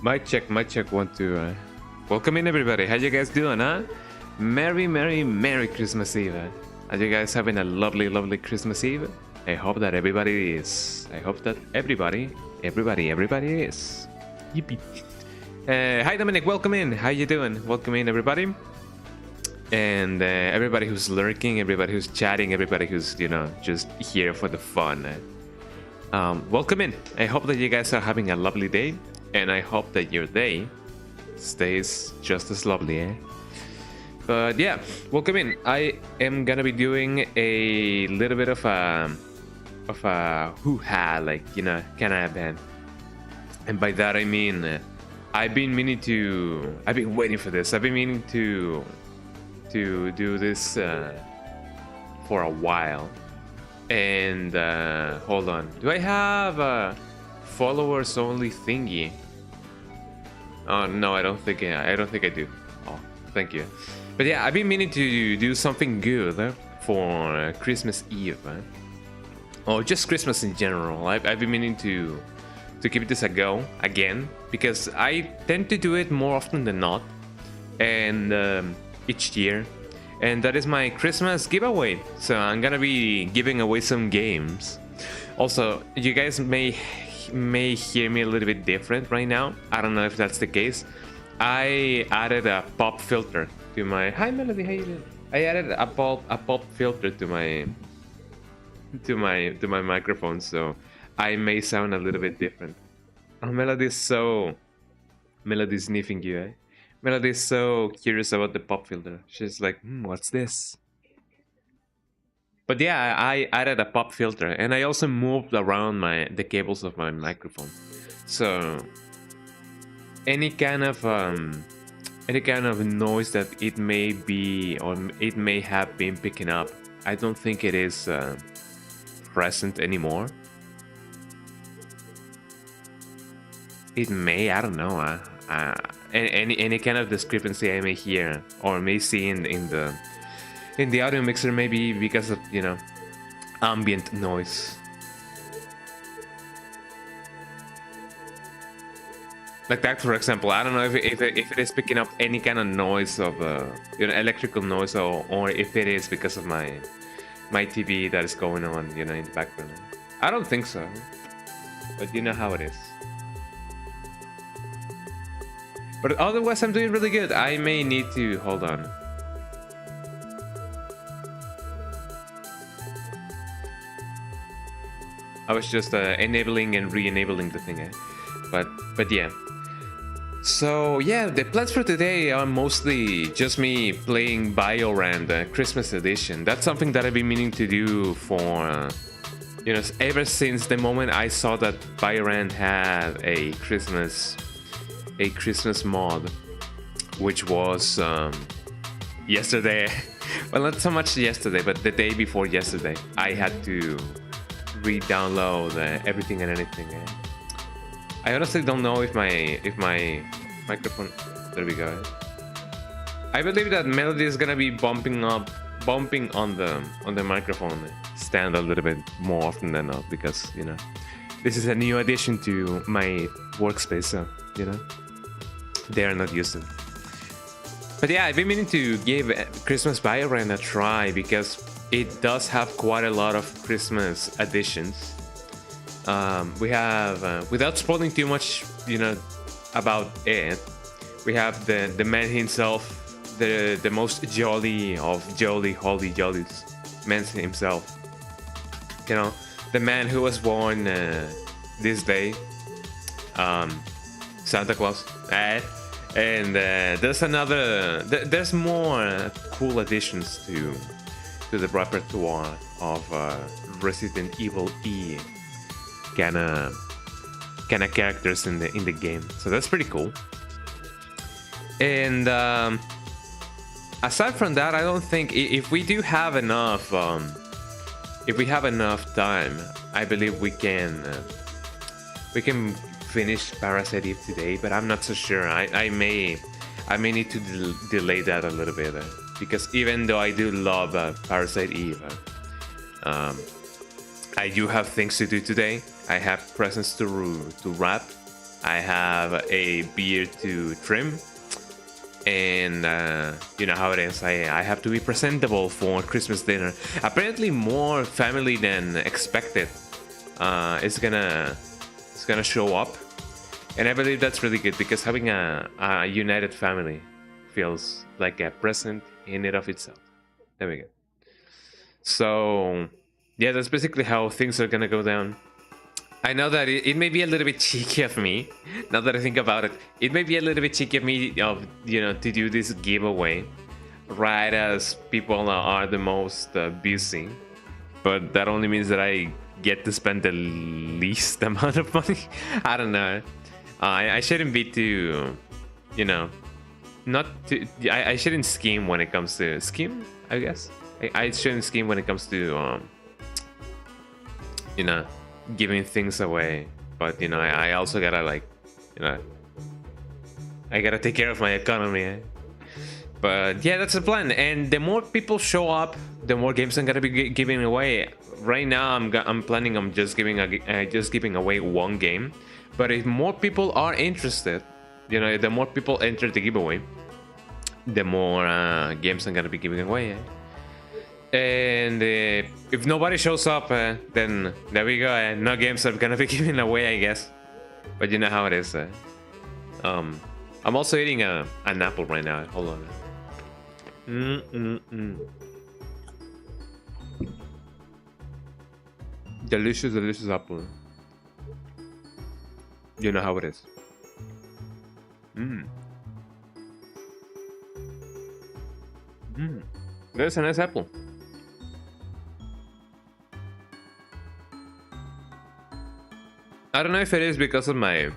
Mic check, 1 2. Welcome in, everybody. How you guys doing, huh? Merry Christmas Eve. Are you guys having a lovely Christmas Eve? I hope that everybody is. I hope that everybody is. Yippee. Hi, Dominic. Welcome in. How you doing? Welcome in, everybody. And everybody who's lurking, everybody who's chatting, everybody who's, just here for the fun. Welcome in. I hope that you guys are having a lovely day. And I hope that your day stays just as lovely, eh? But yeah, welcome in. I am gonna be doing a little bit of a hoo-ha, like, kind of event. And by that I mean, I've been waiting for this. I've been meaning to do this for a while. And hold on, do I have a followers only thingy? Oh no, I don't think I do. Oh, thank you. But yeah, I've been meaning to do something good for Christmas Eve, or just Christmas in general. I've been meaning to give this a go again, because I tend to do it more often than not, and each year. And that is my Christmas giveaway. So I'm gonna be giving away some games. Also, you guys may hear me a little bit different right now. I don't know if that's the case. I added a pop filter to my... Hi Melody, how you doing? I added a pop filter to my microphone, so I may sound a little bit different. Oh, Melody's sniffing you, eh? Melody's so curious about the pop filter. She's like, what's this? But yeah, I added a pop filter, and I also moved around the cables of my microphone. So any kind of noise that it may be, or it may have been picking up, I don't think it is present anymore. It may, I don't know. Any kind of discrepancy I may hear or may see in the audio mixer, maybe because of ambient noise, like that, for example. I don't know if it is picking up any kind of noise of electrical noise, or if it is because of my TV that is going on in the background. I don't think so, but you know how it is. But otherwise, I'm doing really good. I may need to hold on. I was just enabling and re-enabling the thing, but yeah. So yeah, the plans for today are mostly just me playing Biorand Christmas Edition. That's something that I've been meaning to do for ever since the moment I saw that Biorand had a Christmas mod, which was yesterday. Well, not so much yesterday, but the day before yesterday, I had to re-download everything and anything. I honestly don't know if my microphone. There we go. I believe that Melody is gonna be bumping on the microphone stand a little bit more often than not, because this is a new addition to my workspace, so they are not used to it. But yeah, I've been meaning to give Christmas Biorand a try, because it does have quite a lot of Christmas additions. We have, without spoiling too much, about it, we have the man himself, the most jolly of holy jollies, man himself. The man who was born this day, Santa Claus. And there's more cool additions to the repertoire of Resident Evil E kind of characters in the game. So that's pretty cool. And aside from that, I don't think, if we do have enough time, I believe we can finish Parasite Eve today, but I'm not so sure. I may need to delay that a little bit, because even though I do love Parasite Eve, I do have things to do today. I have presents to wrap. I have a beard to trim, and you know how it is. I have to be presentable for Christmas dinner. Apparently, more family than expected is gonna show up, and I believe that's really good because having a united family feels like a present in and of itself. There we go. So yeah, that's basically how things are gonna go down. I know that it may be a little bit cheeky of me. Now that I think about it, it may be a little bit cheeky of me, to do this giveaway right as people are the most busy. But that only means that I get to spend the least amount of money. I don't know. I shouldn't be too, not to. I shouldn't scheme when it comes to scheme. I guess I shouldn't scheme when it comes to giving things away. But I also gotta I gotta take care of my economy. But yeah, that's the plan. And the more people show up, the more games I'm gonna be giving away. Right now, I'm planning on just giving away one game. But if more people are interested, the more people enter the giveaway, the more games I'm gonna be giving away. And if nobody shows up, then there we go. No games I'm gonna be giving away, I guess. But you know how it is. I'm also eating an apple right now. Hold on. Delicious apple. You know how it is. That's a nice apple. I don't know if it is because of my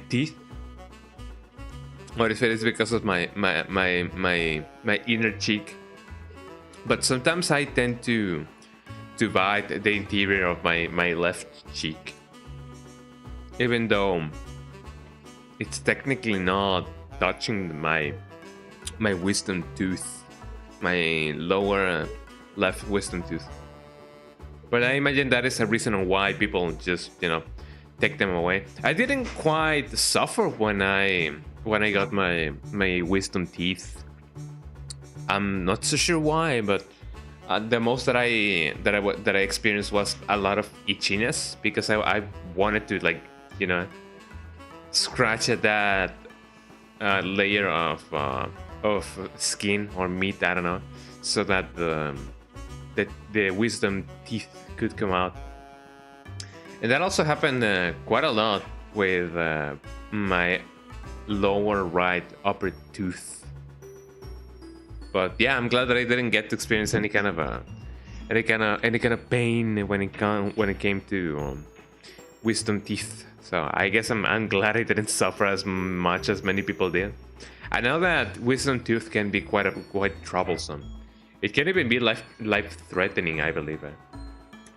teeth, or if it is because of my inner cheek. But sometimes I tend to bite the interior of my left cheek, even though it's technically not touching my wisdom tooth, my lower left wisdom tooth. But I imagine that is a reason why people just take them away. I didn't quite suffer when I got my wisdom teeth. I'm not so sure why, but the most that I experienced was a lot of itchiness because I wanted to scratch at that layer of skin or meat, I don't know, so that the wisdom teeth could come out. And that also happened quite a lot with my lower right upper tooth. But yeah, I'm glad that I didn't get to experience any kind of pain when it came to wisdom teeth. So I guess I'm glad I didn't suffer as much as many people did. I know that wisdom tooth can be quite troublesome. It can even be life-threatening, I believe.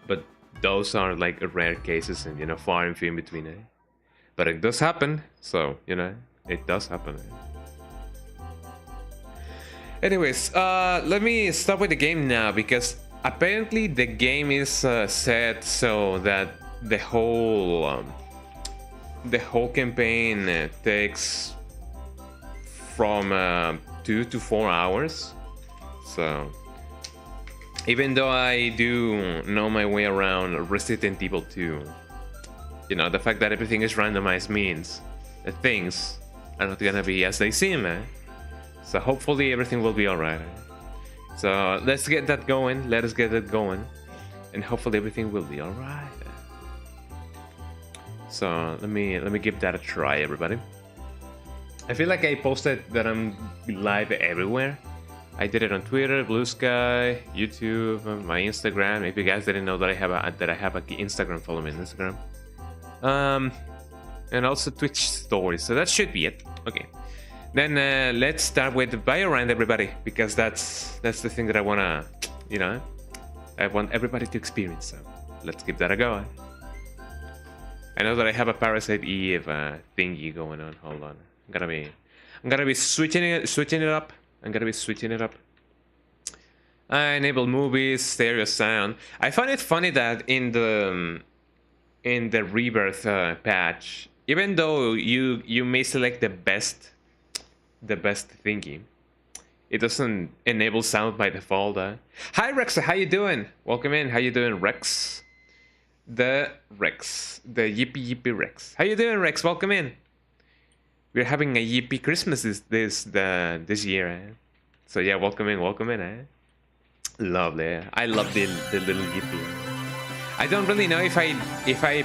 But those are like rare cases and far and few in between. But it does happen, so it does happen. Anyways, let me stop with the game now because apparently the game is set so that the whole campaign takes from 2 to 4 hours. So even though I do know my way around Resident Evil 2, the fact that everything is randomized means that things are not gonna be as they seem. So hopefully everything will be alright. So let's get that going. Let us get it going, and hopefully everything will be alright. So let me give that a try, everybody. I feel like I posted that I'm live everywhere. I did it on Twitter, Blue Sky, YouTube, my Instagram. If you guys didn't know that I have an Instagram, follow me on Instagram. And also Twitch stories. So that should be it. Okay. Then let's start with Biorand, everybody, because that's the thing that I wanna, I want everybody to experience. So let's give that a go. I know that I have a Parasite Eve thingy going on. Hold on. I'm gonna be switching it up. I enable movies, stereo sound. I find it funny that in in the rebirth patch, even though you may select the best thingy, it doesn't enable sound by default. Hi Rex, how you doing? Welcome in. How you doing, Rex? The yippee yippee Rex. How you doing, Rex? Welcome in. We're having a yippee Christmas this year. So yeah, welcome in. Lovely. I love the little yippee. I don't really know if I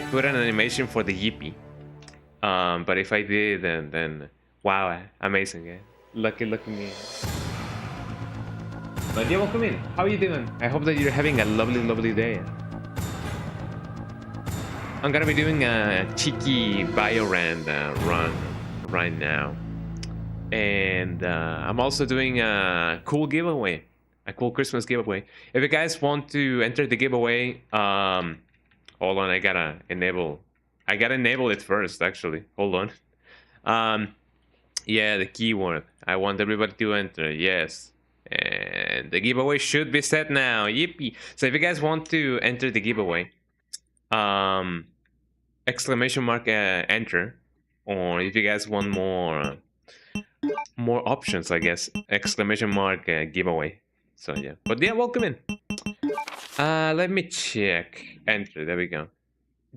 put an animation for the yippee. But if I did, then wow, amazing. Lucky me. But yeah, welcome in. How are you doing? I hope that you're having a lovely day. I'm gonna be doing a cheeky Biorand run right now, and I'm also doing a cool giveaway, a cool Christmas giveaway. If you guys want to enter the giveaway, hold on, I gotta enable it first. Actually, hold on. Yeah, the keyword. I want everybody to enter. Yes. And the giveaway should be set now. Yippee! So if you guys want to enter the giveaway, exclamation mark enter, or if you guys want more options, I guess, exclamation mark giveaway. So yeah, but yeah, welcome in. Let me check. Enter. There we go.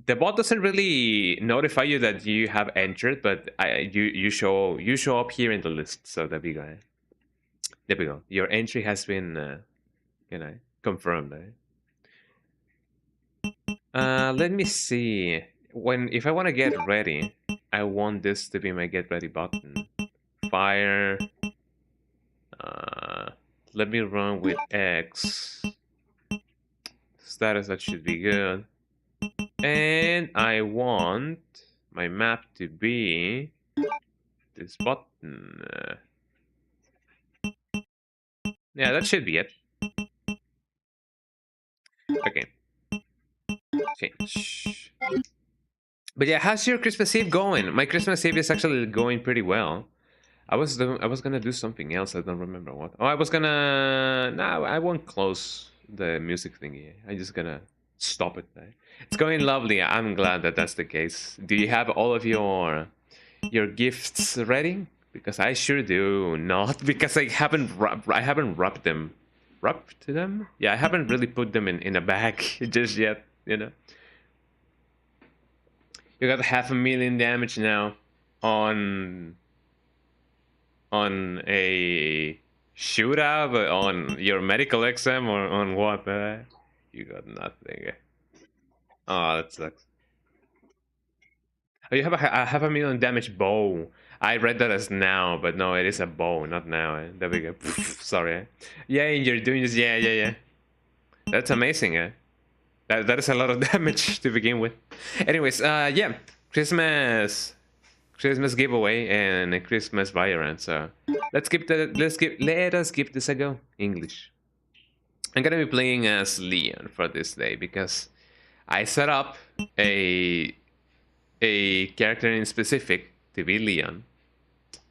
The bot doesn't really notify you that you have entered, but you show up here in the list. So there we go. There we go. Your entry has been, confirmed. Let me see. If I want to get ready, I want this to be my get ready button. Fire. Let me run with X. Status, that should be good. And I want my map to be this button. Yeah, that should be it. Okay. Change. But yeah, how's your Christmas Eve going? My Christmas Eve is actually going pretty well. I was gonna do something else. I don't remember what. Oh, I was gonna. No, I won't close the music thingy. I'm just gonna stop it. It's going lovely. I'm glad that that's the case. Do you have all of your gifts ready? Because I sure do not. Because I haven't wrapped them. Wrapped them? Yeah, I haven't really put them in a bag just yet. You know. You got 500,000 damage now on a shootout, on your medical exam, or on what? You got nothing. Oh, that sucks. Oh, you have a 500,000 damage bow. I read that as now, but no, it is a bow, not now. There we go. Sorry. Yeah, you're doing this. Yeah. That's amazing. That is a lot of damage to begin with. Anyways, yeah, Christmas giveaway and a Christmas Biorand. So let us give this a go. English. I'm gonna be playing as Leon for this day because I set up a character in specific to be Leon,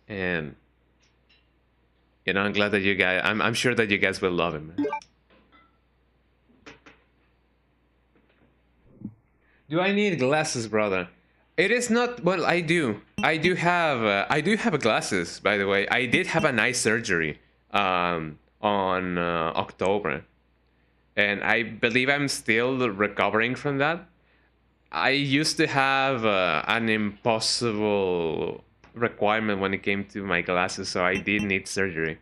and I'm glad that you guys. I'm sure that you guys will love him. Do I need glasses, brother? It is not. Well, I do. I do have glasses, by the way. I did have an eye surgery on October, and I believe I'm still recovering from that. I used to have an impossible requirement when it came to my glasses, so I did need surgery,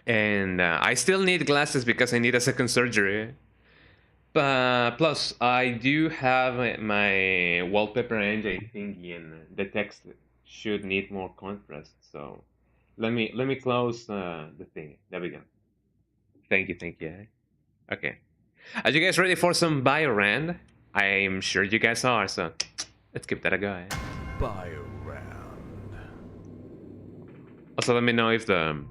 and I still need glasses because I need a second surgery. Plus, I do have my wallpaper engine thingy, and the text should need more contrast. So, let me close the thing. There we go. Thank you. Okay. Are you guys ready for some Biorand? I'm sure you guys are. So, let's give that a go. Biorand. Also, let me know if the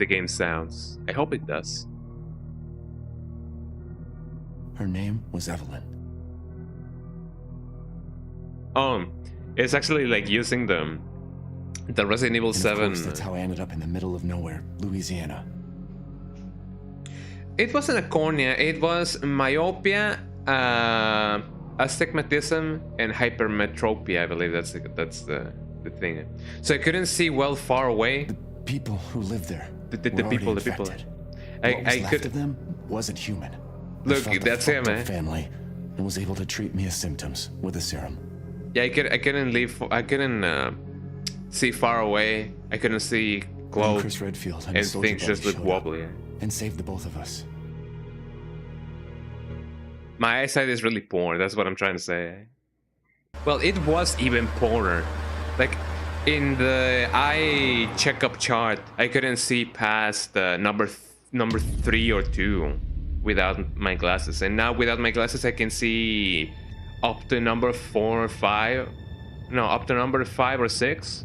game sounds. I hope it does. Her name was Evelyn. It's actually like using the Resident Evil 7. Of course, that's how I ended up in the middle of nowhere, Louisiana. It wasn't a cornea, it was myopia Astigmatism and hypermetropia, I believe that's the thing. So I couldn't see well far away. People who lived there. The were people, already the people. infected. What was I left could. of them wasn't human. I Look, felt a that's him, fucked up eh? family and was able to treat Mia's symptoms with a serum. Yeah, I couldn't leave. I couldn't see far away. I couldn't see And close, Chris Redfield and and his soldier things just buddies look showed up wobbly. and saved the both of us. My eyesight is really poor. That's what I'm trying to say. Well, it was even poorer. Like in the eye checkup chart, I couldn't see past number 3 or 2 without my glasses, and now without my glasses, I can see up to number 4 or 5. No, up to number 5 or 6,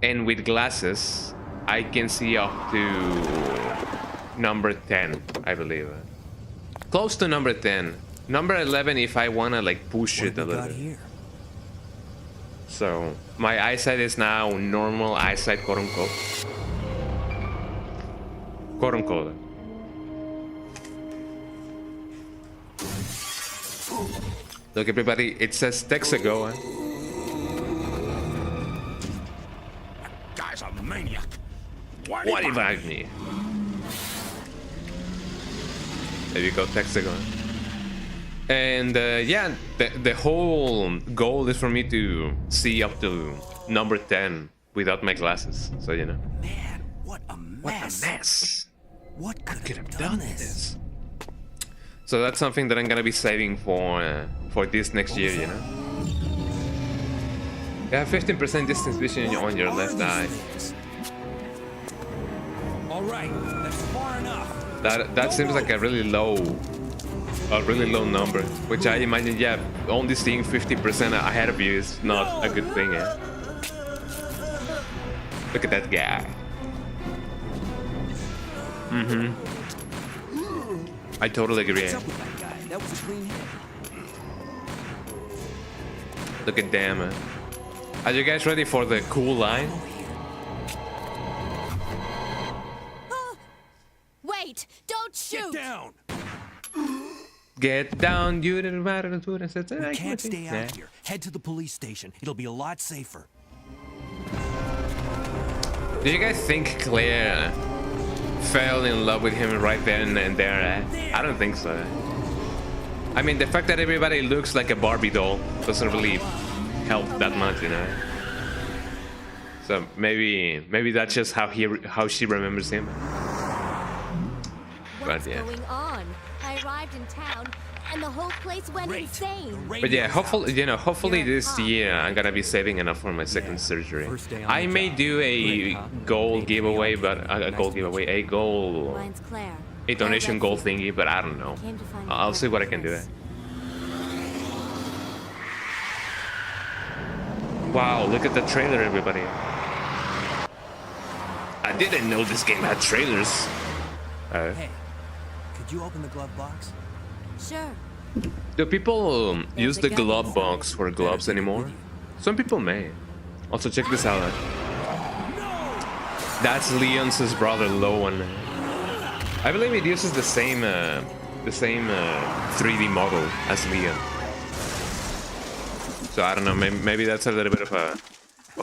and with glasses, I can see up to number 10, I believe. Close to number 10. Number 11 if I wanna like push it a little bit. Here? So my eyesight is now normal eyesight, quote unquote. Quote unquote. Look everybody, it says Texago. Guy's a maniac. What about me? There you go, Texago. And yeah, the whole goal is for me to see up to number 10 without my glasses. So you know. Man, what a mess. What a mess. What could have Done this. So that's something that I'm gonna be saving for this next year, you know. You have 15% distance vision on your left eye. All right, that's far enough. That seems like a really low number, which I imagine, yeah, only seeing 50% ahead of you is not a good thing, eh? Look at that guy. I totally agree. What's up with that guy? That was a clean hit. Look at them. Are you guys ready for the cool line? Wait! Don't shoot! Get down. Get down, you didn't matter to it. We can't stay out here. Head to the police station. It'll be a lot safer. Do you guys think Claire fell in love with him right then and there? I don't think so. I mean, the fact that everybody looks like a Barbie doll doesn't really help that much, you know. So maybe that's just how she remembers him. What's But yeah. going on? I arrived in town and the whole place went insane. But yeah, hopefully this year I'm gonna be saving enough for my second surgery. I may do a goal giveaway, but a Mine's Claire. a donation goal thingy, but I don't know. Came to find I'll see what I can do. Wow, look at the trailer, everybody. I didn't know this game had trailers. Hey, could you open the glove box? Sure. Do people use the glove box for gloves anymore? Some people may. Also, check this out. That's Leon's brother, Lowen. I believe it uses the same 3D model as Leon. So I don't know. Maybe that's a little bit of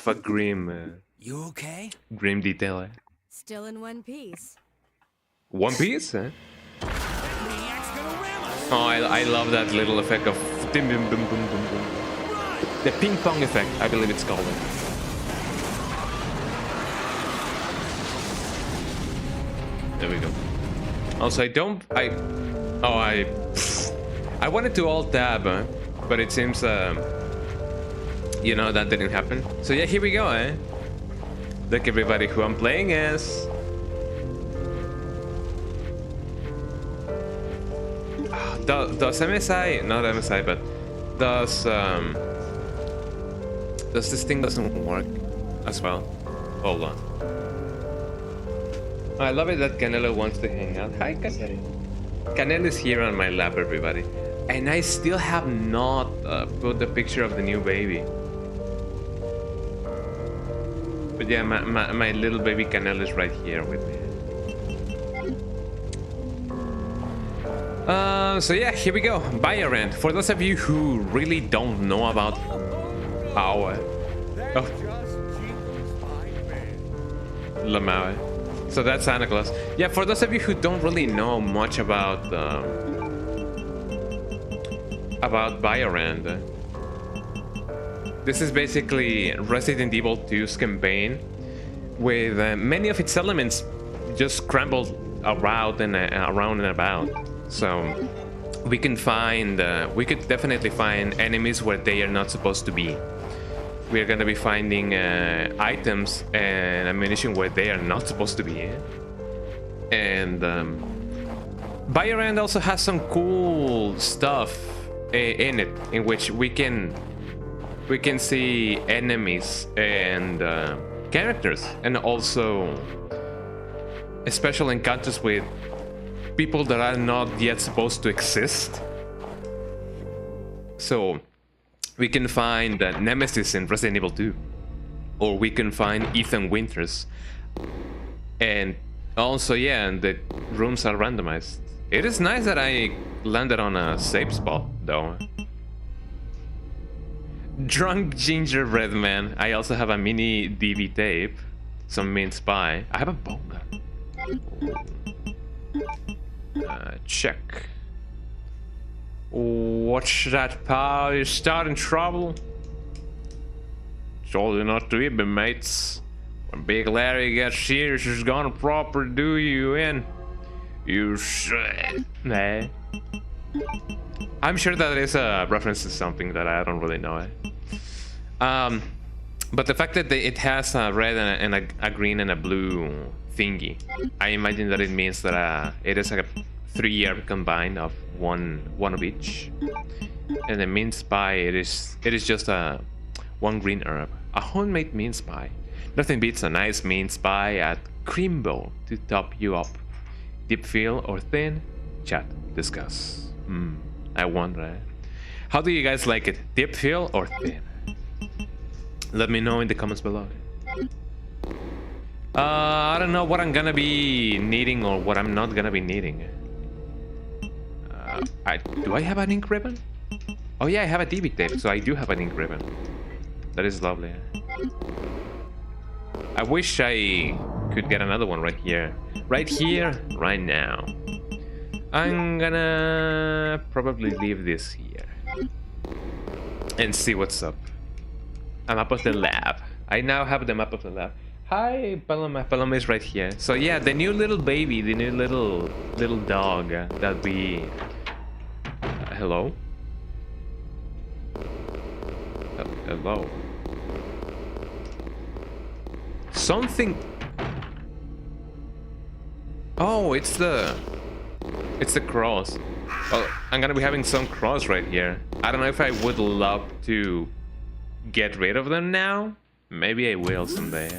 a grim, You okay? grim detail. Eh? Still in one piece. One Piece? Eh? Maniac's gonna ram us. Oh, I love that little effect of dim bim bim bum bum bum. The ping pong effect, I believe it's called. There we go. Also, I wanted to alt tab, but it seems you know, that didn't happen. So yeah, here we go, eh? Look everybody who I'm playing as. Does MSI, not MSI, but does this thing doesn't work as well? Hold on. I love it that Canelo wants to hang out. Hi, Canelo. Canelo is here on my lap, everybody. And I still have not put the picture of the new baby. But yeah, my little baby Canelo is right here with me. So yeah, here we go. Biorand. For those of you who really don't know about how... Lamau. So that's Santa Claus. Yeah, for those of you who don't really know much about Biorand, this is basically Resident Evil 2's campaign with many of its elements just scrambled around and about. So we can find, we could definitely find enemies where they are not supposed to be. We're gonna be finding items and ammunition where they are not supposed to be. And Biorand also has some cool stuff in it, in which we can see enemies and characters, and also special encounters with people that are not yet supposed to exist. So we can find Nemesis in Resident Evil 2, or we can find Ethan Winters, and also, yeah, and the rooms are randomized. It is nice that I landed on a safe spot, though. Drunk gingerbread man. I also have a mini DV tape, some mince pie. I have a bone gun. Check. Watch that, pal. You're starting trouble. Told you not to eat me, mates. When Big Larry gets here, she's gonna proper do you in. You should. Nah. I'm sure that is a reference to something that I don't really know. But the fact that it has a red and a green and a blue thingy, I imagine that it means that it is like a 3 herb combined of one of each. And the mince pie, it is just one green herb. A homemade mince pie. Nothing beats a nice mince pie at cream bowl to top you up. Deep feel or thin? Chat, discuss. I wonder. How do you guys like it? Deep feel or thin? Let me know in the comments below. I don't know what I'm gonna be needing or what I'm not gonna be needing. Do I have an ink ribbon? Oh yeah, I have a DV tape, so I do have an ink ribbon. That is lovely. I wish I could get another one right here. Right here, right now. I'm gonna probably leave this here and see what's up. A map of the lab. I now have the map of the lab. Hi, Paloma. Paloma is right here. So yeah, the new little baby, the new little dog that we... hello? Hello? Something... Oh, it's the cross. Well, I'm gonna be having some cross right here. I don't know if I would love to get rid of them now. Maybe I will someday.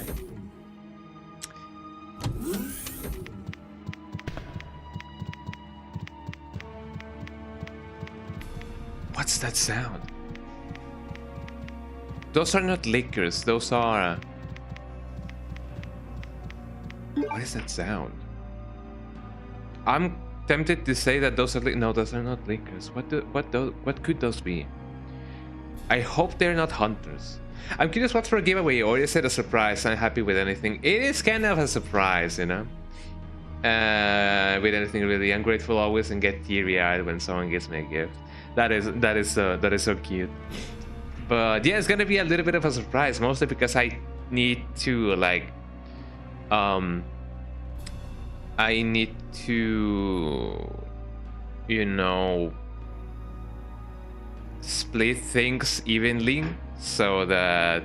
What's that sound? Those are not liquors, those are... What is that sound? I'm tempted to say that those are no, those are not liquors. What could those be? I hope they're not hunters. I'm curious what's for a giveaway, or is it a surprise? I'm happy with anything. It is kind of a surprise, you know. With anything really. I'm grateful always and get teary-eyed when someone gives me a gift. That is so cute. But yeah, it's gonna be a little bit of a surprise, mostly because I need to like I need to, you know, split things evenly so that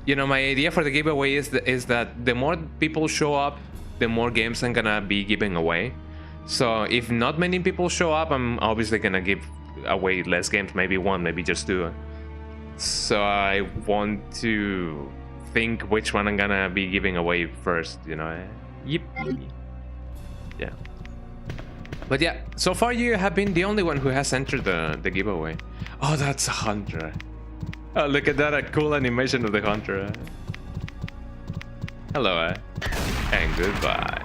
you know, my idea for the giveaway is that the more people show up, the more games I'm gonna be giving away. So if not many people show up, I'm obviously gonna give away less games, maybe one, maybe just two. So I want to think which one I'm gonna be giving away first, you know. Yep. Yeah. But yeah, so far you have been the only one who has entered the giveaway. Oh, that's a hunter. Oh, look at that, a cool animation of the hunter. Hello, and goodbye.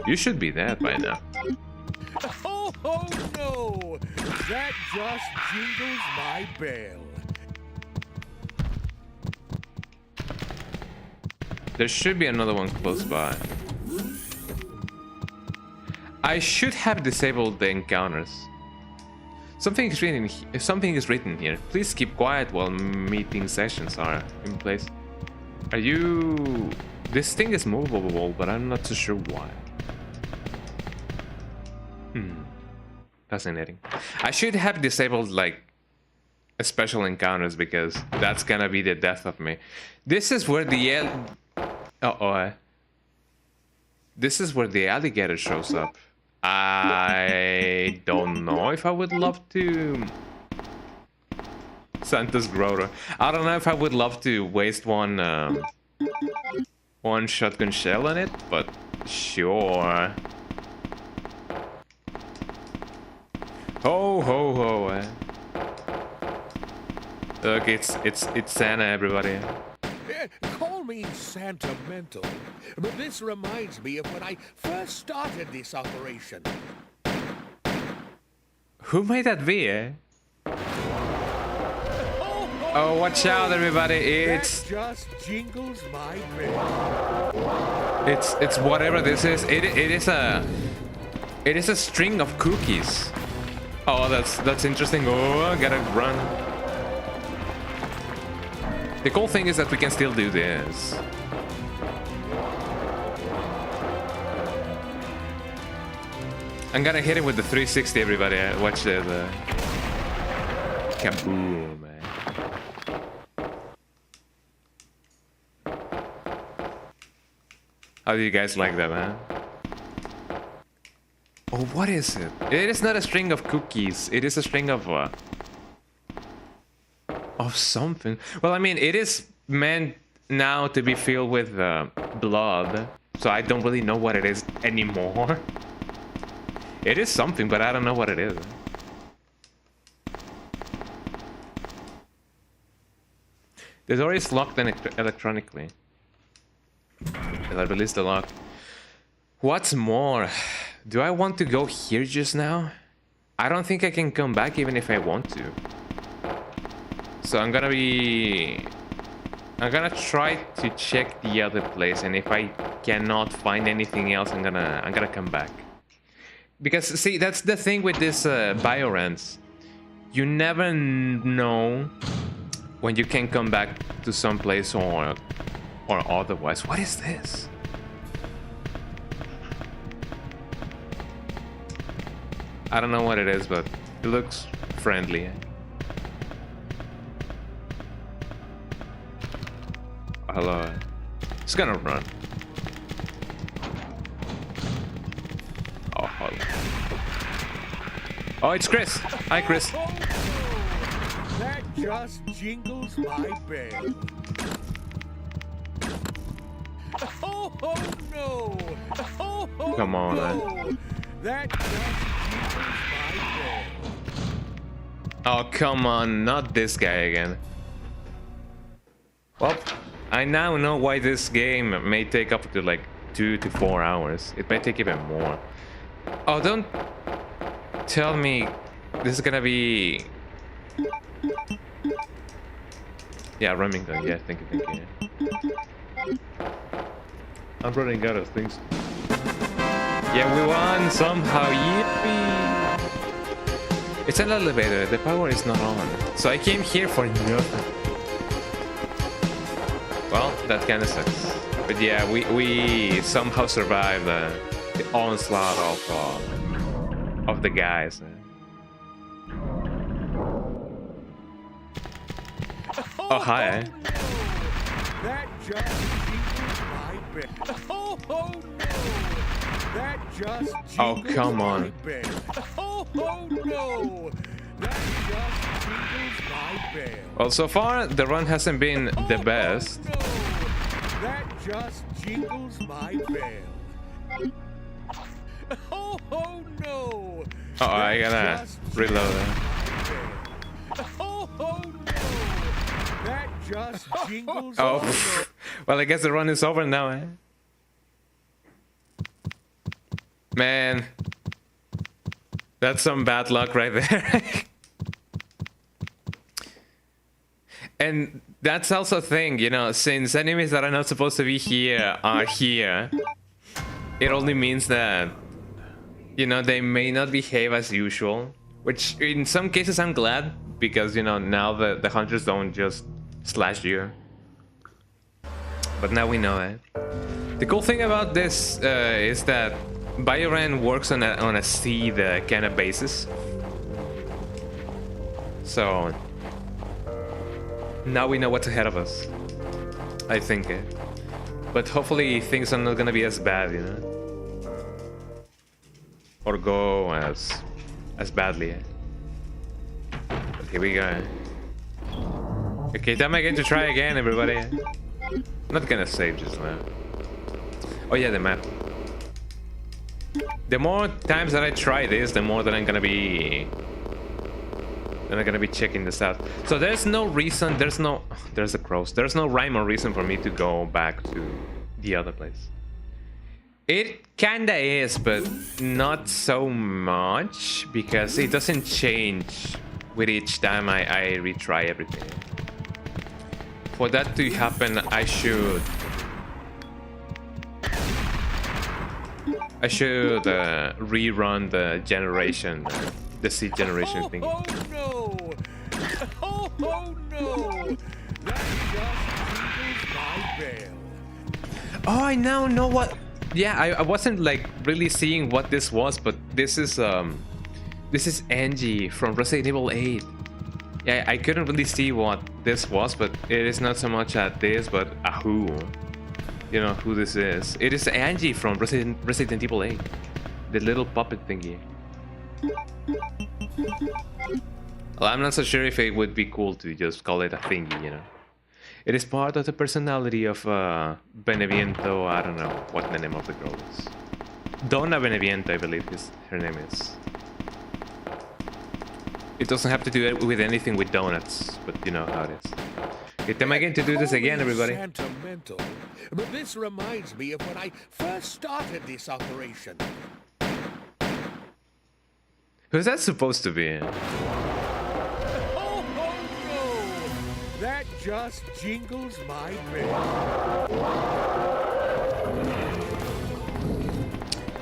You should be dead by now. Oh, oh no! That just jingles my bell. There should be another one close by. I should have disabled the encounters. Something is written here. Please keep quiet while meeting sessions are in place. Are you... This thing is movable, but I'm not too sure why. Fascinating. I should have disabled, like, special encounters, because that's gonna be the death of me. This is where the... This is where the alligator shows up. I don't know if I would love to... Santa's Grotto. I don't know if I would love to waste one shotgun shell on it, but sure. Ho ho ho. Look, it's Santa, everybody. Call me sentimental, but this reminds me of when I first started this operation. Who might that be, eh? Oh, watch out, everybody! It's that just jingles my bell. It's whatever this is. It is a string of cookies. Oh, that's interesting. Oh, I gotta run. The cool thing is that we can still do this. I'm gonna hit it with the 360, everybody. Watch this. Kaboom, man. How do you guys like that, man? Oh, what is it? It is not a string of cookies. It is a string of something. Well, I mean, it is meant now to be filled with blood, so I don't really know what it is anymore. It is something, but I don't know what it is. The door is locked electronically. I release the lock. What's more, do I want to go here just now? I don't think I can come back even if I want to. So I'm gonna try to check the other place, and if I cannot find anything else, I'm gonna come back. Because see, that's the thing with this Biorands. You never know when you can come back to some place or otherwise. What is this? I don't know what it is, but it looks friendly. Hello. It's gonna run. Oh, hello. Oh, it's Chris. Hi, Chris. That just jingles my bell. Oh, oh no! Oh, oh, Come on, no. man. That just jingles my bell. Oh, come on. Not this guy again. Well, I now know why this game may take up to like 2 to 4 hours. It may take even more. Oh, don't tell me this is gonna be... Yeah, Remington. Yeah, thank you. I'm running out of things. Yeah, we won somehow. Yippee! It's an elevator. The power is not on. So I came here for nothing. Well, that kind of sucks. But yeah, we somehow survived the onslaught of the guys. Oh, hi. That just jingles my bell. Oh, oh no! That just jingles come on. my bell. Oh, oh no! That just jingles my bell. Well, so far the run hasn't been the best. Oh, no. That just jingles my bell. Oh, oh no! Oh, I gotta reload it. Oh, oh no! That just jingles. Oh, well, I guess the run is over now, eh? Man, that's some bad luck right there. And that's also a thing, you know, since enemies that are not supposed to be here are here, it only means that, you know, they may not behave as usual, which in some cases I'm glad, because, you know, now the hunters don't just slash you. But now we know it. The cool thing about this is that Biorand works on a seed kind of basis. So now we know what's ahead of us, I think. But hopefully things are not gonna be as bad, you know, or go as badly. But here we go. Okay, time again to try again, everybody. I'm not gonna save just now. Oh yeah, the map. The more times that I try this, the more that I'm gonna be checking this out. So there's no reason, there's the crows. There's no rhyme or reason for me to go back to the other place. It kinda is, but not so much, because it doesn't change with each time I retry everything. For that to happen, I should rerun the generation, the seed generation thing. Oh no! Oh no! That just tickles my bell. Oh, I now know what. Yeah, I wasn't like really seeing what this was, but this is ENG from Resident Evil 8. Yeah, I couldn't really see what this was, but it is not so much a this, but a who. You know who this is. It is ENG from Resident Evil 8. The little puppet thingy. Well, I'm not so sure if it would be cool to just call it a thingy, you know. It is part of the personality of Beneviento. I don't know what the name of the girl is. Donna Beneviento, I believe her name is. It doesn't have to do with anything with donuts, but you know how it is. Okay, am I going to do this again, everybody? Sentimental, but this reminds me of when I first started this operation. Who's that supposed to be? Oh no! That just jingles my bell.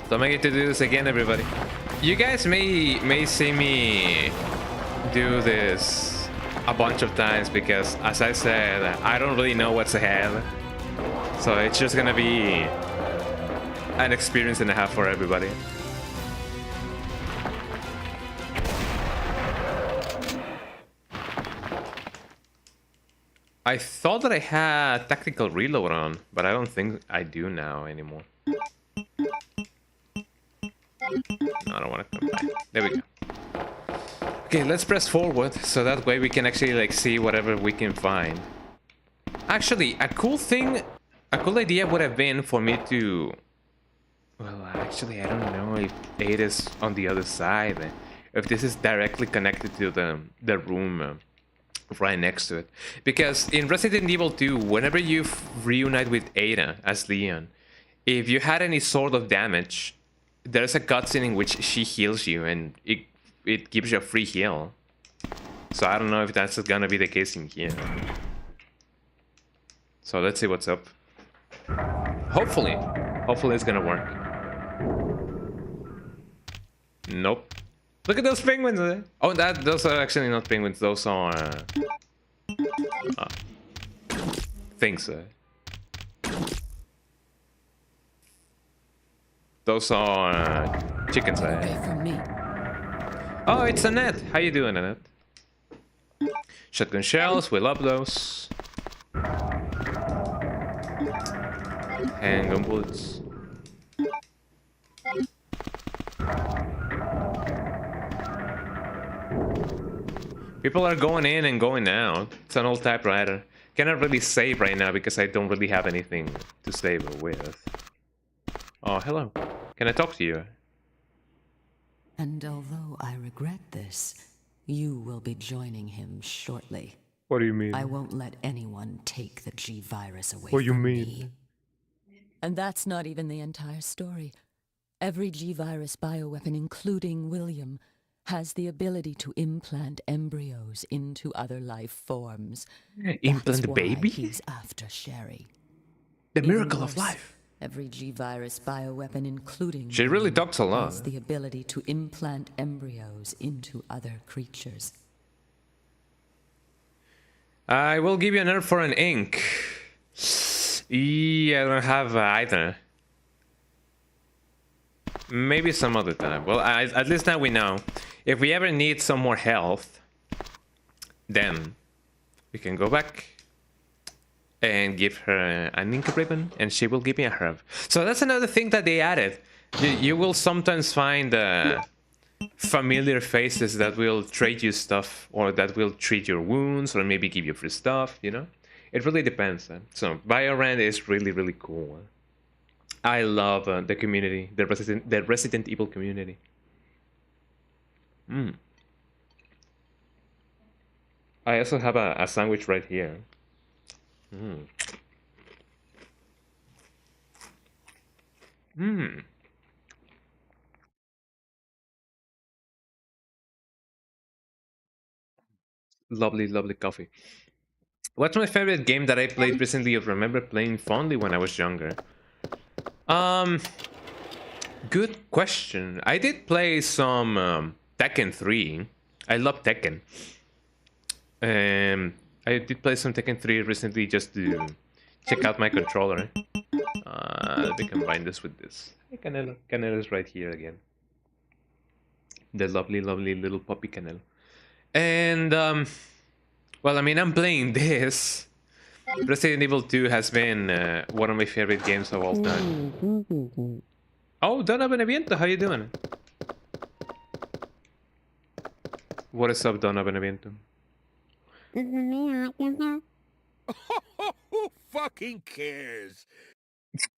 So am I going to do this again, everybody? You guys may see me do this a bunch of times, because, as I said, I don't really know what's ahead. So it's just gonna be an experience and a half for everybody. I thought that I had tactical reload on, but I don't think I do now anymore. No, I don't want to come back. There we go. Okay, let's press forward, so that way we can actually like see whatever we can find. Actually, a cool idea would have been for me to... Well, actually, I don't know if 8 is on the other side. If this is directly connected to the room right next to it. Because in Resident Evil 2, whenever you reunite with Ada as Leon, if you had any sort of damage, there's a cutscene in which she heals you, and it gives you a free heal. So I don't know if that's gonna be the case in here. So let's see what's up. Hopefully it's gonna work. Nope. Look at those penguins there. Oh, those are actually not penguins. Those are things. Those are chickens. From me. Oh, it's Annette. How you doing, Annette? Shotgun shells. We love those. Handgun bullets. People are going in and going out. It's an old typewriter. Cannot really save right now because I don't really have anything to save with. Oh, hello. Can I talk to you? And although I regret this, you will be joining him shortly. What do you mean? I won't let anyone take the G-Virus away What do you from mean? me. And that's not even the entire story. Every G-Virus bioweapon, including William, has the ability to implant embryos into other life forms. Implant That's the why baby? he's after Sherry. The Even miracle of worse, life. Every G-Virus bioweapon, including She really William, talks a lot. has the ability to implant embryos into other creatures. I will give you an herb for an ink. Yeah, I don't have either. Maybe some other time. Well, at least now we know. If we ever need some more health, then we can go back and give her an ink ribbon, and she will give me a herb. So that's another thing that they added. You will sometimes find familiar faces that will trade you stuff, or that will treat your wounds, or maybe give you free stuff, you know? It really depends. So Biorand is really, really cool. I love the community, the Resident Evil community. I also have a sandwich right here. Lovely, lovely coffee. What's my favorite game that I played recently or remember playing fondly when I was younger? Good question. I did play some Tekken 3. I love Tekken. I did play some Tekken 3 recently just to check out my controller. Let me combine this with this. Hey, Canelo. Canelo's right here again. The lovely, lovely little puppy Canelo. And, well, I mean, I'm playing this. Resident Evil 2 has been one of my favorite games of all time. Oh, Donna Beneviento, how you doing? What is up, Donna Beneviento? Who fucking cares?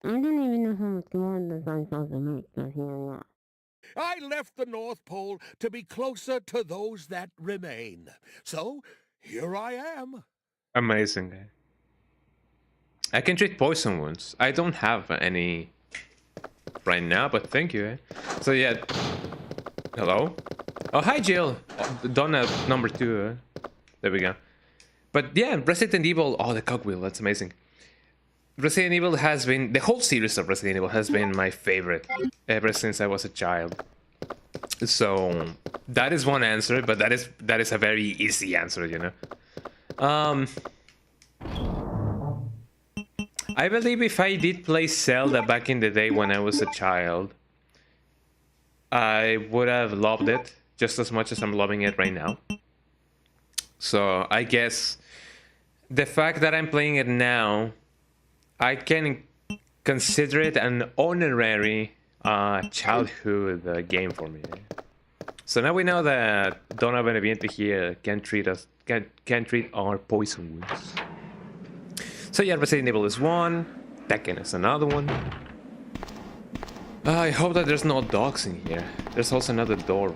I don't even know how much more this I'm supposed to make this year. I left the North Pole to be closer to those that remain. So, here I am. Amazing. I can treat poison wounds. I don't have any right now, but thank you. So yeah. Hello? Oh, hi, Jill. Donna number 2. There we go. But yeah, Resident Evil. Oh, the cogwheel. That's amazing. Resident Evil has been... The whole series of Resident Evil has been my favorite ever since I was a child. So that is one answer, but that is a very easy answer, you know. I believe if I did play Zelda back in the day when I was a child, I would have loved it just as much as I'm loving it right now. So I guess the fact that I'm playing it now, I can consider it an honorary childhood game for me. So now we know that Donna Beneviente here can treat our poison wounds. So yeah, Resident Evil is one, Tekken is another one. I hope that there's no dogs in here. There's also another door.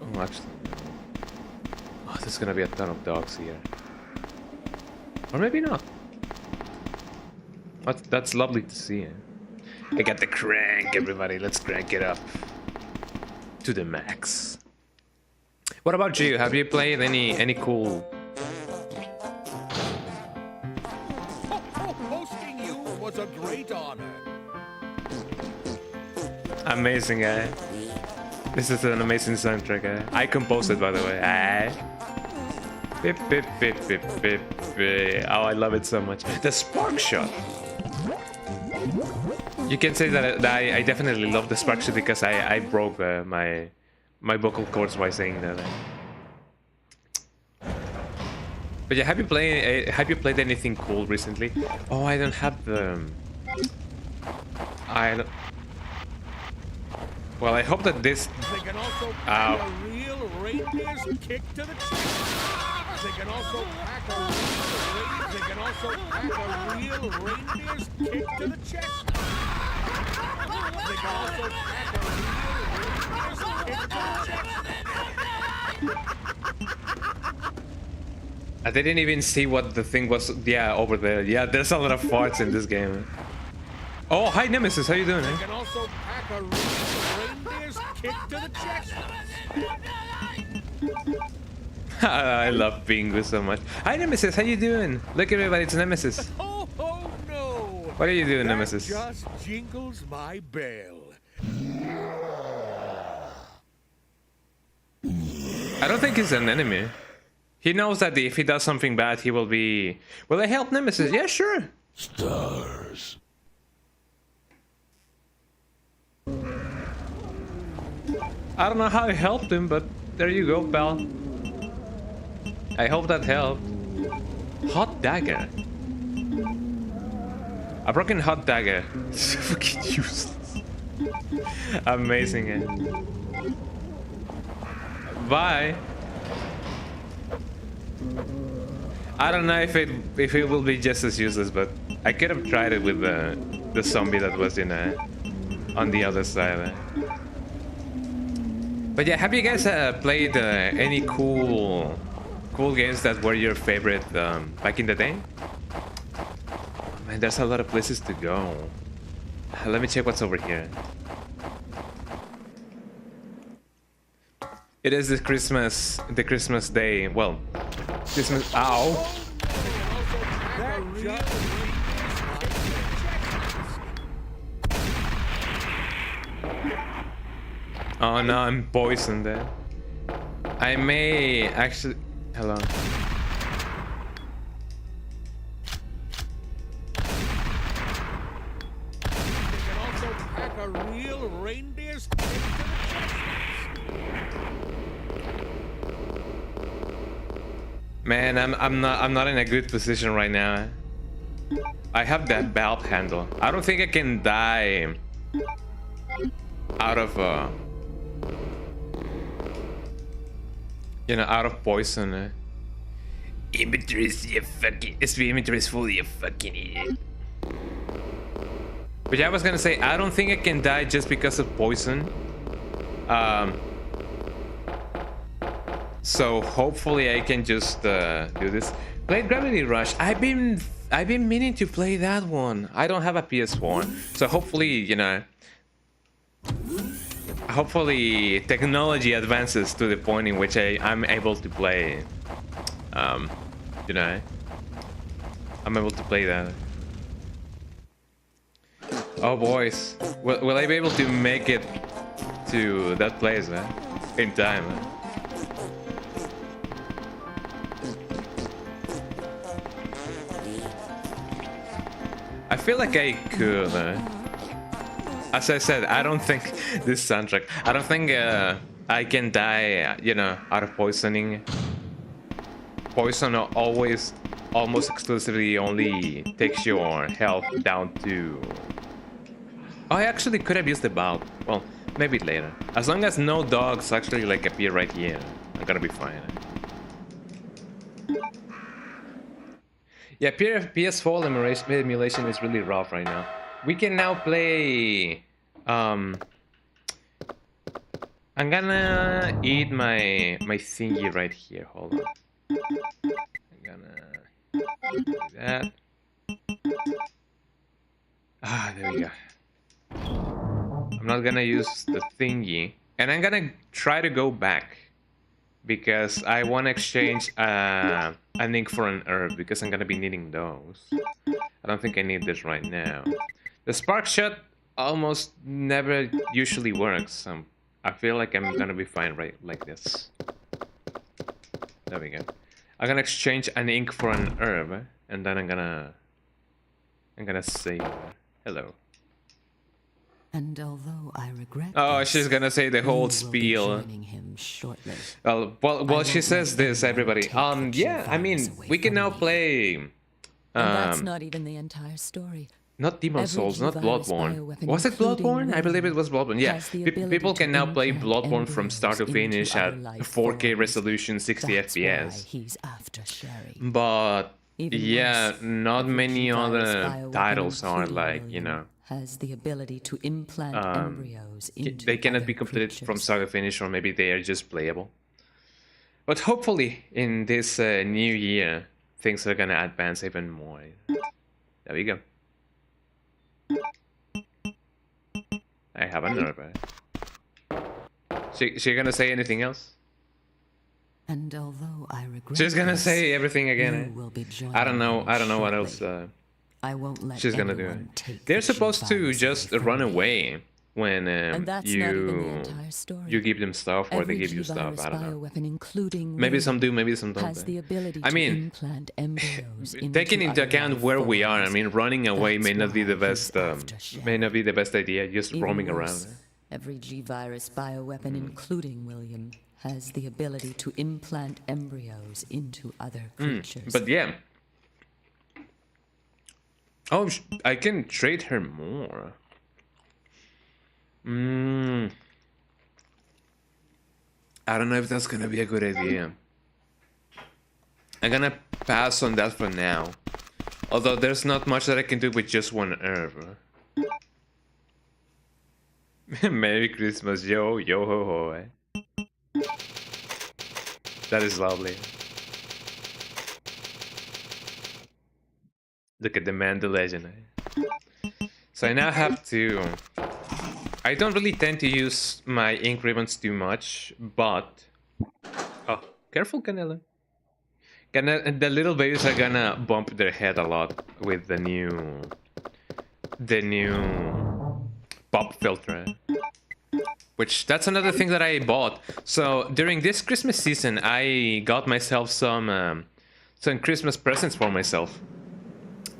Oh, actually, oh, there's gonna be a ton of dogs here. Or maybe not. That's lovely to see. I got the crank, everybody. Let's crank it up to the max. What about you? Have you played any cool? Hosting you was a great honor. Amazing, This is an amazing soundtrack, I composed it, by the way. Beep, beep, beep, beep, beep, beep. Oh, I love it so much. The spark shot. You can say that I definitely love the spark shot because I broke my vocal cords by saying that. But yeah, have you played anything cool recently? Oh, I don't have the. I don't. Well, I hope that this. They can also pack a real reindeer's kick to the chest. They can also pack a real reindeer's kick to the chest. They can also pack a real reindeer's kick to the chest. I didn't even see what the thing was. Yeah, over there. Yeah, there's a lot of farts in this game. Oh, hi Nemesis, how you doing? They can also pack pack of reindeers kicked to the chest. I love Bingo so much. Hi Nemesis, how you doing? Look everybody, it's Nemesis. Oh, oh no! What are you doing, That Nemesis? just jingles my bell. I don't think he's an enemy. He knows that if he does something bad, he will be... Will I help Nemesis? Yeah, sure. Stars. I don't know how I helped him, but there you go, pal. I hope that helped. Hot dagger. A broken hot dagger. It's fucking useless. Amazing, eh? Bye. I don't know if it will be just as useless, but I could have tried it with the zombie that was in on the other side. But yeah, have you guys played any cool games that were your favorite back in the day? Man, there's a lot of places to go. Let me check what's over here. It is the Christmas day. Well, Christmas. Ow! That just Oh no, I'm poisoned there. I may actually. Hello. They can also pack a real reindeer's kick to the chest. Man, I'm not in a good position right now. I have that valve handle. I don't think I can die out of you know, out of poison. Inventory's you fucking inventory is full, you fucking idiot. But yeah, I was gonna say I don't think I can die just because of poison. So hopefully I can just do this. Play Gravity Rush. I've been meaning to play that one. I don't have a PS4, so hopefully, you know, hopefully technology advances to the point in which I'm able to play. You know, I'm able to play that. Oh boys, will I be able to make it to that place, man, in time? Man? I feel like I could. As I said, I don't think this soundtrack. I don't think I can die, you know, out of poisoning. Poison always, almost exclusively, only takes your health down to. Oh, I actually could have used the bulb. Well, maybe later. As long as no dogs actually like appear right here, I'm gonna be fine. Yeah, PS4 emulation is really rough right now. We can now play. I'm gonna eat my thingy right here. Hold on. I'm gonna do that. Ah, there we go. I'm not gonna use the thingy, and I'm gonna try to go back because I want to exchange an ink for an herb because I'm gonna be needing those. I don't think I need this right now. The spark shot almost never usually works. I feel like I'm gonna be fine right like this. There we go. I'm gonna exchange an ink for an herb, and then I'm gonna save. Hello. And although I regret Oh, this, she's gonna say the whole you will be spiel. joining him shortly. Well, she won't says let this, anyone everybody. take the Yeah, I mean, G-virus away we can from now me. play. And that's not even the entire story. Not Demon Every Souls, not G-virus Bloodborne. bioweapon, Was it including Bloodborne? I believe it was Bloodborne. Yeah, has the ability people can to now play implant Bloodborne from start to embryos finish into at other life 4K forms. resolution, 60 That's why FPS. he's after Sherry. But Even yeah, worse, not every many G-virus other bioweapon, titles are including like, you William, know, has the ability to implant embryos into they cannot other be completed from creatures. start to finish, or maybe they are just playable. But hopefully, in this new year, things are gonna advance even more. There we go. I have a nerve. She gonna say anything else? And although I regret She's gonna this, say everything again. you Eh? will be I don't know. I don't know what shortly. else I won't let she's gonna do. anyone take They're the supposed to G-virus just away from run me. away when And that's not even the entire story. you give them stuff or they Every give you stuff. G-virus I don't know. bioweapon, including Maybe William, some do, maybe some don't. has the ability I mean, to implant embryos taking into other account life where we are, I forms. mean, running away may That's not be the why best. he's after Shen. May not be the best idea. Just Even roaming worse, around. every G-virus bioweapon, including William, has the ability to implant embryos into other creatures. But yeah. Oh, I can trade her more. I don't know if that's gonna be a good idea. I'm gonna pass on that for now. Although there's not much that I can do with just one herb. Merry Christmas, yo, yo ho ho. Eh? That is lovely. Look at the man, the legend. Eh? So I now have to... I don't really tend to use my ink ribbons too much, but... Oh, careful, Canela. The little babies are gonna bump their head a lot with the new pop filter. Which, that's another thing that I bought. So, during this Christmas season, I got myself some Christmas presents for myself.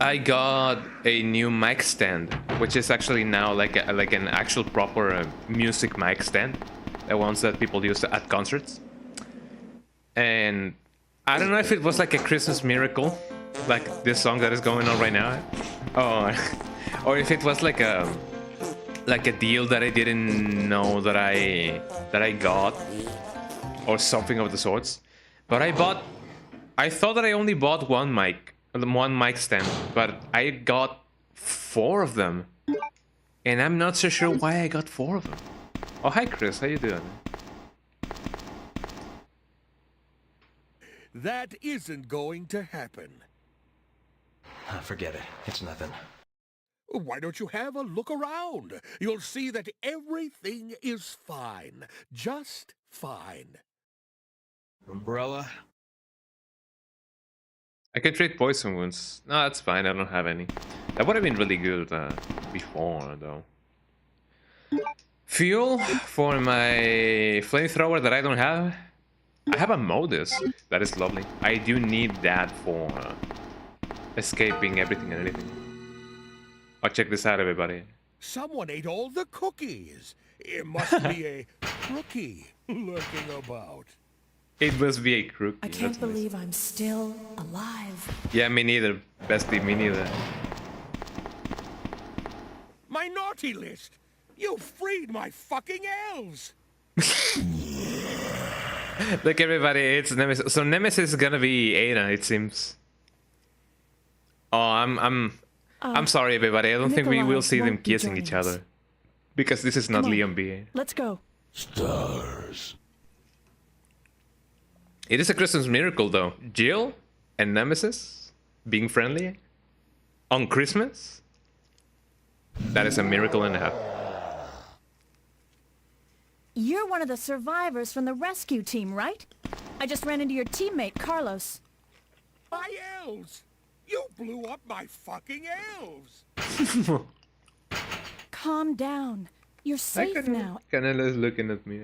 I got a new mic stand, which is actually now like an actual proper music mic stand. The ones that people use at concerts. And I don't know if it was like a Christmas miracle, like this song that is going on right now, or if it was like a deal that I didn't know that I got, or something of the sorts. But I thought that I only bought one mic stand, but I got 4 of them, and I'm not so sure why I got 4 of them. Oh, hi Chris, how you doing? That isn't going to happen. Forget it. It's nothing. Why don't you have a look around? You'll see that everything is fine. Just fine. Umbrella? I can treat poison wounds. No, that's fine, I don't have any. That would have been really good before, though. Fuel for my flamethrower that I don't have. I have a modus. That is lovely. I do need that for escaping everything and anything. Oh, check this out, everybody. Someone ate all the cookies. It must be a crookie lurking about. It must be a crook. I can't believe I'm still alive. Yeah, me neither. Bestie, me neither. My naughty list! You freed my fucking elves! Look, everybody, it's Nemesis. So Nemesis is gonna be Ada, it seems. Oh, I'm sorry, everybody. I don't think we Nikolai will see them won't be kissing each joining us. other, because this is not Come on. Leon B. Let's go. Stars. It is a Christmas miracle, though. Jill and Nemesis being friendly on Christmas. That is a miracle and a half. You're one of the survivors from the rescue team, right? I just ran into your teammate, Carlos. My elves! You blew up my fucking elves! Calm down. You're safe now. Canela's looking at me.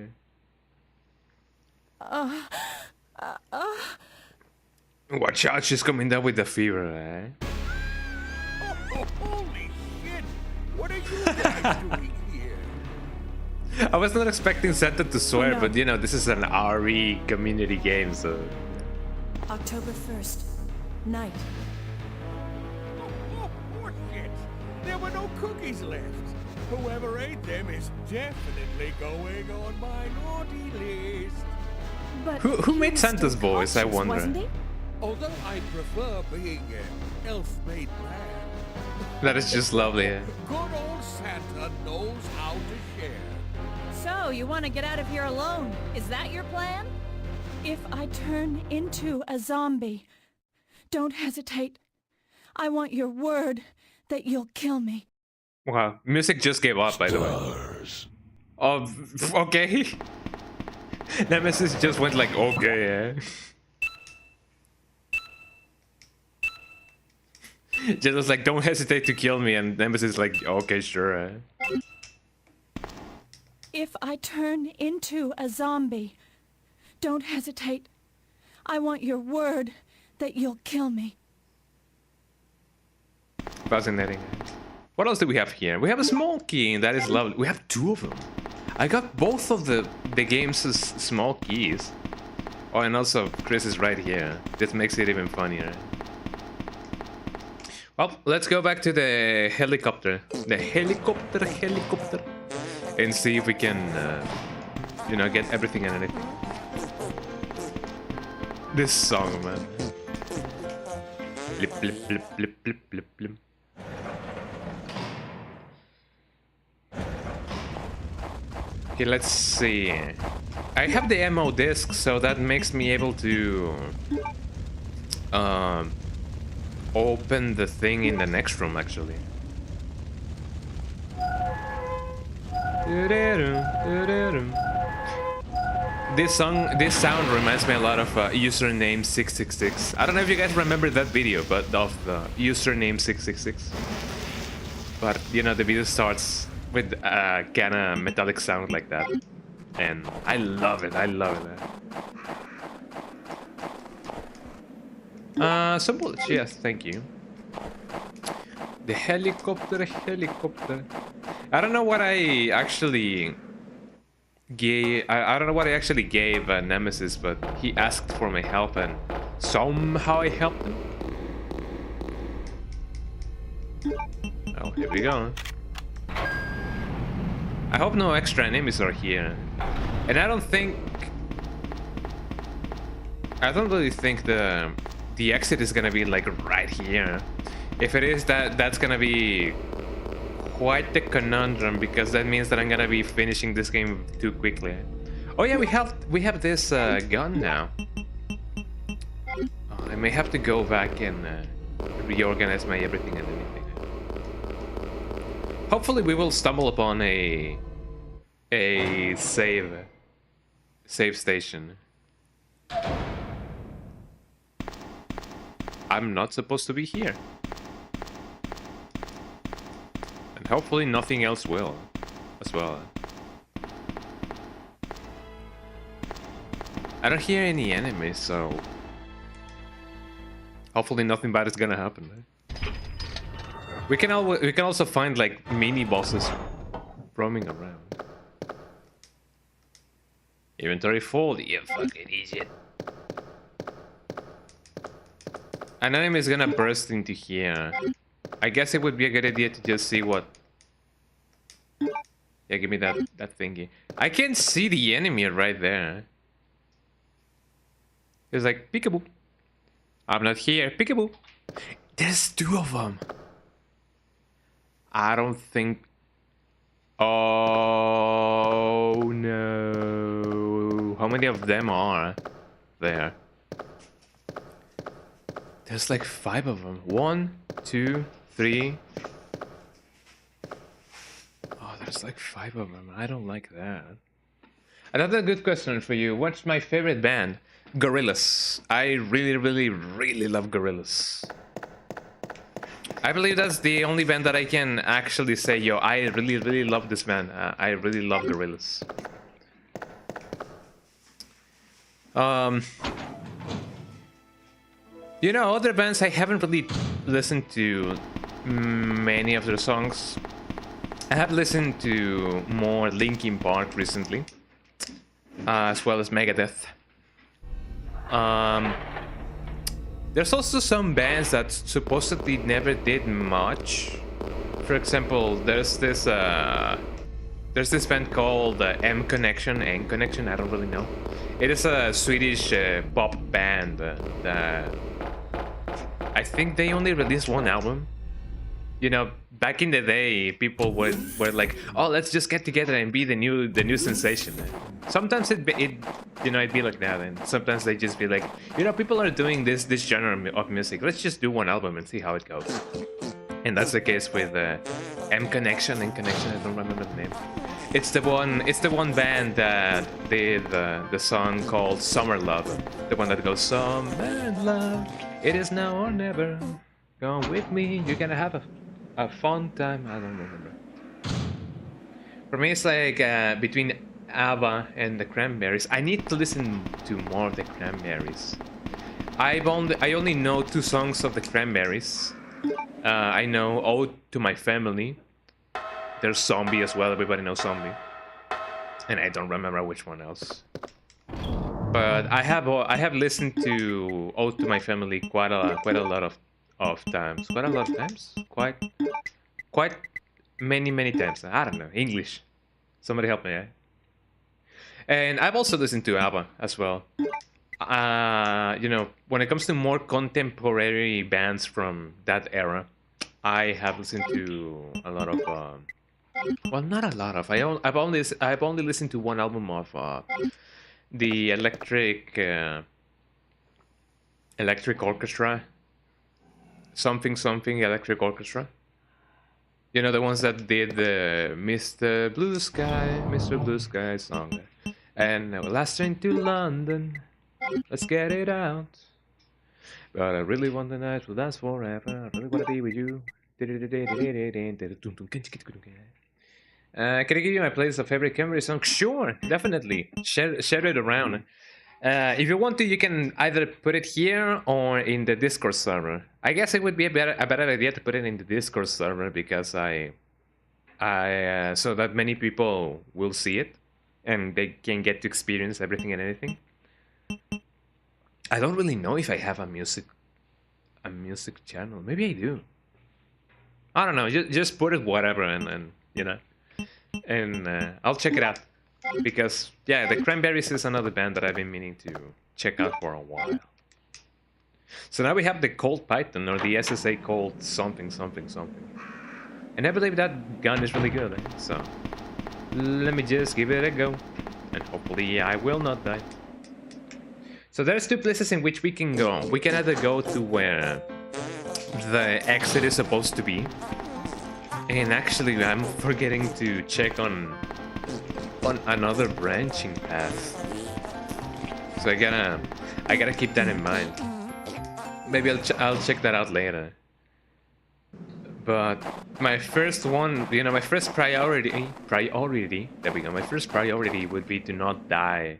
Watch out, she's coming down with the fever, eh? Oh, holy shit! What are you guys doing here? I was not expecting Santa to swear, no. but you know, this is an RE community game, so... October 1st. Night. Oh, shit! There were no cookies left. Whoever ate them is definitely going on my naughty list. But Who he made was Santa's still voice, I cautious, wonder? wasn't he? Although I prefer being an elf-made man, That is just lovely, eh? good old Santa knows how to share. So, you want to get out of here alone? Is that your plan? If I turn into a zombie, don't hesitate. I want your word that you'll kill me. Wow, music just gave up, by the way. was. Oh, okay. Nemesis just went like, okay, yeah. Just was like, don't hesitate to kill me, and Nemesis like, okay, sure. If I turn into a zombie, don't hesitate. I want your word that you'll kill me. Fascinating. What else do we have here? We have a small key, and that is lovely. We have 2 of them. I got both of the game's small keys. Oh, and also Chris is right here. This makes it even funnier. Well, let's go back to the helicopter. The helicopter. And see if we can, you know, get everything and anything. This song, man. Blip, blip, blip, blip, blip, blip, blip. Okay, let's see. I have the ammo disc, so that makes me able to open the thing in the next room, actually. This sound reminds me a lot of username 666. I don't know if you guys remember that video, but of the username 666. But you know, the video starts with a kind of metallic sound like that, and I love it. I love it. Some bullets, yes, thank you. The helicopter. I don't know what I actually gave. I don't know what I actually gave Nemesis, but he asked for my help, and somehow I helped him. Oh, here we go. I hope no extra enemies are here, and I don't really think the exit is gonna be like right here. If it is, that's gonna be quite the conundrum, because that means that I'm gonna be finishing this game too quickly. Oh yeah, we have this gun now. Oh, I may have to go back and reorganize my everything and anything. Hopefully we will stumble upon a save station. I'm not supposed to be here. And hopefully nothing else will as well. I don't hear any enemies, so hopefully nothing bad is gonna happen. We can also find like mini bosses roaming around. Inventory full, you fucking idiot. An enemy is gonna burst into here. I guess it would be a good idea to just see what. Yeah, give me that thingy. I can see the enemy right there. It's like peekaboo. I'm not here, peekaboo. There's 2 of them. I don't think. Oh no! How many of them are there? There's like 5 of them. 1, 2, 3. Oh, there's like 5 of them. I don't like that. Another good question for you. What's my favorite band? Gorillaz. I really love Gorillaz. I believe that's the only band that I can actually say, yo, I really love this band. I really love Gorillaz. You know, other bands, I haven't really listened to many of their songs. I have listened to more Linkin Park recently, as well as Megadeth. There's also some bands that supposedly never did much. For example, there's this band called ENG Connection, I don't really know. It is a Swedish pop band that I think they only released 1 album. You know, back in the day, people were like, "Oh, let's just get together and be the new sensation." Sometimes it'd be like that, and sometimes they just be like, you know, people are doing this genre of music. Let's just do 1 album and see how it goes. And that's the case with ENG Connection. I don't remember the name. It's the one band that did the song called Summer Love. The one that goes, Summer Love, it is now or never. Come with me, you're gonna have a fun time. I don't remember. For me, it's like between ABBA and the Cranberries. I need to listen to more of the Cranberries. I only know 2 songs of the Cranberries. I know Ode to My Family. There's Zombie as well. Everybody knows Zombie. And I don't remember which one else. But I have listened to Ode to My Family quite a lot of times. Quite a lot of times? Quite many times. I don't know. English. Somebody help me, eh? And I've also listened to ABBA as well. You know, when it comes to more contemporary bands from that era, I have listened to a lot of well, not a lot of. I've only listened to one album of the Electric Orchestra. Something Electric Orchestra. You know, the ones that did the Mr. Blue Sky song. And last train to London, let's get it out. But I really want the night to last forever. I really want to be with you. Can I give you my playlist of favorite Camry song? Sure, definitely. Share it around. If you want to, you can either put it here or in the Discord server. I guess it would be a better idea to put it in the Discord server because so that many people will see it and they can get to experience everything and anything. I don't really know if I have a music channel. Maybe I do. I don't know. Just put it whatever and you know, and I'll check it out. Because, yeah, the Cranberries is another band that I've been meaning to check out for a while. So now we have the Colt Python, or the SSA Colt something. And I believe that gun is really good, eh? So let me just give it a go. And hopefully I will not die. So there's 2 places in which we can go. We can either go to where the exit is supposed to be. And actually, I'm forgetting to check on another branching path. So I gotta keep that in mind. Maybe I'll check that out later. But my first one, you know, my first priority, there we go. My first priority would be to not die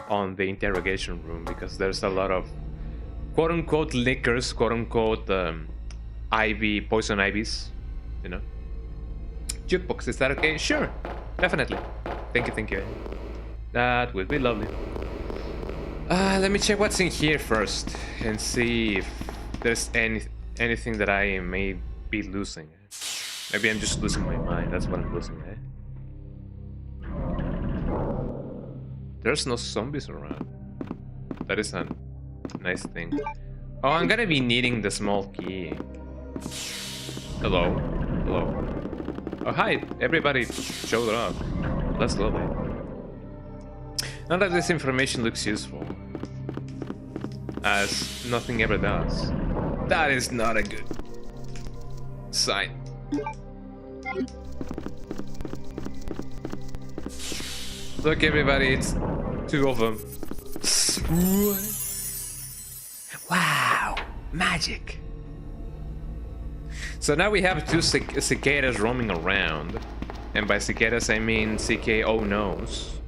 on the interrogation room because there's a lot of quote-unquote lickers, quote-unquote poison ivies, you know. Jukebox, is that okay? Sure, definitely. Thank you. That would be lovely. Let me check what's in here first and see if there's anything that I may be losing. Maybe I'm just losing my mind. That's what I'm losing, eh? There's no zombies around. That is a nice thing. Oh, I'm gonna be needing the small key. Hello. Oh, hi. Everybody showed up. That's lovely. None of this information looks useful. As nothing ever does. That is not a good sign. Look, everybody, it's 2 of them. Wow, magic. So now we have 2 cicadas roaming around. And by cicadas, I mean CKO knows.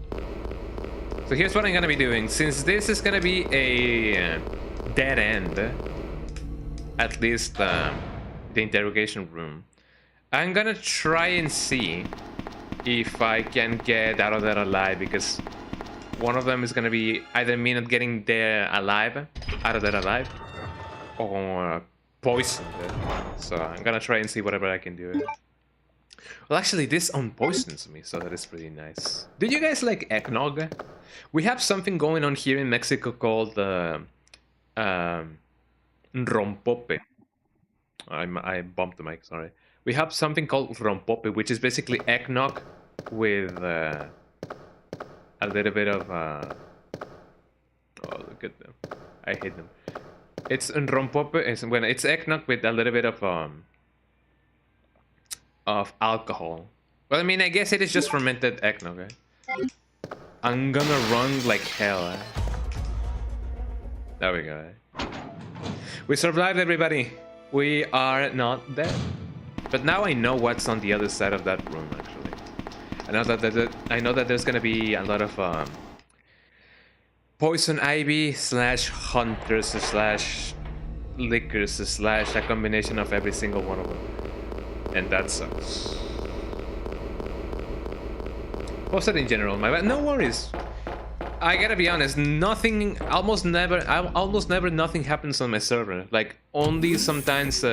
So here's what I'm gonna be doing. Since this is gonna be a dead end, at least the interrogation room, I'm gonna try and see if I can get out of there alive, because one of them is gonna be either me not getting there alive, out of there alive, or poisoned. So I'm gonna try and see whatever I can do. Well, actually, this unpoisons me, so that is pretty nice. Do you guys like eggnog? We have something going on here in Mexico called rompope. I bumped the mic, sorry. We have something called rompope, which is basically eggnog with a little bit of... Oh, look at them. I hate them. It's rompope, it's eggnog with a little bit of alcohol. Well, I mean, I guess it is just fermented eggnog, eh? I'm gonna run like hell, eh? There we go, eh? We survived, everybody. We are not dead. But now I know what's on the other side of that room, actually. I know that there's gonna be a lot of poison ivy slash hunters slash lickers slash a combination of every single one of them, and that sucks. Posted in general, my bad. No worries. I gotta be honest. Nothing. Almost never. Nothing happens on my server. Like only sometimes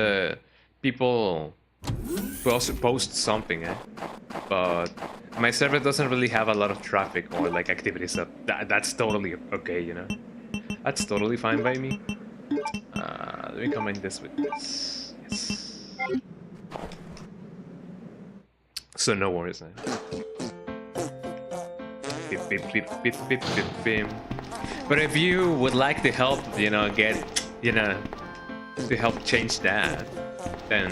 people post something, eh? But my server doesn't really have a lot of traffic or like activity, so that's totally okay, you know. That's totally fine by me. Let me combine this with this. Yes. So no worries, eh? Beep, beep, beep, beep, beep, beep, beep. But if you would like to help, you know, to help change that, then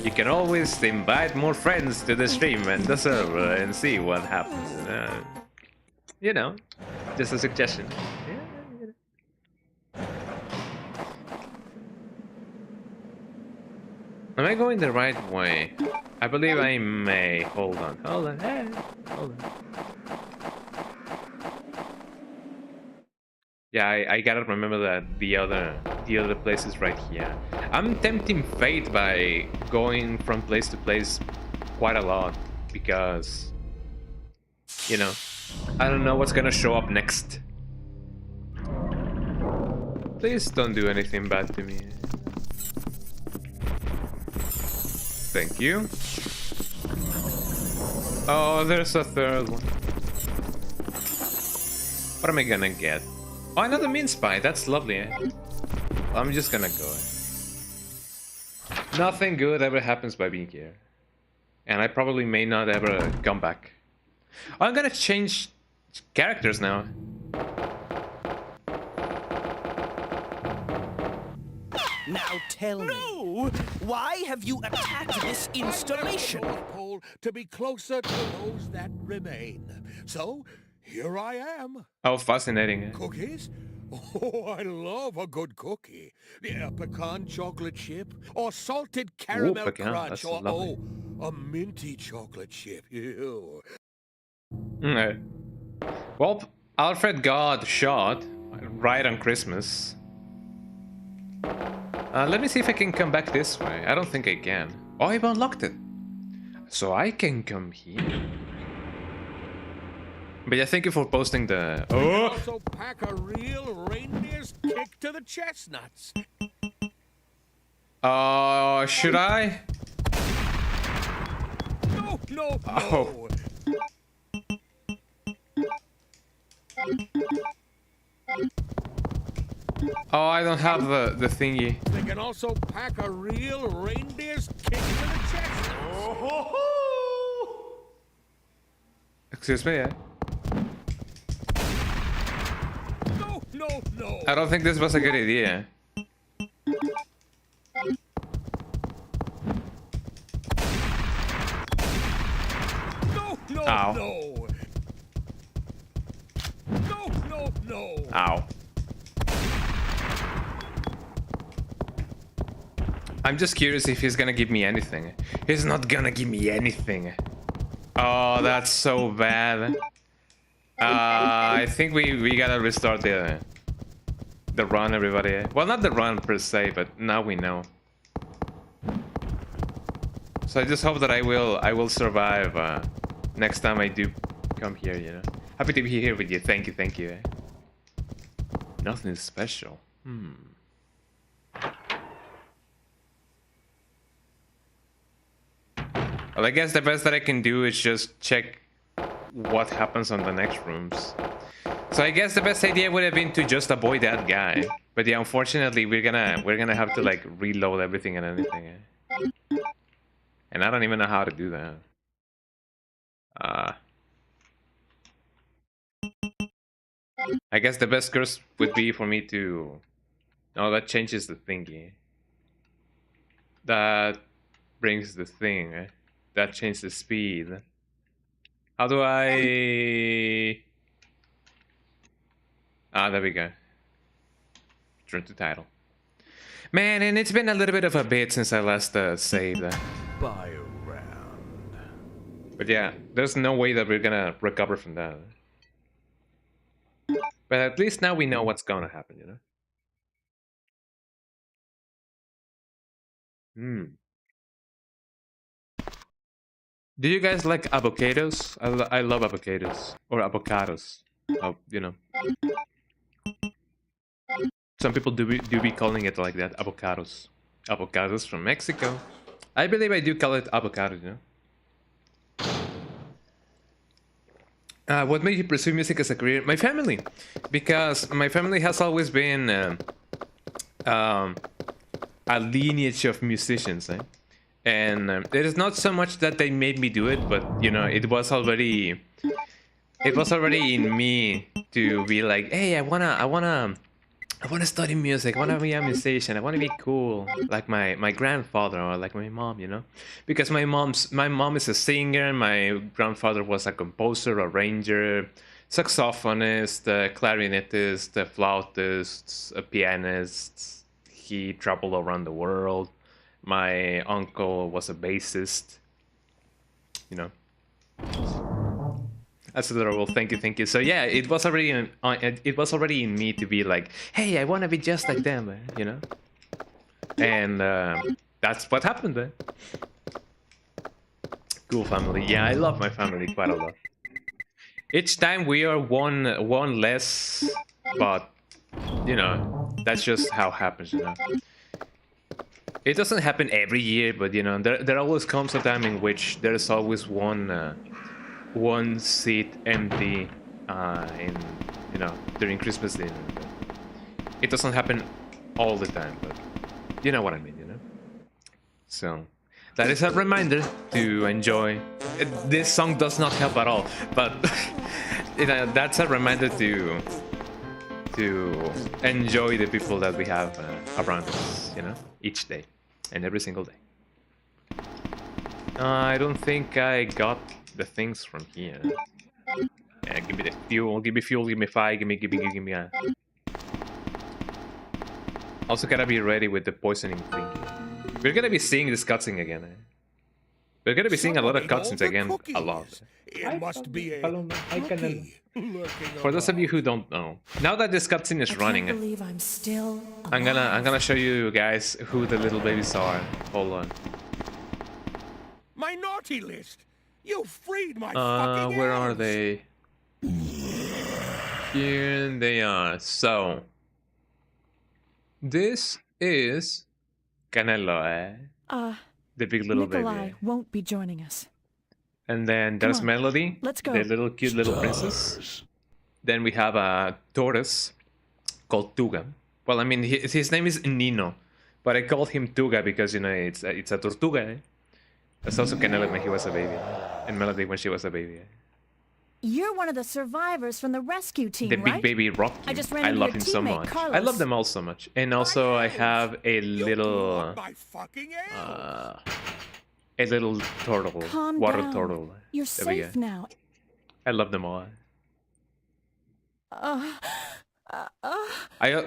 you can always invite more friends to the stream and the server and see what happens. You know, just a suggestion. Yeah. Am I going the right way? I believe I may. Hold on. Hey, hold on. Yeah, I gotta remember that the other place is right here. I'm tempting fate by going from place to place quite a lot because, you know, I don't know what's gonna show up next. Please don't do anything bad to me. Thank you. Oh, there's a third one. What am I gonna get? Oh, another mince pie. That's lovely, eh? I'm just gonna go. Nothing good ever happens by being here. And I probably may not ever come back. Oh, I'm gonna change characters now. Now tell me, why have you attacked this installation? Pole to be closer to those that remain. So here I am. Oh, fascinating. Eh? Cookies? Oh, I love a good cookie. Yeah, pecan chocolate chip, or salted caramel pecan, crunch, that's or lovely. a minty chocolate chip. Ew. Okay. Well, Alfred got shot right on Christmas. Let me see if I can come back this way. I don't think I can. Oh, I've unlocked it. So I can come here. But yeah, thank you for posting the... Oh! Also pack a real reindeer's kick to the chestnuts. Should I? No. Oh. Oh, I don't have the thingy. They can also pack a real reindeer's kick to the chestnuts. Excuse me, eh? No. I don't think this was a good idea. No. Ow. No. Ow. I'm just curious if he's gonna give me anything. He's not gonna give me anything. Oh, that's so bad. I think we gotta restart the run, everybody. Well, not the run per se, but now we know. So I just hope that I will survive next time I do come here, you know. Happy to be here with you. Thank you. Nothing special. Well, I guess the best that I can do is just check what happens on the next rooms. So I guess the best idea would have been to just avoid that guy. But yeah, unfortunately, we're gonna have to like reload everything and anything. Eh? And I don't even know how to do that. I guess the best curse would be for me to... Oh, that changes the thingy. That brings the thing. Eh? That changes the speed. How do I... Ah, there we go. Turn to title. Man, and it's been a little bit of a bit since I last saved. Biorand. But yeah, there's no way that we're gonna recover from that. But at least now we know what's gonna happen, you know? Hmm. Do you guys like avocados? I love avocados. Or avocados. Oh, you know. Some people do be calling it like that, avocados. Avocados from Mexico. I believe I do call it avocado, you know? What made you pursue music as a career? My family. Because my family has always been a lineage of musicians, eh? And it is not so much that they made me do it, but you know, it was already in me to be like, hey, I wanna study music, I wanna be a musician, I wanna be cool, like my grandfather or like my mom, you know, because my mom is a singer, my grandfather was a composer, arranger, saxophonist, clarinetist, flautist, a pianist. He traveled around the world. My uncle was a bassist, you know. That's adorable. Thank you. So yeah, it was already in me to be like, hey, I want to be just like them, you know. And that's what happened. Cool family. Yeah, I love my family quite a lot. Each time we are one less, but you know, that's just how it happens, you know. It doesn't happen every year, but you know, there always comes a time in which there's always one seat empty in, you know, during Christmas dinner. It doesn't happen all the time, but you know what I mean, you know. So that is a reminder to enjoy. This song does not help at all, but you know, that's a reminder to enjoy the people that we have around us, you know, each day and every single day. I don't think I got the things from here. Yeah, give me the fuel, give me fire, give me a... Also gotta be ready with the poisoning thing. We're gonna be seeing this cutscene again. We're gonna be seeing a lot of cutscenes again, a lot. It must be a For those of you who don't know, now that this cutscene is running, I'm gonna show you guys who the little babies are. Hold on. My naughty list. You freed my fucking where are elves. they? Here they are. So this is Canelo, eh? The big little Nikolai baby. won't be joining us. And then there's on, Melody, let's go. the little cute little princess. Then we have a tortoise called Tuga. Well, I mean, his name is Nino, but I called him Tuga because, you know, it's a tortuga. Eh? That's also Canelo when he was a baby, and Melody when she was a baby. You're one of the survivors from the rescue team, The right? big baby Rocky. I just ran I into love your him so teammate, much. I Carlos. love them all so much. And also I have a You blew little up my fucking elves. turtle, Calm water down. turtle. You're There we safe go. now. I love them all.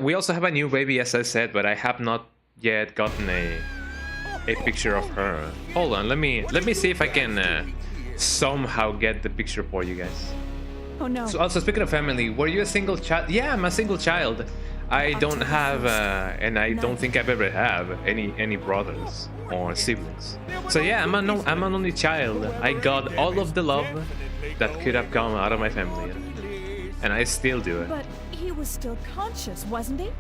We also have a new baby, as I said, but I have not yet gotten a picture of her. Hold on, let me see if I can somehow get the picture for you guys. Oh no. So also, speaking of family, were you a single child? Yeah, I'm a single child. I don't have, and I don't think I've ever have any brothers or siblings. So yeah, I'm an only child. I got all of the love that could have come out of my family, and I still do it. But he was still conscious, wasn't he?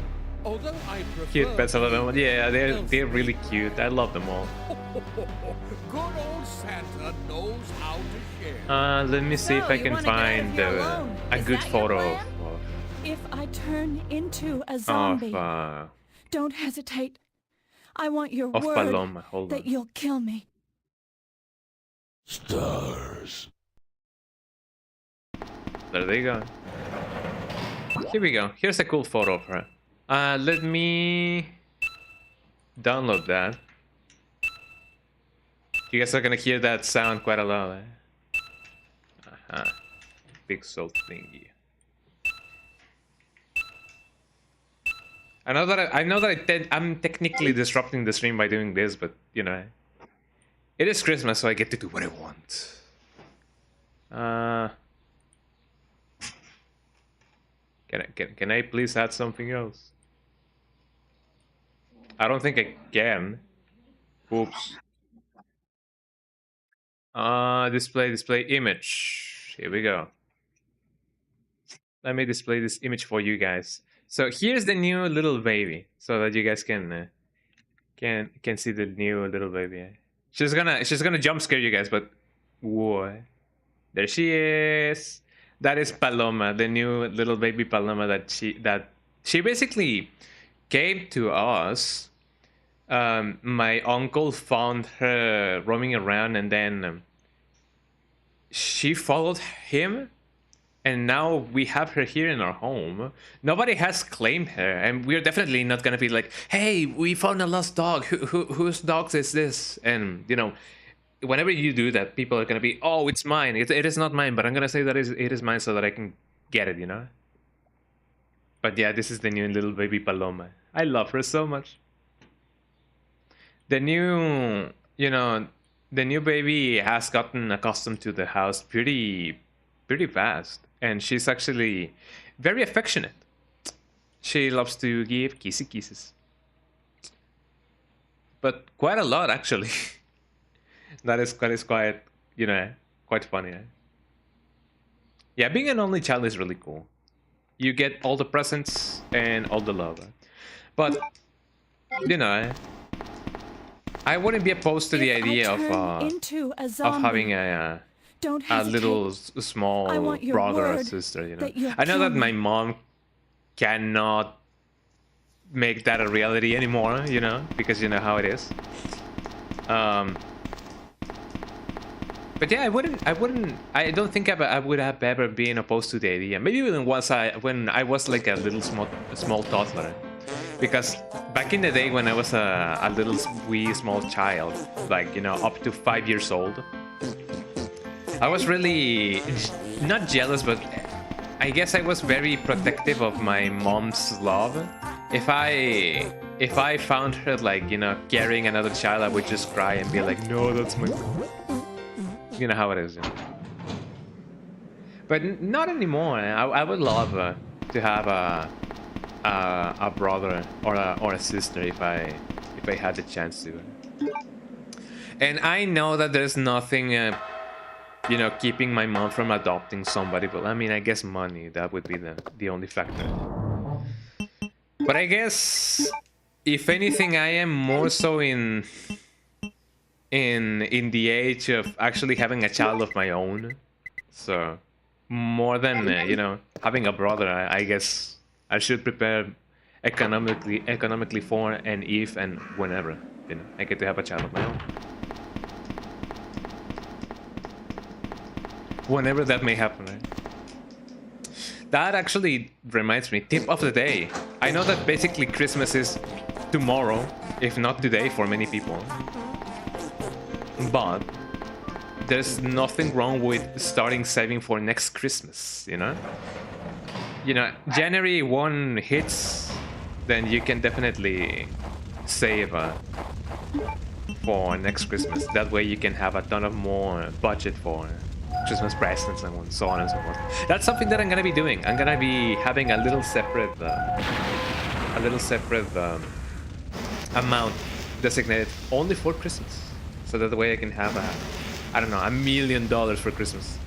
Although I prefer Cute pets, I love them. Yeah, they're really cute. I love them all. Good old Santa knows how to share. Let me see if So, I you can wanna get out of find here alone. a Is good that your photo plan? If I turn into a zombie, of don't hesitate. I want your of word Paloma. Hold that on. you'll kill me. Stars. There they go. Here we go. Here's a cool photo of her. Let me download that. You guys are gonna hear that sound quite a lot. Big salt thingy. I know that I'm technically disrupting the stream by doing this, but you know, it is Christmas, so I get to do what I want. Can I please add something else? I don't think I can. Oops. Display image. Here we go. Let me display this image for you guys. So here's the new little baby, so that you guys can see the new little baby. She's gonna jump scare you guys, but whoa, there she is. That is Paloma, the new little baby Paloma that she basically came to us. My uncle found her roaming around, and then she followed him, and now we have her here in our home. Nobody has claimed her, and we're definitely not gonna be like, hey, we found a lost dog, whose dog is this? And you know, whenever you do that, people are gonna be, oh, it's mine. It is not mine, but I'm gonna say that it is mine so that I can get it, you know. But yeah, this is the new little baby Paloma. I love her so much. The new baby has gotten accustomed to the house pretty fast, and she's actually very affectionate. She loves to give kisses, but quite a lot actually. that is quite, you know, quite funny. Eh? Yeah, being an only child is really cool. You get all the presents and all the love, but you know, I wouldn't be opposed to the idea of having a little small brother or sister, you know. I know that my mom cannot make that a reality anymore, you know, because you know how it is. But yeah, I don't think I would have ever been opposed to the idea. Maybe even when I was like a little small toddler. Because back in the day when I was a little wee small child, like, you know, up to 5 years old, I was really not jealous, but I guess I was very protective of my mom's love. If I found her, like, you know, carrying another child, I would just cry and be like, no, that's my mom. You know how it is, you know? But not anymore. I would love to have a brother or a sister if I had the chance to. And I know that there's nothing you know, keeping my mom from adopting somebody, but I mean, I guess money, that would be the only factor. But I guess if anything, I am more so in the age of actually having a child of my own. So more than you know, having a brother, I guess I should prepare economically for and if and whenever, you know, I get to have a child of my own. Whenever that may happen, right? That actually reminds me, tip of the day. I know that basically Christmas is tomorrow, if not today for many people. But there's nothing wrong with starting saving for next Christmas, you know? You know, January 1 hits, then you can definitely save for next Christmas. That way you can have a ton of more budget for Christmas presents and so on and so forth. That's something that I'm gonna be doing. I'm gonna be having a little separate amount designated only for Christmas, so that way I can have I don't know, $1 million for Christmas.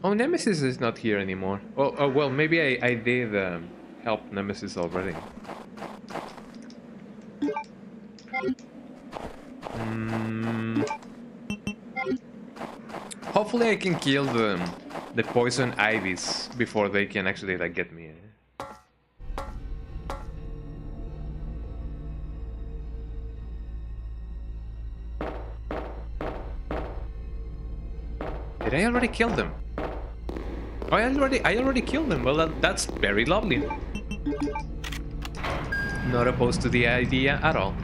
Oh, Nemesis is not here anymore. Oh well, maybe I did help Nemesis already. Hopefully I can kill the poison ivies before they can actually like get me. Did I already kill them? Oh, I already killed them. Well, that's very lovely. Not opposed to the idea at all.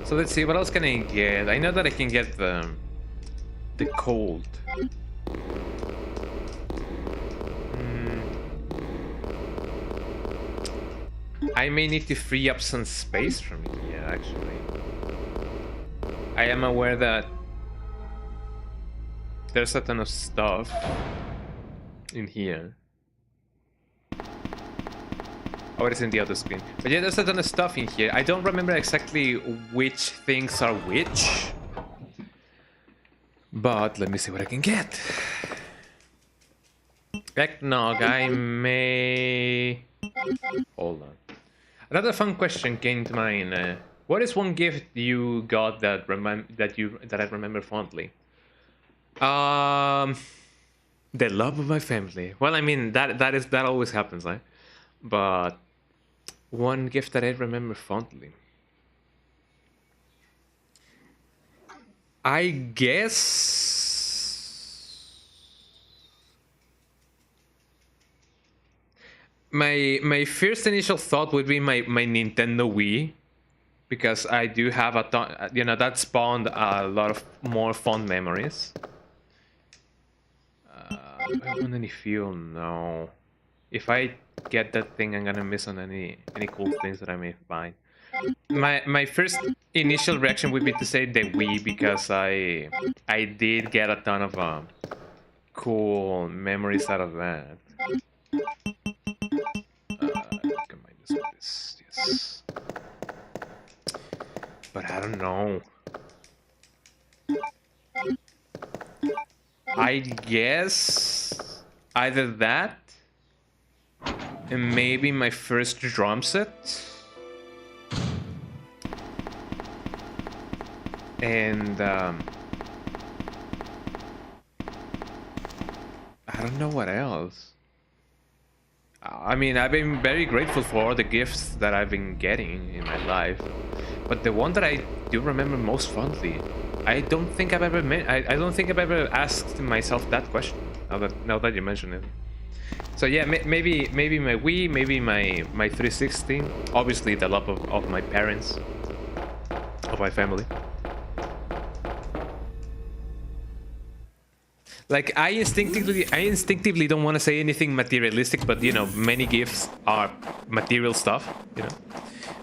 So let's see, what else can I get? I know that I can get the cold. I may need to free up some space from here, actually. I am aware that there's a ton of stuff in here. Oh, it's in the other screen. But yeah, there's a ton of stuff in here. I don't remember exactly which things are which. But let me see what I can get. Eggnog, I may... Hold on. Another fun question came to mind. What is one gift you got that I remember fondly? The love of my family. Well, I mean that always happens, right? But one gift that I remember fondly. I guess my first initial thought would be my Nintendo Wii, because I do have a ton, you know, that spawned a lot of more fond memories. Do I want any fuel? No. If I get that thing, I'm gonna miss on any cool things that I may find. My first initial reaction would be to say the Wii, because I did get a ton of cool memories out of that. Combine this with this, yes. But I don't know. I guess either that and maybe my first drum set. And I don't know what else. I mean, I've been very grateful for all the gifts that I've been getting in my life, but the one that I do remember most fondly, I don't think I've ever I don't think I've ever asked myself that question. Now that you mention it. So yeah, maybe my Wii, maybe my 360. Obviously, the love of my parents, of my family. Like, I instinctively don't want to say anything materialistic, but you know, many gifts are material stuff, you know,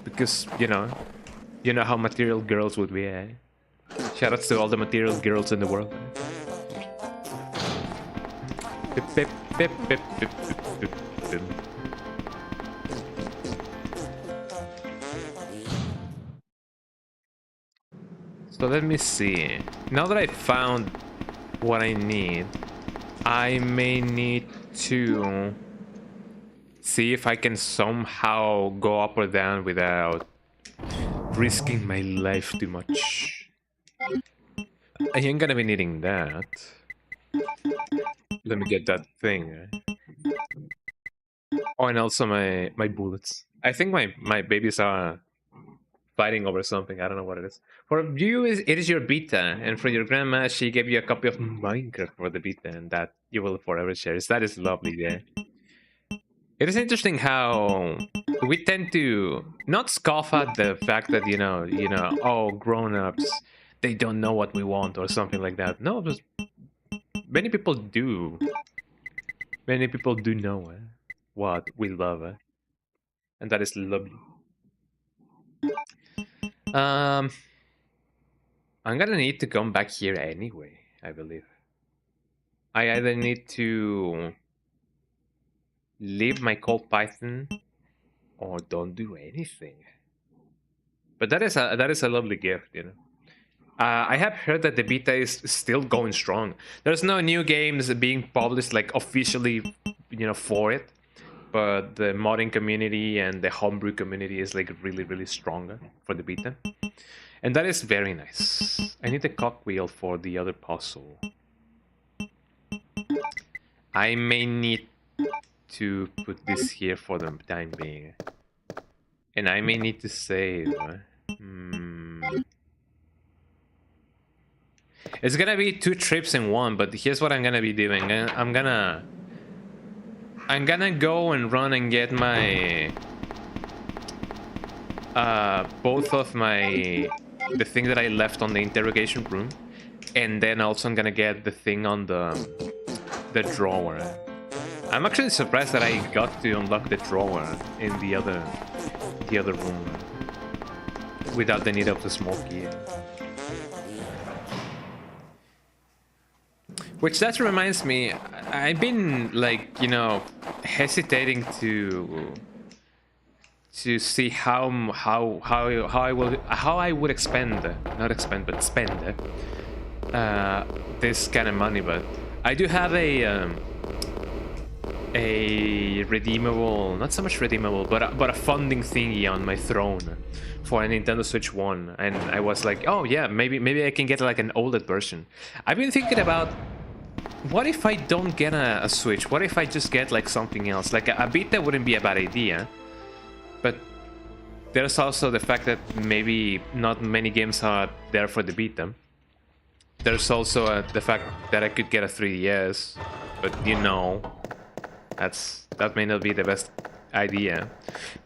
because you know how material girls would be. Eh? Shoutouts to all the material girls in the world. So let me see. Now that I found what I need, I may need to see if I can somehow go up or down without risking my life too much. I ain't gonna be needing that. Let me get that thing. Oh, and also my bullets. I think my babies are fighting over something. I don't know what it is. For you, it is your beta, and for your grandma, she gave you a copy of Minecraft for the beta, and that you will forever cherish. That is lovely, yeah. It is interesting how we tend to not scoff at the fact that you know, oh, grown-ups, they don't know what we want or something like that. No, just many people do. Many people do know what we love, and that is lovely. I'm gonna need to come back here anyway, I believe. I either need to leave my cold python or don't do anything. But that is a lovely gift, you know. I have heard that the beta is still going strong. There's no new games being published like officially, you know, for it. But the modding community and the homebrew community is like really stronger for the beta. And that is very nice. I need a cogwheel for the other puzzle. I may need to put this here for the time being. And I may need to save. It's gonna be 2 trips in one, but here's what I'm gonna be doing. I'm gonna go and run and get my both of the thing that I left on the interrogation room, and then also I'm gonna get the thing on the drawer. I'm actually surprised that I got to unlock the drawer in the other room without the need of the small key. Which that reminds me, I've been like, you know, hesitating to see how I would spend this kind of money, but I do have a redeemable, not so much redeemable, but a funding thingy on my throne for a Nintendo Switch 1, and I was like, oh yeah, maybe I can get like an OLED version. I've been thinking about, what if I don't get a Switch? What if I just get like something else? Like a Vita wouldn't be a bad idea, but there's also the fact that maybe not many games are there for the Vita. There's also the fact that I could get a 3DS, but you know, that may not be the best idea.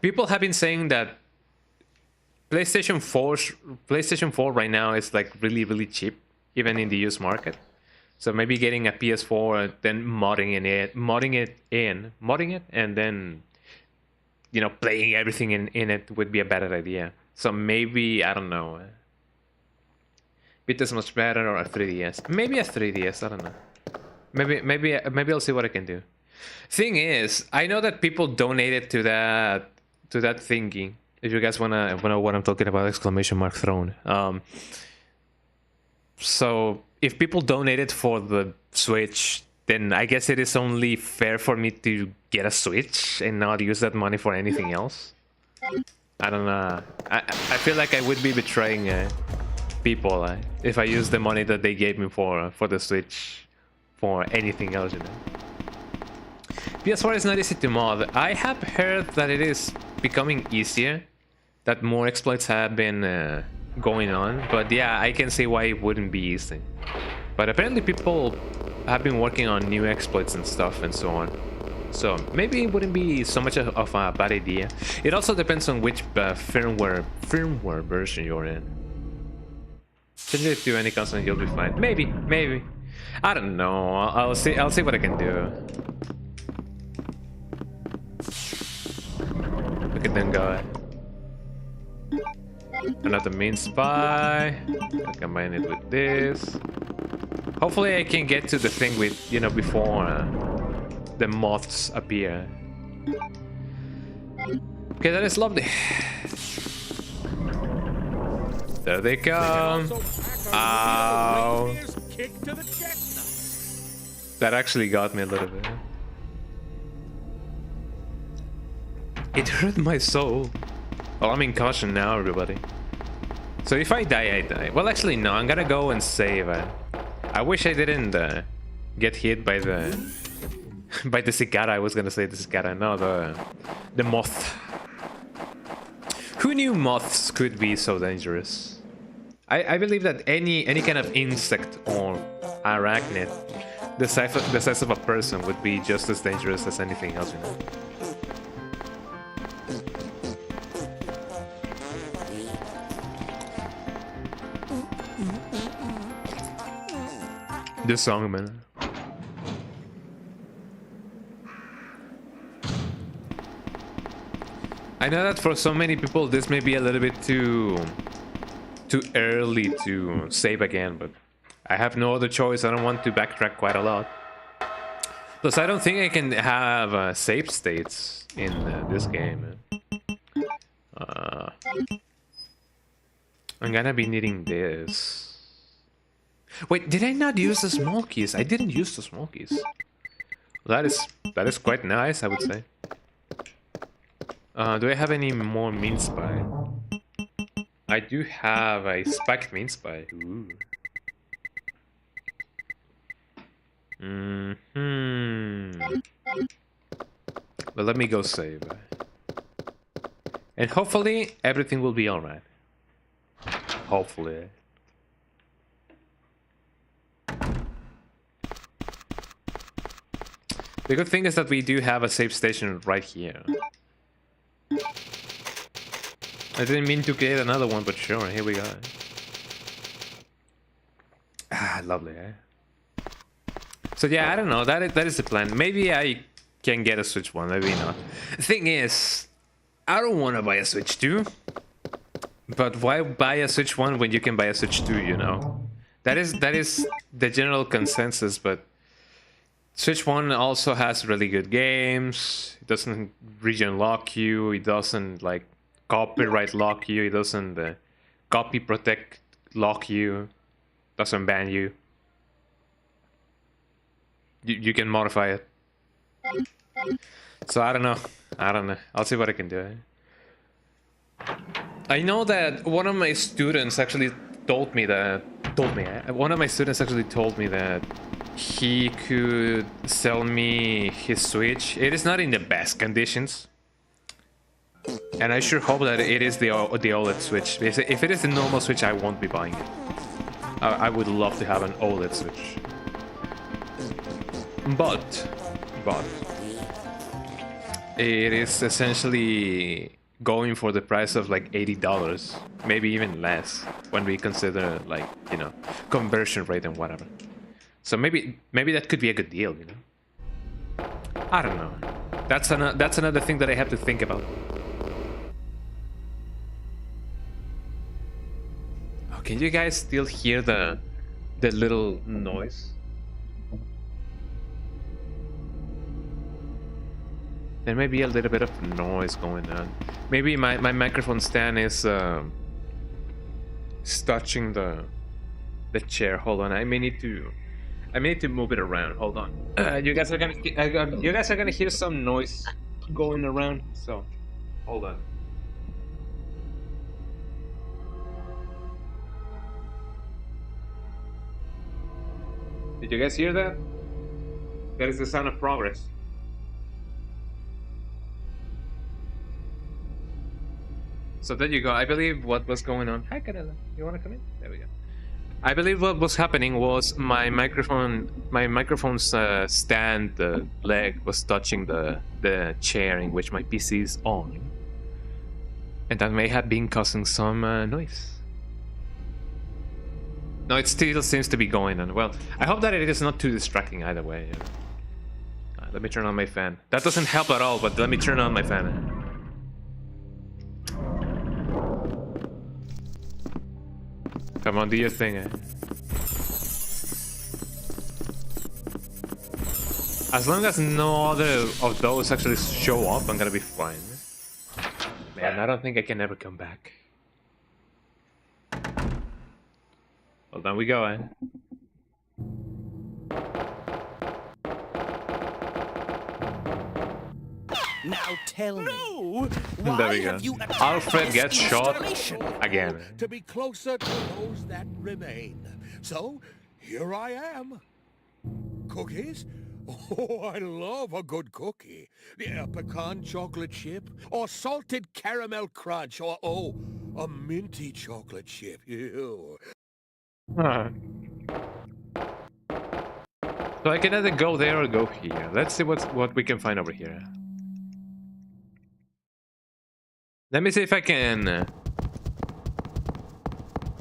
People have been saying that PlayStation 4 right now is like really cheap, even in the used market. So maybe getting a PS4, then modding it, and then, you know, playing everything in it would be a better idea. So maybe, I don't know, Vita's much better, or a 3DS. Maybe a 3DS, I don't know. Maybe I'll see what I can do. Thing is, I know that people donated to that thingy. If you guys wanna know what I'm talking about, !throne. So if people donated for the Switch, then I guess it is only fair for me to get a Switch and not use that money for anything else. I don't know. I feel like I would be betraying people if I use the money that they gave me for the Switch for anything else, you know. PS4 is not easy to mod. I have heard that it is becoming easier, that more exploits have been going on, but yeah, I can see why it wouldn't be easy. But apparently people have been working on new exploits and stuff and so on. So maybe it wouldn't be so much of a bad idea. It also depends on which firmware version you're in. Change it to any console and you'll be fine. Maybe. I don't know. I'll see what I can do. Look at them go. Another mean spy. I combine it with this. Hopefully I can get to the thing with, you know, before the moths appear. Okay, that is lovely. There they come. Ow. That actually got me a little bit. It hurt my soul. Well, I'm in caution now, everybody. So if I die, I die. Well, actually, no. I'm gonna go and save. I wish I didn't get hit by the cicada. I was gonna say the cicada. No, the moth. Who knew moths could be so dangerous? I believe that any kind of insect or arachnid, the size of a person, would be just as dangerous as anything else, you know. This song, man. I know that for so many people this may be a little bit too early to save again, but I have no other choice. I don't want to backtrack quite a lot. Plus, I don't think I can have save states in this game. I'm gonna be needing this. Wait, did I not use the small keys? I didn't use the small keys. That is quite nice, I would say. Do I have any more mean spy? I do have a spiked mean spy. Ooh. But let me go save. And hopefully everything will be alright. Hopefully. The good thing is that we do have a save station right here. I didn't mean to create another one, but sure, here we go. Ah, lovely, eh? So yeah, I don't know, that is the plan. Maybe I can get a Switch 1, maybe not. The thing is, I don't want to buy a Switch 2. But why buy a Switch 1 when you can buy a Switch 2, you know? That is the general consensus, but Switch 1 also has really good games. It doesn't region lock you, it doesn't like copyright lock you, it doesn't copy protect lock you, doesn't ban you. You can modify it. So I don't know. I'll see what I can do. I know that one of my students actually told me that he could sell me his Switch. It is not in the best conditions, and I sure hope that it is the OLED Switch. If it is the normal Switch, I won't be buying it. I would love to have an OLED Switch, but it is essentially going for the price of like $80, maybe even less when we consider, like, you know, conversion rate and whatever. So maybe that could be a good deal, you know. I don't know. That's another thing that I have to think about. Oh, can you guys still hear the little noise? There may be a little bit of noise going on. Maybe my microphone stand is touching the chair. Hold on, I may need to move it around. Hold on. You guys are gonna hear some noise going around. So, hold on. Did you guys hear that? That is the sound of progress. So there you go. I believe what was going on. Hi, Canela. You want to come in? There we go. I believe what was happening was my microphone's stand leg was touching the chair in which my PC is on, and that may have been causing some noise. No, it still seems to be going on. Well, I hope that it is not too distracting either way. Let me turn on my fan. That doesn't help at all, but let me turn on my fan. Come on, do your thing, eh? As long as no other of those actually show up, I'm gonna be fine. Man, I don't think I can ever come back. Well, down we go, eh? Now tell me, There why we go. have you attacked Alfred this gets shot installation? again. To be closer to those that remain. So, here I am. Cookies? Oh, I love a good cookie. Yeah, pecan chocolate chip, or salted caramel crunch, or, oh, a minty chocolate chip. Ew. Huh. So I can either go there or go here. Let's see what we can find over here. Let me see if I can...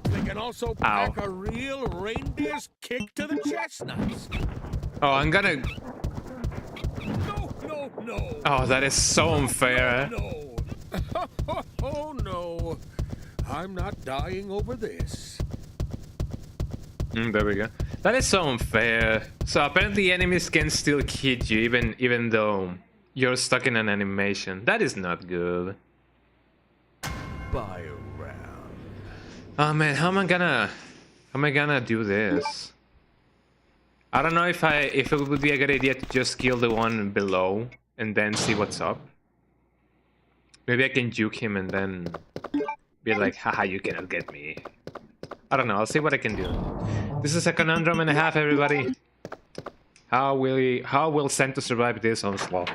They can also pack a real reindeer's kick to the chestnuts. Oh, I'm gonna... No. Oh, that is so unfair. No. Oh, no. I'm not dying over this. There we go. That is so unfair. So apparently enemies can still hit you even though you're stuck in an animation. That is not good. Biorand. Oh man, how am I gonna do this? I don't know if it would be a good idea to just kill the one below and then see what's up. Maybe I can juke him and then be like, haha, you cannot get me. I don't know, I'll see what I can do. This is a conundrum and a half, everybody. How will Santa survive this onslaught?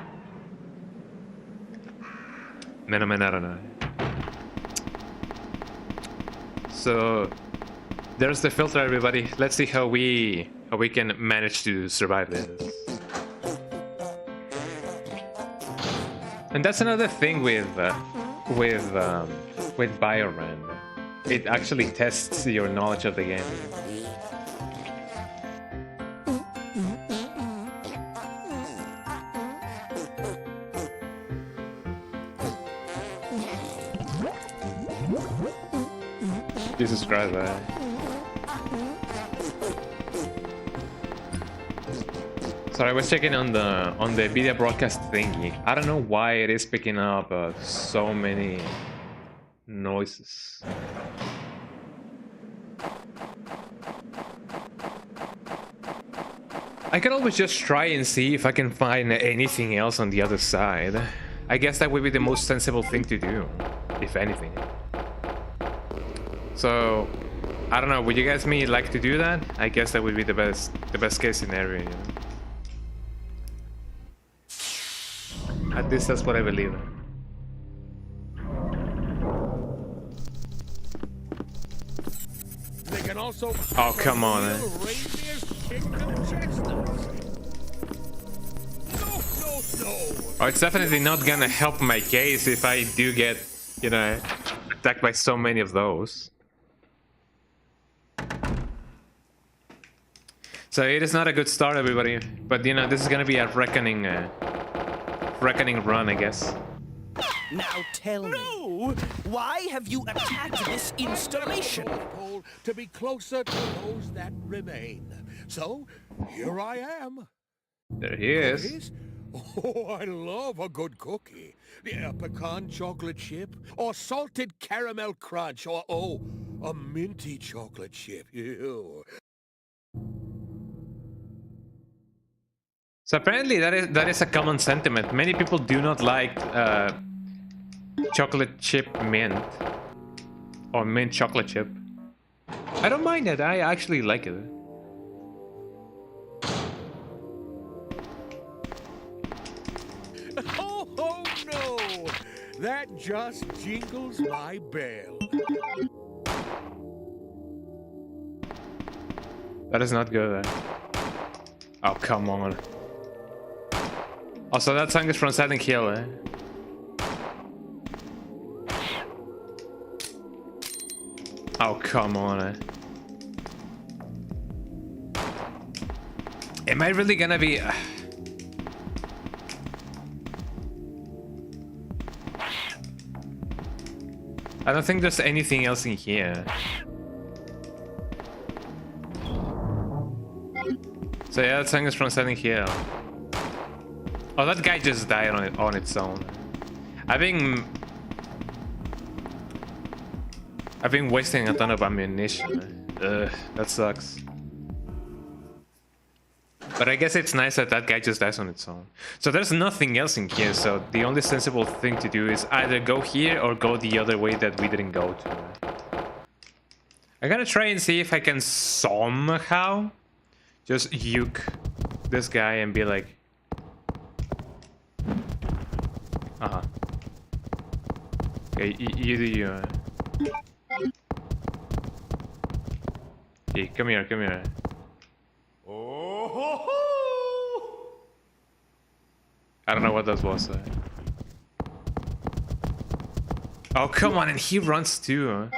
Man, I don't know. So there's the filter, everybody. Let's see how we can manage to survive this. And that's another thing with with Biorand. It actually tests your knowledge of the game. Jesus Christ, Sorry, I was checking on the video broadcast thingy. I don't know why it is picking up so many noises. I can always just try and see if I can find anything else on the other side. I guess that would be the most sensible thing to do, if anything. So, I don't know, would you guys like to do that? I guess that would be the best case scenario, you know? At least that's what I believe. They can also Oh, come on, reindeers kick to the chestnuts. No. Oh, it's definitely not gonna help my case if I do get, you know, attacked by so many of those. So it is not a good start, everybody. But, you know, this is gonna be a reckoning run, I guess. Now tell me, why have you attacked this installation? Pole to be closer to those that remain. So, here I am. There he is. Cookies? Oh, I love a good cookie. Yeah, pecan chocolate chip, or salted caramel crunch, or, oh, a minty chocolate chip. Ew. So apparently that is a common sentiment. Many people do not like chocolate chip mint or mint chocolate chip. I don't mind it. I actually like it. Oh no! That just jingles my bell. That is not good. Oh, come on. Also, that song is from Silent Hill, eh? Oh, come on, eh? Am I really gonna be... I don't think there's anything else in here. So yeah, that song is from Silent Hill. Oh, that guy just died on its own. I've been wasting a ton of ammunition. Ugh, that sucks. But I guess it's nice that that guy just dies on its own. So there's nothing else in here, so the only sensible thing to do is either go here or go the other way that we didn't go to. I'm gonna try and see if I can somehow just juke this guy and be like... Uh-huh. Okay, you do you. Hey, come here, come here. I don't know what that was. Oh, come on, and he runs too.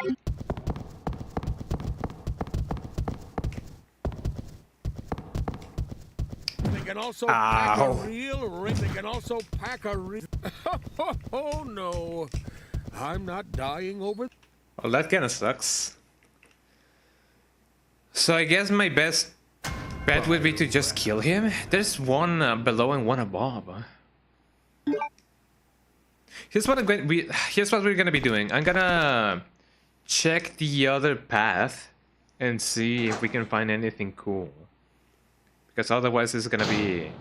They can also pack a real ring. They can also pack a real... Oh no, I'm not dying over... Well, that kind of sucks. So I guess my best bet would be to just kill him. There's one below and one above. Here's what we're gonna be doing. I'm gonna check the other path and see if we can find anything cool. Because otherwise it's gonna be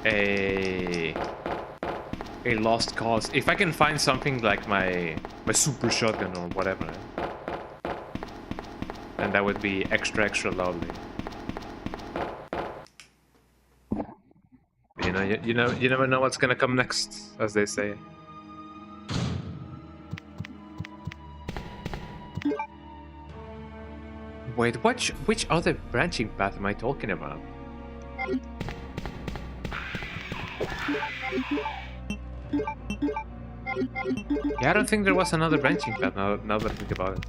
a lost cause. If I can find something like my super shotgun or whatever, then that would be extra lovely. You never know what's gonna come next, as they say. Wait, which other branching path am I talking about? Yeah, I don't think there was another branching path now that I think about it.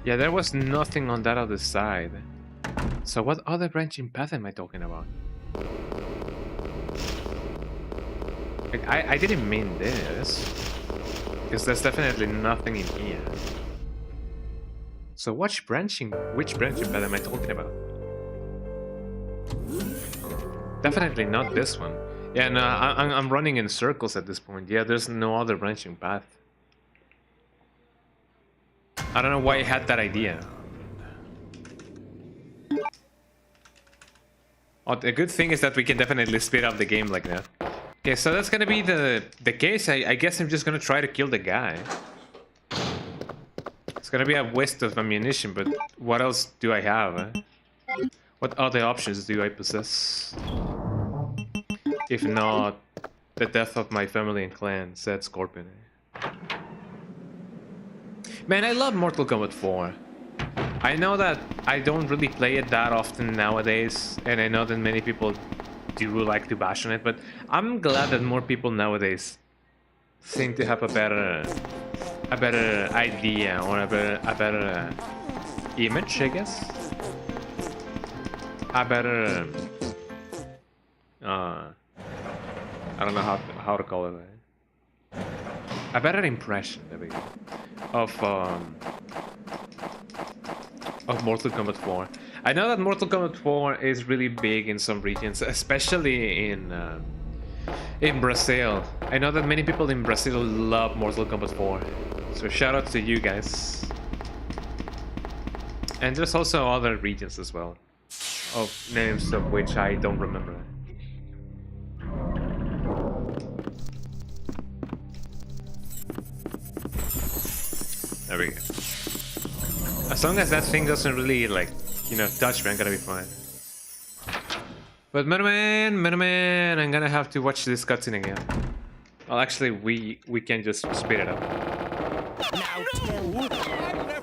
Yeah, there was nothing on that other side. So what other branching path am I talking about? Like, I didn't mean this. Because there's definitely nothing in here. So which branching path am I talking about? Definitely not this one. Yeah, no, I'm running in circles at this point. Yeah, there's no other branching path. I don't know why I had that idea. Oh, the good thing is that we can definitely speed up the game like that. Okay, so that's gonna be the case. I guess I'm just gonna try to kill the guy. It's gonna be a waste of ammunition, but what else do I have? What other options do I possess? If not, the death of my family and clan, said Scorpion. Man, I love Mortal Kombat 4. I know that I don't really play it that often nowadays, and I know that many people do like to bash on it, but I'm glad that more people nowadays seem to have a better idea or a better image, I guess. A better I don't know how to call it. A better impression, there we go, of Mortal Kombat 4. I know that Mortal Kombat 4 is really big in some regions, especially in Brazil. I know that many people in Brazil love Mortal Kombat 4, so shout out to you guys. And there's also other regions as well, of names of which I don't remember. There we go. As long as that thing doesn't really, like, you know, touch me, I'm gonna be fine. But Metal-Man, I'm gonna have to watch this cutscene again. Well, actually, we can just speed it up. Now tell me,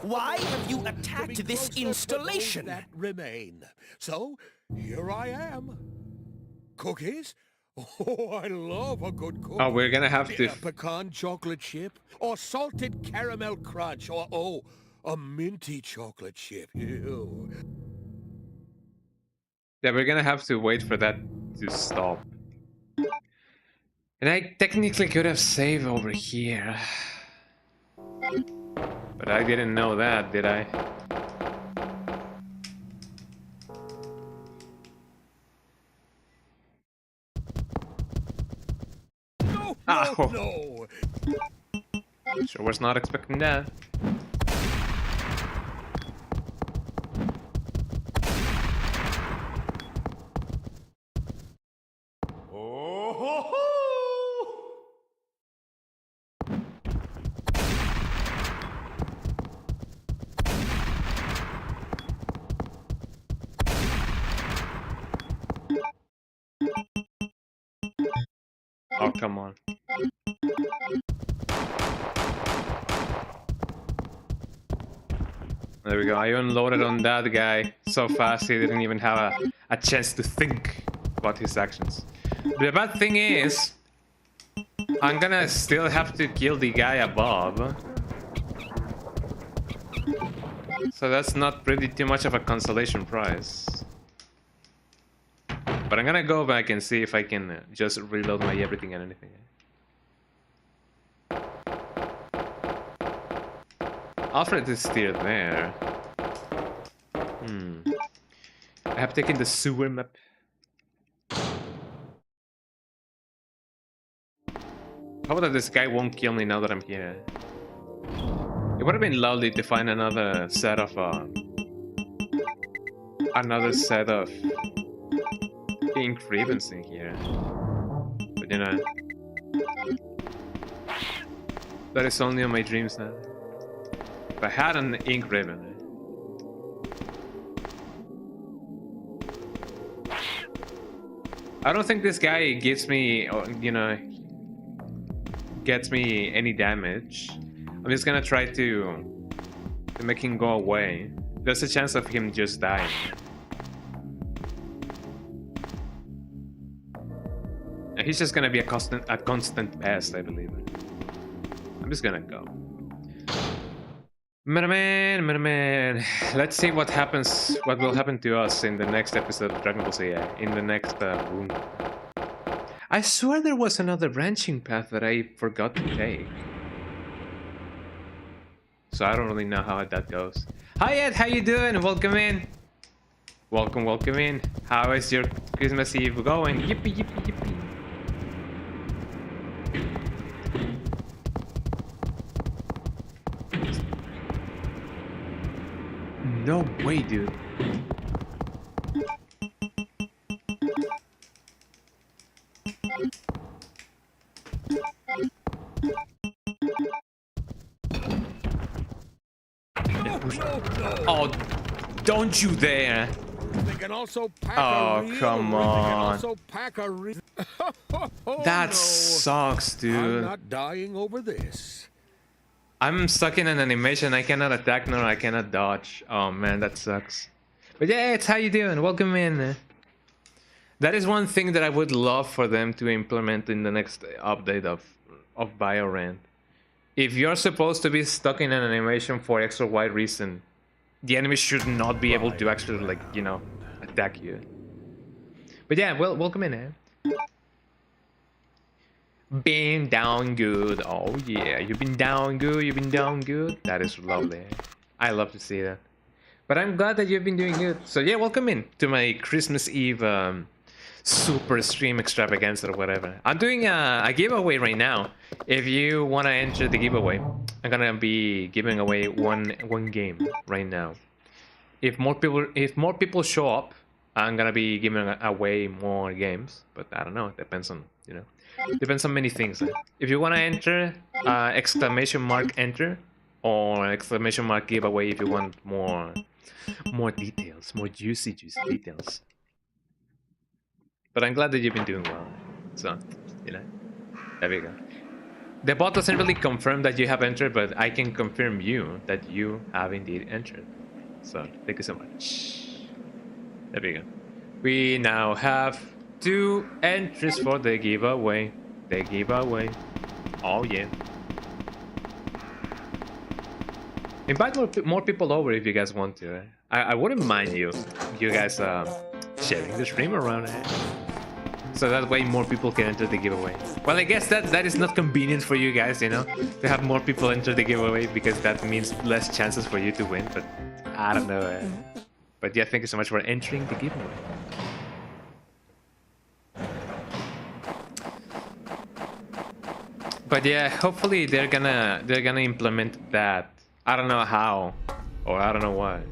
why have you attacked this installation? That remain. So, here I am. Cookies? Oh, I love a good cookie. Oh, we're gonna have to... A pecan chocolate chip? Or salted caramel crunch? Or, oh, a minty chocolate chip? Ew. Yeah, we're gonna have to wait for that to stop. And I technically could have saved over here. But I didn't know that, did I? No, Ow. no. Sure was not expecting that. Oh, come on. There we go. I unloaded on that guy so fast he didn't even have a chance to think about his actions. But the bad thing is, I'm gonna still have to kill the guy above. So that's not really too much of a consolation prize. But I'm gonna go back and see if I can just reload my everything and anything. Alfred is still there. I have taken the sewer map. How about this guy won't kill me now that I'm here? It would have been lovely to find another set of ink ribbons in here. But you know, that is only on my dreams now. If I had an ink ribbon. I don't think this guy gives me, you know, gets me any damage. I'm just gonna try to make him go away. There's a chance of him just dying. He's just gonna be a constant pest, I believe. I'm just gonna go. Man. Let's see what will happen to us in the next episode of Dragon Ball Z, in the next room. I swear there was another branching path that I forgot to take. So I don't really know how that goes. Hi Ed, how you doing? Welcome in. Welcome in. How is your Christmas Eve going? Yippee. No way, dude. Oh, don't you dare. They can also pack Oh, a reel. come They can on. also pack a reel. That No. sucks, I'm dude. not dying over this. I'm stuck in an animation. I cannot attack nor I cannot dodge. Oh man, that sucks. But yeah, it's how you doing? Welcome in. That is one thing that I would love for them to implement in the next update of Biorand. If you're supposed to be stuck in an animation for X or Y reason, the enemy should not be able to actually, like, you know, attack you. But yeah, well, welcome in, Been down good. Oh yeah, you've been down good. That is lovely. I love to see that. But I'm glad that you've been doing good. So yeah, welcome in to my Christmas Eve super stream extravaganza or whatever. I'm doing a giveaway right now. If you want to enter the giveaway, I'm gonna be giving away one game right now. If more people show up, I'm gonna be giving away more games. But I don't know. It depends on, you know. Depends on many things. If you want to enter, exclamation mark enter, or exclamation mark giveaway if you want more details, more juicy details. But I'm glad that you've been doing well. So, you know, there we go. The bot doesn't really confirm that you have entered, but I can confirm you that you have indeed entered. So, thank you so much. There we go. We now have 2 entries for the giveaway. Oh yeah. Invite more people over if you guys want to. I wouldn't mind you guys sharing the stream around, so that way more people can enter the giveaway. Well, I guess that is not convenient for you guys, you know, to have more people enter the giveaway, because that means less chances for you to win. But I don't know. But yeah, thank you so much for entering the giveaway. But yeah, hopefully they're gonna implement that. I don't know how, or I don't know why.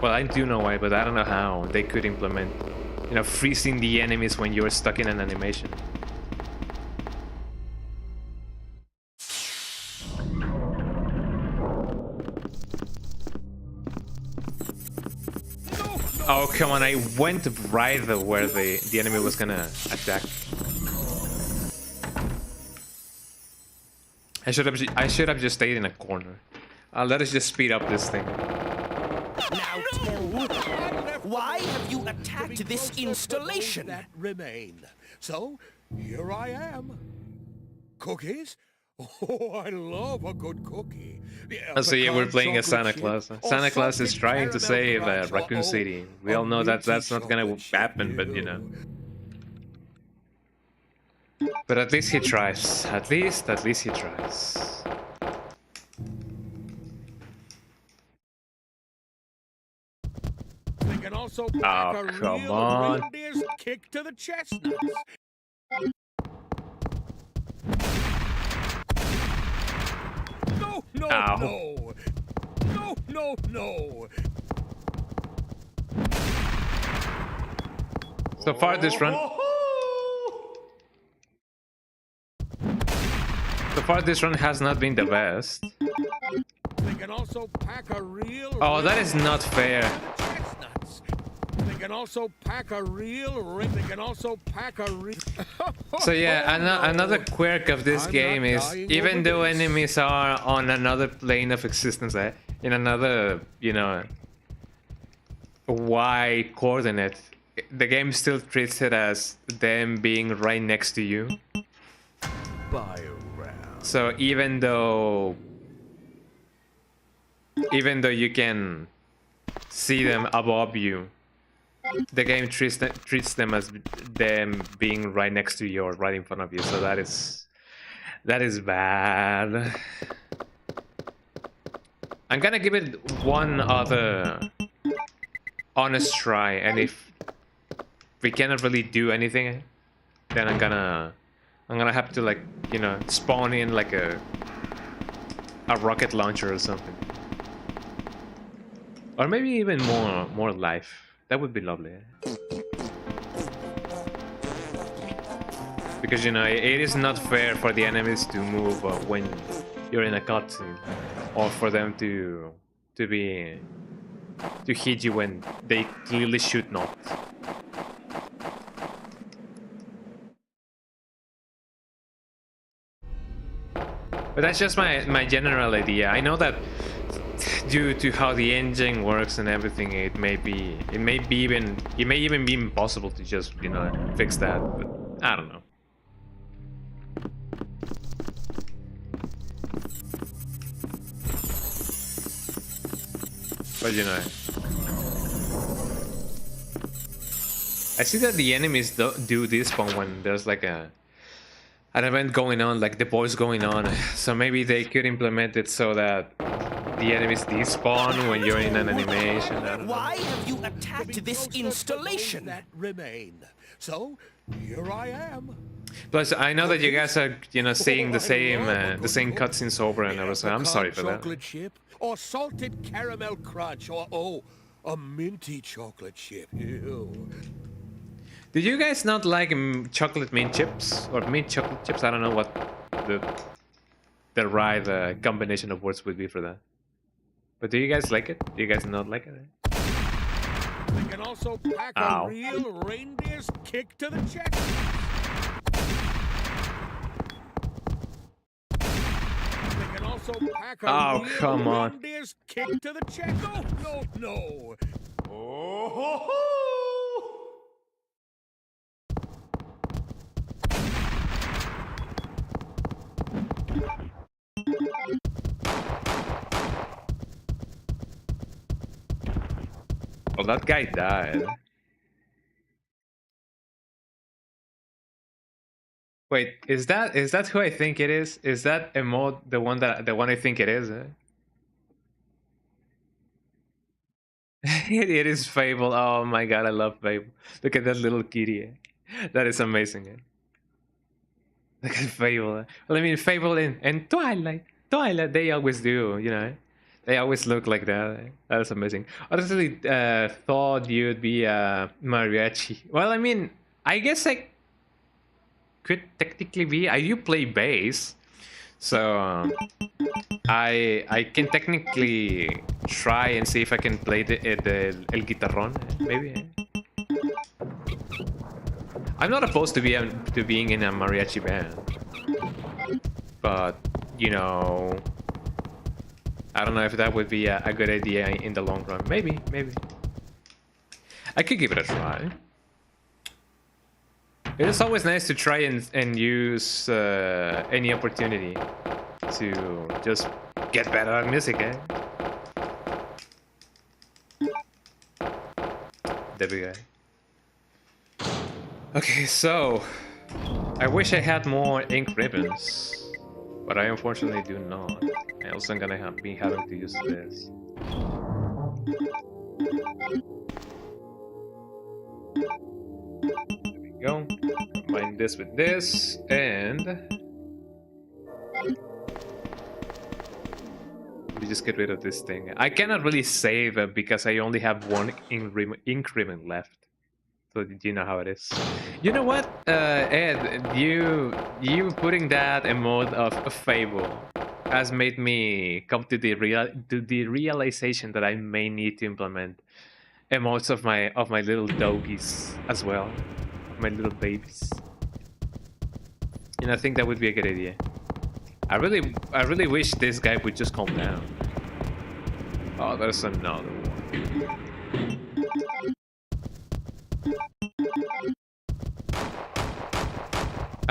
Well, I do know why, but I don't know how they could implement, you know, freezing the enemies when you're stuck in an animation. Oh, come on, I went right where the enemy was gonna attack. I should have just stayed in a corner. Let us just speed up this thing. Now tell me, why have you attacked this installation? That remain. So here I am. Cookies? Oh, I love a good cookie. So yeah, we're playing as Santa Claus. Santa Claus is trying to save Raccoon City. We all know that that's not gonna happen, but you know. But at least he tries. At least he tries. They can also pack a come real on. reindeer's kick to the chestnuts. No, no, Ow. no. No, no, no. So far this run. So far this run has not been the best. They can also pack a real Oh, that is not fair. chestnuts. They can also pack a real ring. They can also pack a real. So yeah, another quirk of this I'm game not is, dying even over though this. enemies are on another plane of existence, in another, you know, Y coordinate, the game still treats it as them being right next to you. Biorand. So even though you can see them above you, the game treats them as them being right next to you or right in front of you. So that is bad. I'm gonna give it one other honest try, and if we cannot really do anything, then I'm gonna have to, like, you know, spawn in like a rocket launcher or something, or maybe even more life. That would be lovely. Because, you know, it is not fair for the enemies to move when you're in a cutscene, or for them to hit you when they clearly should not. But that's just my general idea. I know that due to how the engine works and everything, it may even be impossible to just, you know, fix that. But I don't know. But, you know, I see that the enemies do despawn when there's like an event going on, like the boss going on. So maybe they could implement it so that the enemies despawn when you're in an animation. I don't know. Why have you attacked this installation? That remain. So here I am. Plus, I know that you guys are, you know, seeing the same cutscenes over and over. So I'm sorry for that. Chocolate chip, or salted caramel crunch, or a minty chocolate chip. Ew. Did you guys not like chocolate mint chips or mint chocolate chips? I don't know what the right combination of words would be for that. But do you guys like it? Do you guys not like it? They can also pack Ow. a real reindeer's kick to the chest. They can also pack a Oh, real come on. reindeer's kick to the chest. Oh, no. Oh, ho, ho. Oh, that guy died. Wait, is that who I think it is? Is that emote the one I think it is? It is Fable. Oh my god, I love Fable. Look at that little kitty. That is amazing. Look at Fable. Well, I mean, Fable and Twilight. Twilight, they always do, you know. They always look like that. That is amazing. Honestly, thought you'd be a mariachi. Well, I mean, I guess I could technically be. I do play bass, so I can technically try and see if I can play the el guitarrón, maybe. I'm not opposed to being in a mariachi band, but you know, I don't know if that would be a good idea in the long run. Maybe. I could give it a try. It is always nice to try and use any opportunity to just get better at music, eh? There we go. Okay, so I wish I had more ink ribbons, but I unfortunately do not. I also am gonna be having to use this. There we go. Combine this with this, and we just get rid of this thing. I cannot really save because I only have one ink ribbon left. So you know how it is. You know what, Ed? You putting that emote of Fable has made me come to the realization that I may need to implement emotes of my little doggies as well, of my little babies. And I think that would be a good idea. I really wish this guy would just calm down. Oh, there's another one.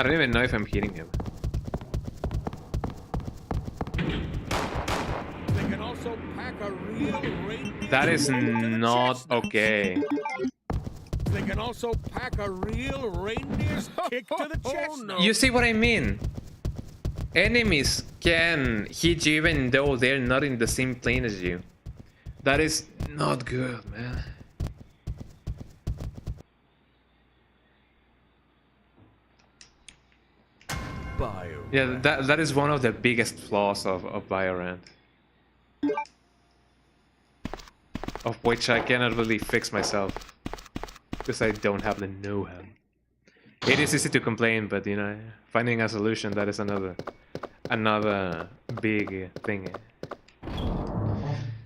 I don't even know if I'm hitting him. They can also pack a real reindeer That is kick to the not chestnuts. okay. They can also pack a real reindeer's kick to the chestnuts. You see what I mean? Enemies can hit you even though they're not in the same plane as you. That is not good, man. Yeah, that is one of the biggest flaws of Biorand. Of which I cannot really fix myself. Because I don't have the know-how. It is easy to complain, but you know, finding a solution, that is another big thing.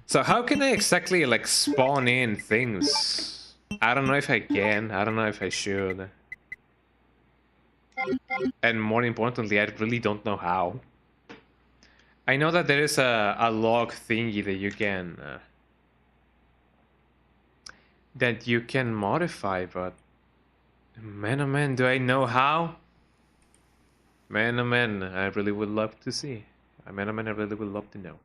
So how can I exactly like spawn in things? I don't know if I can, I don't know if I should. And more importantly, I really don't know how. I know that there is a log thingy that you can modify, but man oh man, do I know how? Man oh man, I really would love to see. Man oh man, I really would love to know.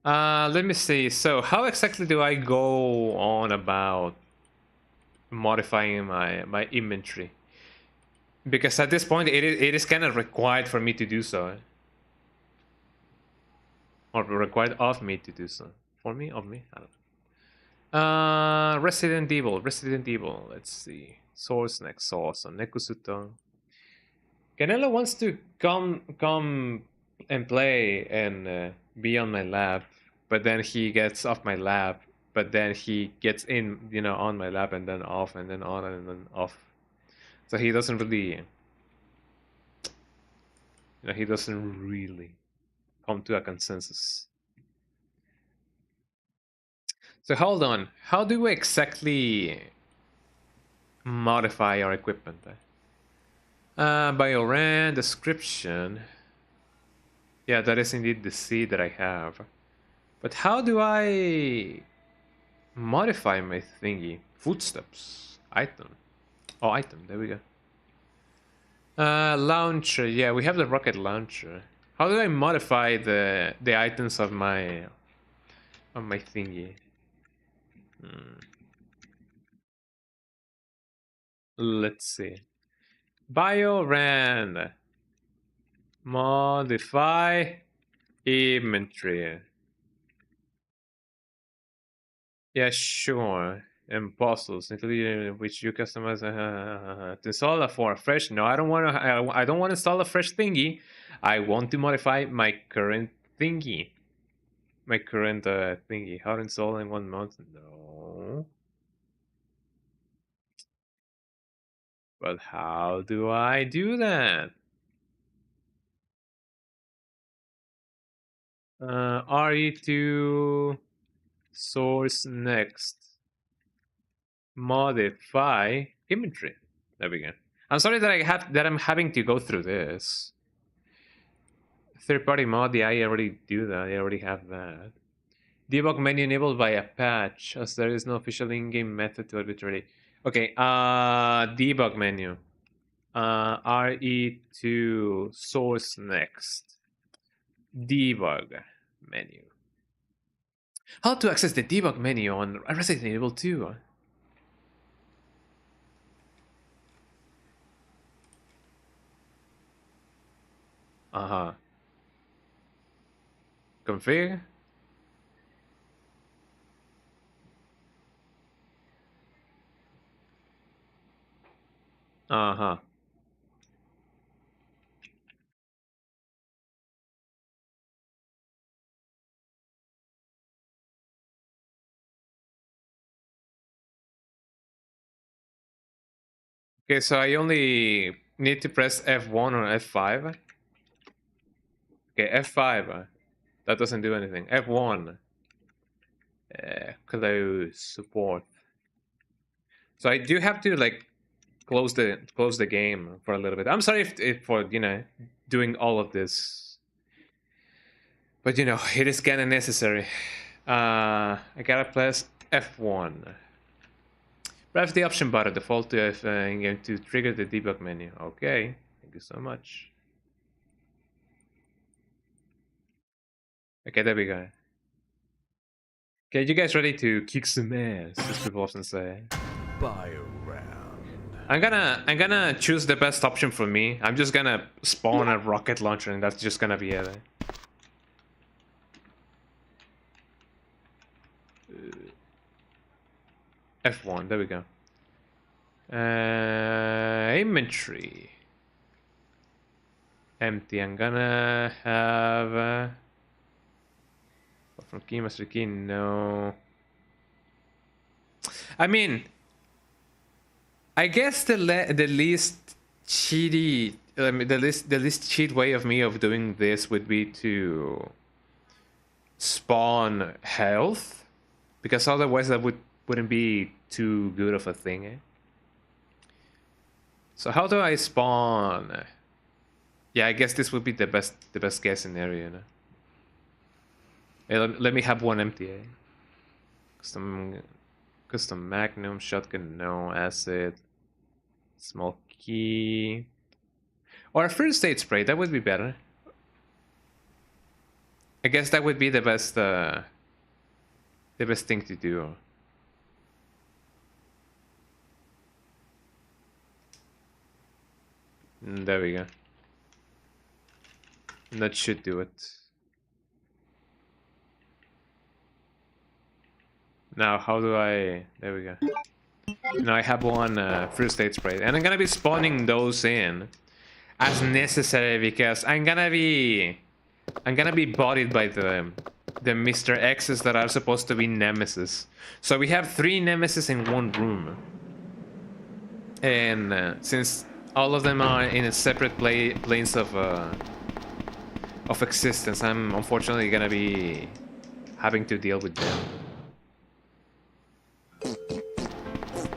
Let me see. So how exactly do I go on about modifying my inventory? Because at this point it is kind of required for me to do so. Or required of me to do so. For me? Of me? I don't know. Resident Evil. Let's see. Source next. Source. Nekusuto. Canelo wants to come and play and be on my lap, but then he gets off my lap, but then he gets in, you know, on my lap and then off and then on and then off. So he doesn't really, come to a consensus. So hold on, how do we exactly modify our equipment? Biorand description. Yeah, that is indeed the seed that I have. But how do I modify my thingy? Footsteps. Item. Oh, item. There we go. Launcher. Yeah, we have the rocket launcher. How do I modify the items of my thingy? Let's see. Biorand. Modify inventory. Yeah, sure. And puzzles, including which you customize to install for a fresh. No, I don't want to. I don't want to install a fresh thingy. I want to modify my current thingy. My current thingy. How to install in 1 month? No. But how do I do that? RE2 source next. Modify inventory. There we go. I'm sorry that I'm having to go through this. Third-party mod, yeah, I already do that. I already have that. Debug menu enabled by a patch, as there is no official in-game method to arbitrarily. Okay, debug menu. RE2 source next. Debug menu. How to access the debug menu on Resident Evil 2? Config. Okay, so I only need to press F1 or F5. Okay, F5. That doesn't do anything. F1. Close support. So I do have to like close the game for a little bit. I'm sorry if for doing all of this, but it is kind of necessary. I gotta press F1. Press the option bar at default if going to trigger the debug menu. Okay, thank you so much. Okay, there we go. Okay, you guys ready to kick some ass, as people often say? Biorand. I'm gonna choose the best option for me. I'm just gonna spawn a rocket launcher, and that's just gonna be it. F1, there we go. Inventory. Empty. I'm gonna have from key, master key, no. I mean, I guess the least cheaty, the least cheat way of me of doing this would be to spawn health, because otherwise that wouldn't be too good of a thing. Eh? So how do I spawn? Yeah, I guess this would be the best case scenario. No? Hey, let me have one empty. Eh? Custom magnum, shotgun, no, acid, small key, or a first aid spray. That would be better. I guess that would be the best thing to do. There we go. That should do it. Now, how do I... There we go. Now I have one first aid spray. And I'm gonna be spawning those in as necessary, because I'm gonna be bodied by the Mr. X's that are supposed to be nemesis. So we have 3 nemesis in one room. And since all of them are in a separate planes of existence, I'm unfortunately gonna be having to deal with them.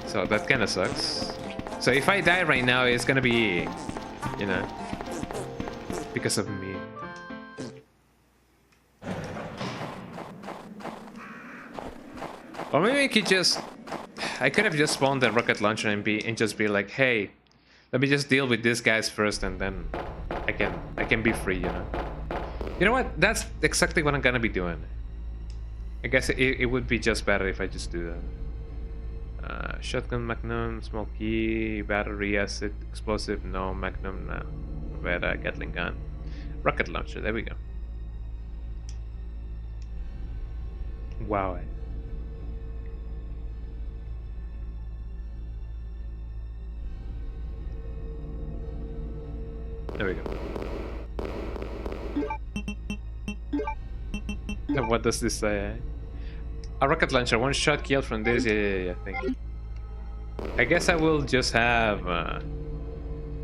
So that kind of sucks. So if I die right now, it's gonna be, you know, because of me. Or maybe I could just... I could have just spawned the rocket launcher and just be like, hey, let me just deal with these guys first, and then I can be free, you know. You know what? That's exactly what I'm gonna be doing. I guess it would be just better if I just do that. Shotgun, magnum, small key, battery, acid, explosive, no, magnum, no. Red Gatling gun. Rocket launcher, there we go. Wow. There we go. What does this say? A rocket launcher, 1 shot kill from this. Yeah, I think. I guess I will just have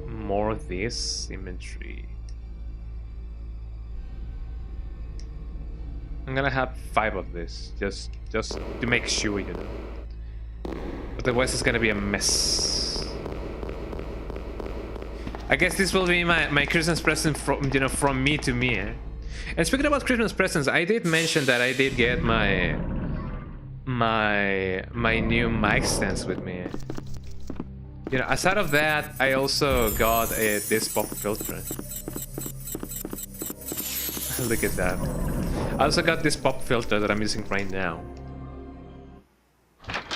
more of this inventory. I'm gonna have 5 of this, just to make sure, you know. Otherwise, it's gonna be a mess. I guess this will be my Christmas present from, you know, from me to me. Eh? And speaking about Christmas presents, I did mention that I did get my new mic stands with me. You know, aside of that, I also got this pop filter. Look at that. I also got this pop filter that I'm using right now.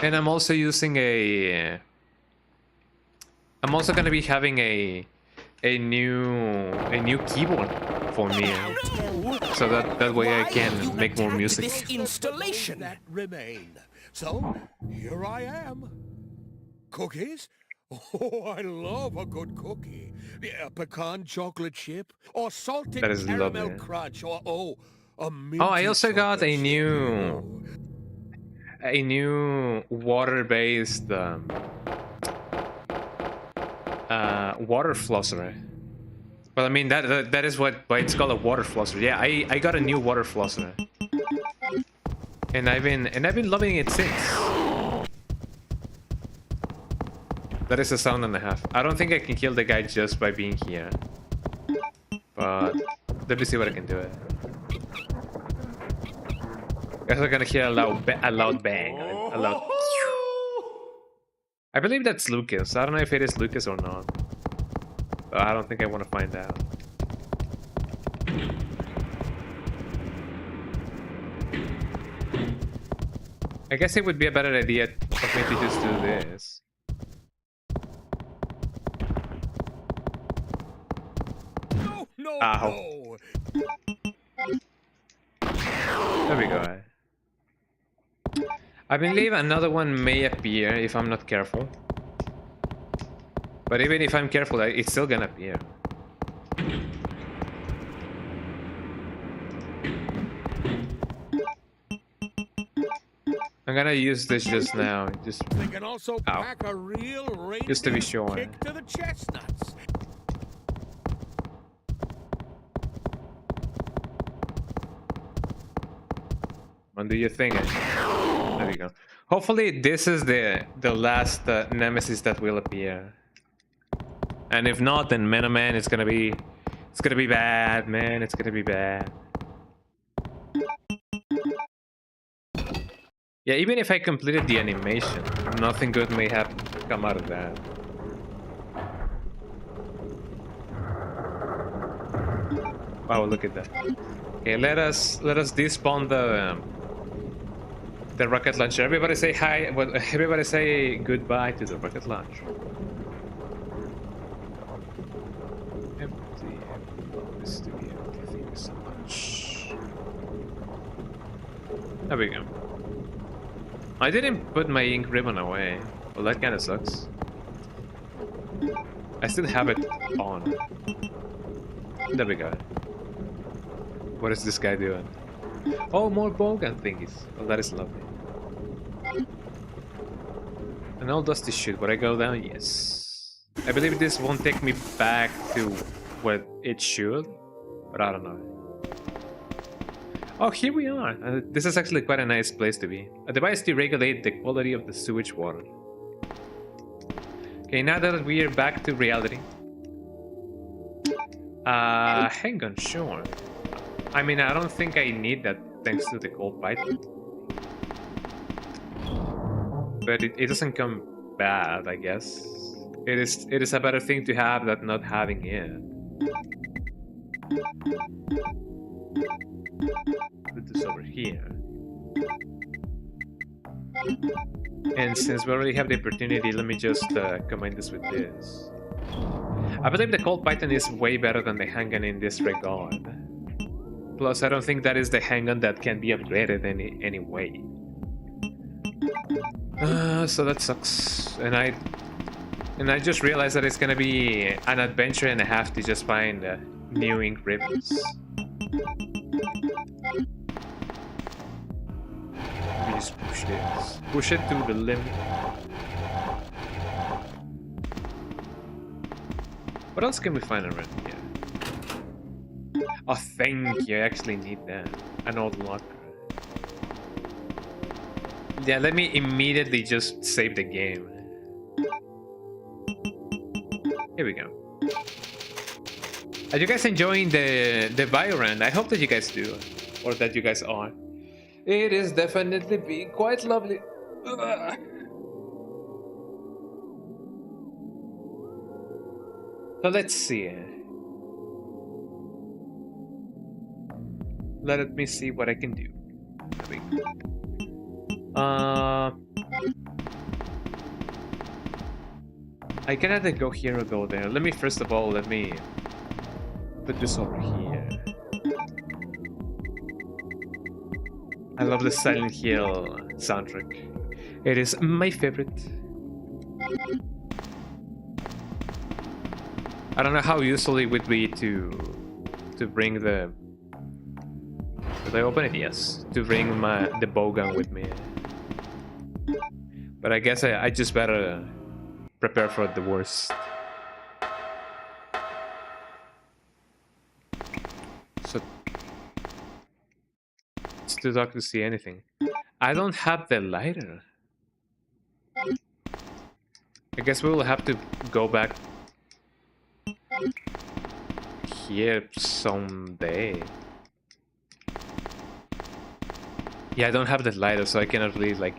And I'm also using a... I'm also gonna be having a new keyboard for me, so that way I can make more music. This installation that remain. So here I am. Cookies? Oh, I love a good cookie. A pecan chocolate chip, or salted That is caramel lovely. crunch, or a Oh, I also got chocolate a new water-based water flosser. But I mean that is why it's called a water flosser. Yeah, I got a new water flosser, and I've been loving it since. That is a sound and a half. I don't think I can kill the guy just by being here, but let me see what I can do. Guess I'm gonna hear a loud bang, a loud. I believe that's Lucas. I don't know if it is Lucas or not. But I don't think I want to find out. I guess it would be a better idea for me to just do this. No, no, Ow. no. There we go. I believe another one may appear if I'm not careful. But even if I'm careful, it's still gonna appear. I'm gonna use this just now, just They can also pack a real reindeer just to be sure. kick to the chestnuts. Undo your thing. There we go. Hopefully this is the last nemesis that will appear. And if not, then Mena Man it's gonna be bad, man. It's gonna be bad. Yeah, even if I completed the animation, nothing good may have come out of that. Wow, look at that. Okay, let us despawn the rocket launcher. Everybody say hi. Well, everybody say goodbye to the rocket launcher. Empty. This to be empty. Thank you so much. There we go. I didn't put my ink ribbon away. Well, that kind of sucks. I still have it on. There we go. What is this guy doing? Oh, more bowgun thingies. Well, that is lovely. And all dusty shit. Would I go down? Yes. I believe this won't take me back to what it should, but I don't know. Oh, here we are. This is actually quite a nice place to be. A device to regulate the quality of the sewage water. Okay, now that we are back to reality. Hang on, sure. I mean, I don't think I need that thanks to the cold python. But it doesn't come bad, I guess. It is a better thing to have than not having it. Put this over here. And since we already have the opportunity, let me just combine this with this. I believe the cold python is way better than the handgun in this regard. Plus, I don't think that is the handgun that can be upgraded anyway. So that sucks. And I just realized that it's gonna be an adventure and a half to just find new ink ribbons. Let me just push this. Push it to the limit. What else can we find around here? Oh, thank you. I actually need that. An old locker. Yeah, let me immediately just save the game. Here we go. Are you guys enjoying the Biorand? I hope that you guys do. Or that you guys are. It is definitely being quite lovely. Ugh. So let's see. Let me see what I can do. There we go. I can either go here or go there. Let me first of all, let me put this over here. I love the Silent Hill soundtrack. It is my favorite. I don't know how useful it would be to bring the... Did I open it? Yes. To bring the bowgun with me. But I guess I just better prepare for the worst. So it's too dark to see anything. I don't have the lighter. I guess we will have to go back here someday. Yeah, I don't have the lighter, so I cannot really like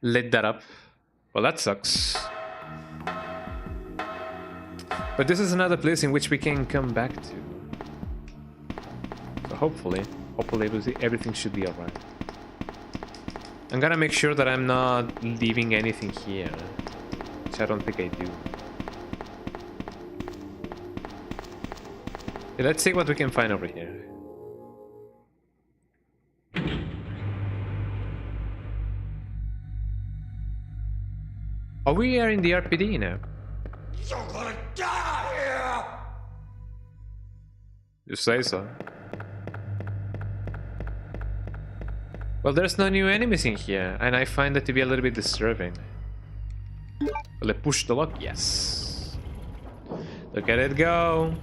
lit that up. Well, that sucks. But this is another place in which we can come back to. So hopefully everything should be alright. I'm gonna make sure that I'm not leaving anything here, which I don't think I do. Okay, let's see what we can find over here. Oh, we are in the RPD now. You're gonna die here! You say so. Well, there's no new enemies in here, and I find that to be a little bit disturbing. Will I push the lock? Yes. Look at it go.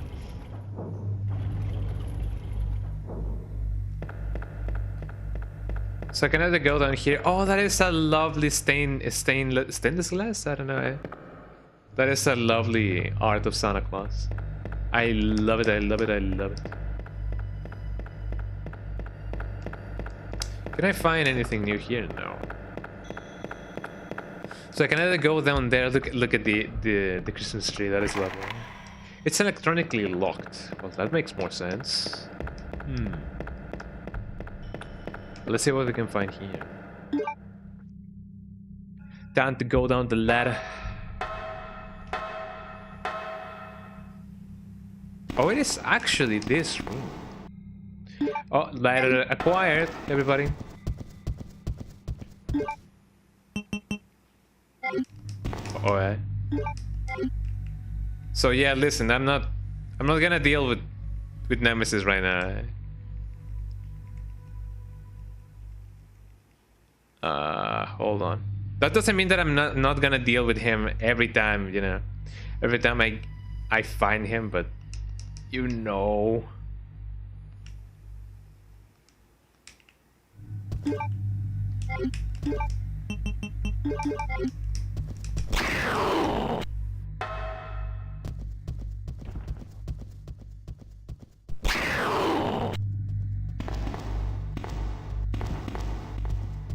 So I can either go down here. Oh, that is a lovely stainless glass? I don't know. That is a lovely art of Santa Claus. I love it, I love it, I love it. Can I find anything new here? No. So I can either go down there, look at the Christmas tree. That is lovely. It's electronically locked. Well, that makes more sense. Let's see what we can find here. Time to go down the ladder. Oh, it is actually this room. Oh, ladder acquired, everybody. Alright. So yeah, listen, I'm not gonna deal with Nemesis right now. Hold on. That doesn't mean that I'm not gonna deal with him every time, you know. Every time I find him, but you know.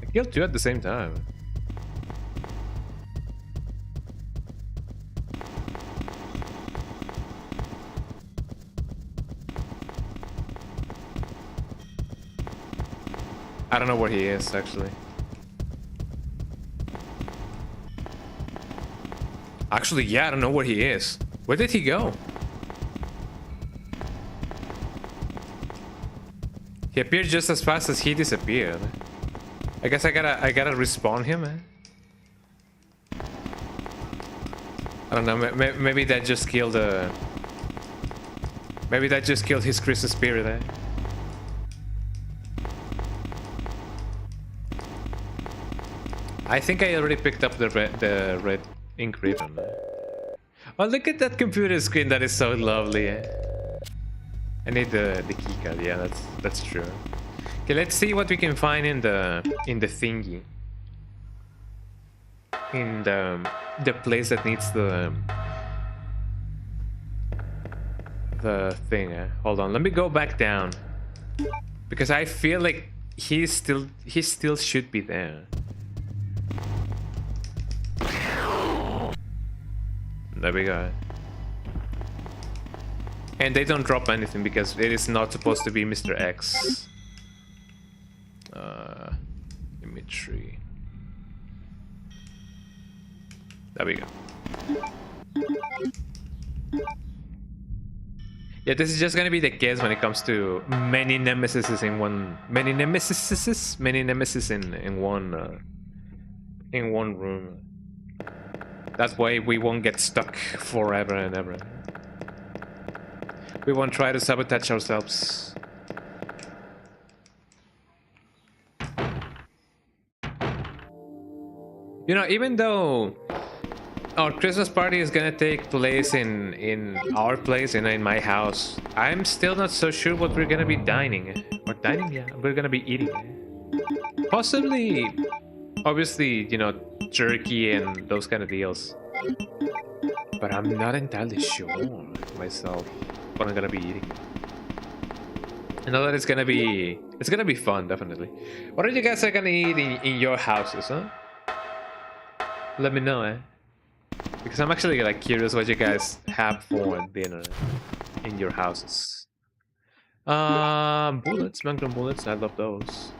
I killed two at the same time. I don't know where he is, actually. Actually, yeah, I don't know where he is. Where did he go? He appeared just as fast as he disappeared. I guess I gotta respawn him, eh? I don't know, maybe that just killed maybe that just killed his Christmas spirit, eh? I think I already picked up the red ink ribbon. Oh, look at that computer screen, that is so lovely, eh? I need the keycard, yeah, that's true. Okay, let's see what we can find in the thingy. In the place that needs the thing. Hold on, let me go back down because I feel like he still should be there. There we go. And they don't drop anything because it is not supposed to be Mr. X. Dimitri. There we go. Yeah, this is just gonna be the case when it comes to many nemesis in one room. That way we won't get stuck forever and ever. We won't try to sabotage ourselves. You know, even though our Christmas party is gonna take place in our place and in my house, I'm still not so sure what we're gonna be dining. Or dining? Yeah, we're gonna be eating. Possibly, obviously, you know, turkey and those kind of deals. But I'm not entirely sure myself what I'm gonna be eating. I know that it's gonna be fun, definitely. What are you guys gonna eat in your houses, huh? let me know, because I'm actually like curious what you guys have for dinner in your houses. Bullets, magnum bullets. I love those.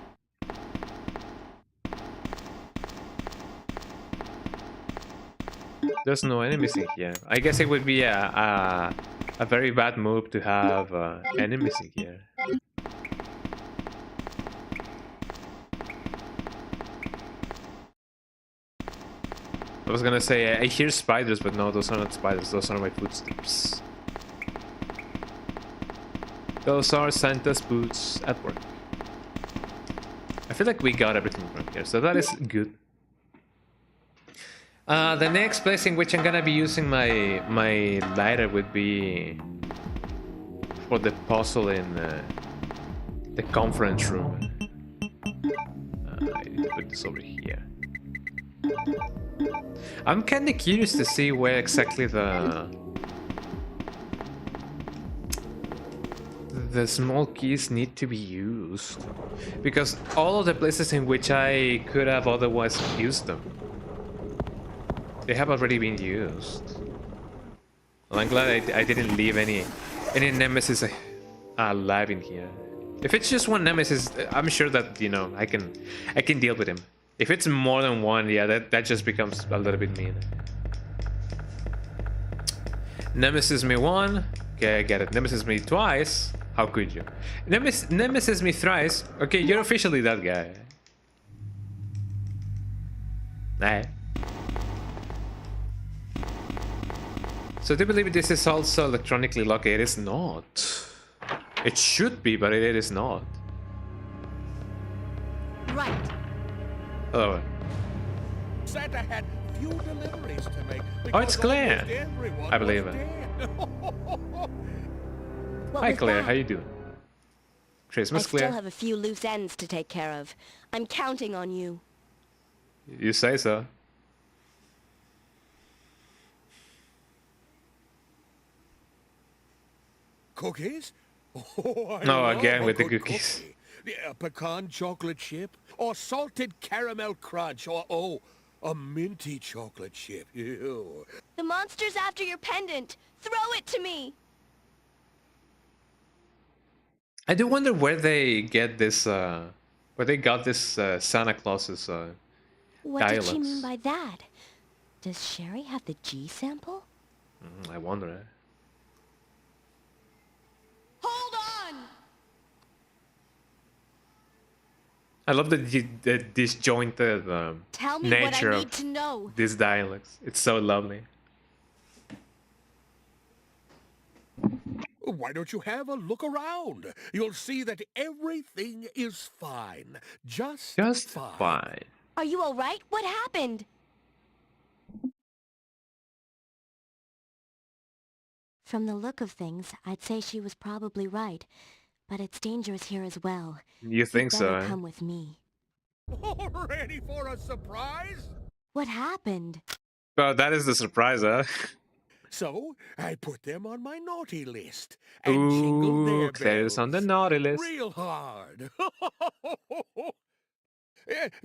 There's no enemies in here. I guess it would be a very bad move to have enemies in here. I was gonna say I hear spiders, but no, those are not spiders. Those are my footsteps. Those are Santa's boots at work. I feel like we got everything from here, so that is good. The next place in which I'm gonna be using my lighter would be for the puzzle in the conference room. I need to put this over here. I'm kind of curious to see where exactly the small keys need to be used, because all of the places in which I could have otherwise used them, they have already been used. Well, I'm glad I didn't leave any nemesis alive in here. If it's just one nemesis, I'm sure that, you know, I can deal with him. If it's more than one, yeah, that just becomes a little bit mean. Nemesis me one, okay, I get it. Nemesis me twice, how could you? Nemesis me thrice, okay, you're officially that guy. Nah. So do you believe this is also electronically locked? It is not. It should be, but it is not. Right. Oh. Santa had few deliveries to make. Oh, it's Claire. I believe it. Hi Claire, how you doing? Christmas, I still Claire. have a few loose ends to take care of. I'm counting on you. You say so. Cookies? Oh, I No, love again a with the good cookies. cookie. Yeah, a pecan chocolate chip, or salted caramel crunch, or a minty chocolate chip. Ew. The monster's after your pendant. Throw it to me. I do wonder where they get this, where they got this Santa Claus's What did she dialects. mean by that? Does Sherry have the G sample? I wonder. Hold on! I love the disjointed Tell me what nature I of need to know. these dialects. It's so lovely. Why don't you have a look around? You'll see that everything is fine. Just fine. Are you all right? What happened? From the look of things, I'd say she was probably right. But it's dangerous here as well. You think so? Better come with me. Ready for a surprise? What happened? Well, that is the surprise, huh? So, I put them on my naughty list and jingled their Ooh, Claire's on the bells naughty list. real hard.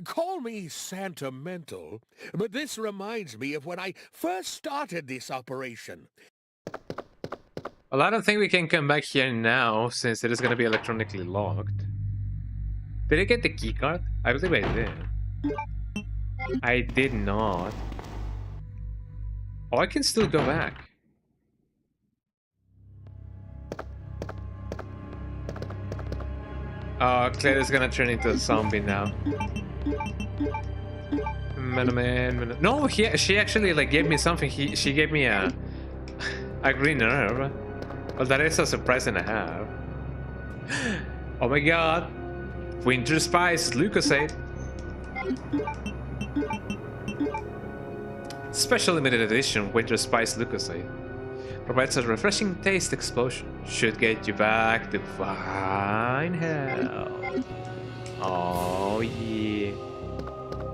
Call me sentimental, but this reminds me of when I first started this operation. Well, I don't think we can come back here now, since it is going to be electronically locked. Did I get the keycard? I believe I did. I did not. Oh, I can still go back. Oh, Claire is gonna turn into a zombie now. No, she actually like gave me something. She gave me a green herb. Well, that is a surprise and a half. Oh my god. Winter Spice, Lucasade. Special limited edition Winter Spice Lucasade. Provides a refreshing taste explosion. Should get you back to fine hell. Oh yeah.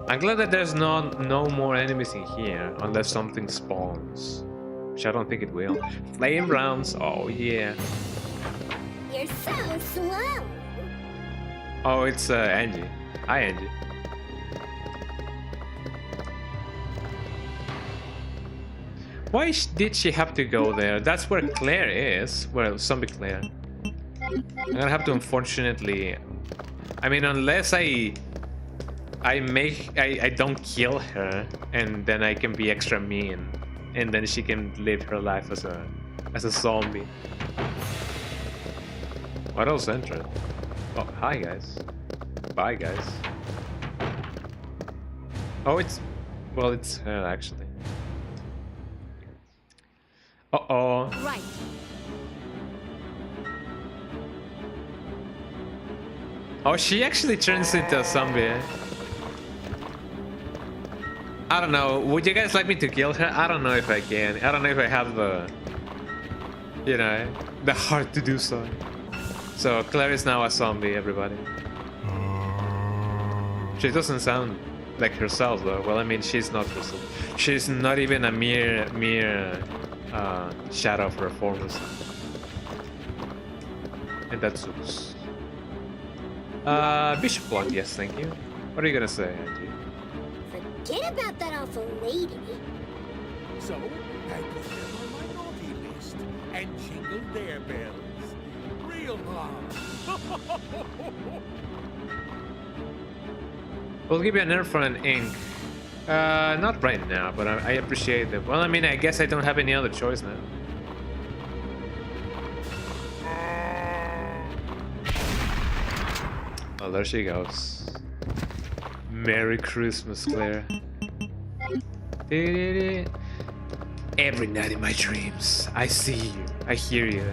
I'm glad that there's no more enemies in here, unless something spawns. Which I don't think it will. Flame rounds, oh yeah. You're so slow. Oh, it's Angie. Hi, Angie. Why did she have to go there? That's where Claire is. Well, zombie Claire. I'm gonna have to, unfortunately... I mean, unless I don't kill her, and then I can be extra mean, and then she can live her life as a zombie. What else entered? Oh, hi guys. Bye guys. Oh, it's her actually. Uh-oh. Right. Oh, she actually turns into a zombie. I don't know. Would you guys like me to kill her? I don't know if I can. I don't know if I have the, you know, the heart to do so. So Claire is now a zombie, everybody. She doesn't sound like herself though. Well, I mean, she's not herself. She's not even a mere shadow of her former self. And that suits. Bishop Blood, yes, thank you. What are you gonna say, Angie? Forget about that awful lady. So, I put them on my naughty list and jingled their bells. Real hard. We'll give you a nerf for an ink. Not right now, but I appreciate it. Well, I mean, I guess I don't have any other choice now. Oh, there she goes. Merry Christmas, Claire. Every night in my dreams, I see you. I hear you.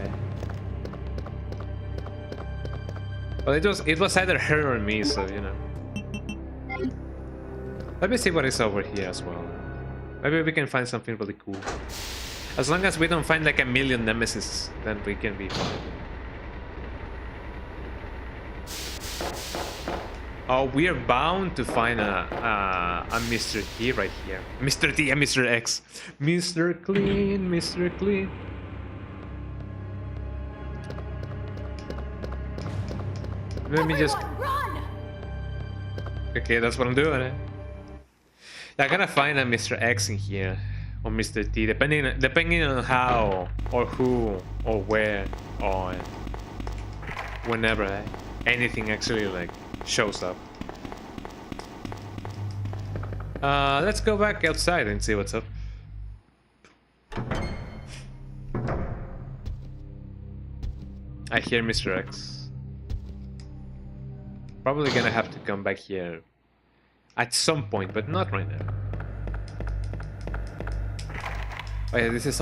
Well, it was either her or me, so you know. Let me see what is over here as well. Maybe we can find something really cool. As long as we don't find like a million nemesis, then we can be fine. Oh, we are bound to find a Mr. T right here. Mr. T and Mr. X. Mr. Clean, Mr. Clean. Let me just... Run! Okay, that's what I'm doing. I gotta find a Mr. X in here. Or Mr. T, depending on how, or who, or where, or whenever anything actually like shows up. Let's go back outside and see what's up. I hear Mr. X. Probably gonna have to come back here at some point, but not right now. Oh yeah, this is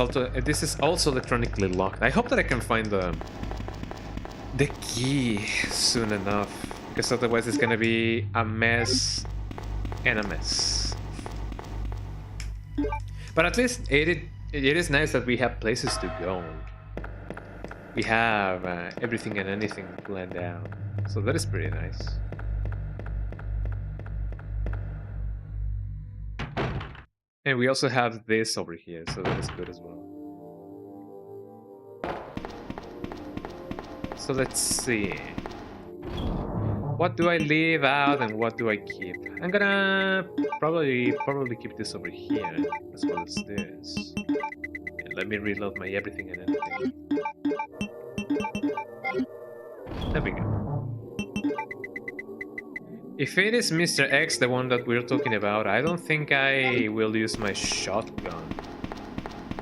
also electronically locked. I hope that I can find the key soon enough, because otherwise it's gonna be a mess and a mess. But at least it is nice that we have places to go. We have everything and anything planned out, so that is pretty nice. And we also have this over here, so that is good as well. So let's see. What do I leave out and what do I keep? I'm gonna probably keep this over here as well as this. And let me reload my everything and anything. There we go. If it is Mr. X, the one that we're talking about, I don't think I will use my shotgun.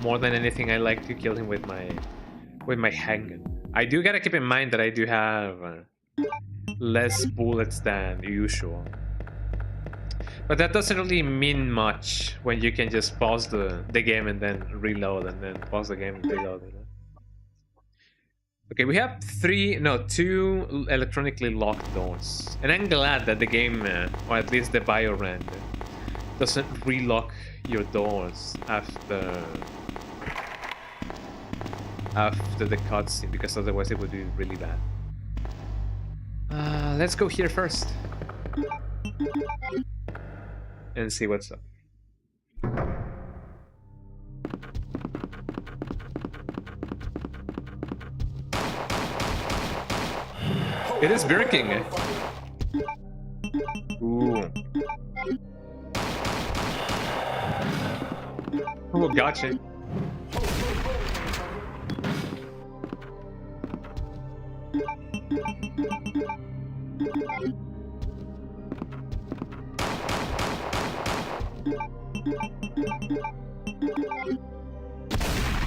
More than anything, I like to kill him with my handgun. I do gotta keep in mind that I do have less bullets than usual. But that doesn't really mean much when you can just pause the game and then reload, and then pause the game and reload it. Okay, we have two electronically locked doors. And I'm glad that the game, or at least the Biorand, doesn't relock your doors after the cutscene, because otherwise it would be really bad. Let's go here first. And see what's up. It is working. Ooh. Oh, gotcha.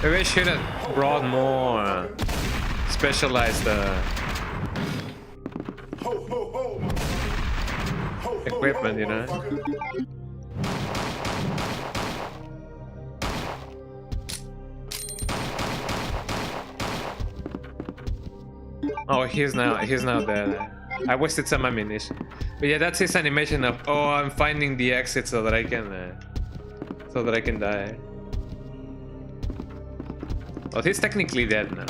Maybe I should have brought more specialized equipment, you know? Oh, he's now dead. I wasted some ammunition. But yeah, that's his animation of, oh, I'm finding the exit so that I can die. Well, he's technically dead now.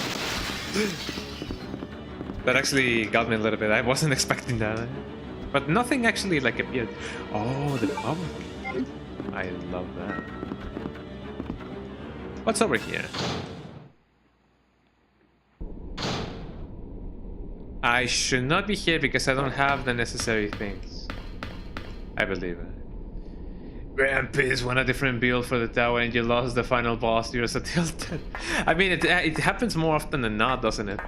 That actually got me a little bit. I wasn't expecting that. But nothing actually like appeared. Oh, the power. I love that. What's over here? I should not be here because I don't have the necessary things. I believe it. Grandpa's won a different build for the tower and you lost the final boss. You're so tilted. I mean, it happens more often than not, doesn't it?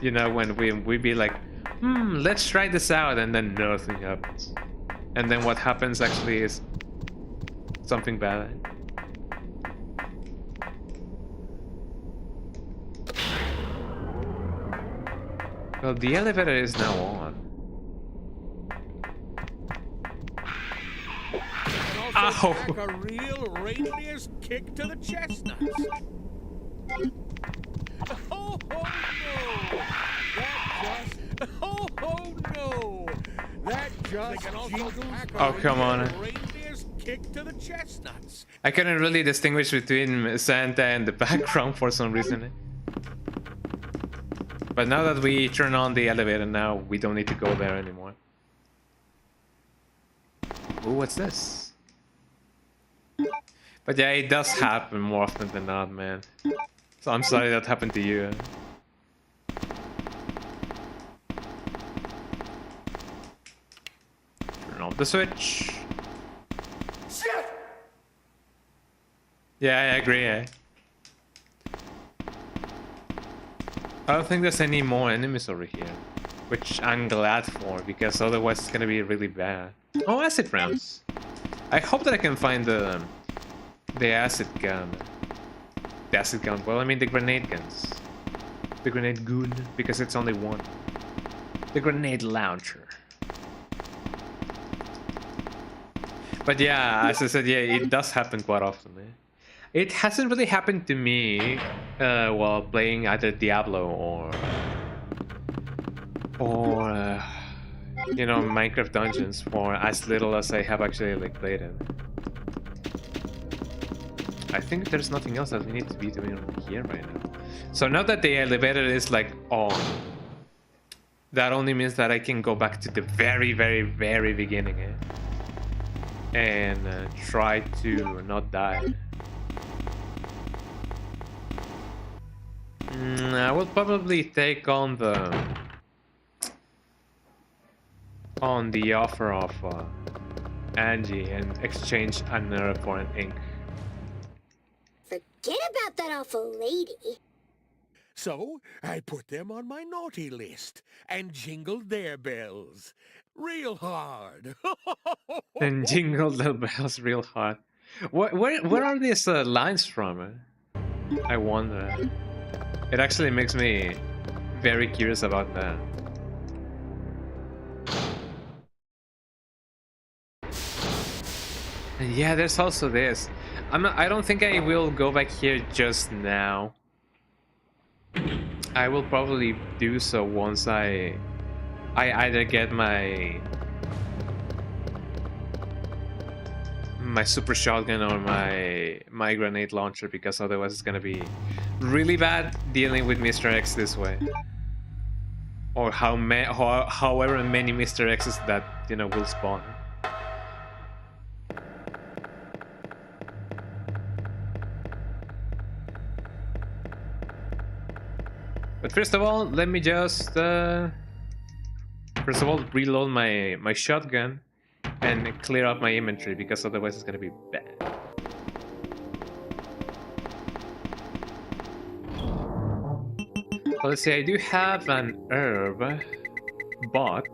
You know, when we be like, let's try this out, and then nothing happens. And then what happens actually is something bad. Well, the elevator is now on. Ow! A real reindeer's kick to the chestnuts. Oh, no! That just jingled. Oh, come on. Reindeer's kick to the chestnuts. I couldn't really distinguish between Santa and the background for some reason. But now that we turn on the elevator, now we don't need to go there anymore. Ooh, what's this? But yeah, it does happen more often than not, man. So I'm sorry that happened to you. Turn off the switch. Shit! Yeah, I agree, eh? I don't think there's any more enemies over here, which I'm glad for, because otherwise it's gonna be really bad. Oh, acid rounds. I hope that I can find the acid gun. The acid gun, well, I mean the grenade guns. The grenade gun, because it's only one. The grenade launcher. But yeah, as I said, yeah, it does happen quite often, eh? It hasn't really happened to me while playing either Diablo or you know, Minecraft Dungeons for as little as I have actually like played it. I think there's nothing else that we need to be doing here right now. So now that the elevator is like on, that only means that I can go back to the very, very, very beginning, eh? And try to not die. I will probably take on the offer of Angie and exchange a nerve for an ink. Forget about that awful lady. So I put them on my naughty list and jingled their bells real hard. And jingle the bells real hard. Where are these lines from? I wonder. It actually makes me very curious about that. And yeah, there's also this. I don't think I will go back here just now. I will probably do so once I either get my super shotgun or my grenade launcher, because otherwise it's gonna be really bad dealing with Mr. X this way, or however many Mr. X's that, you know, will spawn. But first of all, let me just reload my shotgun and clear up my inventory, because otherwise it's gonna be bad. Well, let's see, I do have an herb, but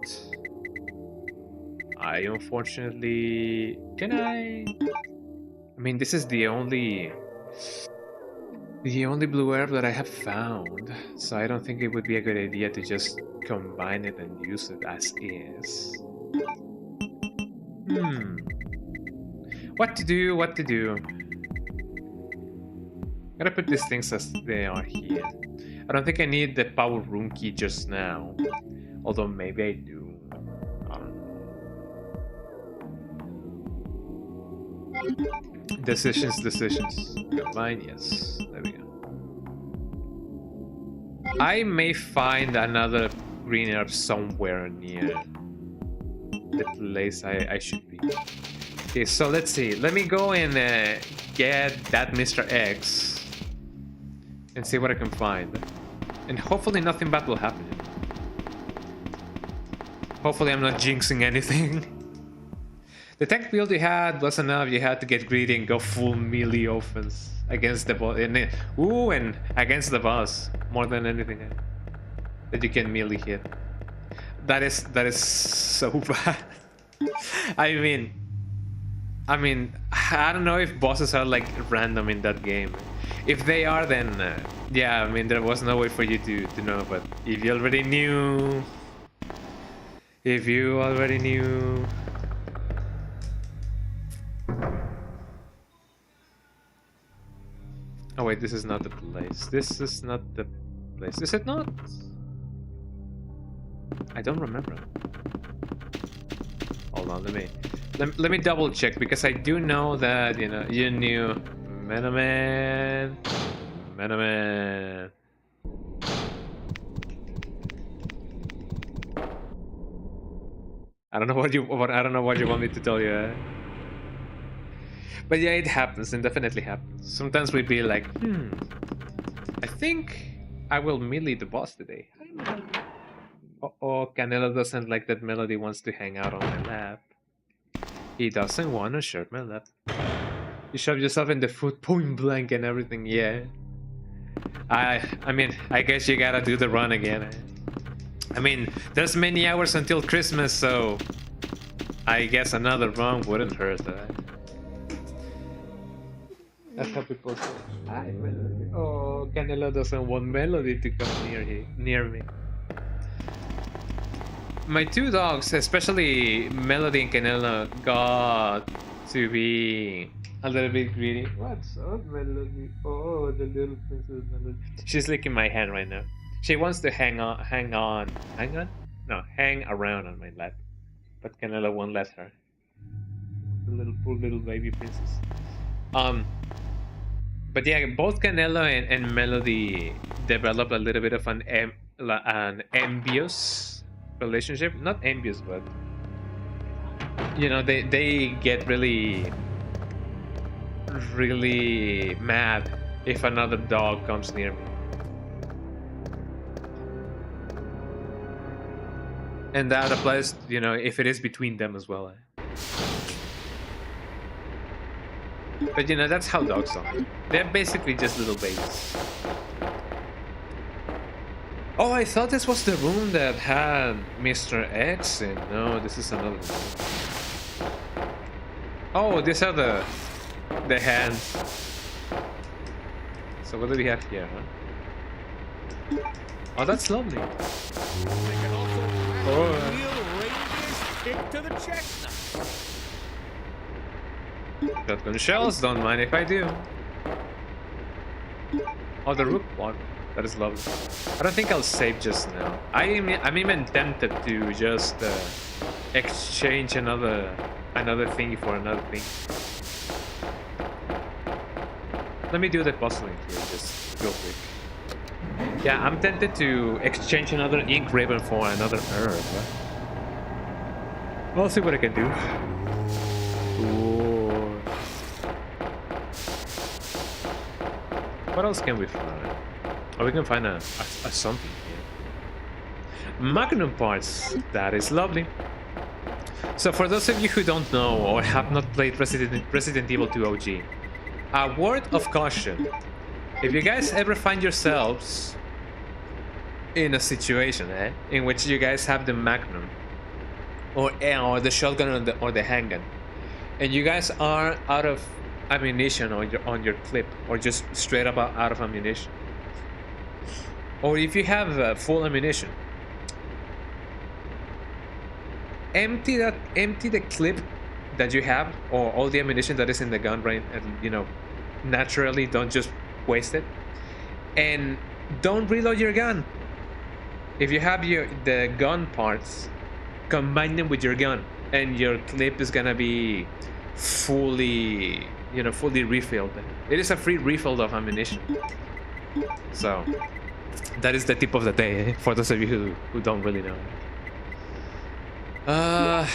I unfortunately... Can I? I mean, this is the only blue herb that I have found, so I don't think it would be a good idea to just combine it and use it as is. What to do? What to do? Gotta put these things as they are here. I don't think I need the power room key just now, although maybe I do. I don't know. Decisions. Combine, yes. There we go. I may find another green herb somewhere near the place I should be. Okay, so let's see. Let me go and get that Mr. X and see what I can find. And hopefully nothing bad will happen. Hopefully I'm not jinxing anything. The tech build you had was enough. You had to get greedy and go full melee offense against the boss. And against the boss more than anything that you can melee hit. That is so bad. I mean, I don't know if bosses are like random in that game. If they are, then yeah, I mean, there was no way for you to know. But if you already knew, Oh wait, this is not the place. This is not the place. Is it not? I don't remember. Hold on, let me double check, because I do know that, you know, you knew Menoman. I don't know what you want me to tell you. But yeah, it happens, and definitely happens. Sometimes we'd be like, I think I will melee the boss today. Uh-oh, Canelo doesn't like that Melody wants to hang out on my lap. He doesn't want to share my lap. You shove yourself in the foot, point blank and everything, yeah. I mean, I guess you gotta do the run again. I mean, there's many hours until Christmas, so I guess another run wouldn't hurt. That's how people say. Oh, Canelo doesn't want Melody to come near me. My two dogs, especially Melody and Canelo, got to be a little bit greedy. What's up, Melody? Oh, the little princess Melody. She's licking my hand right now. She wants to hang around on my lap, but Canelo won't let her. The poor little baby princess. But yeah, both Canelo and Melody develop a little bit of an envious relationship. Not envious, but you know, they get really mad if another dog comes near me. And that applies, you know, if it is between them as well. But you know, that's how dogs are. They're basically just little babies. Oh, I thought this was the room that had Mr. X in. No, this is another room. Oh, these are the hands. So what do we have here, huh? Oh, that's lovely. To the chest. Shotgun shells, don't mind if I do. Oh, the rook one. That is lovely. I don't think I'll save just now. I'm even tempted to just exchange another thingy for another thing. Let me do the puzzling here, just real quick. Yeah, I'm tempted to exchange another ink ribbon for another herb. I'll see what I can do. Ooh. What else can we find? Oh, we can find a something here. Magnum parts. That is lovely. So for those of you who don't know or have not played Resident Evil 2 OG, a word of caution. If you guys ever find yourselves in a situation in which you guys have the Magnum, or the shotgun or the handgun, and you guys are out of ammunition on your clip, or just straight up out of ammunition, or if you have full ammunition, empty the clip that you have, or all the ammunition that is in the gun, right? And you know, naturally, don't just waste it, and don't reload your gun. If you have the gun parts, combine them with your gun, and your clip is gonna be fully refilled. It is a free refill of ammunition. So that is the tip of the day for those of you who don't really know. Nah,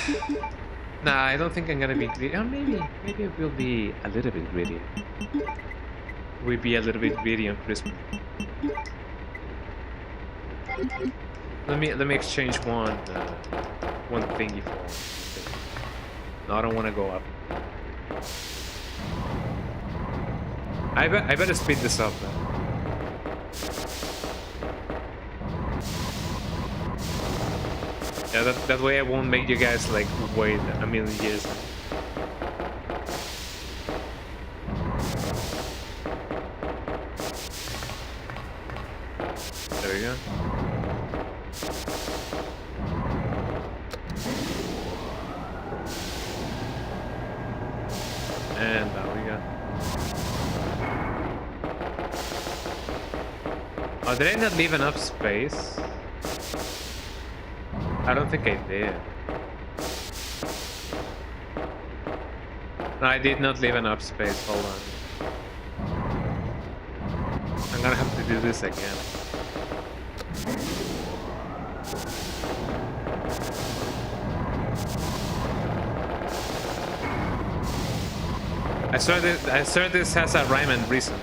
I don't think I'm gonna be greedy. Oh, maybe it will be a little bit greedy. We'll be a little bit greedy on Christmas. Let me exchange one thingy for. No, I don't want to go up. I better speed this up. Yeah, that way I won't make you guys like wait a million years. There we go. And down we go. Oh, did I not leave enough space? I don't think I did. No, I did not leave enough space. Hold on. I'm gonna have to do this again. I swear this has a rhyme and reason.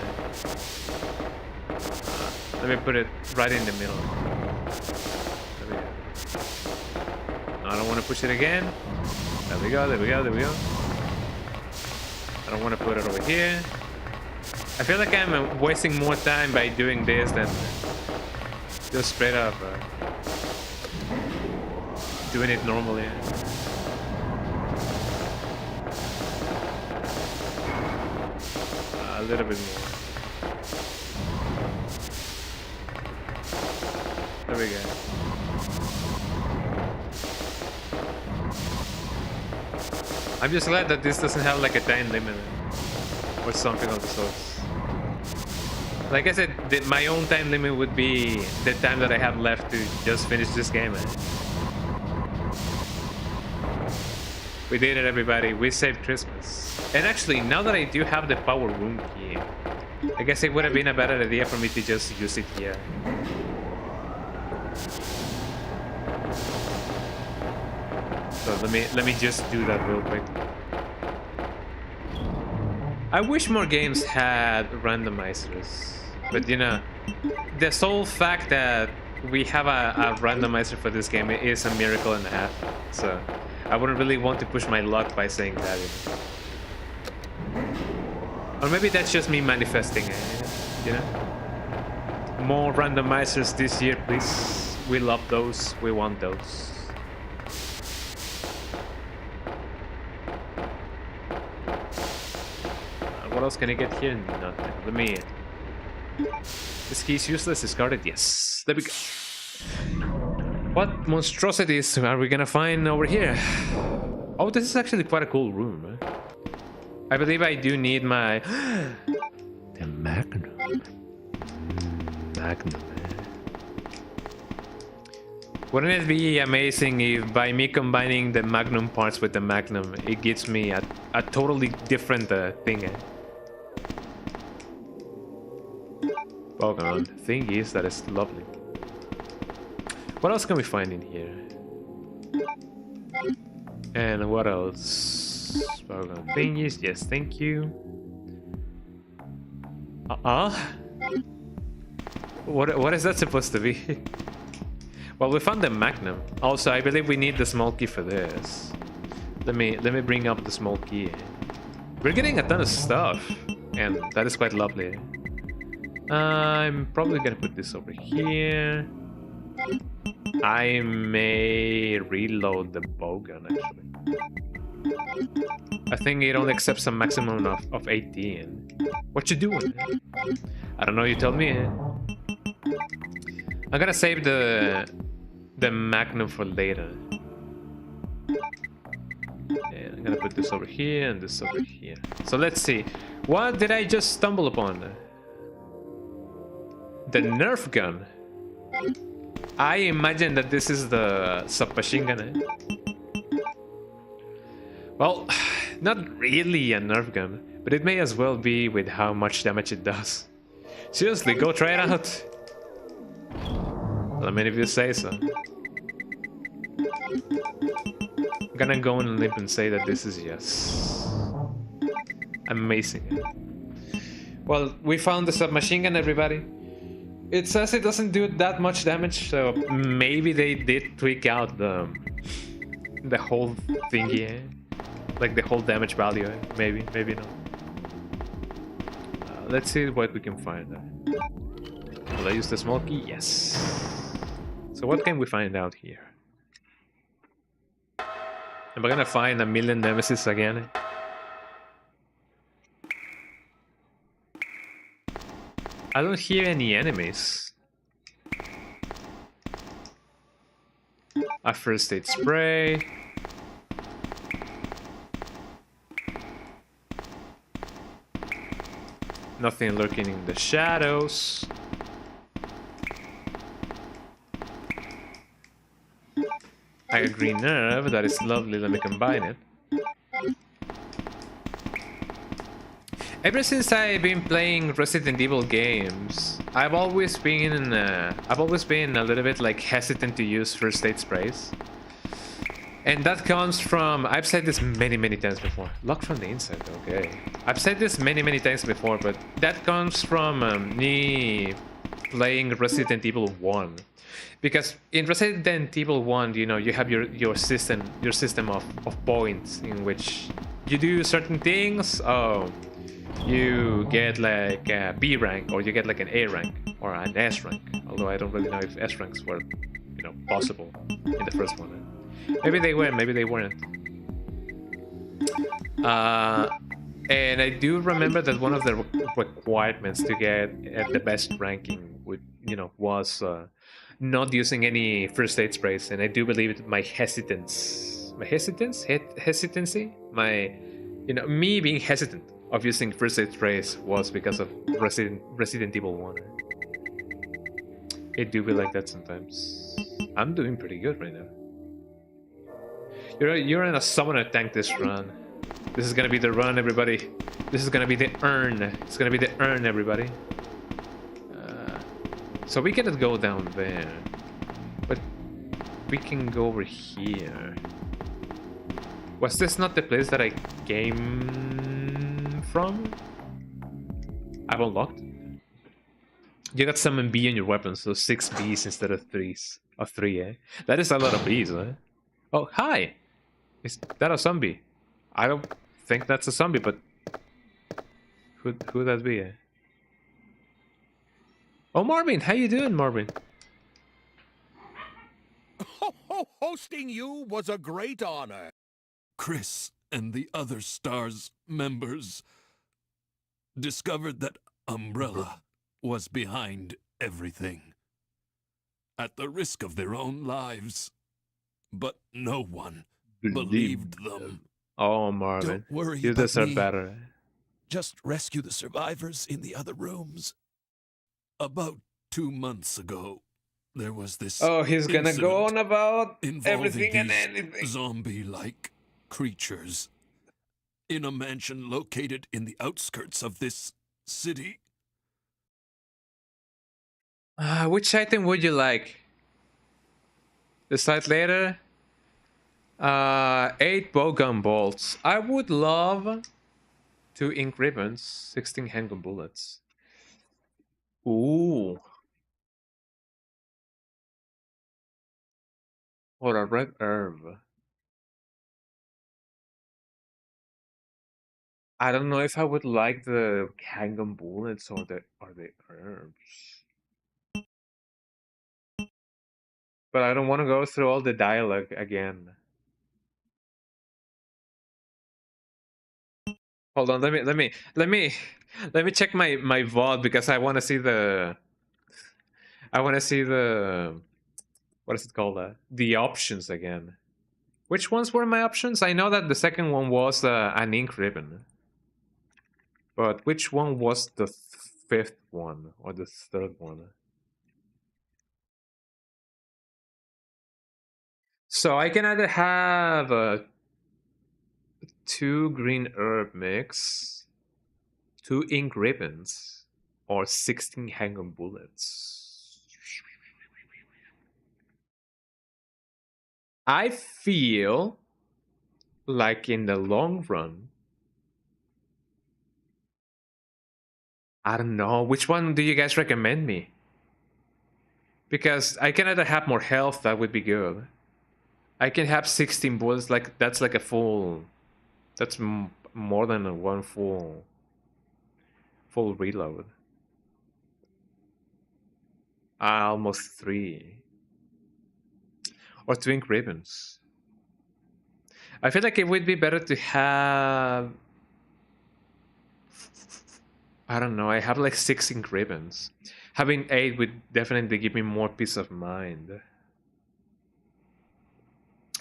Let me put it right in the middle. There we go. No, I don't want to push it again. There we go, there we go, there we go. I don't want to put it over here. I feel like I'm wasting more time by doing this than just straight up doing it normally. A little bit more. There we go. I'm just glad that this doesn't have like a time limit or something of the sorts. Like I said, my own time limit would be the time that I have left to just finish this game. We did it, everybody. We saved Christmas. And actually, now that I do have the power room key, I guess it would have been a better idea for me to just use it here. So let me just do that real quick. I wish more games had randomizers, but you know, the sole fact that we have a randomizer for this game is a miracle and a half. So I wouldn't really want to push my luck by saying that. Or maybe that's just me manifesting it, you know? More randomizers this year, please. We love those. We want those. What else can I get here? Nothing. Let me... This key is useless. Discarded. Yes. There we go. What monstrosities are we gonna find over here? Oh, this is actually quite a cool room, right? I believe I do need my... the Magnum. Magnum. Wouldn't it be amazing if by me combining the Magnum parts with the Magnum, it gives me a totally different thing? Oh god, thing is, that is lovely. What else can we find in here? And what else? Thingies, yes, thank you. What is that supposed to be? Well, we found the Magnum. Also, I believe we need the small key for this. Let me bring up the small key. We're getting a ton of stuff, and that is quite lovely. I'm probably gonna put this over here. I may reload the bowgun actually. I think it only accepts a maximum of 18. What you doing? I don't know, you tell me. I'm gonna save the Magnum for later. And I'm gonna put this over here and this over here. So let's see. What did I just stumble upon? The Nerf gun. I imagine that this is the submachine gun. Well, not really a Nerf gun, but it may as well be with how much damage it does. Seriously, go try it out. Well, I mean, if you say so. I'm gonna go on a limb and say that this is yes. Amazing. Well, we found the submachine gun, everybody. It says it doesn't do that much damage, so maybe they did tweak out the whole thingy, like the whole damage value. Maybe not. Let's see what we can find. Will I use the small key? Yes. So what can we find out here? Am I gonna find a million nemesis again? I don't hear any enemies. A first aid spray. Nothing lurking in the shadows. I got green nerve, that is lovely, let me combine it. Ever since I've been playing Resident Evil games, I've always been a little bit like hesitant to use first aid sprays. And that comes from, I've said this many times before. Lock from the inside, okay. I've said this many times before, but that comes from me playing Resident Evil 1. Because in Resident Evil 1, you know, you have your system of points in which you do certain things. Oh, you get like a B rank, or you get like an A rank, or an S rank. Although I don't really know if S ranks were, you know, possible in the first one. Maybe they were, maybe they weren't. And I do remember that one of the requirements to get at the best ranking would, you know, was not using any first aid sprays. And I do believe my hesitancy, you know, me being hesitant of using first aid sprays was because of Resident Evil 1. It do be like that sometimes. I'm doing pretty good right now. You're in a summoner tank this run. This is gonna be the run, everybody. This is gonna be the urn. It's gonna be the urn, everybody. So we cannot go down there, but we can go over here. Was this not the place that I came from? I've unlocked. You got summon B on your weapon, so 6 Bs instead of 3s. Of 3, eh? That is a lot of Bs, eh? Oh, hi! Is that a zombie? I don't think that's a zombie, but who that be? Eh? Oh, Marvin, how you doing, Marvin? Hosting you was a great honor. Chris and the other STARS members discovered that Umbrella was behind everything, at the risk of their own lives. But no one believed them. Oh, Marvin, Don't worry you about deserve me. better. Just rescue the survivors in the other rooms. About 2 months ago, there was this. Oh, he's gonna go on about involving everything and these anything. zombie-like creatures in a mansion located in the outskirts of this city. Which item would you like? Decide later. 8 bowgun bolts. I would love 2 ink ribbons, 16 handgun bullets. Ooh. Or a red herb. I don't know if I would like the handgun bullets or the herbs. But I don't want to go through all the dialogue again. Hold on, let me check my VOD because I want to see the what is it called? The options again. Which ones were my options? I know that the second one was an ink ribbon. But which one was the fifth one or the third one? So I can either have 2 green herb mix, 2 ink ribbons, or 16 hang-on bullets. I feel like in the long run, I don't know, which one do you guys recommend me? Because I can either have more health, that would be good. I can have 16 bullets, like that's like a full, that's more than one full reload. Almost 3. Or 2 ink ribbons. I feel like it would be better to have, I don't know, I have like 6 ink ribbons. Having 8 would definitely give me more peace of mind.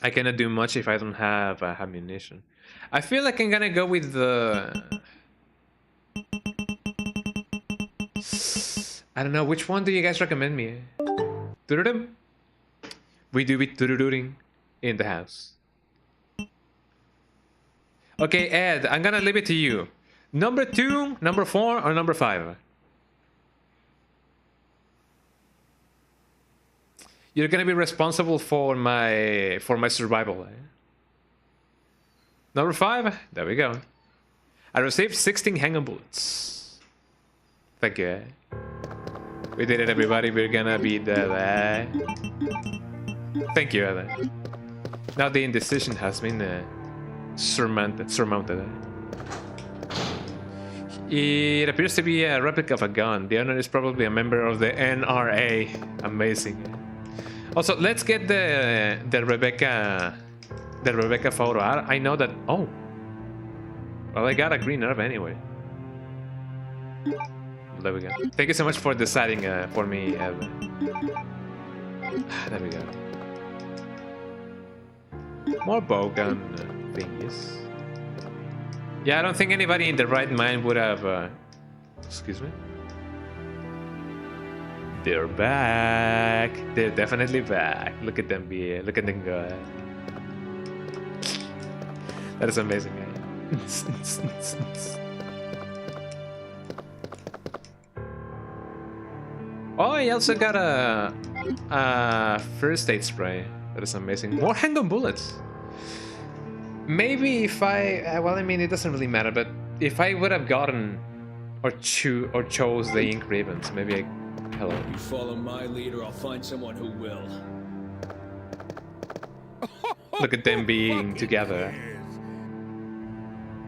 I cannot do much if I don't have ammunition. I feel like I'm gonna go with the... I don't know, which one do you guys recommend me? Turudum? We do it turuding in the house. Okay, Ed, I'm gonna leave it to you. Number 2, number 4, or number 5? You're gonna be responsible for my survival. Eh? Number 5, there we go. I received 16 hang-on bullets. Thank you. Eh? We did it, everybody. We're gonna be dead. Eh? Thank you. Eh? Now the indecision has been surmounted. It appears to be a replica of a gun. The owner is probably a member of the NRA. Amazing. Also, let's get the Rebecca photo. I know that. Oh, well, I got a green herb anyway. There we go. Thank you so much for deciding for me. There we go. More bowgun thingies. Yeah, I don't think anybody in the right mind would have. Excuse me. They're back. They're definitely back. Look at them be. Look at them go. That is amazing. Oh, I also got a first aid spray. That is amazing. More hang-on bullets. Maybe if I, well, I mean, it doesn't really matter, but if I would have gotten or chose the ink ribbons, maybe I, hello. You follow my lead or I'll find someone who will. Look at them being together.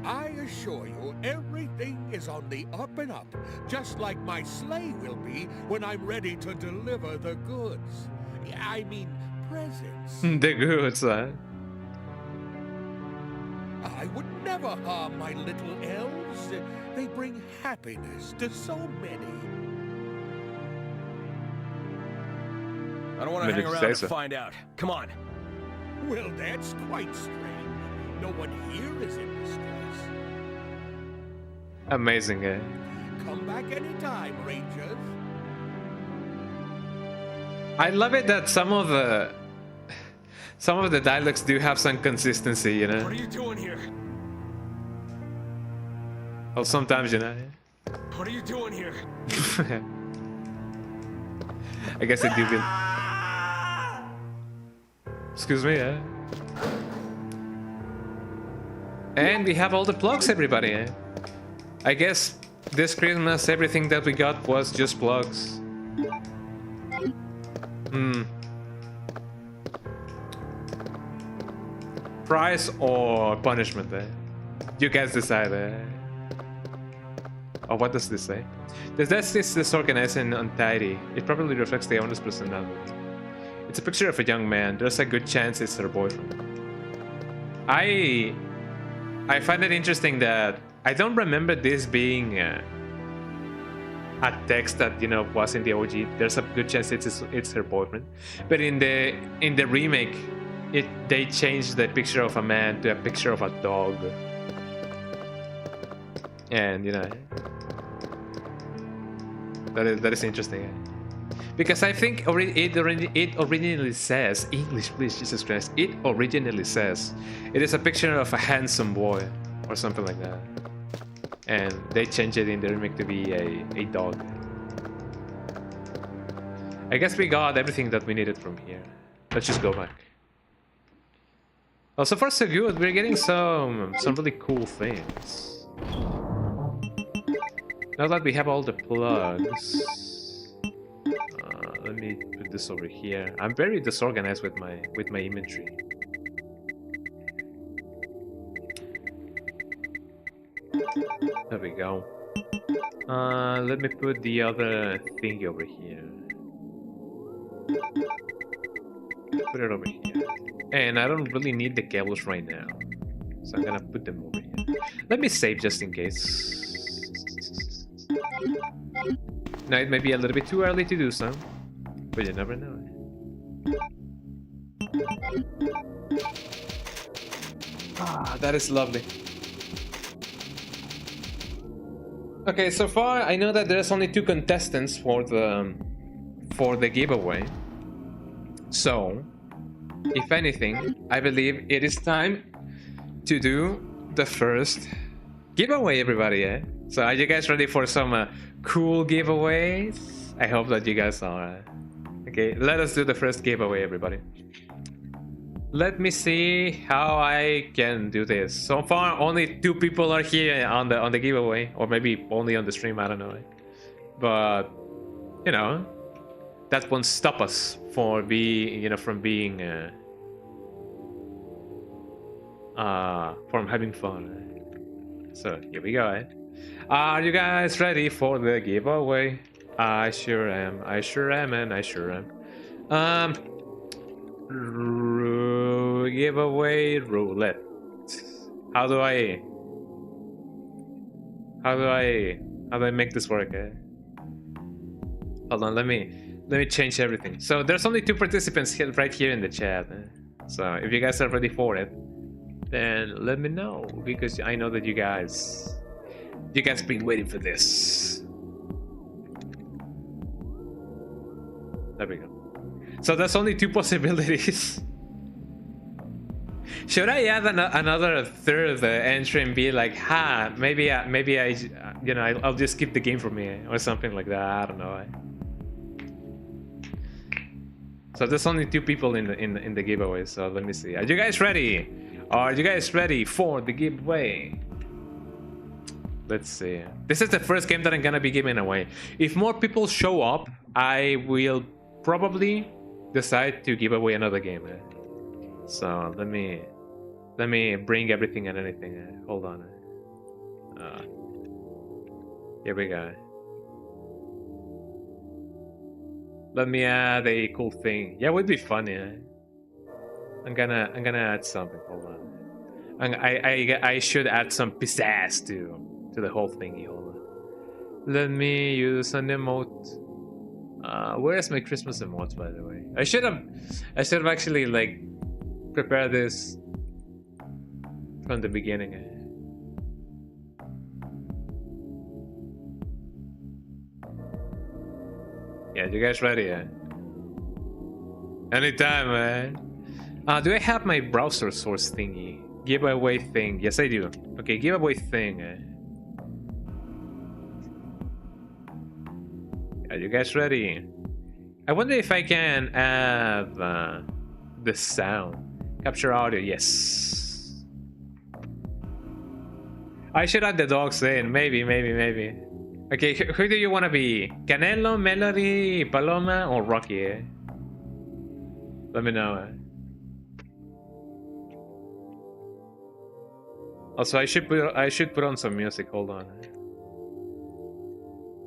I assure you, everything is on the up and up, just like my sleigh will be when I'm ready to deliver the goods. I mean, presents. The goods, huh? I would never harm my little elves. They bring happiness to so many. I don't want to hang around to find out. Come on. Well, that's quite strange. No one here is in distress. Amazing, eh? Come back anytime, Rangers. I love it that some of the dialogues do have some consistency, you know? What are you doing here? Well, sometimes, you know. What are you doing here? I guess I do feel. Excuse me, eh? And we have all the plugs, everybody, eh? I guess this Christmas everything that we got was just plugs. Prize or punishment, eh? You guys decide, eh? Oh, what does this say? This is disorganized and untidy. It probably reflects the owner's personality. It's a picture of a young man. There's a good chance it's her boyfriend. I find it interesting that I don't remember this being a text that, you know, was in the OG. There's a good chance it's her boyfriend. But in the remake, they changed the picture of a man to a picture of a dog. And, you know, that is interesting. Because I think it originally says, English please, Jesus Christ, it originally says it is a picture of a handsome boy or something like that, and they changed it in the remake to be a dog. I guess we got everything that we needed from here. Let's just go back. Well, so far so good. We're getting some really cool things. Now that we have all the plugs, let me put this over here. I'm very disorganized with my inventory. There we go. Let me put the other thing over here. Put it over here. And I don't really need the cables right now, so I'm gonna put them over here. Let me save just in case. Now it may be a little bit too early to do so, but you never know. Ah, that is lovely. Okay, so far I know that there's only 2 contestants for the giveaway. So, if anything, I believe it is time to do the first giveaway, everybody. Eh? So, are you guys ready for some cool giveaways? I hope that you guys are. Okay, let us do the first giveaway, everybody. Let me see how I can do this. So far, only 2 people are here on the giveaway, or maybe only on the stream. I don't know. But you know, that won't stop us from having fun. So here we go. Eh? Are you guys ready for the giveaway? I sure am. I sure am, and I sure am. Giveaway roulette. How do I make this work? Eh? Hold on, let me change everything. So there's only 2 participants here, right here in the chat. Eh? So if you guys are ready for it, then let me know, because I know that you guys been waiting for this. There we go. So there's only 2 possibilities. Should I add another third entry and be like, maybe I, you know, I'll just skip the game for me or something like that. I don't know. So there's only 2 people in the giveaway. So let me see. Are you guys ready? Are you guys ready for the giveaway? Let's see. This is the first game that I'm gonna be giving away. If more people show up, I will probably decide to give away another game. So let me bring everything and anything. Hold on. Here we go. Let me add a cool thing. Yeah, it would be funny. I'm gonna add something. Hold on. I should add some pizzazz to the whole thingy. Hold on. Let me use an emote. Where's my Christmas emotes, by the way? I should have actually like prepared this from the beginning. Yeah, you guys ready? Anytime, man. Do I have my browser source thingy? Giveaway thing. Yes, I do. Okay, giveaway thing. Are you guys ready? I wonder if I can add the sound. Capture audio, yes. I should add the dogs in. Maybe. Okay, who do you want to be? Canelo, Melody, Paloma, or Rocky? Let me know. Also, I should put on some music. Hold on.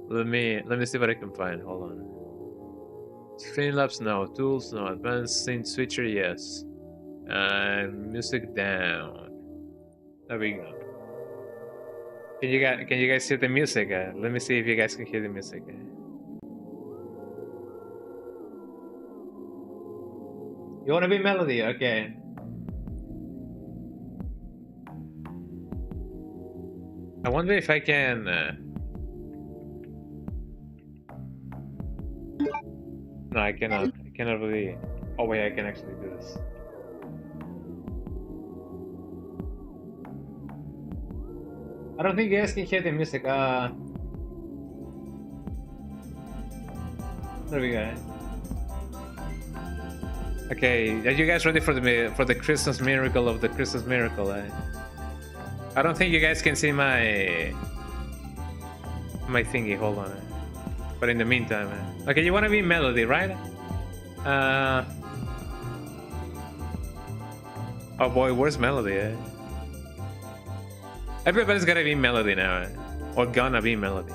Let me see what I can find. Hold on. Streamlabs, no. Tools, no. Advanced sync switcher, yes. And music down. There we go. Can you guys hear the music? Let me see if you guys can hear the music. You wanna be melody? Okay. I wonder if I can. No, I cannot. I cannot really. Oh wait, I can actually do this. I don't think you guys can hear the music. There we go. Okay, are you guys ready for the Christmas miracle of the Christmas miracle? I don't think you guys can see my thingy. Hold on. But in the meantime, okay, you want to be melody, right? Oh boy, where's melody? Everybody's gotta be melody now, or gonna be melody.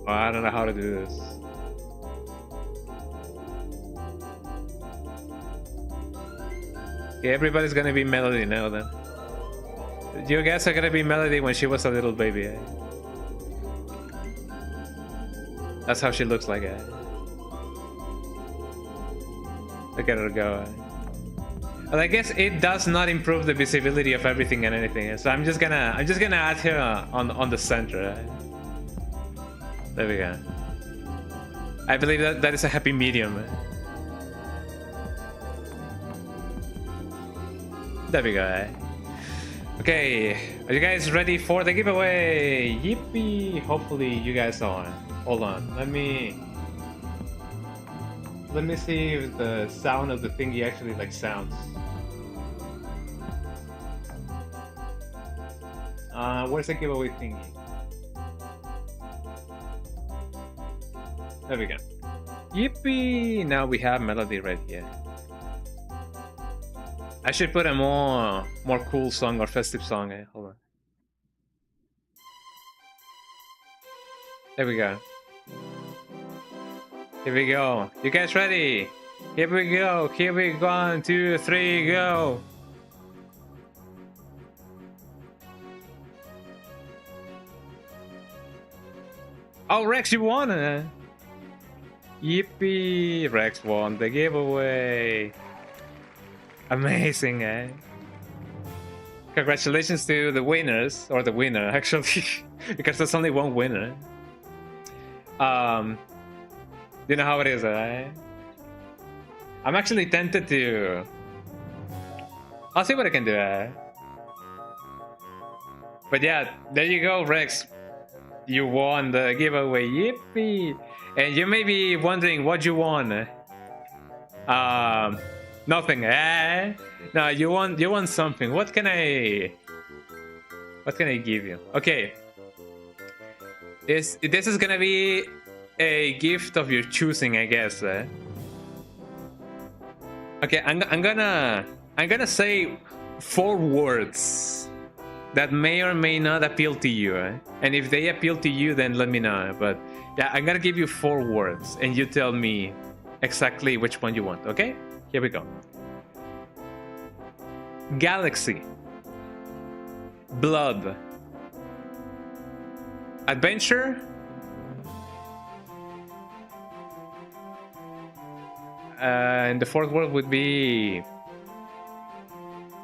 Oh, I don't know how to do this. Okay, everybody's gonna be melody now then. You guys are gonna be melody when she was a little baby. That's how she looks like. Look at her go. But I guess it does not improve the visibility of everything and anything. So I'm just gonna add her on the center. There we go. I believe that is a happy medium. There we go. Okay, are you guys ready for the giveaway? Yippee! Hopefully you guys are. Hold on, let me see if the sound of the thingy actually like sounds. Where's the giveaway thingy? There we go. Yippee! Now we have melody right here. I should put a more cool song or festive song. Hold on. There we go. Here we go. You guys ready? Here we go. Here we go. 1, 2, 3, go. Oh, Rex, you won! Yippee! Rex won the giveaway. Amazing, eh? Congratulations to the winners, or the winner, actually, because there's only one winner. You know how it is, right? I'm actually tempted to... I'll see what I can do, But yeah, there you go, Rex. You won the giveaway, yippee! And you may be wondering what you won. Nothing, No, you want something. What can I give you? Okay. This is gonna be a gift of your choosing, I guess. Okay, I'm gonna say 4 words that may or may not appeal to you. And if they appeal to you, then let me know. But yeah, I'm gonna give you 4 words, and you tell me exactly which one you want. Okay? Here we go. Galaxy. Blood. Adventure. And the 4th word would be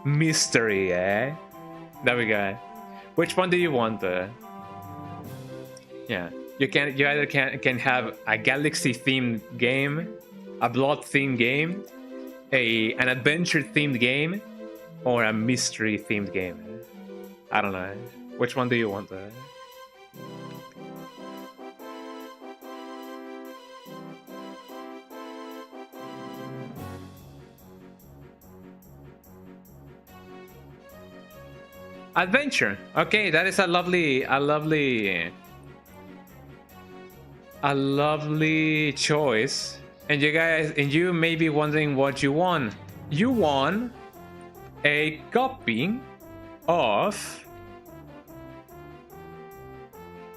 mystery, eh? There we go. Which one do you want? Yeah, you either can have a galaxy themed game, a blood themed game, an adventure themed game, or a mystery themed game. I don't know. Which one do you want? Adventure. Okay, that is a lovely choice. And you may be wondering what you won. You won a copy of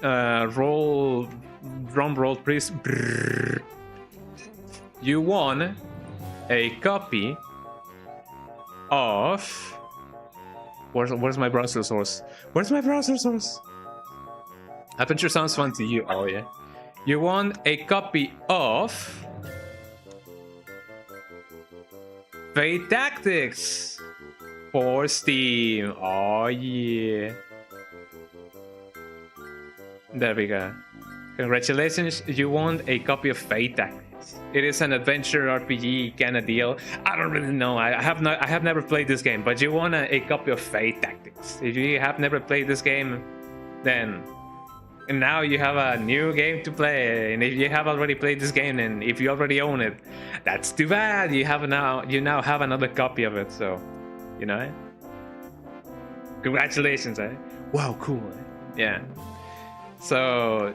Roll, drum roll, please. You won a copy of. Where's my browser source? Where's my browser source? Adventure sounds fun to you. Oh yeah. You won a copy of Fate Tactics for Steam. Oh yeah. There we go. Congratulations, you won a copy of Fate Tactics. It is an adventure RPG kind of deal. I don't really know. I have never played this game, but you won a copy of Fate Tactics. If you have never played this game, then and now you have a new game to play. And if you have already played this game, and if you already own it, that's too bad. You now have another copy of it. So, you know, congratulations, eh? Wow, cool. Eh? Yeah. So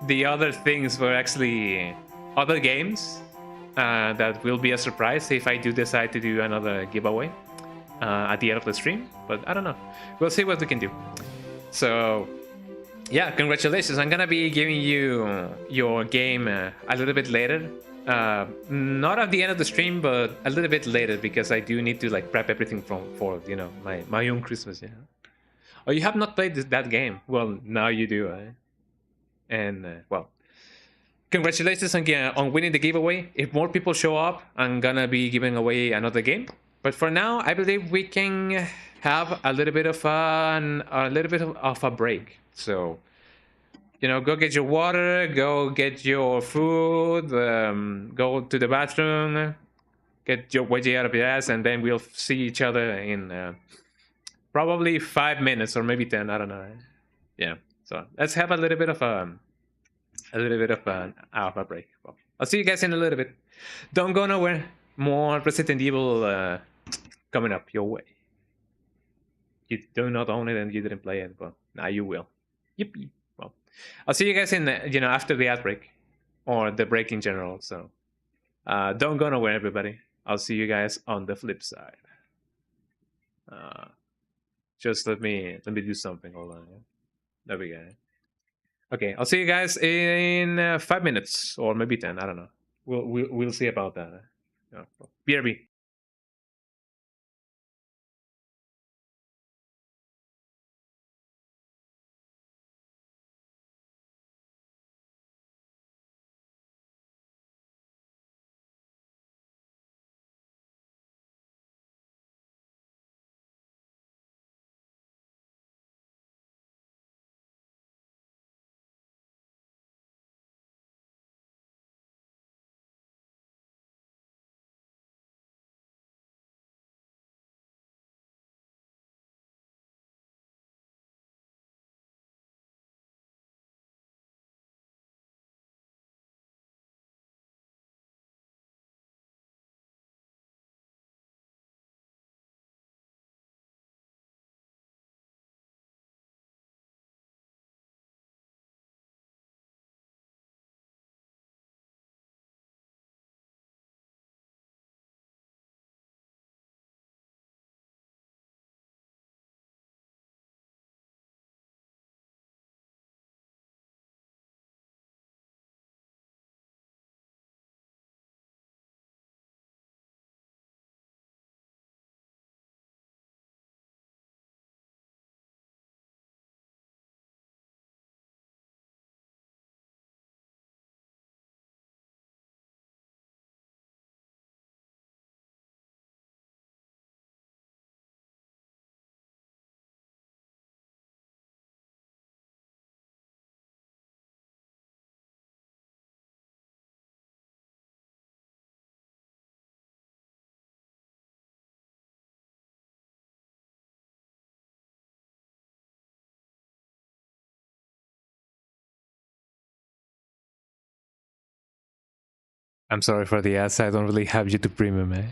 the other things were actually other games that will be a surprise if I do decide to do another giveaway at the end of the stream. But I don't know. We'll see what we can do. So yeah, congratulations. I'm gonna be giving you your game a little bit later. Not at the end of the stream, but a little bit later, because I do need to like prep everything for you know, my own Christmas. Yeah. Oh, you have not played that game? Well, now you do. Eh? And well, congratulations on winning the giveaway. If more people show up, I'm gonna be giving away another game. But for now, I believe we can have a little bit of a break. So, you know, go get your water, go get your food, go to the bathroom, get your wedgie out of your ass, and then we'll see each other in probably 5 minutes or maybe 10. I don't know. Yeah. So let's have a little bit of an alpha break. Well, I'll see you guys in a little bit. Don't go nowhere. More Resident Evil coming up your way. You do not own it and you didn't play it, but now you will. Yippee. Well, I'll see you guys in after the ad break or the break in general. So don't go nowhere, everybody. I'll see you guys on the flip side. Just let me do something. Hold on. Yeah. There we go. Okay, I'll see you guys in 5 minutes or maybe 10. I don't know. We'll see about that. BRB. I'm sorry for the ads. I don't really have YouTube Premium, eh?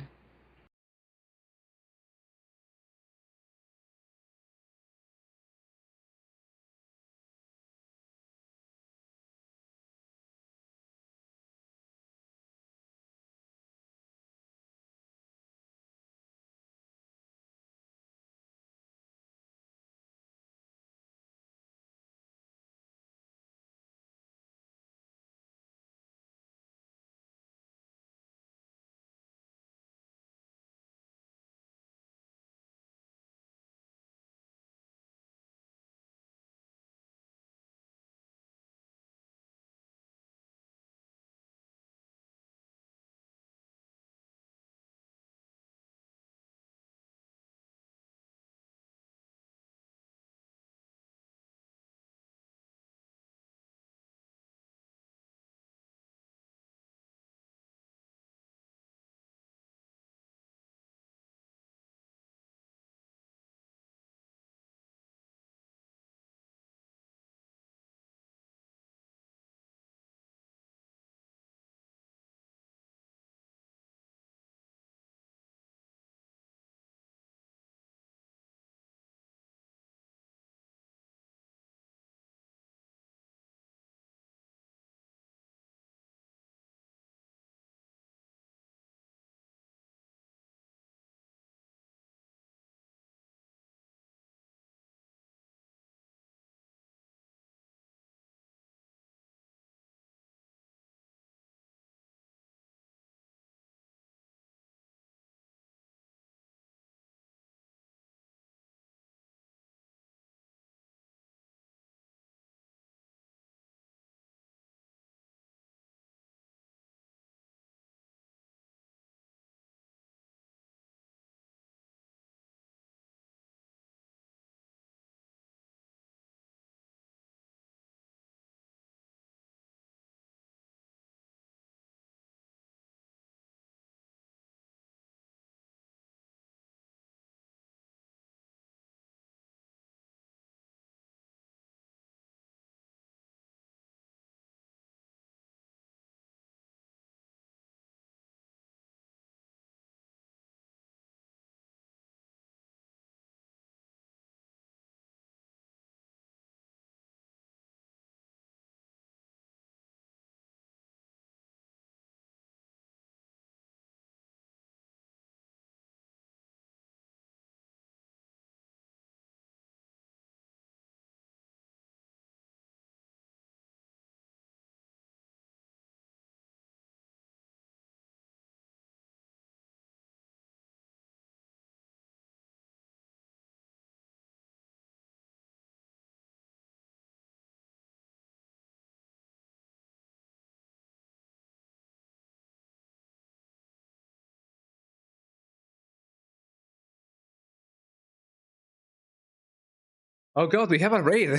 Oh god, we have a raid.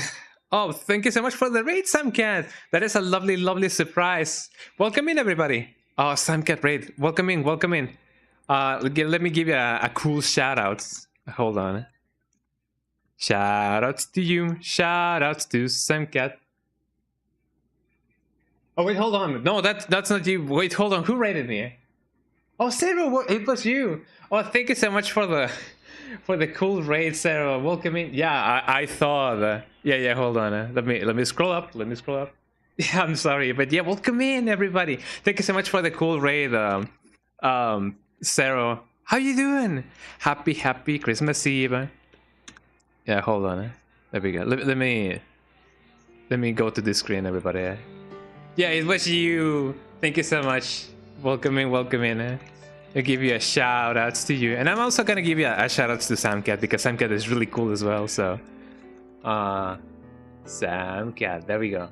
Oh, thank you so much for the raid, Samcat. That is a lovely, lovely surprise. Welcome in, everybody. Oh, Samcat raid. Welcome in, welcome in. Let me give you a cool shout out. Hold on. Shout outs to you. Shout outs to Samcat. Oh wait, hold on. No, that's not you. Wait, hold on. Who raided me? Oh, Sarah, it was you. Oh, thank you so much for the cool raid, Sarah. Welcome in. Yeah, I thought. Yeah. Hold on. Let me scroll up. Let me scroll up. Yeah, I'm sorry, but yeah, welcome in, everybody. Thank you so much for the cool raid, Sarah. How you doing? Happy Christmas Eve. Yeah, hold on. There we go. Let me go to this screen, everybody. Yeah, it was you. Thank you so much. Welcome in. I'll give you a shout outs to you, and I'm also gonna give you a shout outs to Samcat because Samcat is really cool as well. So, Samcat, there we go.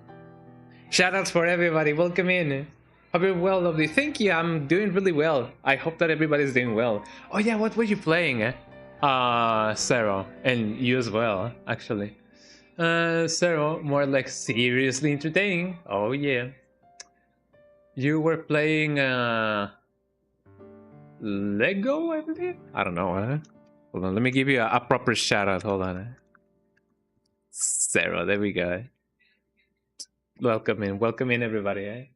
Shout outs for everybody. Welcome in. Hope you're well, lovely. Thank you. I'm doing really well. I hope that everybody's doing well. Oh yeah, what were you playing? Sarah, and you as well, actually. Sarah, more like seriously entertaining. Oh yeah. You were playing Lego, I believe? I don't know. Hold on, let me give you a proper shout out. Hold on. Sarah, there we go. Welcome in everybody.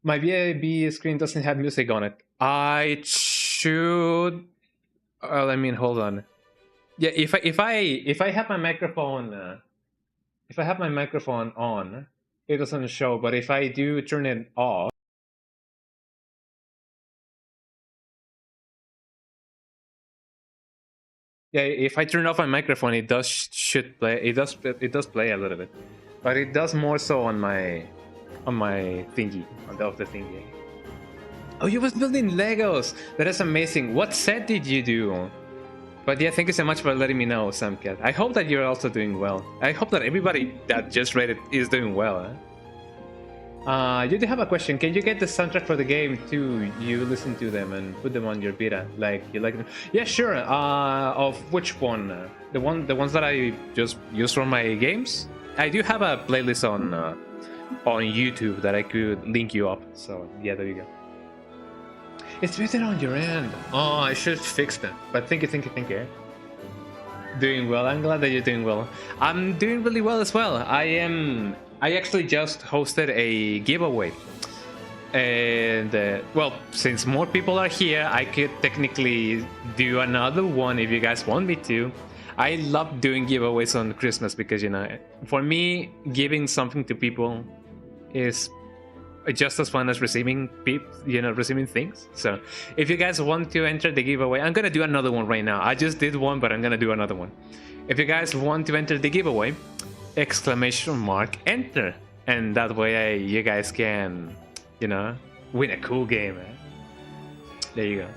My VIB screen doesn't have music on it. I should. Well, I mean, hold on. Yeah, if I have my microphone, if I have my microphone on, it doesn't show. But if I do turn it off. Yeah, if I turn off my microphone, it should play. It does play a little bit, but it does more so on my thingy, on the thingy. Oh, you was building Legos. That is amazing. What set did you do? But yeah, thank you so much for letting me know, Samcat. I hope that you're also doing well. I hope that everybody that just read it is doing well. You do have a question. Can you get the soundtrack for the game too? You listen to them and put them on your Vita, like you like them? Yeah, sure. Of which one? The ones that I just use for my games. I do have a playlist on YouTube that I could link you up. So yeah, there you go. It's better on your end. Oh, I should fix that. But thank you. Doing well. I'm glad that you're doing well. I'm doing really well as well. I actually just hosted a giveaway. And, well, since more people are here, I could technically do another one if you guys want me to. I love doing giveaways on Christmas because, you know, for me, giving something to people is just as fun as receiving things. So if you guys want to enter the giveaway, I'm gonna do another one right now. I just did one, but I'm gonna do another one. If you guys want to enter the giveaway, !enter, and that way you guys can, you know, win a cool game. There you go.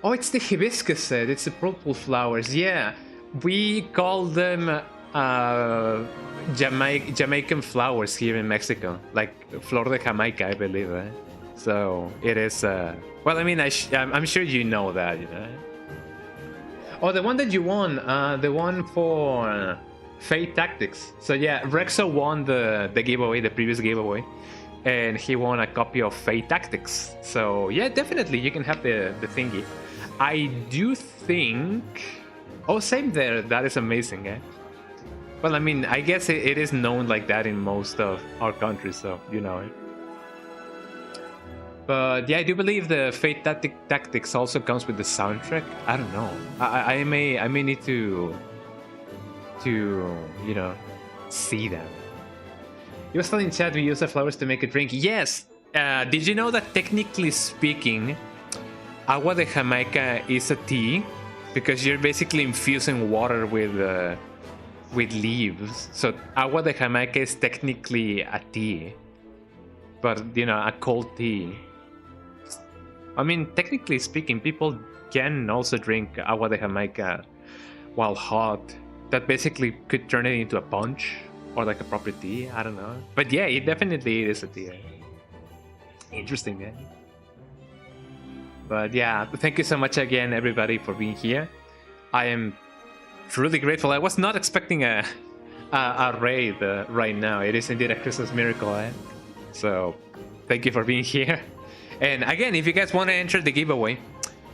Oh, it's the hibiscus set. It's the purple flowers. Yeah, we call them Jamaican flowers here in Mexico, like Flor de Jamaica, I believe. So it is. Well, I mean, I'm sure you know that, you know. Oh, the one that you won, the one for Fate Tactics. So yeah, Rexo won the giveaway, the previous giveaway, and he won a copy of Fate Tactics. So yeah, definitely you can have the thingy. I do think. Oh, same there. That is amazing, eh? Well, I mean, I guess it is known like that in most of our countries, so you know it. But yeah, I do believe the Fate Tactics also comes with the soundtrack. I don't know. I may need to you know, see that. You was telling chat we use the flowers to make a drink. Yes. Did you know that technically speaking, agua de Jamaica is a tea because you're basically infusing water with leaves. So agua de Jamaica is technically a tea, but you know, a cold tea. I mean, technically speaking, people can also drink agua de Jamaica while hot. That basically could turn it into a punch or like a proper tea. I don't know, but yeah, it definitely is a tea. Interesting, man. But yeah, thank you so much again, everybody, for being here. I am Really grateful. I was not expecting a raid right now. It is indeed a Christmas miracle, eh? So thank you for being here. And again, if you guys want to enter the giveaway,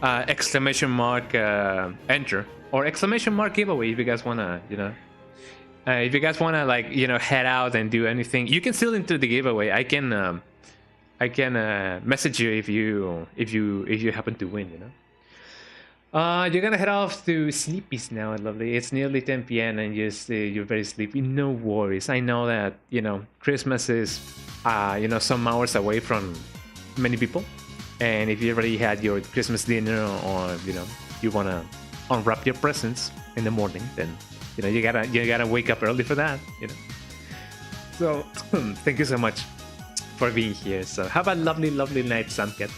exclamation mark enter, or exclamation mark giveaway if you guys want to, you know, if you guys want to, like, you know, head out and do anything, you can still enter the giveaway. I can message you if you happen to win, you know. You're gonna head off to sleepies now, lovely. It's nearly 10 p.m. and you're very sleepy. No worries. I know that, you know, Christmas is you know, some hours away from many people, and if you already had your Christmas dinner, or you know, you wanna unwrap your presents in the morning, then you know you gotta wake up early for that, you know. So thank you so much for being here. So have a lovely night, Samcat.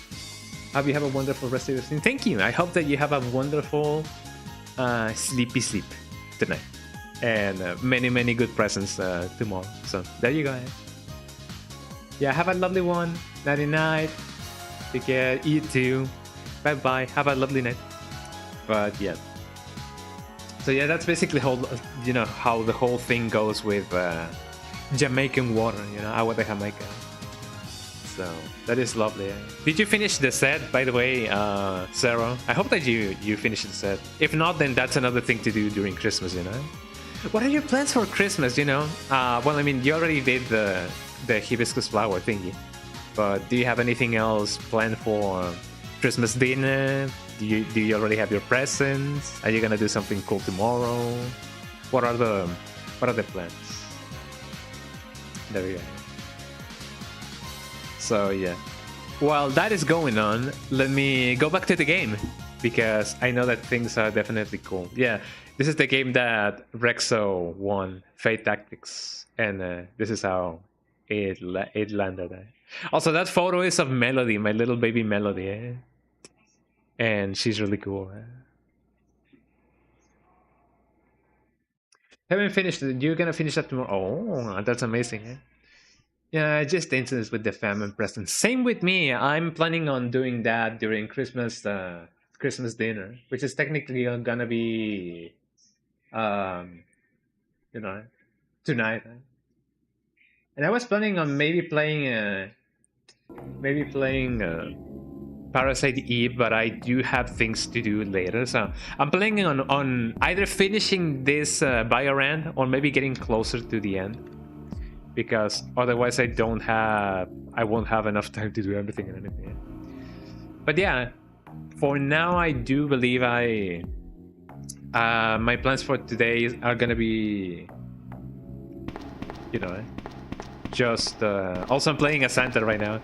Hope you have a wonderful rest of your evening. Thank you. I hope that you have a wonderful sleepy sleep tonight, and many good presents tomorrow. So there you go. Yeah, have a lovely one. Nighty night. Take care. You too. Bye bye. Have a lovely night. But yeah. So yeah, that's basically you know, how the whole thing goes with Jamaican water. You know, agua de Jamaica. So that is lovely. Did you finish the set, by the way, Sarah? I hope that you finished the set. If not, then that's another thing to do during Christmas, you know. What are your plans for Christmas? You know, well, I mean, you already did the hibiscus flower thingy, but do you have anything else planned for Christmas dinner? Do you already have your presents? Are you gonna do something cool tomorrow? What are the plans? There we go. So yeah, while that is going on, let me go back to the game, because I know that things are definitely cool. Yeah, this is the game that Rexo won, Fate Tactics, and this is how it landed. Also, that photo is of Melody, my little baby Melody, and she's really cool. Haven't finished it. You're gonna finish that tomorrow? Oh, that's amazing. Yeah, just instance with the family present. Same with me. I'm planning on doing that during Christmas dinner, which is technically gonna be, you know, tonight. And I was planning on maybe playing Parasite Eve, but I do have things to do later. So I'm planning on either finishing this Biorand or maybe getting closer to the end, because otherwise I won't have enough time to do everything and anything. But yeah, for now I do believe my plans for today are gonna be, you know, just also I'm playing a Santa right now,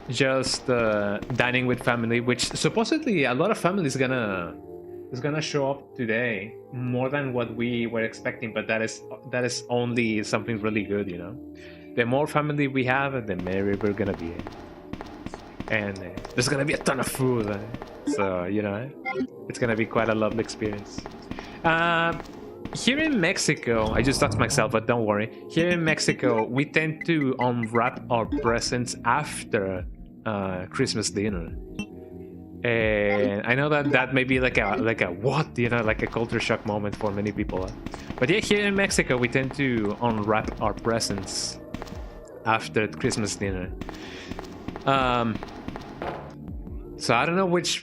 just dining with family, which supposedly a lot of family is gonna show up today, more than what we were expecting, but that is only something really good, you know. The more family we have, the merrier we're gonna be, and there's gonna be a ton of food, so you know, it's gonna be quite a lovely experience. Here in Mexico, I just touched myself, but don't worry. Here in Mexico, we tend to unwrap our presents after Christmas dinner. And I know that may be like a what, you know, like a culture shock moment for many people. But yeah, here in Mexico, we tend to unwrap our presents after Christmas dinner. So I don't know which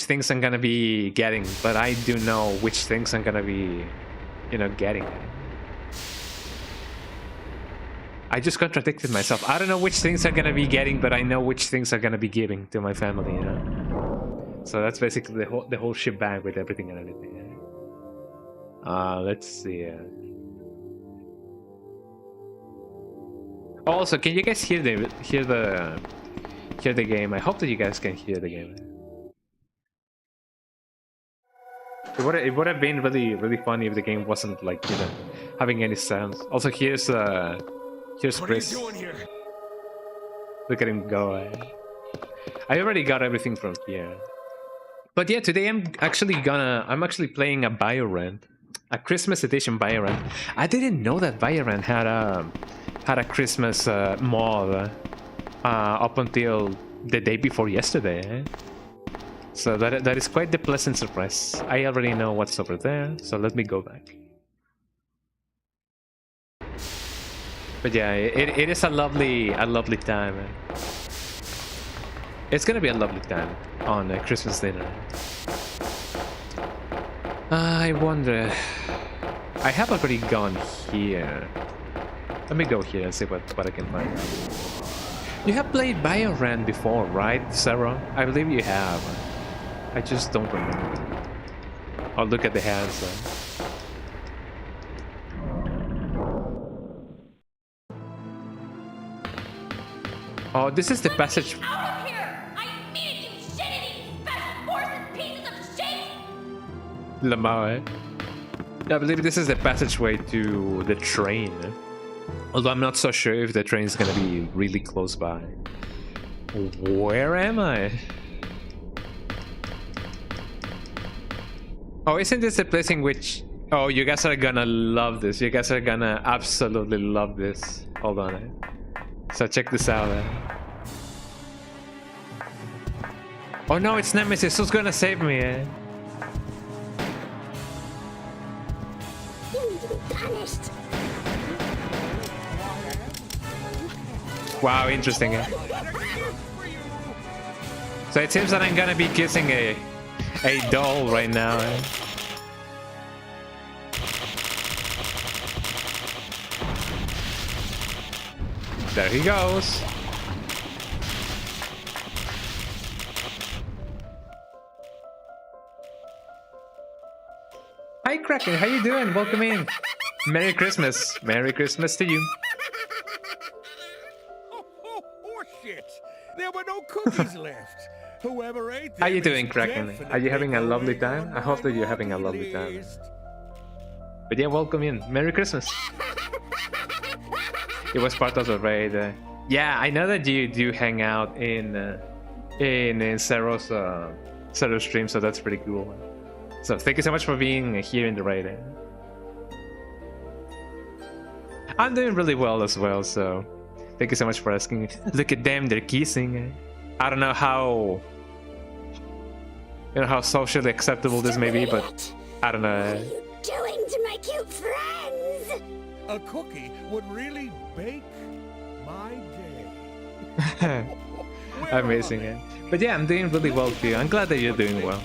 things I'm gonna be getting, but I do know which things I'm gonna be, you know, getting. I just contradicted myself. I don't know which things I'm gonna be getting, but I know which things I'm gonna be giving to my family, you know. So that's basically the whole shebang with everything and everything. Let's see. Also, can you guys hear the game? I hope that you guys can hear the game. It would have been really funny if the game wasn't, like, you know, having any sounds. Also, here's Chris. What are you doing here? Look at him go. I already got everything from here. But yeah, today I'm actually playing a Biorand, a Christmas edition Biorand. I didn't know that Biorand had a Christmas mod up until the day before yesterday. So that is quite the pleasant surprise. I already know what's over there, so let me go back. But yeah, it is a lovely time. It's gonna be a lovely time on Christmas dinner. I wonder. I have already gone here. Let me go here and see what I can find. You have played Biorand before, right, Sarah? I believe you have. I just don't remember. Oh, look at the hands. Oh, this is the passage. Out of here! I mean it, you shit-eating special forces pieces of shit! Lamau, eh? I believe this is the passageway to the train. Although I'm not so sure if the train is gonna be really close by. Where am I? Oh, isn't this the place in which... Oh, you guys are gonna love this. You guys are gonna absolutely love this. Hold on, eh? So check this out, eh? Oh no, it's Nemesis. Who's gonna save me, eh? You need to be punished. Wow, interesting, eh? So it seems that I'm gonna be kissing a doll right now, eh? There he goes. Hi Kraken, how you doing? Welcome in. Merry Christmas. Merry Christmas to you. Oh, shit! There were no cookies left. Whoever ate them How you is doing, Kraken? Are you having a lovely time? I hope that you're having a lovely time. But yeah, welcome in. Merry Christmas. It was part of the raid. Yeah, I know that you do hang out in Zero's stream, so that's pretty cool. So thank you so much for being here in the raid. I'm doing really well as well, so thank you so much for asking. Look at them, they're kissing. I don't know how socially acceptable this may be, but I don't know. What are you doing to my cute friends? A cookie would really bake my day. Amazing, eh? But yeah, I'm doing really well too. I'm glad that you're doing well.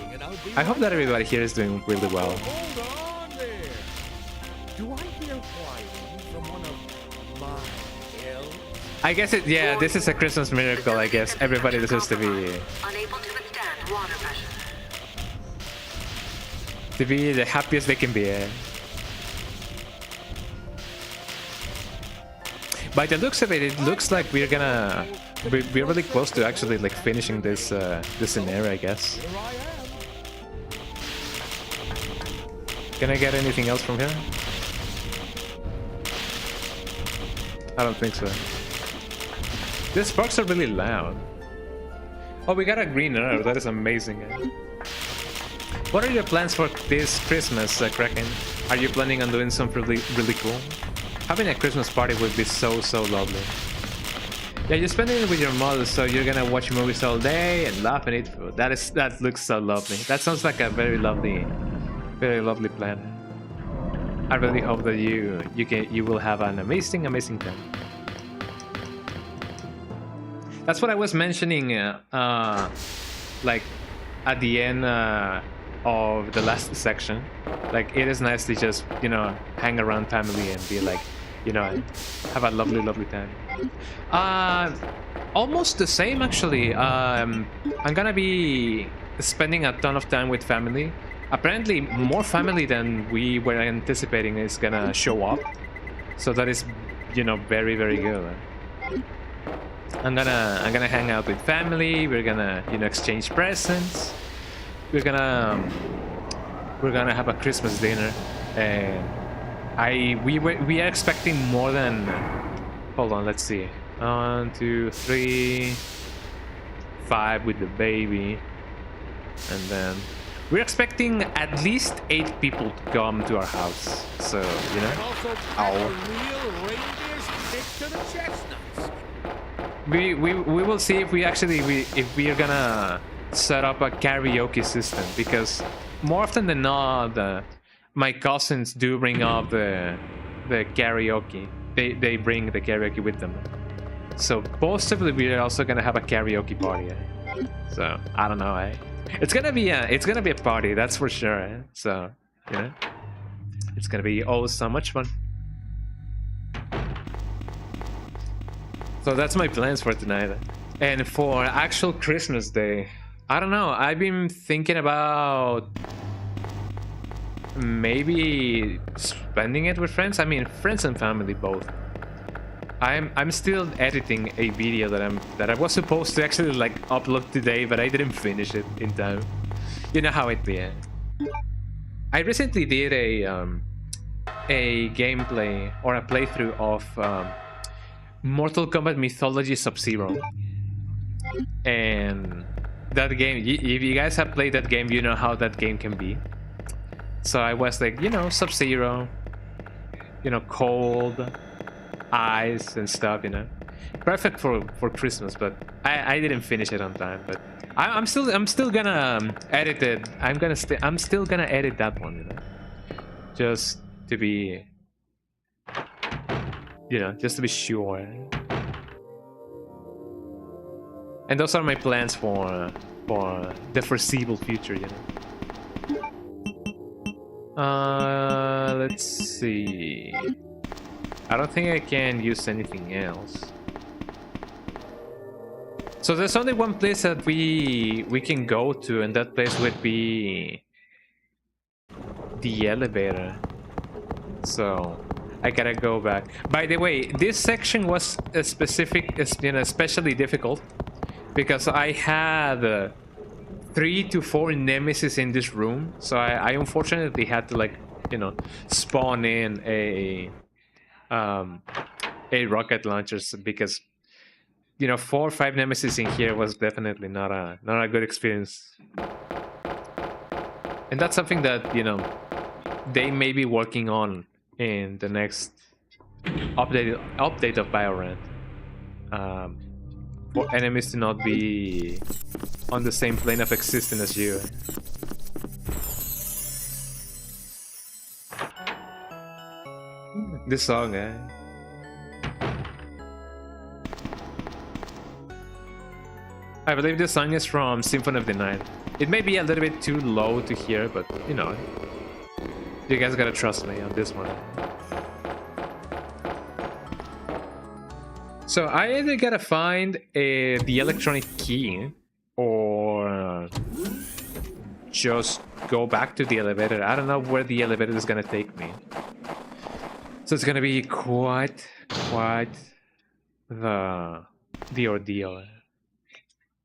I hope that everybody here is doing really well. Hold on there. Do I hear whining from one of my elves? I guess yeah, this is a Christmas miracle, I guess. Everybody deserves to be... Unable to withstand water pressure. To be the happiest they can be, eh? By the looks of it, it looks like we're gonna... We're really close to actually like finishing this this scenario, I guess. Can I get anything else from here? I don't think so. These sparks are really loud. Oh, we got a green herb. That is amazing. What are your plans for this Christmas, Kraken? Are you planning on doing something really cool? Having a Christmas party would be so lovely. Yeah, you're spending it with your mother, so you're gonna watch movies all day and laugh and eat food. That looks so lovely. That sounds like a very lovely plan. I really hope that you will have an amazing time. That's what I was mentioning, like at the end of the last section. Like it is nice to just hang around family and be like, have a lovely time. Almost the same actually. I'm gonna be spending a ton of time with family. Apparently more family than we were anticipating is gonna show up, so that is very good. I'm gonna hang out with family. We're gonna exchange presents. We're gonna have a Christmas dinner, and we are expecting more than... Hold on, let's see. 1, 2, 3, 5 with the baby, and then we're expecting at least 8 people to come to our house. So we will see if we are gonna set up a karaoke system, because more often than not, my cousins do bring up the karaoke. They bring the karaoke with them. So possibly we're also gonna have a karaoke party. So I don't know. It's gonna be a party, that's for sure. So you know, it's gonna be so much fun. So that's my plans for tonight. And for actual Christmas Day, I don't know. I've been thinking about maybe spending it with friends. I mean, friends and family both. I'm still editing a video that I was supposed to actually like upload today, but I didn't finish it in time. You know how it be. I recently did a gameplay or a playthrough of Mortal Kombat Mythology Sub-Zero, and that game, if you guys have played that game, you know how that game can be. So I was like, you know, Sub-Zero, you know, cold, ice and stuff, you know, perfect for Christmas. But I didn't finish it on time. But I'm still gonna edit it. I'm still gonna edit that one, you know, just to be, you know, just to be sure. And those are my plans for the foreseeable future, you know. Let's see. I don't think I can use anything else. So there's only one place that we can go to, and that place would be the elevator. So I gotta go back. By the way, this section was especially difficult because I had 3 to 4 nemesis in this room. So I unfortunately had to, like, you know, spawn in a rocket launchers, because, you know, 4 or 5 nemesis in here was definitely not a good experience. And that's something that, you know, they may be working on in the next update of Biorand, for enemies to not be on the same plane of existence as you. This song, I believe this song is from Symphony of the Night. It may be a little bit too low to hear, but you know, you guys gotta trust me on this one. So I either gotta find the electronic key, or just go back to the elevator. I don't know where the elevator is gonna take me. So it's gonna be quite the ordeal.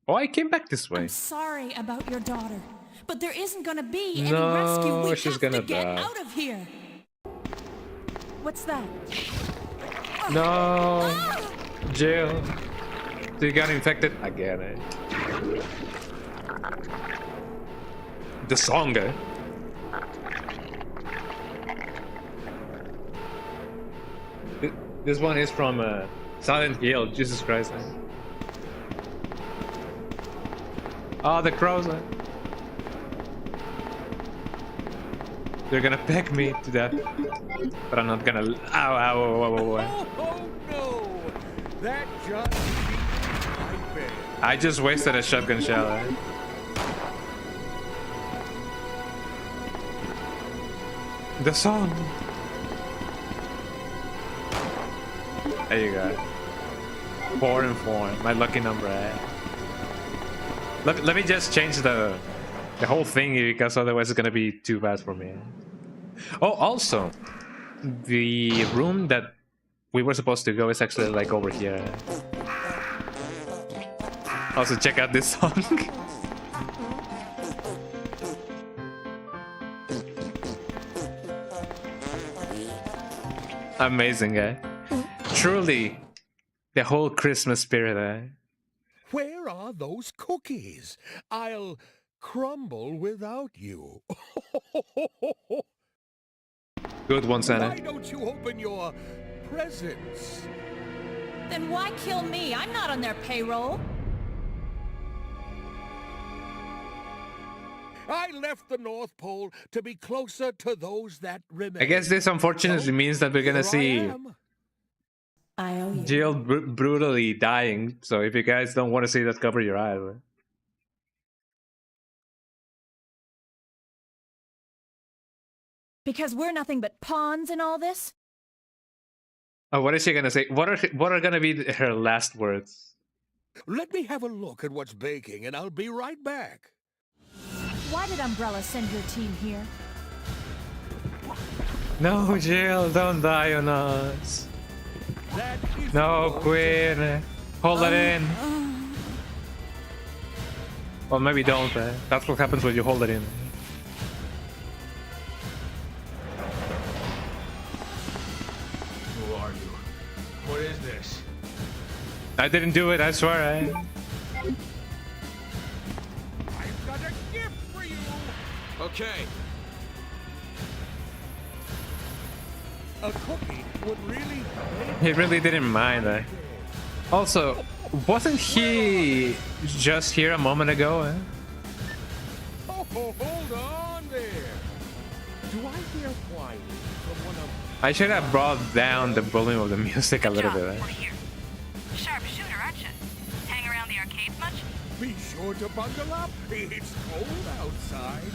Oh, I came back this way. I'm sorry about your daughter, but there isn't gonna be any No, rescue. We she's have gonna to get die. out of here. What's that? No, Jill. So you got infected again. The song, This one is from Silent Hill. Jesus Christ. Oh, the crows. They're gonna peck me to death. But I'm not gonna. Ow, ow, ow, ow, ow. Oh no! That just beat my bed. I just wasted a shotgun shell. The song. There you go. 4 and 4. My lucky number. Let me just change the whole thing, because otherwise it's gonna be too bad for me. Oh, also, the room that we were supposed to go is actually like over here. Also, check out this song. Amazing, Truly, the whole Christmas spirit, Where are those cookies? I'll crumble without you. Good one, Santa. Why don't you open your presents? Then why kill me? I'm not on their payroll. I left the North Pole to be closer to those that remain. I guess this unfortunately means that we're gonna see I owe you. Jill brutally dying. So if you guys don't want to see that, cover your eyes. Right? Because we're nothing but pawns in all this? Oh, what is she gonna say? What are gonna be her last words? Let me have a look at what's baking, and I'll be right back. Why did Umbrella send your team here? No, Jill, don't die on us. No, Queen. Hold it in. Well, maybe don't. That's what happens when you hold it in. Who are you? What is this? I didn't do it, I swear. I've got a gift for you. Okay. A cookie would really. He really didn't mind. Also, wasn't he just here a moment ago? Oh, hold on there. Do I hear whining from one of? I should have brought down the volume of the music a little bit. We're here. Sharpshooter, aren't you? Hang around the arcades much? Be sure to bundle up. It's cold outside.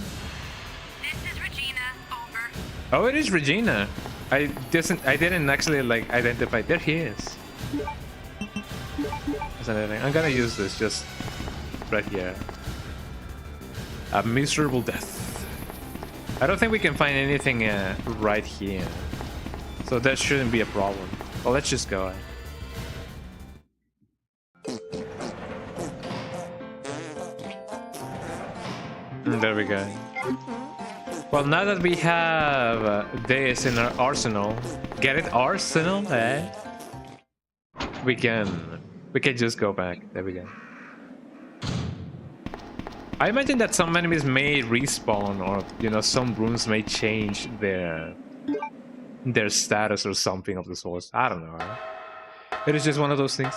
This is Regina. Over. Oh, it is Regina. I didn't actually like identify. There he is. That's another thing. I'm gonna use this just right here. A miserable death. I don't think we can find anything right here, so that shouldn't be a problem. Well, let's just go. There we go. Well, now that we have this in our arsenal, get it, arsenal, eh? We can just go back. There we go. I imagine that some enemies may respawn, or you know, some rooms may change their status or something of the sort. I don't know. It is just one of those things.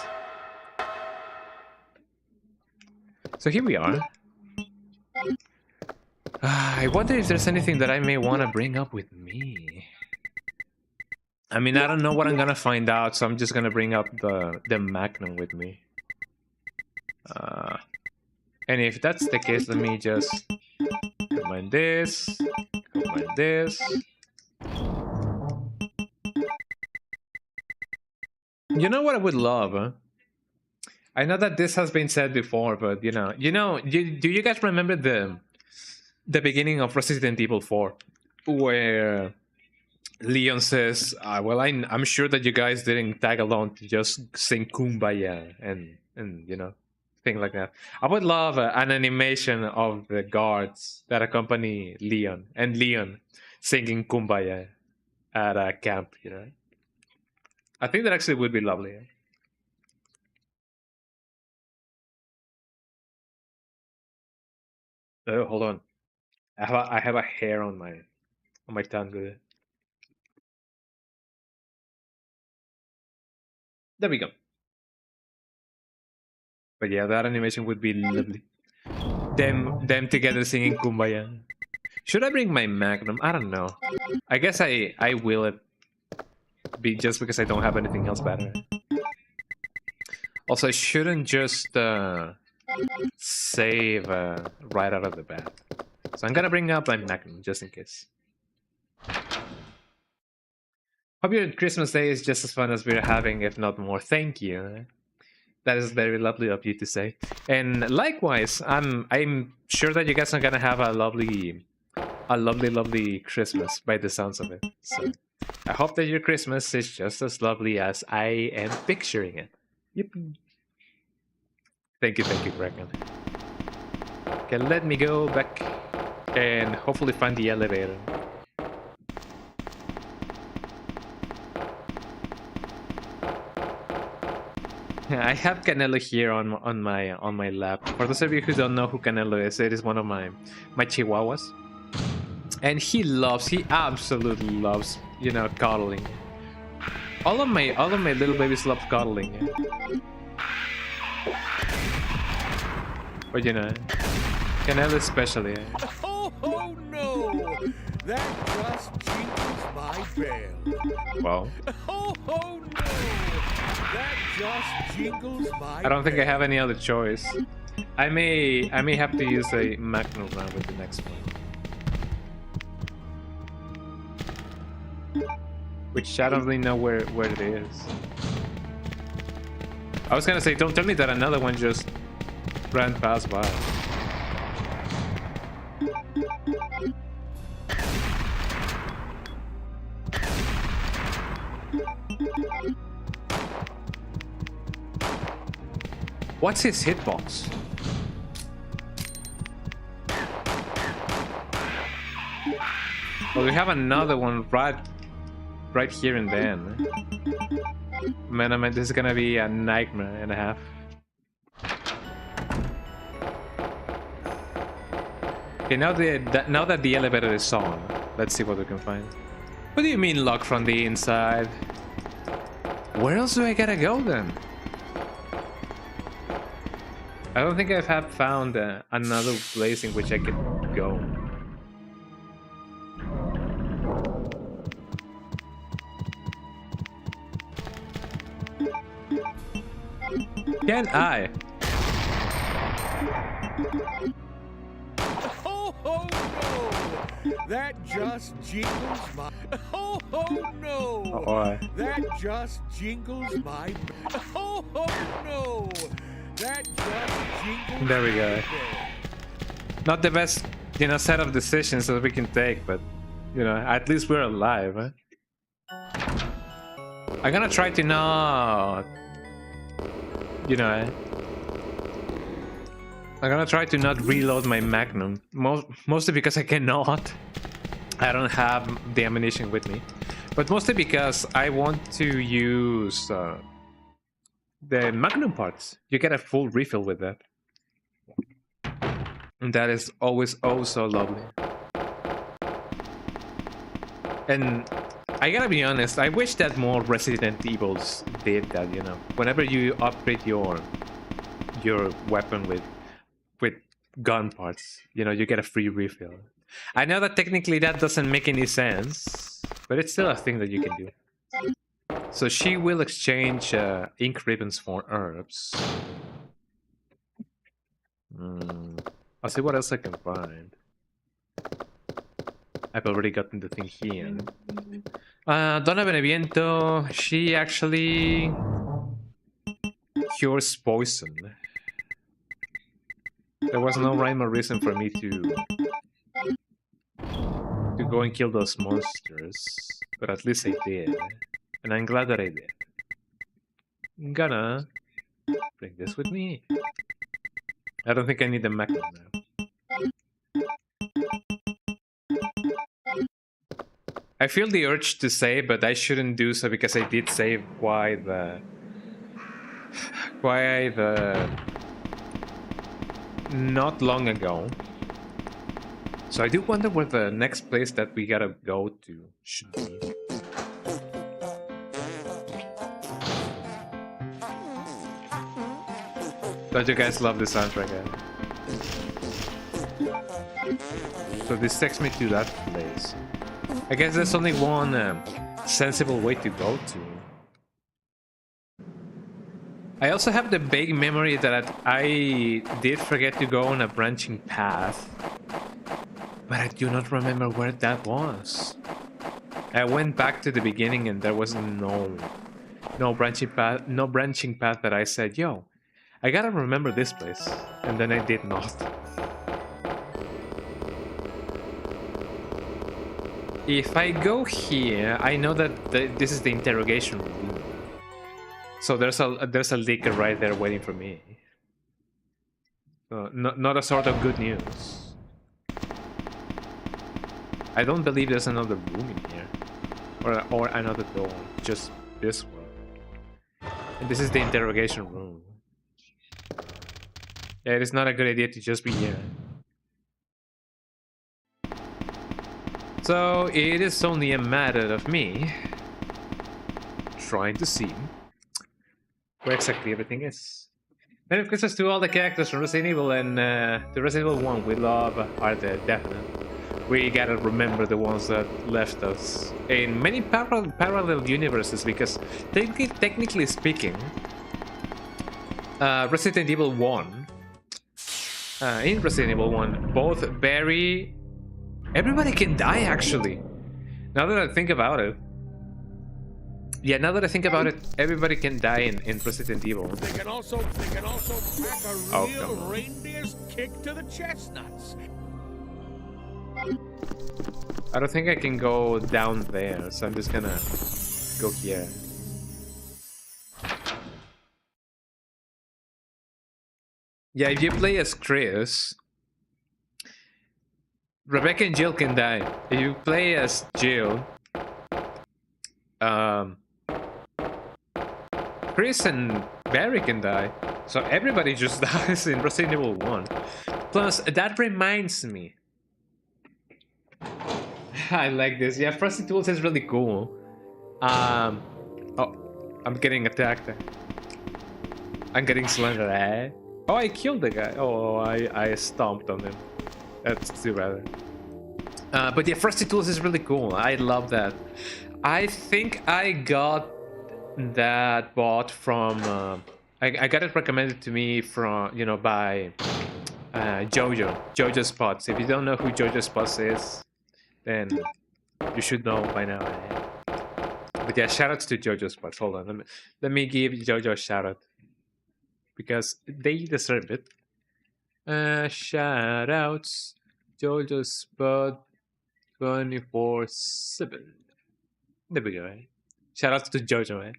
So here we are. I wonder if there's anything that I may want to bring up with me. I mean, I don't know what I'm gonna find out, so I'm just gonna bring up the Magnum with me. And if that's the case, let me just combine this, combine this. You know what I would love? Huh? I know that this has been said before, but do you guys remember the beginning of Resident Evil 4, where Leon says, well, I'm sure that you guys didn't tag along to just sing Kumbaya and you know, things like that. I would love an animation of the guards that accompany Leon and Leon singing Kumbaya at a camp, you know. I think that actually would be lovely. Oh, hold on. I have a hair on my tongue. There we go. But yeah, that animation would be lovely. Them together singing Kumbaya. Should I bring my Magnum? I don't know. I guess I will it be just because I don't have anything else better. Also, I shouldn't just save right out of the bat. So I'm gonna bring up my Magnum just in case. Hope your Christmas Day is just as fun as we're having, if not more. Thank you. That is very lovely of you to say. And likewise, I'm sure that you guys are gonna have a lovely Christmas by the sounds of it. So I hope that your Christmas is just as lovely as I am picturing it. Yippee. Thank you, Kraken. Okay, let me go back and hopefully find the elevator. I have Canelo here on my lap. For those of you who don't know who Canelo is, it is one of my chihuahuas, and he absolutely loves, you know, cuddling. All of my little babies love cuddling. But you know, Canelo especially. That just jingles my bell. Wow. Oh, oh no! That just jingles my I don't think I bell. have any other choice. I may have to use a Magnum round with the next one. Which I don't really know where it is. I was gonna say, don't tell me that another one just ran past by. What's his hitbox? Well, we have another one right here and then. Man, I mean, this is gonna be a nightmare and a half. Okay, now that the elevator is on, let's see what we can find. What do you mean lock from the inside? Where else do I gotta go then? I don't think I have found another place in which I could go. Can I? Oh, oh no! That just jingles my. Oh, oh no! Oh, that just jingles my. Oh, oh no! That just jingles. there we go. Not the best, you know, set of decisions that we can take, but you know, at least we're alive. Huh? I'm gonna try to not, you know, I'm gonna try to not reload my Magnum, mostly because I cannot. I don't have the ammunition with me, but mostly because I want to use the Magnum parts. You get a full refill with that, and that is always oh so lovely. And I gotta be honest, I wish that more Resident Evils did that, you know. Whenever you upgrade your weapon with gun parts, you know, you get a free refill. I know that technically that doesn't make any sense, but it's still a thing that you can do. So she will exchange ink ribbons for herbs. I'll see what else I can find. I've already gotten the thing here. Donna Beneviento, she actually cures poison. There was no rhyme or reason for me to go and kill those monsters, but at least I did, and I'm glad that I did. I'm gonna bring this with me. I don't think I need the Magnum now. I feel the urge to save, but I shouldn't do so because I did save quite not long ago. So I do wonder where the next place that we gotta go to should be. Don't you guys love the soundtrack? So this takes me to that place. I guess there's only one sensible way to go to. I also have the vague memory that I did forget to go on a branching path, but I do not remember where that was. I went back to the beginning and there was no branching path that I said, yo, I gotta remember this place, and then I did not. If I go here, I know that this is the interrogation room. So there's a leaker right there waiting for me. Not a sort of good news. I don't believe there's another room in here, or another door. Just this one. And this is the interrogation room. Yeah, it is not a good idea to just be here. So it is only a matter of me trying to see where exactly everything is. Merry Christmas to all the characters from Resident Evil and the Resident Evil 1 we love are the definite. We gotta remember the ones that left us in many parallel universes, because technically speaking, Resident Evil 1, in Resident Evil 1, both Barry, everybody can die actually. Now that I think about it. Yeah, now that I think about it, everybody can die in Resident Evil. They can also pack a real reindeer's kick to the chestnuts. I don't think I can go down there, so I'm just gonna go here. Yeah, if you play as Chris, Rebecca and Jill can die. If you play as Jill, Chris and Barry can die. So everybody just dies in Resident Evil 1. Plus, that reminds me. I like this. Yeah, Frosty Tools is really cool. Oh, I'm getting attacked. I'm getting slender, eh? Oh, I killed the guy. Oh, I stomped on him. That's too bad. But yeah, Frosty Tools is really cool. I love that. I think I got that bot from... I got it recommended to me from, you know, by Jojo Spots. If you don't know who Jojo Spots is, then you should know by now. But yeah, shoutouts to Jojo Spots. Hold on, let me give Jojo a shoutout, because they deserve it. Shoutouts, Jojo Spot 24/7. There we go. Eh? Shoutouts to Jojo. Eh?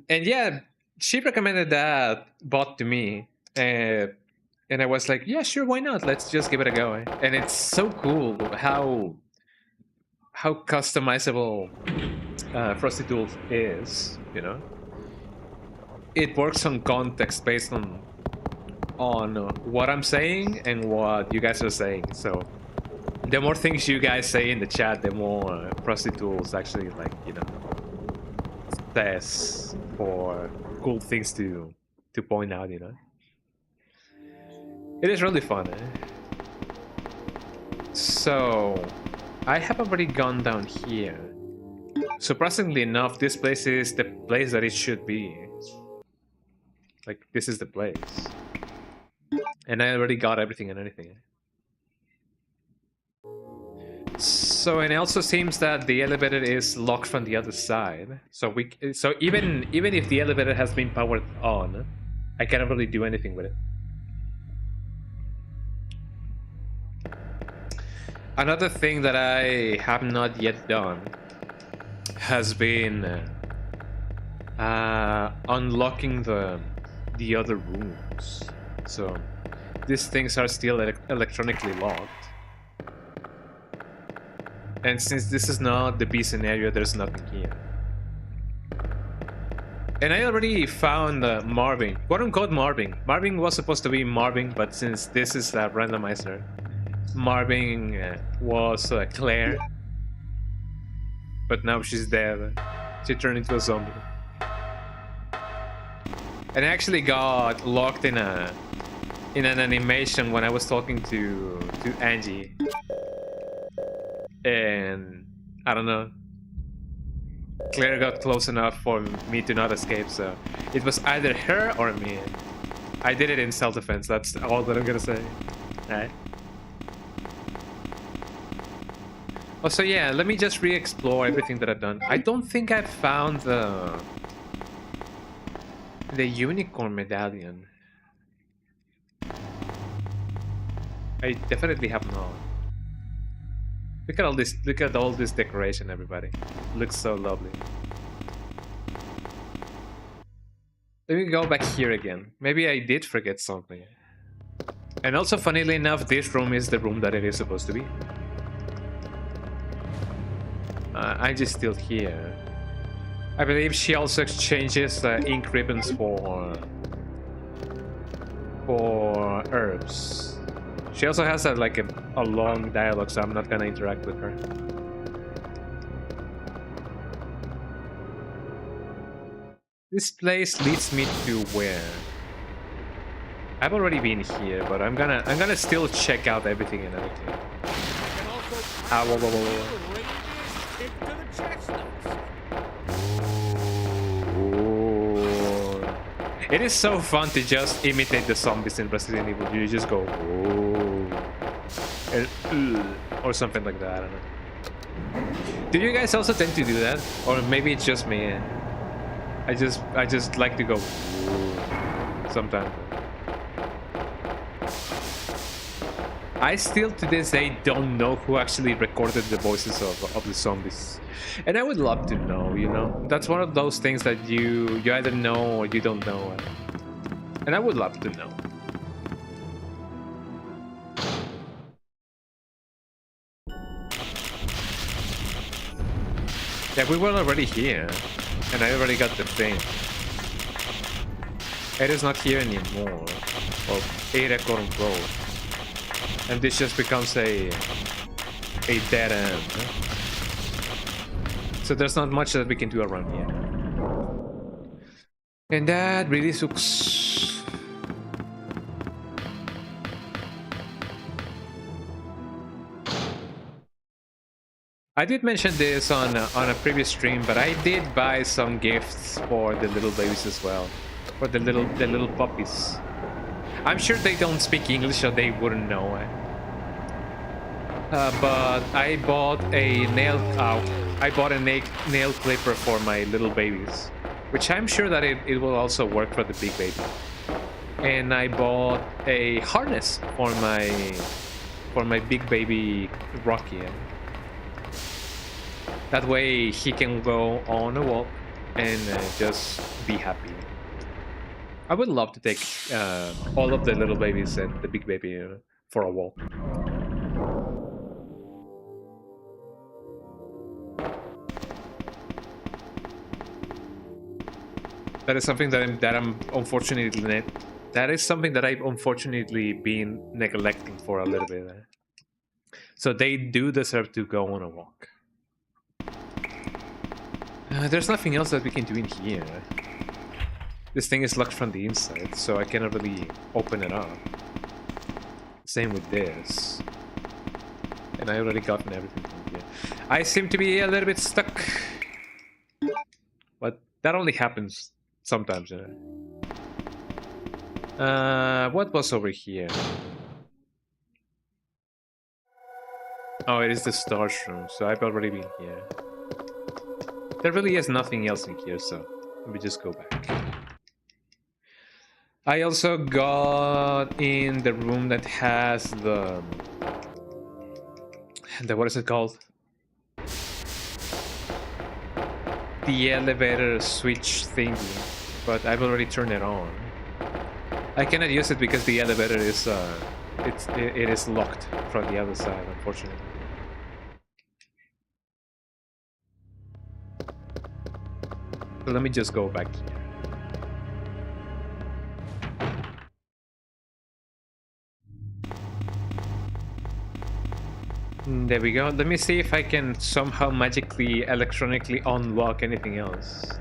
And yeah, she recommended that bot to me, and I was like, yeah, sure, why not? Let's just give it a go. Eh? And it's so cool how customizable Frosty Tools is, you know? It works on context based on what I'm saying and what you guys are saying. So the more things you guys say in the chat, the more Frosty Tools actually, like, you know, says for cool things to point out, you know? It is really fun, eh? So, I have already gone down here. Surprisingly enough, this place is the place that it should be. Like, this is the place. And I already got everything and anything. So, and it also seems that the elevator is locked from the other side. So even if the elevator has been powered on, I cannot really do anything with it. Another thing that I have not yet done has been unlocking the other rooms. So these things are still electronically locked. And since this is not the B scenario, there's nothing here. And I already found Marvin, quote-unquote Marvin. Marvin was supposed to be Marvin, but since this is a randomizer, Marvin was Claire. But now she's dead. She turned into a zombie. And I actually got locked in an animation when I was talking to Angie. And I don't know, Claire got close enough for me to not escape, so it was either her or me. I did it in self-defense, that's all that I'm gonna say. Alright. Also, yeah, let me just re-explore everything that I've done. I don't think I've found the unicorn medallion. I definitely have not. Look at all this! Look at all this decoration, everybody. Looks so lovely. Let me go back here again. Maybe I did forget something. And also, funnily enough, this room is the room that it is supposed to be. I'm just still here. I believe she also exchanges ink ribbons for herbs. She also has a long dialogue, so I'm not gonna interact with her. This place leads me to where? I've already been here, but I'm gonna still check out everything and everything. Ah, whoa, whoa, whoa, whoa. It is so fun to just imitate the zombies in Resident Evil. You just go, or something like that. I don't know. Do you guys also tend to do that, or maybe it's just me? I just like to go sometimes. I still to this day don't know who actually recorded the voices of the zombies. And I would love to know, you know? That's one of those things that you either know or you don't know. And I would love to know. Yeah, we were already here. And I already got the thing. It is not here anymore. Or Acorn Road. And this just becomes a dead end. So there's not much that we can do around here. And that really sucks. I did mention this on a previous stream, but I did buy some gifts for the little babies as well. For the little puppies. I'm sure they don't speak English, so they wouldn't know. But I bought a nail clipper for my little babies, which I'm sure that it will also work for the big baby. And I bought a harness for my big baby Rocky. That way he can go on a walk and just be happy. I would love to take all of the little babies and the big baby for a walk. That is something that I'm unfortunately I've unfortunately been neglecting for a little bit. So they do deserve to go on a walk. There's nothing else that we can do in here. This thing is locked from the inside, so I cannot really open it up. Same with this. And I already gotten everything from here. I seem to be a little bit stuck. But that only happens sometimes, you know. What was over here? Oh, it is the storage room, so I've already been here. There really is nothing else in here, so let me just go back. I also got in the room that has the what is it called? The elevator switch thingy, but I've already turned it on. I cannot use it because the elevator is it is locked from the other side, unfortunately. So let me just go back here. There we go. Let me see if I can somehow magically, electronically unlock anything else.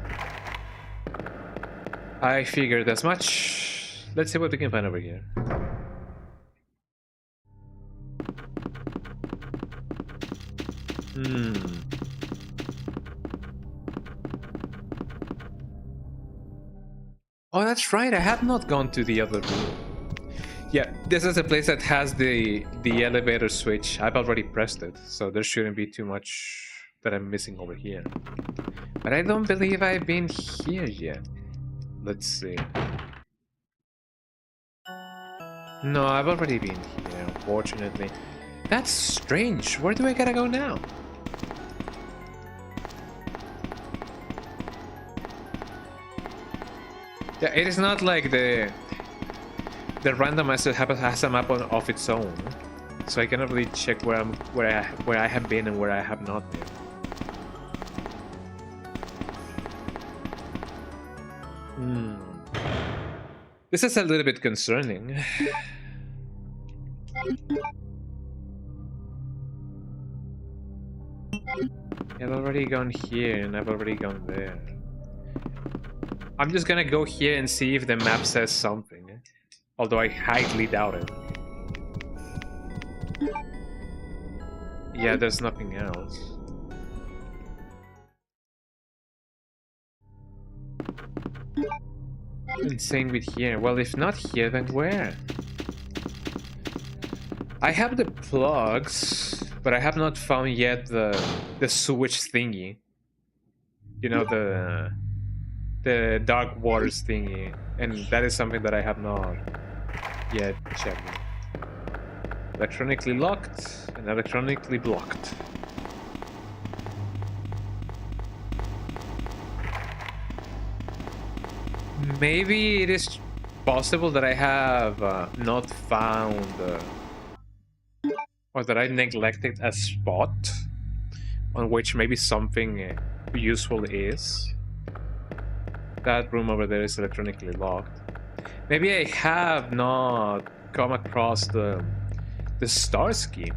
I figured as much. Let's see what we can find over here. Oh, that's right. I have not gone to the other room. Yeah, this is a place that has the elevator switch. I've already pressed it, so there shouldn't be too much that I'm missing over here. But I don't believe I've been here yet. Let's see. No, I've already been here, unfortunately. That's strange. Where do I gotta go now? Yeah, it is not like the randomizer has a map of its own, so I cannot really check where I have been and where I have not been. This is a little bit concerning. I've already gone here and I've already gone there. I'm just gonna go here and see if the map says something. Although I highly doubt it. Yeah, there's nothing else. And same with here. Well, if not here, then where? I have the plugs, but I have not found yet the sewage thingy. You know, the dark waters thingy, and that is something that I have not yet checked. Electronically locked and electronically blocked. Maybe it is possible that I have not found or that I neglected a spot on which maybe something useful is. That room over there is electronically locked. Maybe I have not come across the star scheme.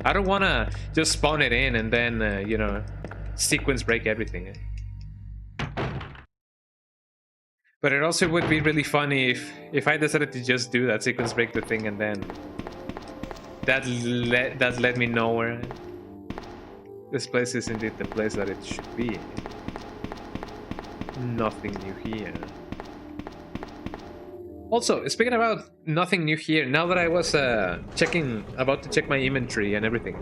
I don't want to just spawn it in and then, you know, sequence break everything. But it also would be really funny if I decided to just do that, sequence break the thing, and then that led me nowhere. This place is indeed the place that it should be. Nothing new here. Also, speaking about nothing new here, now that I was about to check my inventory and everything,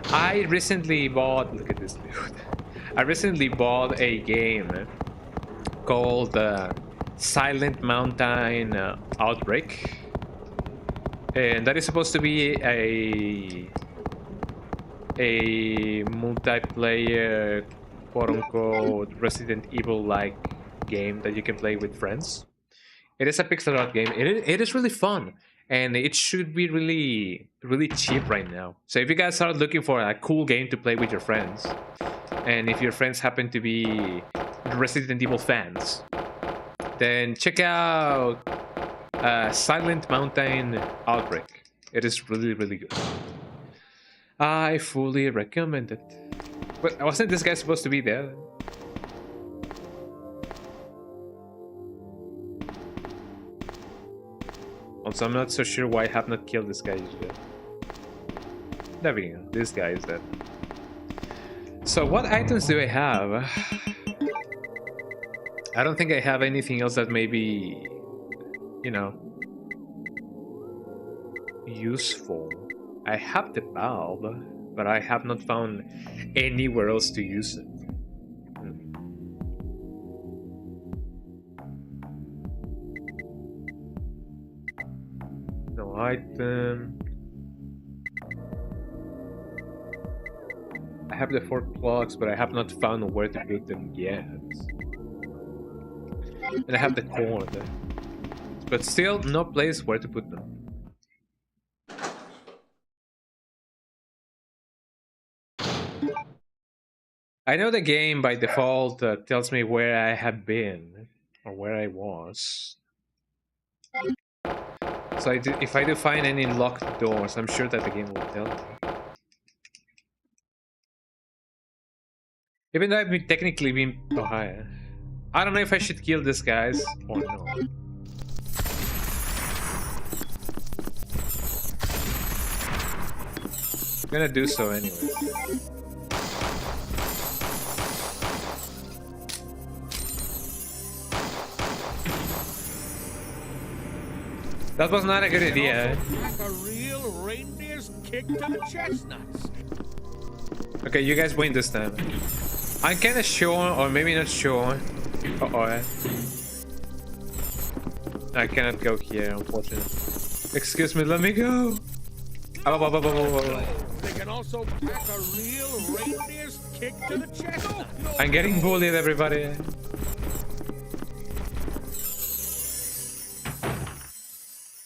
I recently bought, look at this dude. I recently bought a game called Silent Mountain Outbreak, and that is supposed to be a multiplayer, quote-unquote, Resident Evil-like game that you can play with friends. It is a pixel art game. It is really fun, and it should be really cheap right now. So if you guys are looking for a cool game to play with your friends, and if your friends happen to be Resident Evil fans, then check out Silent Mountain Outbreak. It is really good. I fully recommend it. But wasn't this guy supposed to be there? Also, I'm not so sure why I have not killed this guy yet. There we go. This guy is dead. So what items do I have? I don't think I have anything else that may be, you know, useful. I have the bulb, but I have not found anywhere else to use it. No item. I have the 4 plugs, but I have not found where to put them yet. And I have the cord, but still no place where to put them. I know the game by default tells me where I have been or where I was. So if I do find any locked doors, I'm sure that the game will tell me. Even though I've technically been... Oh, hi. I don't know if I should kill these guys or no. I'm gonna do so anyway. That was not a good idea. Like a real reindeer's kick to the chestnuts. Okay, you guys win this time. I'm kinda sure, or maybe not sure. Uh-oh. I cannot go here, unfortunately. Excuse me, let me go. They can also pack a real reindeer's kick to the chestnuts. I'm getting bullied, everybody.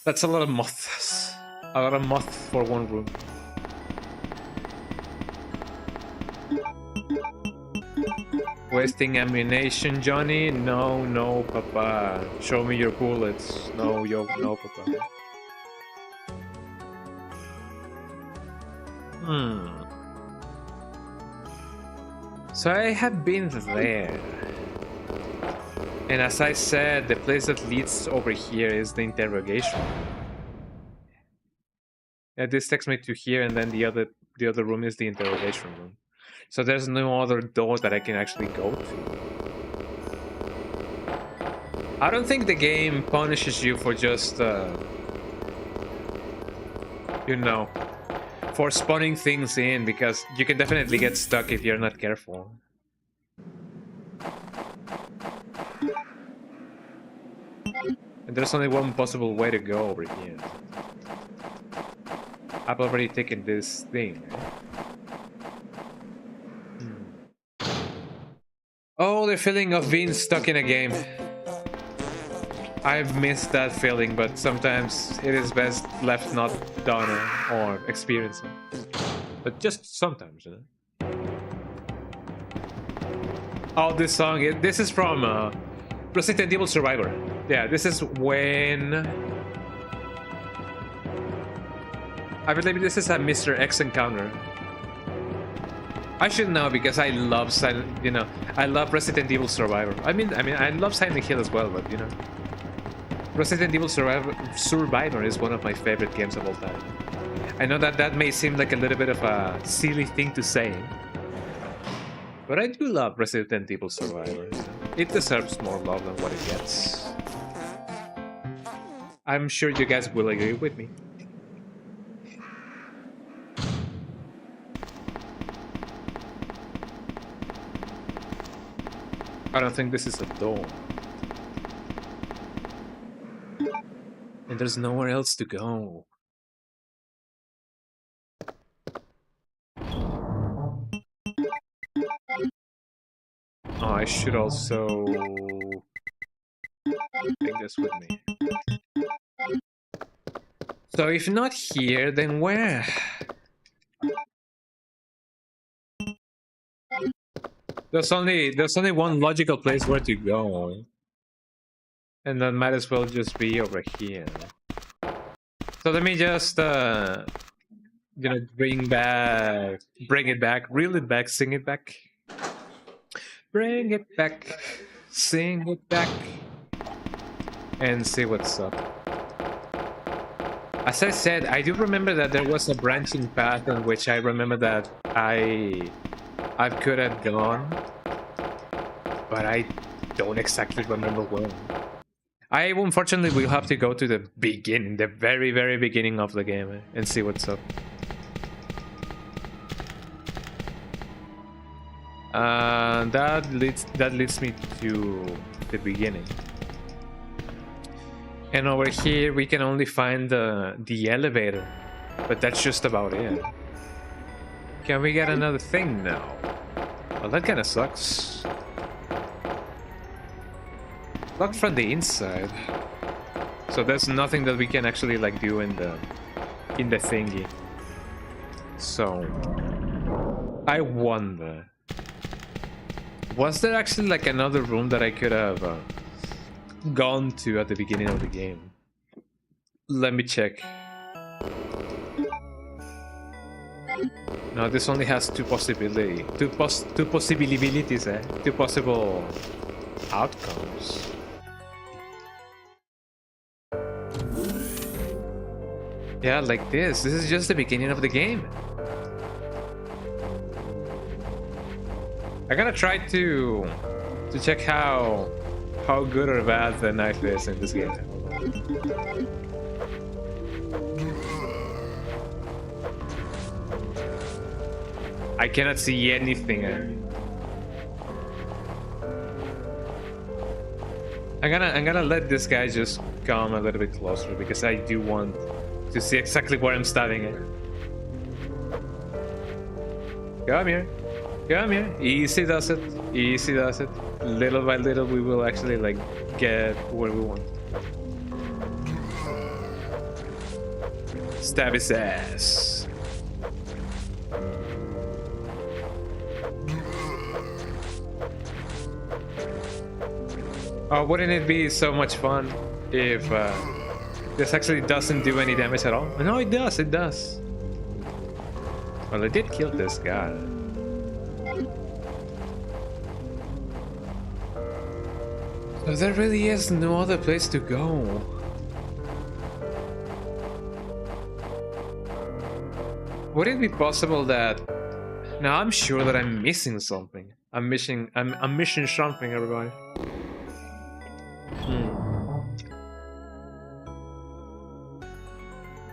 That's a lot of moths. A lot of moth for one room. Wasting ammunition, Johnny? No, no, Papa. Show me your bullets. No, no, Papa. So I have been there. And as I said, the place that leads over here is the interrogation. Yeah, this takes me to here, and then the other room is the interrogation room. So there's no other door that I can actually go to. I don't think the game punishes you for just, you know, for spawning things in, because you can definitely get stuck if you're not careful. And there's only one possible way to go over here. I've already taken this thing. Oh, the feeling of being stuck in a game. I've missed that feeling, but sometimes it is best left not done or experienced. But just sometimes, you know. Oh, this song, this is from Resident Evil Survivor. Yeah, this is when... I believe this is a Mr. X encounter. I should know because I love I love Resident Evil Survivor. I mean I love Silent Hill as well, but you know, Resident Evil Survivor is one of my favorite games of all time. I know that may seem like a little bit of a silly thing to say, but I do love Resident Evil Survivor. It deserves more love than what it gets. I'm sure you guys will agree with me. I don't think this is a door. And there's nowhere else to go. Oh, I should also take this with me. So if not here, then where? There's only one logical place where to go. And that might as well just be over here. So let me just you know, bring it back, reel it back, sing it back. Bring it back, sing it back, and see what's up. As I said, I do remember that there was a branching path in which I remember that I could have gone, but I don't exactly remember when. I unfortunately will have to go to the beginning, the very, very beginning of the game, and see what's up. That leads me to the beginning. And over here we can only find the elevator, but that's just about it. Can we get another thing now? Well, that kind of sucks. Locked from the inside. So there's nothing that we can actually like do in the thingy. So I wonder, was there actually like another room that I could have gone to at the beginning of the game? Let me check. No, this only has two possible outcomes. Yeah, like this. This is just the beginning of the game. I'm gonna try to check how good or bad the knife is in this game. I cannot see anything. I'm gonna let this guy just come a little bit closer because I do want to see exactly where I'm stabbing it. Come here. Come here. Easy does it. Easy does it. Little by little we will actually like get where we want. Stab his ass. Oh, wouldn't it be so much fun if this actually doesn't do any damage at all? No, it does, it does. Well, I did kill this guy. There really is no other place to go. Would it be possible that... Now I'm sure that I'm missing something. I'm missing something, everybody.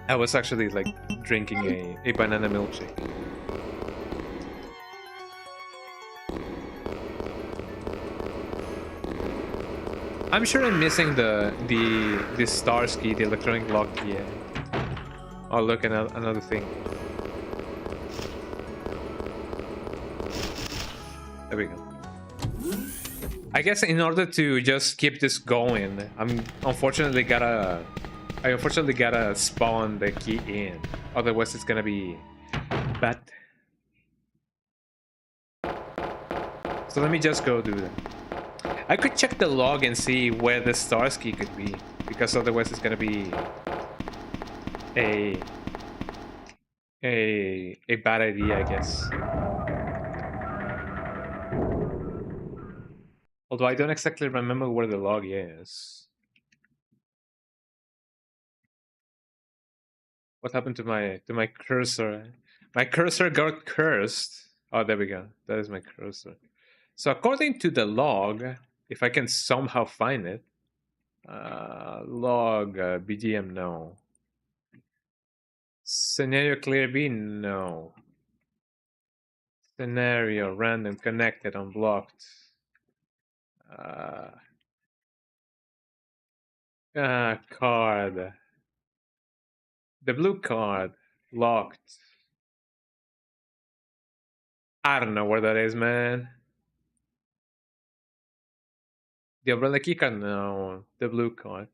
I was actually like drinking a banana milkshake. I'm sure I'm missing the stars key, the electronic lock key. Oh look, another thing. There we go. I guess in order to just keep this going, I unfortunately gotta spawn the key in. Otherwise it's gonna be bad. So let me just go do that. I could check the log and see where the stars key could be, because otherwise it's gonna be a bad idea, I guess. Although I don't exactly remember where the log is. What happened to my cursor? My cursor got cursed. Oh, there we go. That is my cursor. So according to the log, if I can somehow find it, log BGM no. Scenario clear B no. Scenario random connected unblocked. Card. The blue card locked. I don't know where that is, man. The umbrella key card? No. The blue card.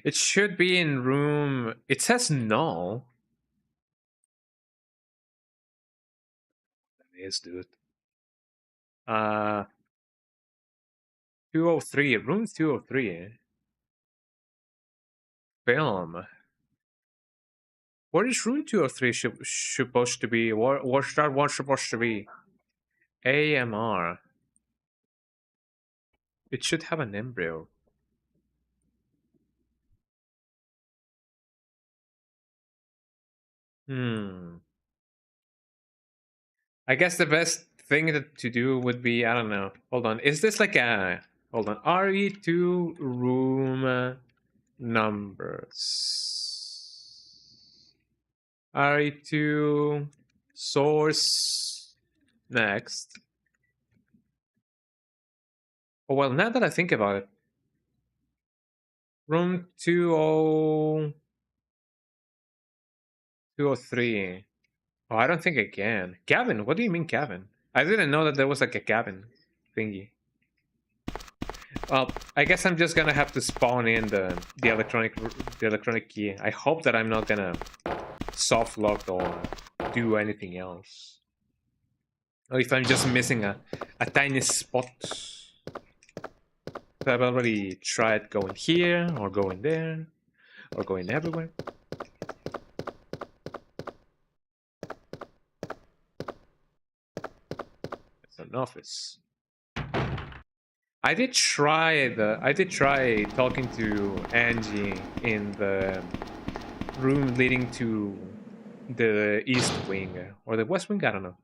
It should be in room... It says no. That is, dude. 203. Room 203. Film. What is room 203 supposed to be? What's that one supposed to be? AMR. It should have an embryo. I guess the best thing to do would be, I don't know. Hold on. Is this like a... Hold on. RE2 room numbers. RE2 source next. Oh, well, now that I think about it. Room 203. Oh, I don't think I can. Cabin? What do you mean cabin? I didn't know that there was like a cabin thingy. Well, I guess I'm just gonna have to spawn in the electronic key. I hope that I'm not gonna soft lock or do anything else. Or if I'm just missing a tiny spot. So I've already tried going here, or going there, or going everywhere. It's an office. I did try talking to Angie in the room leading to the east wing or the west wing, I don't know.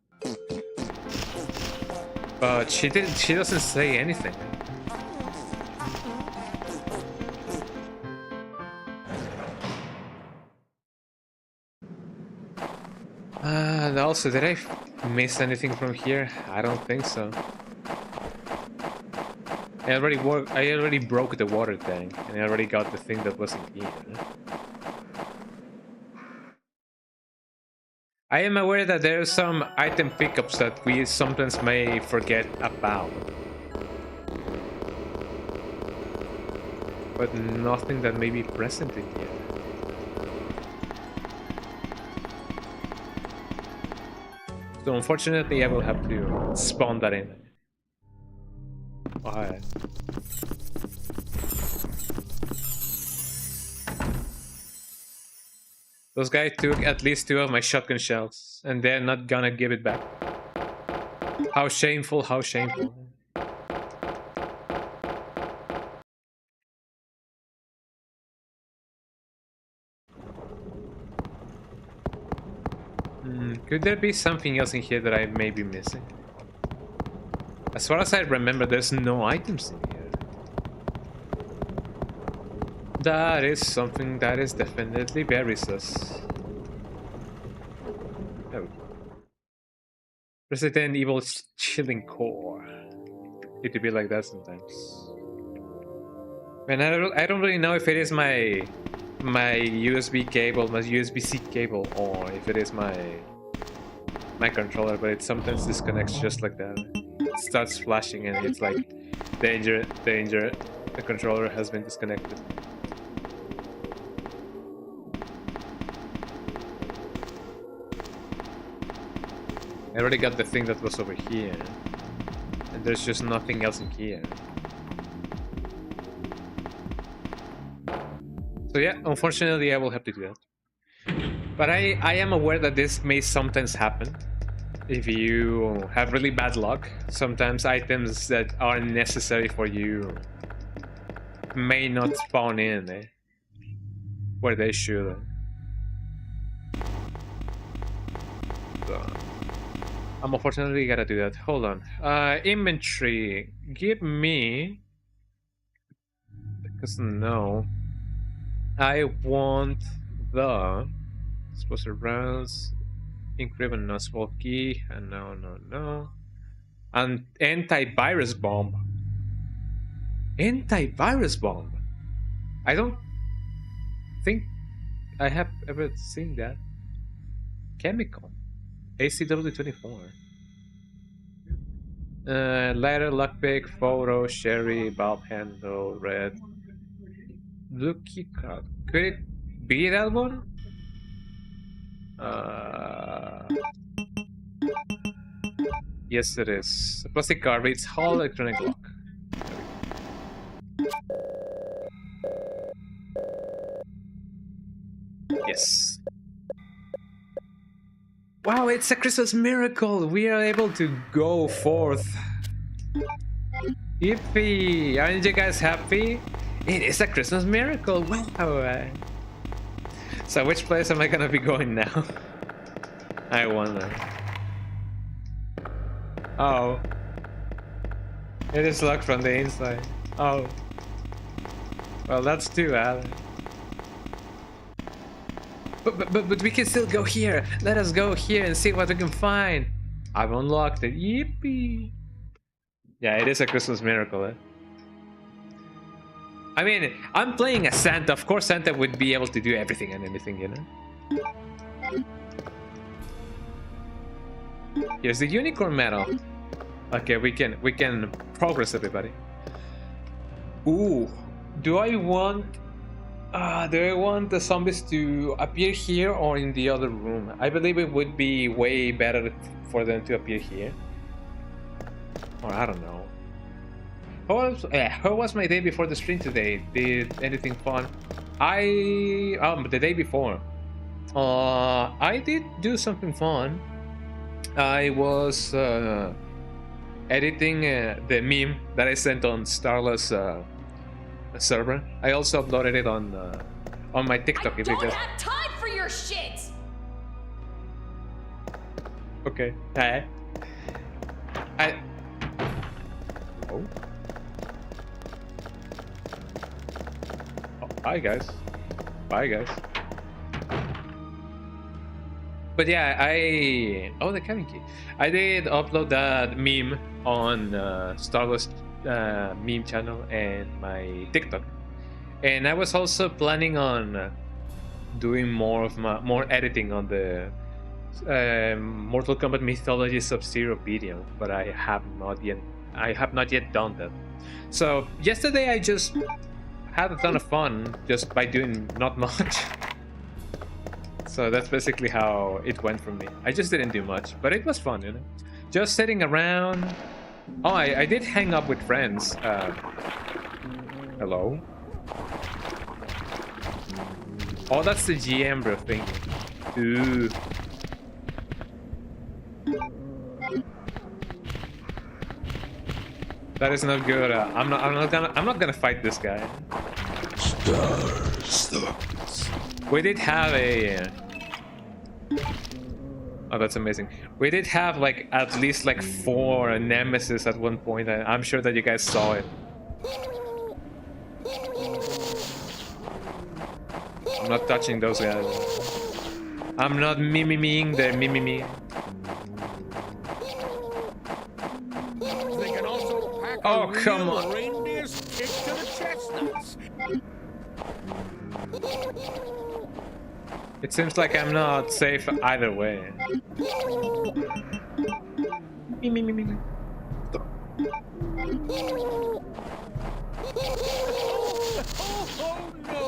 But she doesn't say anything. And also, did I miss anything from here? I don't think so. I already broke the water tank, and I already got the thing that wasn't here. I am aware that there are some item pickups that we sometimes may forget about. But nothing that may be present in here. So unfortunately I will have to spawn that in. Alright. Those guys took at least 2 of my shotgun shells, and they're not gonna give it back. How shameful, how shameful. Could there be something else in here that I may be missing? As far as I remember, there's no items in here. That is something that is definitely very sus. Oh. Resident Evil chilling core. It could be like that sometimes. Man, I don't really know if it is my USB cable, my USB-C cable, or if it is my controller, but it sometimes disconnects just like that. It starts flashing and it's like, danger, danger, the controller has been disconnected. I already got the thing that was over here, and there's just nothing else in here. So yeah, unfortunately I will have to do that. But I am aware that this may sometimes happen. If you have really bad luck, sometimes items that are necessary for you may not spawn in, where they should. So, I'm unfortunately gotta do that. Hold on. Inventory. Give me... Because no. I want the... Explosive rounds. Encrypted non-small key. And no. And antivirus bomb. Antivirus bomb? I don't think I have ever seen that. Chemical. ACW24. Lighter, lockpick, photo, sherry, bulb handle, red. Blue key card. Could it be that one? Yes, it is. A plastic card reads Hall electronic lock. Yes. Wow, it's a Christmas miracle! We are able to go forth. Yippee! Aren't you guys happy? It is a Christmas miracle! Wow! So which place am I gonna be going now? I wonder. Oh. It is locked from the inside. Oh. Well, that's too bad. But we can still go here. Let us go here and see what we can find. I've unlocked it. Yippee! Yeah, it is a Christmas miracle, I mean, I'm playing as Santa. Of course, Santa would be able to do everything and anything, you know? Here's the unicorn medal. Okay, we can progress, everybody. Ooh, do I want the zombies to appear here or in the other room? I believe it would be way better for them to appear here. Or I don't know. How was my day before the stream today? Did anything fun? The day before. I did do something fun. I was editing the meme that I sent on Starla's server. I also uploaded it on my TikTok. I don't have time for your shit. Okay. Oh. Bye guys. Bye guys. But yeah, the cabin key. I did upload that meme on Starless meme channel and my TikTok, and I was also planning on doing more editing on the Mortal Kombat Mythology Sub-Zero video, but I have not yet done that. So yesterday I just had a ton of fun just by doing not much. So that's basically how it went for me. I just didn't do much, but it was fun, you know? Just sitting around. Oh, I did hang up with friends. Hello? Oh, that's the GM bro thing. Ooh. That is not good. I'm not gonna fight this guy. Stars. We did have a Oh, that's amazing. We did have like at least like 4 nemesis at one point. I'm sure that you guys saw it. I'm not touching those guys. I'm not mimiming their mimimi. They can also pack Oh, a come real on. reindeer's kick to the chestnuts. It seems like I'm not safe either way. Me, me, me, me, me. Oh no!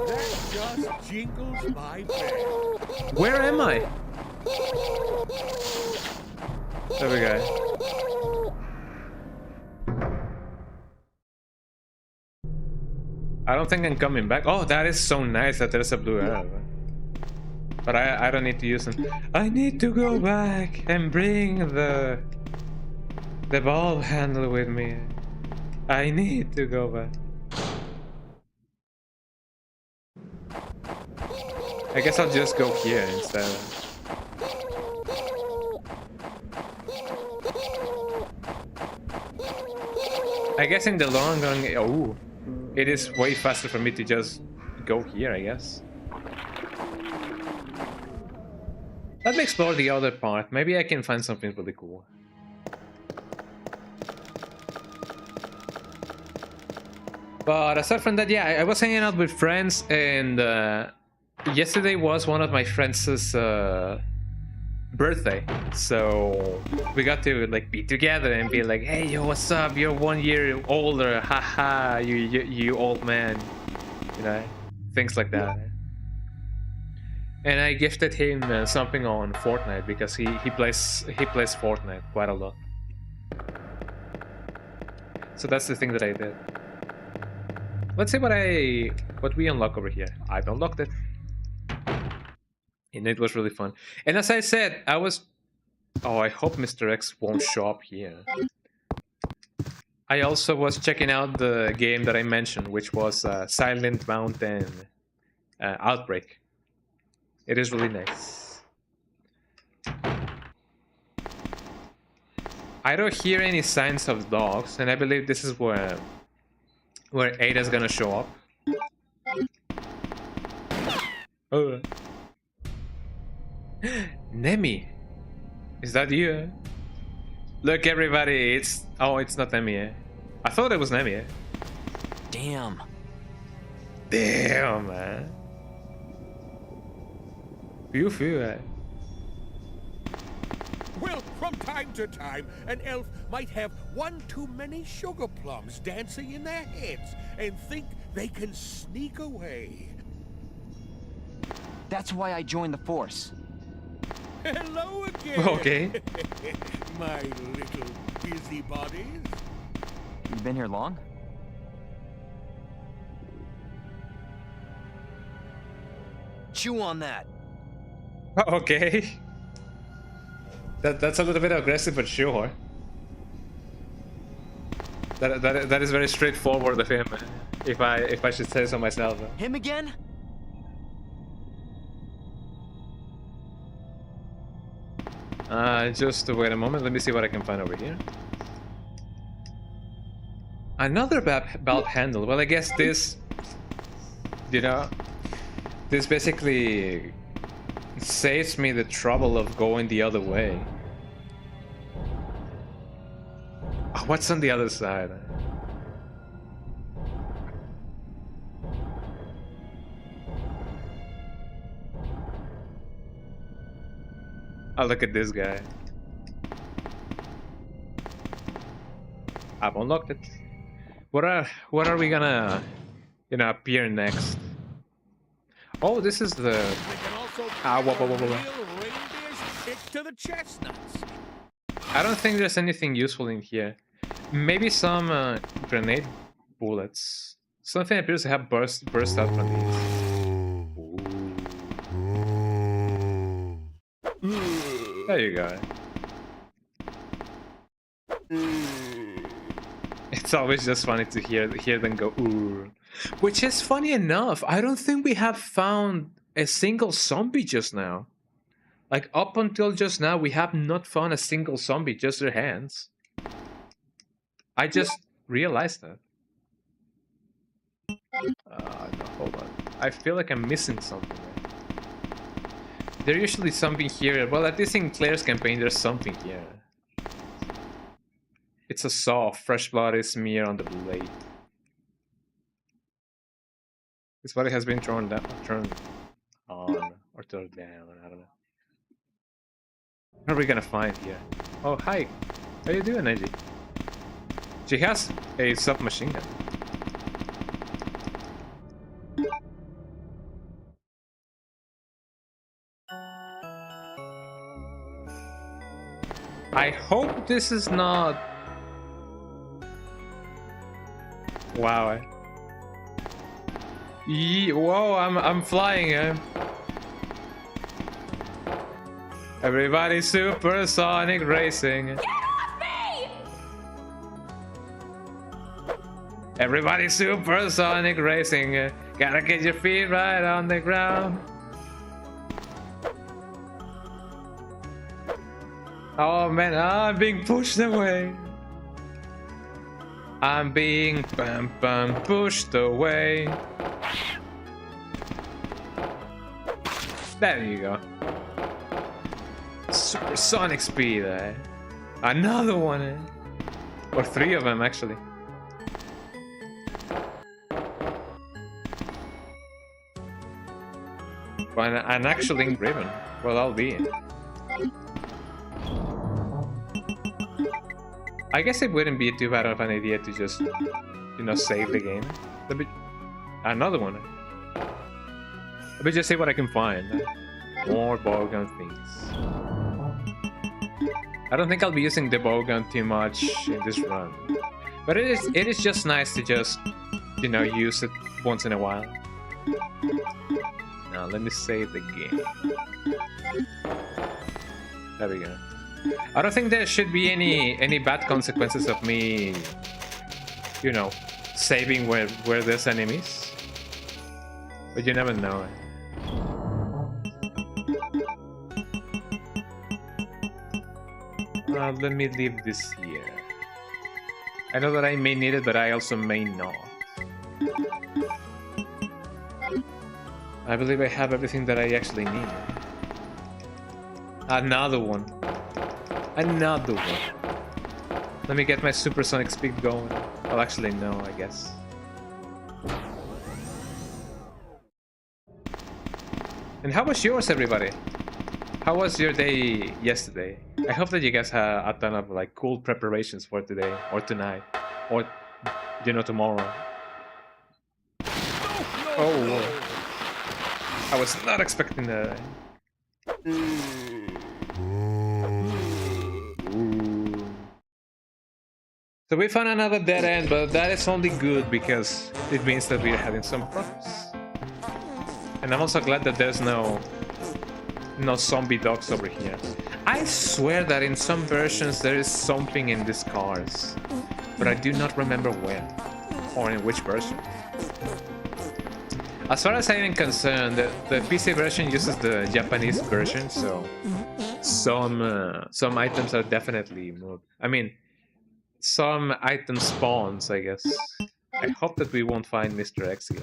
That just jingles my bell. Where am I? There we go. I don't think I'm coming back. Oh, that is so nice that there's a blue arrow. But I don't need to use them. I need to go back and bring the ball handle with me. I need to go back. I guess I'll just go here instead. I guess in the long run, oh, it is way faster for me to just go here, I guess. Let me explore the other part. Maybe I can find something really cool. But aside from that, yeah, I was hanging out with friends, and yesterday was one of my friends' birthday, so we got to like be together and be like, hey, yo, what's up? You're 1 year older, haha, you old man, you know, things like that. And I gifted him something on Fortnite because he plays Fortnite quite a lot. So that's the thing that I did. Let's see what we unlock over here. I've unlocked it. And it was really fun. And as I said, oh, I hope Mr. X won't show up here. I also was checking out the game that I mentioned, which was Silent Mountain Outbreak. It is really nice. I don't hear any signs of dogs, and I believe this is where Ada's gonna show up. Oh. Nemi, is that you? Look, everybody, it's not Nemi. Eh? I thought it was Nemi. Eh? Damn. Damn, man. You feel it? Well, from time to time, an elf might have one too many sugar plums dancing in their heads and think they can sneak away. That's why I joined the force. Hello again. Okay. My little busybodies. You been here long? Chew on that. Okay. That's a little bit aggressive, but sure. That is very straightforward of him, if I should say so myself. Him again? Just wait a moment. Let me see what I can find over here. Another belt handle. Well, I guess this, you know, this basically saves me the trouble of going the other way. Oh, what's on the other side? Oh, look at this guy. I've unlocked it. What are we gonna, you know, appear next? Oh, this is the. To the chestnuts. I don't think there's anything useful in here. Maybe some grenade bullets. Something appears to have burst out from these. There you go. It's always just funny to hear them go ooh. Which is funny enough, I don't think we have found a single zombie just now. Like, up until just now, we have not found a single zombie, just their hands. I just realized that. No, hold on. I feel like I'm missing something. There's usually something here. Well, at least in Claire's campaign, there's something here. It's a saw. Fresh blood is smeared on the blade. This body has been turned on or turned down. I don't know. What are we gonna find here? Oh, hi. How you doing, ENG? She has a submachine gun. I hope this is not... Wow. Whoa, I'm flying, eh? Everybody supersonic racing. Get off me! Everybody supersonic racing. Gotta get your feet right on the ground. Oh man, I'm being pushed away. I'm being pushed away. There you go. Supersonic speed, eh? Another one, eh? Or 3 of them, actually. Well, an actual ink ribbon. Well, I'll be. I guess it wouldn't be too bad of an idea to just, you know, save the game. Another one. Let me just see what I can find. More bowgun things. I don't think I'll be using the bowgun too much in this run, but it is just nice to just, you know, use it once in a while. Now let me save the game. There we go. I don't think there should be any bad consequences of me, you know, saving where there's enemies, but you never know. Let me leave this here. I know that I may need it, but I also may not. I believe I have everything that I actually need. Another one. Another one. Let me get my supersonic speed going. Well, actually, no, I guess. And how was yours, everybody? How was your day yesterday? I hope that you guys had a ton of like cool preparations for today or tonight or, you know, tomorrow. Oh, I was not expecting that. So we found another dead end, but that is only good because it means that we're having some progress. And I'm also glad that there's no zombie dogs over here. I swear that in some versions there is something in these cars, but I do not remember when or in which version. As far as I'm concerned, the PC version uses the Japanese version, so some items are definitely moved. I mean, some item spawns, I guess. I hope that we won't find Mr. X here.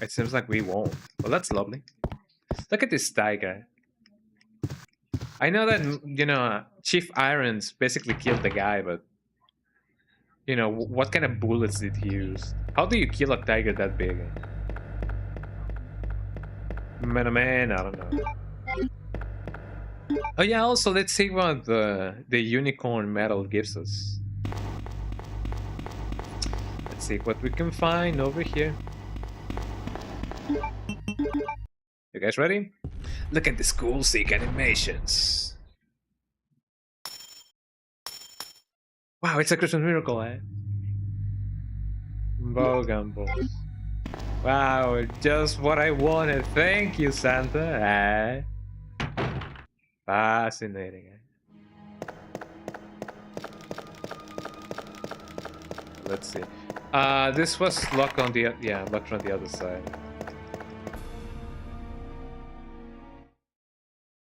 It seems like we won't. Well, that's lovely. Look at this tiger. I know that, you know, Chief Irons basically killed the guy, but, you know, what kind of bullets did he use? How do you kill a tiger that big? Man, I don't know. Oh yeah, also let's see what the unicorn medal gives us. Let's see what we can find over here. You guys ready? Look at this cool sick animations. Wow, it's a Christmas miracle, eh? Bowgun balls. Wow, just what I wanted. Thank you, Santa. Fascinating, eh? Let's see. This was locked on the locked on the other side.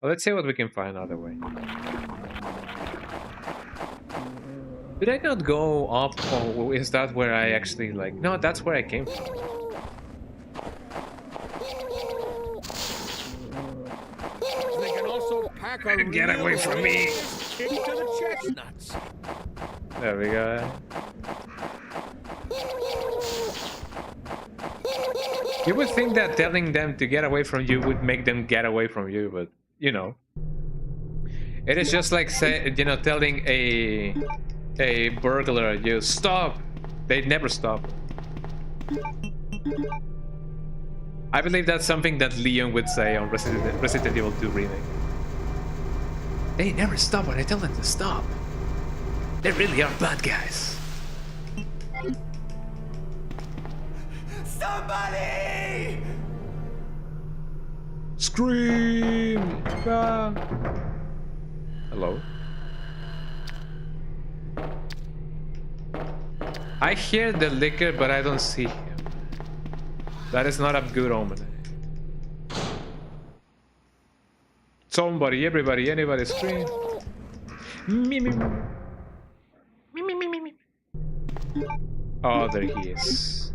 Well, let's see what we can find other way. Did I not go up, or is that where I actually, like... No, that's where I came from. They can also pack a Get away from me! kick to the chestnuts. There we go. You would think that telling them to get away from you would make them get away from you, but, you know. It is just like, say, you know, telling a burglar, you stop. They'd never stop. I believe that's something that Leon would say on Resident Evil 2 remake. They never stop when I tell them to stop. They really are bad guys. Somebody! Scream! Ah. Hello? I hear the liquor, but I don't see him. That is not a good omen. Somebody, everybody, anybody scream. Me, me, me. Me, me, me, me, me. Oh, there he is.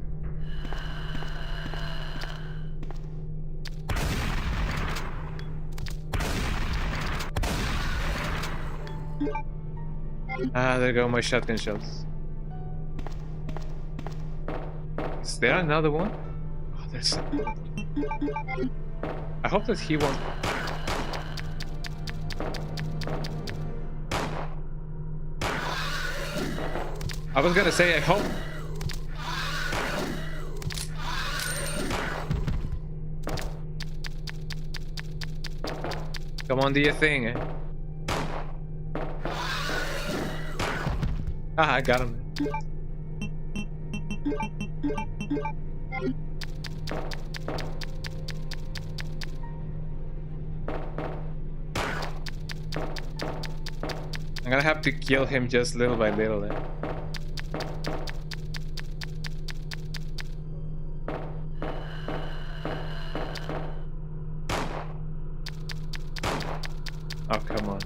Ah, there go my shotgun shells. Is there another one? Oh, there's another one. I hope that he won't... I was gonna say, I hope... Come on, do your thing, eh? Ah, I got him. I'm gonna have to kill him just little by little. Eh? Oh, come on.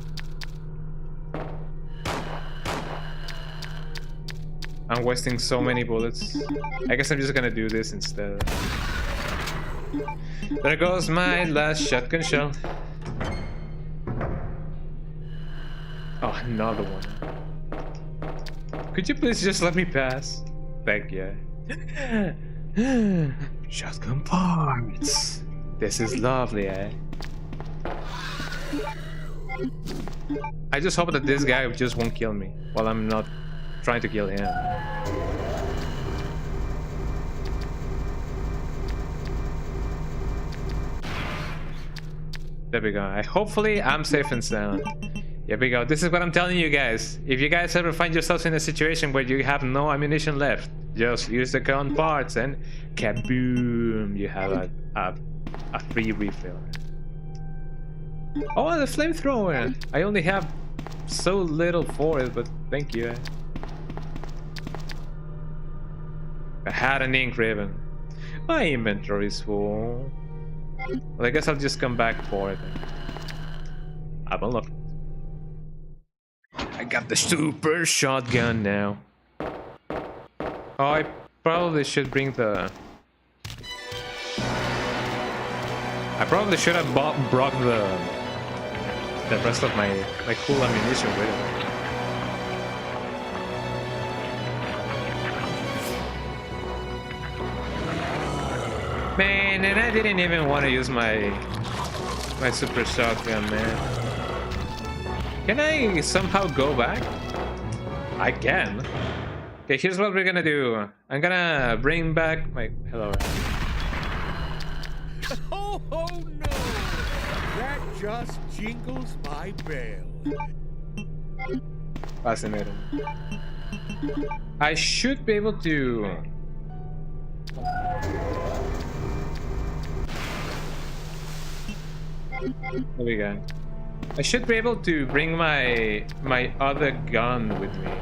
I'm wasting so many bullets. I guess I'm just gonna do this instead. There goes my last shotgun shell. Oh, another one. Could you please just let me pass? Thank you. Shotgun parts. This is lovely, eh? I just hope that this guy just won't kill me while I'm not trying to kill him. There we go. Hopefully I'm safe and sound. Here we go. This is what I'm telling you guys. If you guys ever find yourselves in a situation where you have no ammunition left, just use the gun parts and kaboom! You have a free refill. Oh, the flamethrower! I only have so little for it, but thank you. I had an ink ribbon. My inventory is full. Well, I guess I'll just come back for it. I've unlocked. I got the super shotgun now. Oh, I probably should bring the... I probably should have brought the rest of my cool ammunition with it. Man, and I didn't even want to use my super shotgun, man. Can I somehow go back? I can. Okay, here's what we're gonna do. I'm gonna bring back my... Hello. Oh, oh no! That just jingles my bell. Fascinating. I should be able to... There we go. I should be able to bring my other gun with me.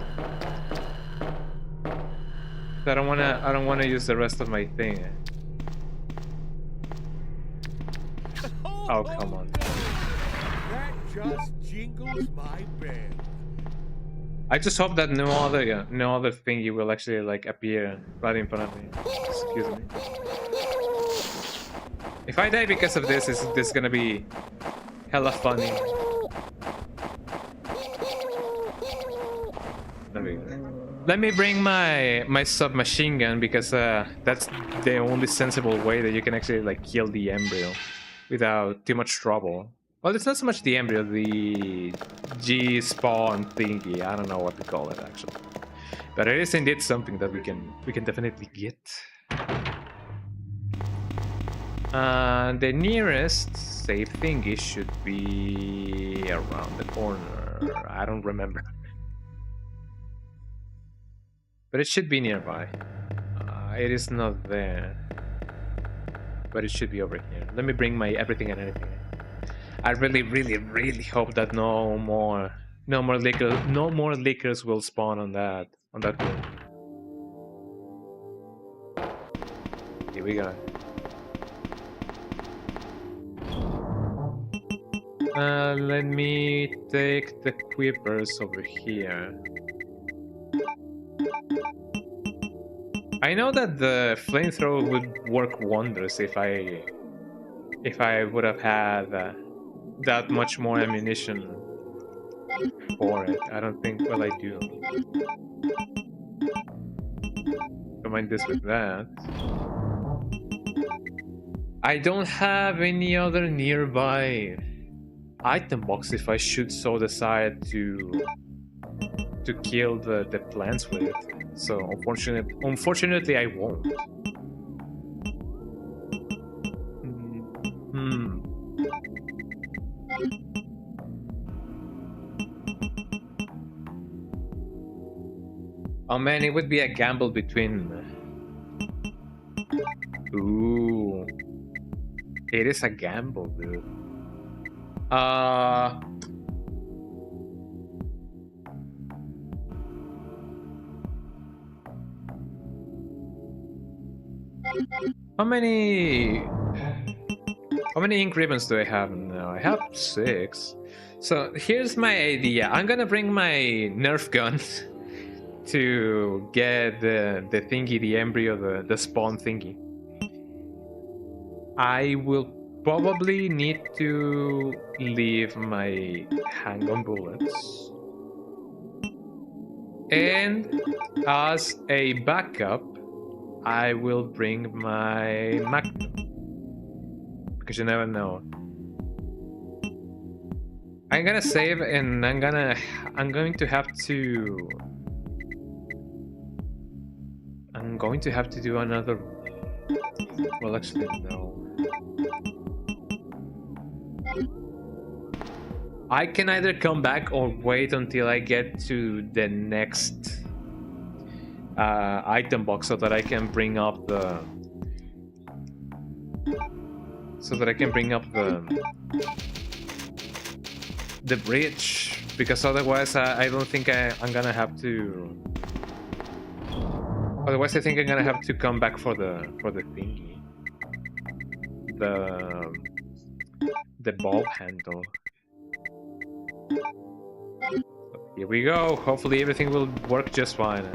I don't wanna use the rest of my thing. Oh, come on. just jingles my bell. I just hope that no other thingy will actually like appear right in front of me. Excuse me. If I die because of this, is this gonna be hella funny? Let me bring my submachine gun because that's the only sensible way that you can actually like kill the embryo without too much trouble. Well, it's not so much the embryo, the G spawn thingy. I don't know what to call it actually, but it is indeed something that we can definitely get. The nearest safe thingy should be around the corner. I don't remember. But it should be nearby. It is not there. But it should be over here. Let me bring my everything and anything. I really hope that no more lickers will spawn on that room. Here we go. Let me take the quivers over here. I know that the flamethrower would work wonders if I would have had that much more ammunition for it. I don't think. Well, I do. Combine this with that. I don't have any other nearby item box if I should so decide to kill the plants with it. So unfortunately I won't. Oh man, it would be a gamble between... Ooh. It is a gamble, dude. How many ink ribbons do I have now? I have 6. So here's my idea. I'm gonna bring my Nerf gun to get the thingy, the embryo, the spawn thingy. I will probably need to leave my handgun bullets. And as a backup, I will bring my Magnum. Because you never know. I'm gonna save and I'm going to have to do another... Well, actually, no. I can either come back or wait until I get to the next item box so that I can bring up the... the bridge, because otherwise I don't think I'm gonna have to... Otherwise I think I'm gonna have to come back for the thingy. The bulb handle. So here we go. Hopefully everything will work just fine.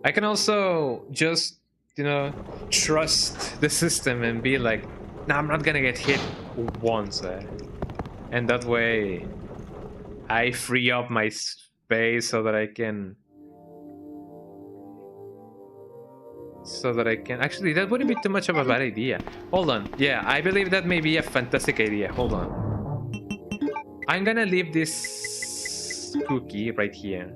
I can also just, you know, trust the system and be like, nah, I'm not gonna get hit once. And that way I free up my space so that I can... Actually, that wouldn't be too much of a bad idea. Hold on. Yeah, I believe that may be a fantastic idea. Hold on. I'm gonna leave this cookie right here.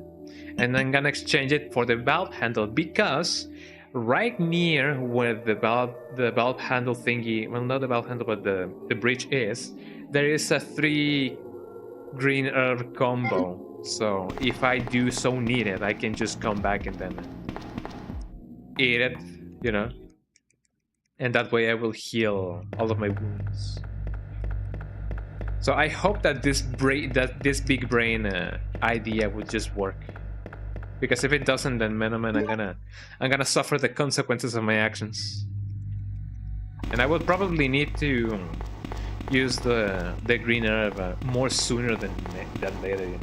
And I'm gonna exchange it for the valve handle, because right near where the valve handle thingy, well, not the valve handle, but the bridge is, there is a 3 green herb combo. So if I do so need it, I can just come back and then eat it, you know, and that way I will heal all of my wounds. So I hope that this big brain idea would just work, because if it doesn't, then man, I'm gonna suffer the consequences of my actions, and I will probably need to use the green herb more sooner than later, you know,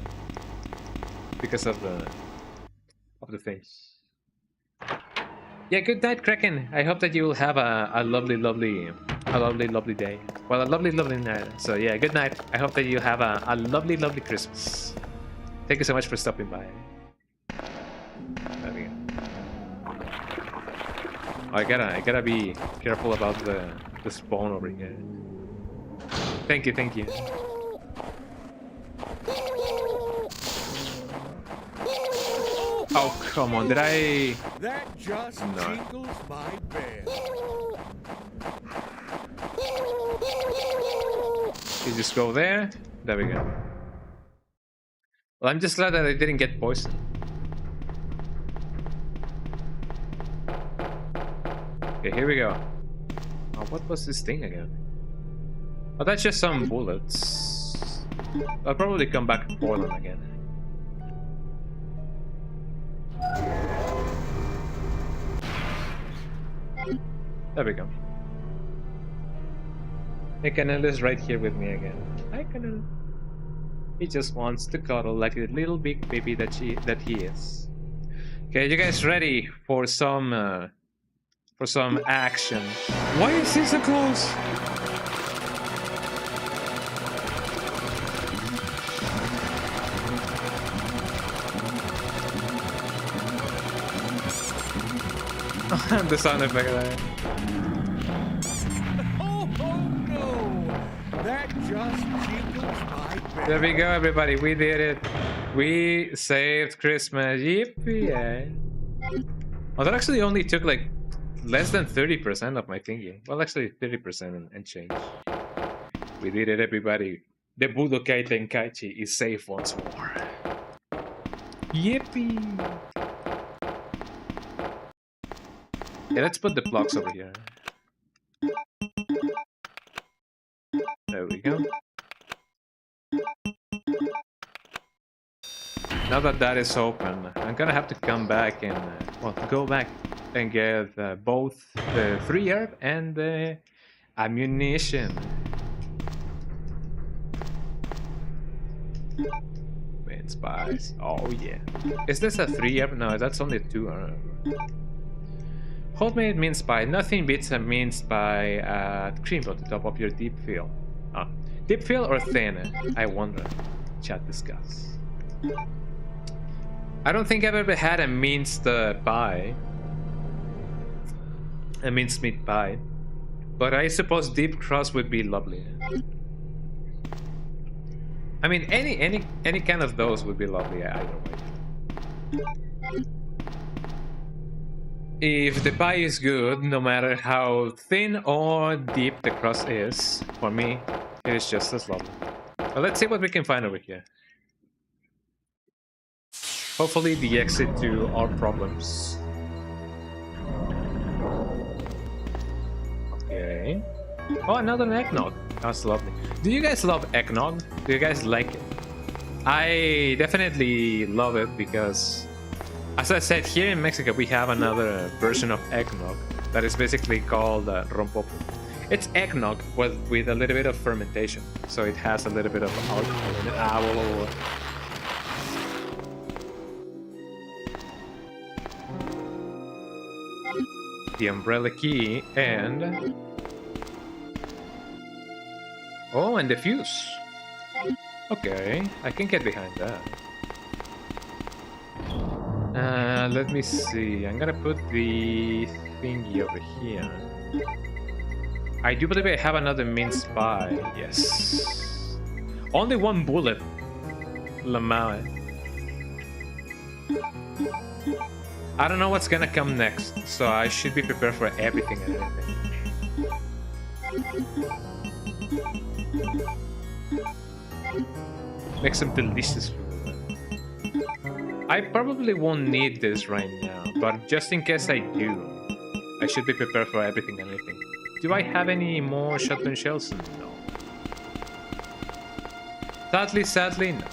because of the things. Yeah, good night, Kraken. I hope that you will have a lovely day. Well, a lovely night. So yeah, good night. I hope that you have a lovely Christmas. Thank you so much for stopping by. There we go. I gotta be careful about the spawn over here. Thank you. Oh, come on, did I... That just jingles my bell. You just go there. There we go. Well, I'm just glad that I didn't get poisoned. Okay, here we go. Oh, what was this thing again? Oh, that's just some bullets. I'll probably come back for them again. There we go. Hey, Canel is right here with me again. Hi, Canel. He just wants to cuddle like a little big baby that he is. Okay, you guys ready for some action? Why is he so close? The sound effect there. Oh no! That just jingles my bell. There we go, everybody. We did it. We saved Christmas. Yippee! Oh, that actually only took like less than 30% of my thingy. Well, actually 30% and change. We did it, everybody. The Budokai Tenkaichi is safe once more. Yippee! Yeah, let's put the blocks over here. There we go. Now that that is open, I'm gonna have to come back and well, go back and get both the 3 herb and the ammunition. Main spice. Oh yeah. Is this a 3 herb? No, that's only a 2 herb. Homemade mince pie. Nothing beats a mince pie cream on the top of your deep fill. Ah, deep fill or thin? I wonder. Chat discuss. I don't think I've ever had a minced pie. A minced meat pie. But I suppose deep crust would be lovely. I mean, any kind of those would be lovely either way. If the pie is good, no matter how thin or deep the crust is, for me, it is just as lovely. But let's see what we can find over here. Hopefully the exit to our problems. Okay. Oh, another eggnog. That's lovely. Do you guys love eggnog? Do you guys like it? I definitely love it because, as I said, here in Mexico we have another version of eggnog that is basically called rompopo. It's eggnog with a little bit of fermentation, so it has a little bit of alcohol in it. The umbrella key and... Oh, and the fuse. Okay, I can get behind that. Let me see. I'm gonna put the thingy over here. I do believe I have another mince pie. Yes. Only one bullet. Lamau. I don't know what's gonna come next, so I should be prepared for everything and anything. Make some delicious food. I probably won't need this right now, but just in case I do, I should be prepared for everything and anything. Do I have any more shotgun shells? No. Sadly, no.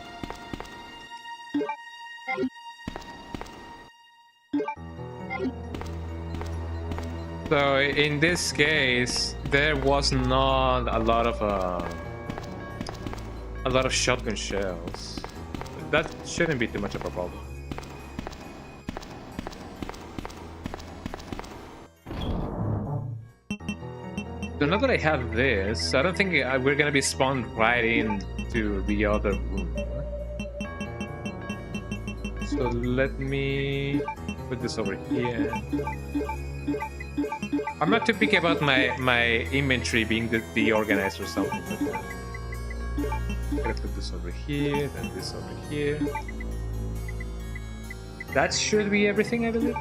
So in this case, there was not a lot of shotgun shells. That shouldn't be too much of a problem. So now that I have this, I don't think we're gonna be spawned right into the other room. So let me put this over here. I'm not too picky about my inventory being deorganized or something. I'm gonna put this over here, then this over here. That should be everything, I believe.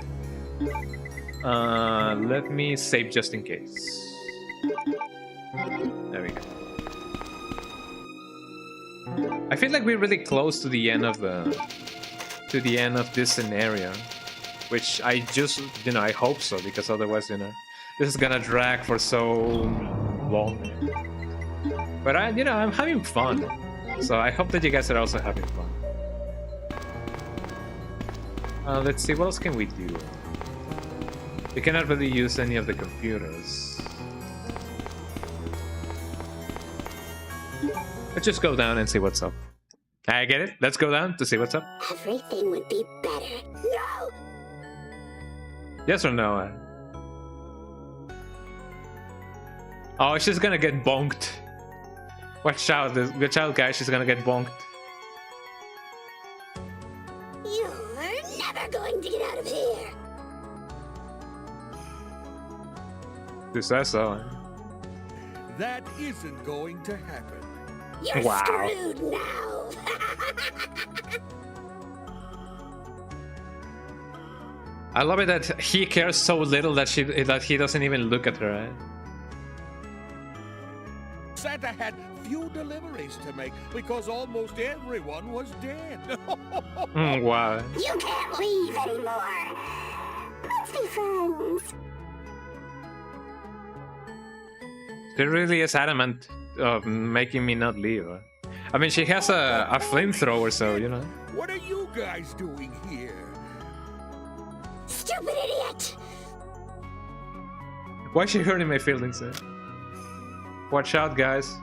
Let me save just in case. There we go. I feel like we're really close to the end of this scenario, which I just, I hope so, because otherwise, this is gonna drag for so long. But I'm having fun, so I hope that you guys are also having fun. Let's see, what else can we do? We cannot really use any of the computers. Let's just go down and see what's up. I get it. Let's go down to see what's up. Everything would be better. No! Yes or no? Oh, she's gonna get bonked. Watch out, guys. She's gonna get bonked. You're never going to get out of here. Who says so? That isn't going to happen. You're screwed now. I love it that he cares so little that he doesn't even look at her. Right? Santa had few deliveries to make because almost everyone was dead. Wow. You can't leave anymore. Let's be friends. She really is adamant of making me not leave. I mean, she has a flamethrower, so What are you guys doing here? Stupid idiot! Why is she hurting my feelings? Watch out, guys.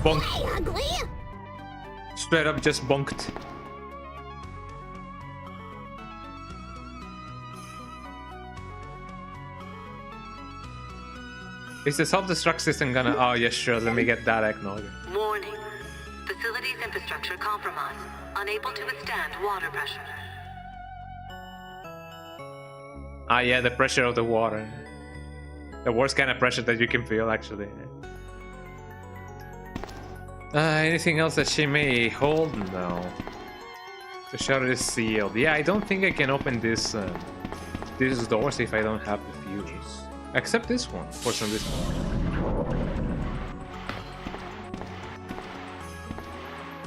Bonk. Hey, ugly! Straight up just bonked. Is the self-destruct system gonna... Oh, yes, sure. Let me get that acknowledged. Warning. Facility's infrastructure compromised. Unable to withstand water pressure. Ah, yeah, the pressure of the water. The worst kind of pressure that you can feel, actually. Anything else that she may hold? No. The shutter is sealed. Yeah, I don't think I can open these doors if I don't have the fuse. Except this one, for some reason.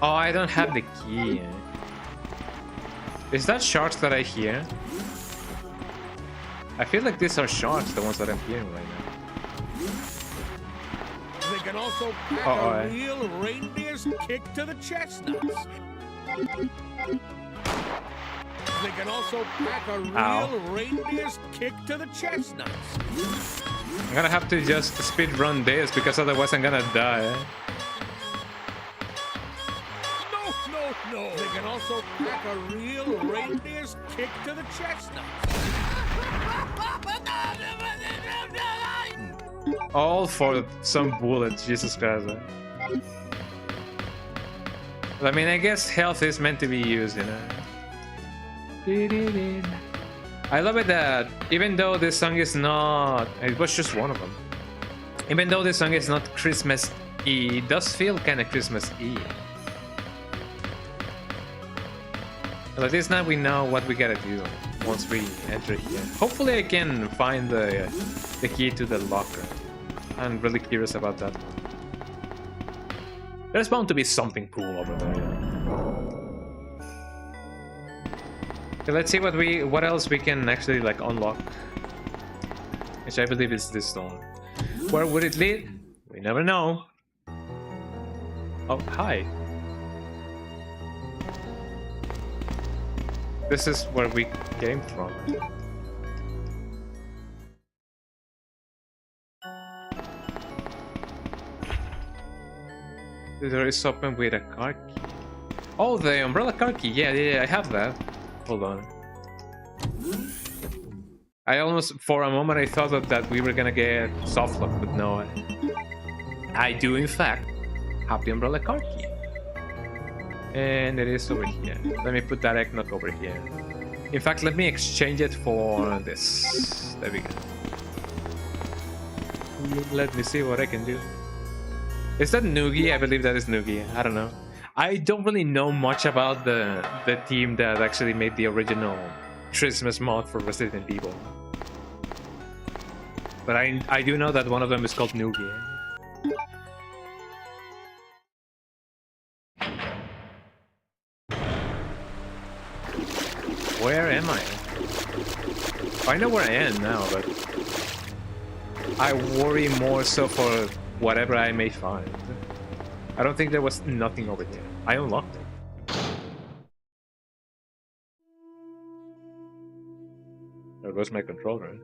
Oh, I don't have the key. Is that shards that I hear? I feel like these are shards, the ones that I'm hearing right now. They can also pack a real reindeer's kick to the chestnuts. They can also pack a real reindeer's kick to the chestnuts. I'm gonna have to just speed run this because otherwise I'm gonna die. No. They can also pack a real reindeer's kick to the chestnuts. All for some bullets, Jesus Christ. I mean, I guess health is meant to be used, I love it that even though this song is not... It was just one of them. Even though this song is not Christmas Eve, it does feel kind of Christmas Eve. But at least now we know what we gotta do once we enter here. Hopefully I can find the key to the locker. I'm really curious about that one. There's bound to be something cool over there. Okay, let's see what else we can actually unlock. Which I believe is this door. Where would it lead? We never know. Oh, hi. This is where we came from. The door is open with a car key. Oh, the umbrella car key. Yeah, I have that. Hold on. I almost, for a moment, I thought that we were gonna get soft lock, but no. I do, in fact, have the umbrella car key. And it is over here. Let me put that eggnog over here. In fact, let me exchange it for this. There we go. Let me see what I can do. Is that Noogie? I believe that is Noogie. I don't know. I don't really know much about the team that actually made the original Christmas mod for Resident Evil. But I do know that one of them is called Noogie. Where am I? I know where I am now, but I worry more so for whatever I may find. I don't think there was nothing over there. I unlocked it. There goes my controller.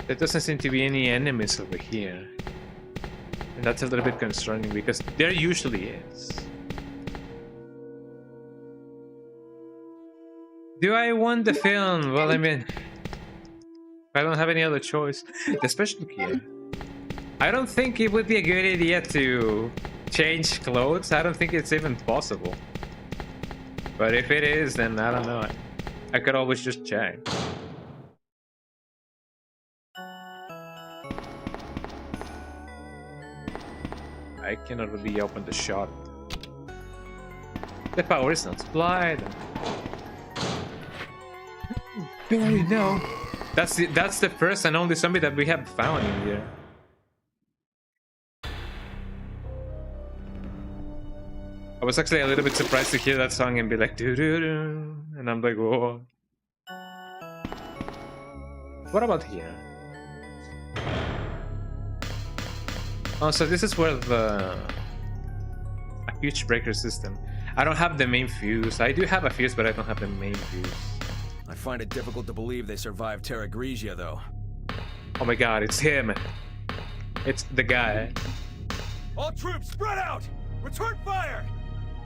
There doesn't seem to be any enemies over here. And that's a little bit concerning because there usually is. Do I want the film? Well, I mean, I don't have any other choice. The special key. I don't think it would be a good idea to change clothes. I don't think it's even possible. But if it is, then I don't know. I could always just check. I cannot really open the shot. The power is not supplied. Barely no. That's the first and only zombie that we have found in here. I was actually a little bit surprised to hear that song and be like doo doo doo, and I'm like, whoa. What about here? Oh, so this is where a huge breaker system. I don't have the main fuse. I do have a fuse, but I don't have the main fuse. I find it difficult to believe they survived Terra Grigia, though. Oh my god, it's him. It's the guy. All troops, spread out! Return fire!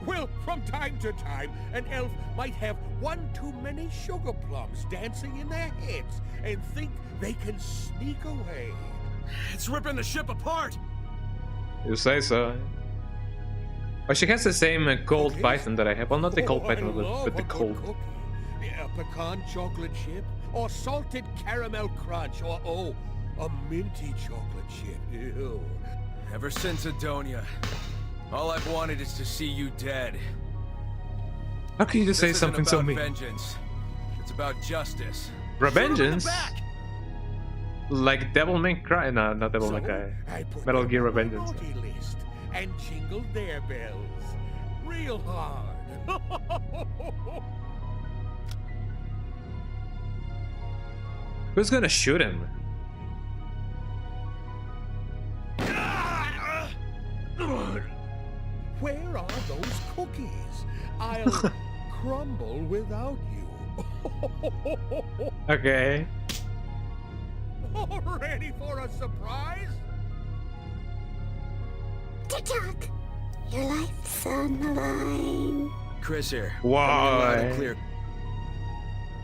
Well, from time to time, an elf might have one too many sugar plums dancing in their heads and think they can sneak away. It's ripping the ship apart! You say so. Oh, she has the same gold python that I have. Well, not the gold python, but the gold. A pecan chocolate chip, or salted caramel crunch, or a minty chocolate chip. Ew. Ever since Adonia, all I've wanted is to see you dead. How can you just say something so mean? Vengeance. It's about justice. Revengeance? Like Devil May Cry? No, not Devil May Cry. Metal Gear Revengeance. List and jingled their bells real hard. Who's gonna shoot him? Where are those cookies? I'll crumble without you. Okay. Ready for a surprise? Tick-tock! Your life's on the line. Chris here. Why?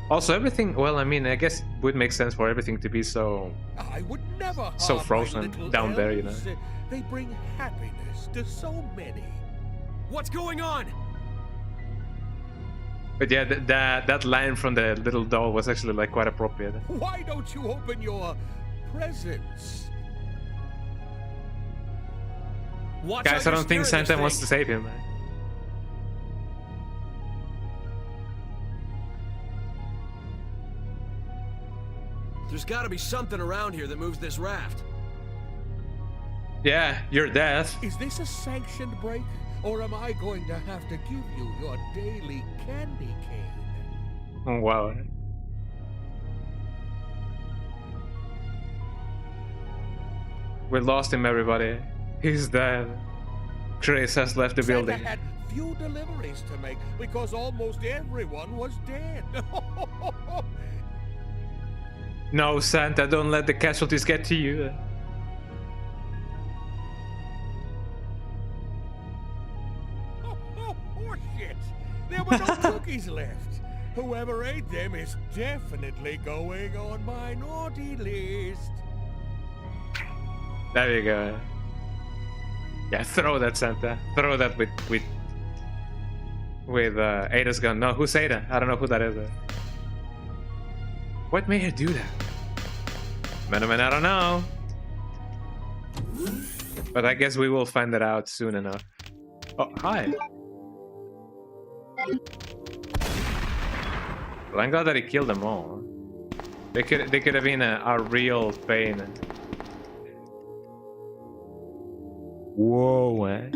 Also, everything. Well, I mean, I guess it would make sense for everything to be so. I would never so frozen down there, you know. They bring happiness to so many. What's going on? But yeah, that line from the little doll was actually like quite appropriate. Why don't you open your presents? Guys, I don't think Santa wants to save him. There's got to be something around here that moves this raft. Yeah, you're deaf. Is this a sanctioned break, or am I going to have to give you your daily candy cane? Oh, wow. We lost him, everybody. He's dead. Chris has left the Santa building. had few deliveries to make because almost everyone was dead. No, Santa, don't let the casualties get to you. Horseshit! There were no cookies left. Whoever ate them is definitely going on my naughty list. There you go. Yeah, throw that, Santa. Throw that with Ada's gun. No, who's Ada? I don't know who that is. What made her do that? Man, I don't know. But I guess we will find that out soon enough. Oh, hi. Thank God that he killed them all. They could have been a real pain. Whoa, eh?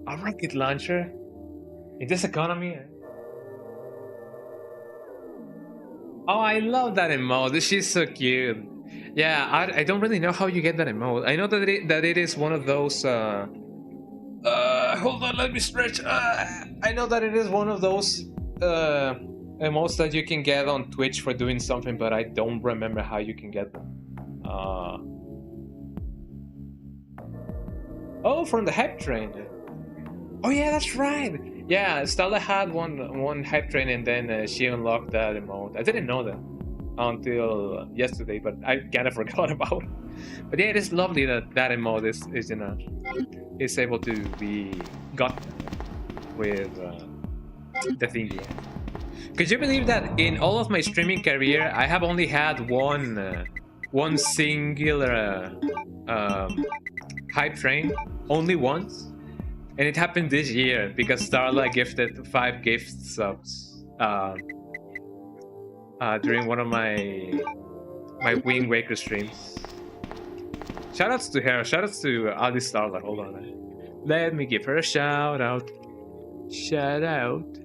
A rocket launcher? In this economy? Oh, I love that emote. She's so cute. Yeah, I don't really know how you get that emote. I know that it is one of those. Hold on, let me stretch. I know that it is one of those emotes that you can get on Twitch for doing something, but I don't remember how you can get them. Oh, from the hype train. Oh yeah, that's right. Yeah, Starla had one hype train and then she unlocked that emote. I didn't know that until yesterday, but I kind of forgot about it. But yeah, it is lovely that that emote is is able to be got with the thingy. Could you believe that in all of my streaming career, I have only had one singular hype train, only once? And it happened this year because Starla gifted 5 gift subs during one of my Wind Waker streams. Shoutouts to her. Shoutouts to Ali Starla. Hold on. Let me give her a shout out. Shout out.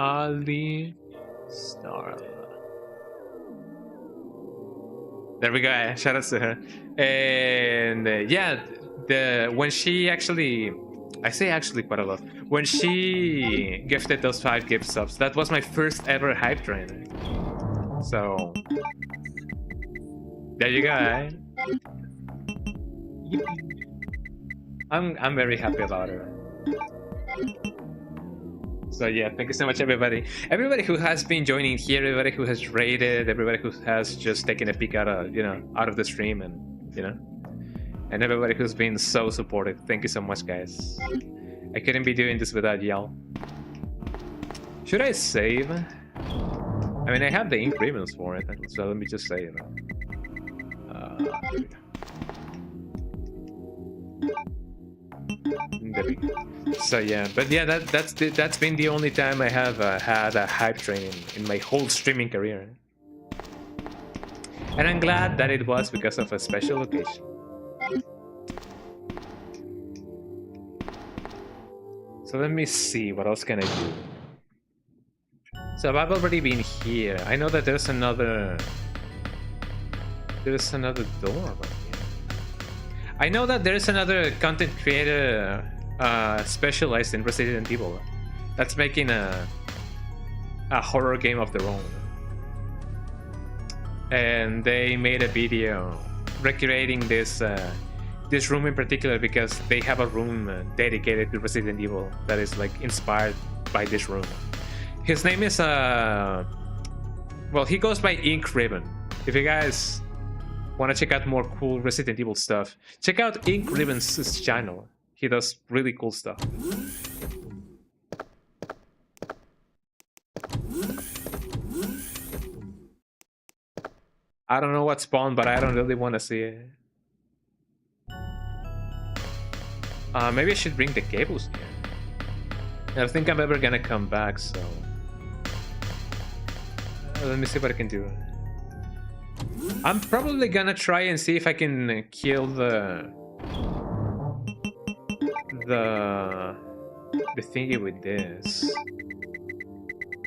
Ali Starla. There we go. Shoutouts to her. And yeah, when she actually, I say actually quite a lot. When she gifted those 5 gift subs, that was my first ever hype train. So there you go. Eh? I'm very happy about her. So yeah, thank you so much, everybody. Everybody who has been joining here, everybody who has raided, everybody who has just taken a peek out of out of the stream, and and everybody who's been so supportive. Thank you so much, guys. I couldn't be doing this without y'all. Should I save? I mean, I have the ink ribbons for it, so let me just save. There we go. So yeah, but yeah, that's been the only time I have had a hype train in my whole streaming career, and I'm glad that it was because of a special occasion. So let me see, what else can I do? So I've already been here. I know that there's another door right here. I know that there's another content creator specialized in Resident Evil that's making a horror game of their own, and they made a video recreating this room in particular because they have a room dedicated to Resident Evil that is like inspired by this room. His name is well, he goes by Ink Ribbon. If you guys want to check out more cool Resident Evil stuff, check out Ink Ribbon's channel. He does really cool stuff. I don't know what spawned, but I don't really want to see it. Maybe I should bring the cables here. I don't think I'm ever gonna come back, so let me see what I can do. I'm probably gonna try and see if I can kill the thingy with this.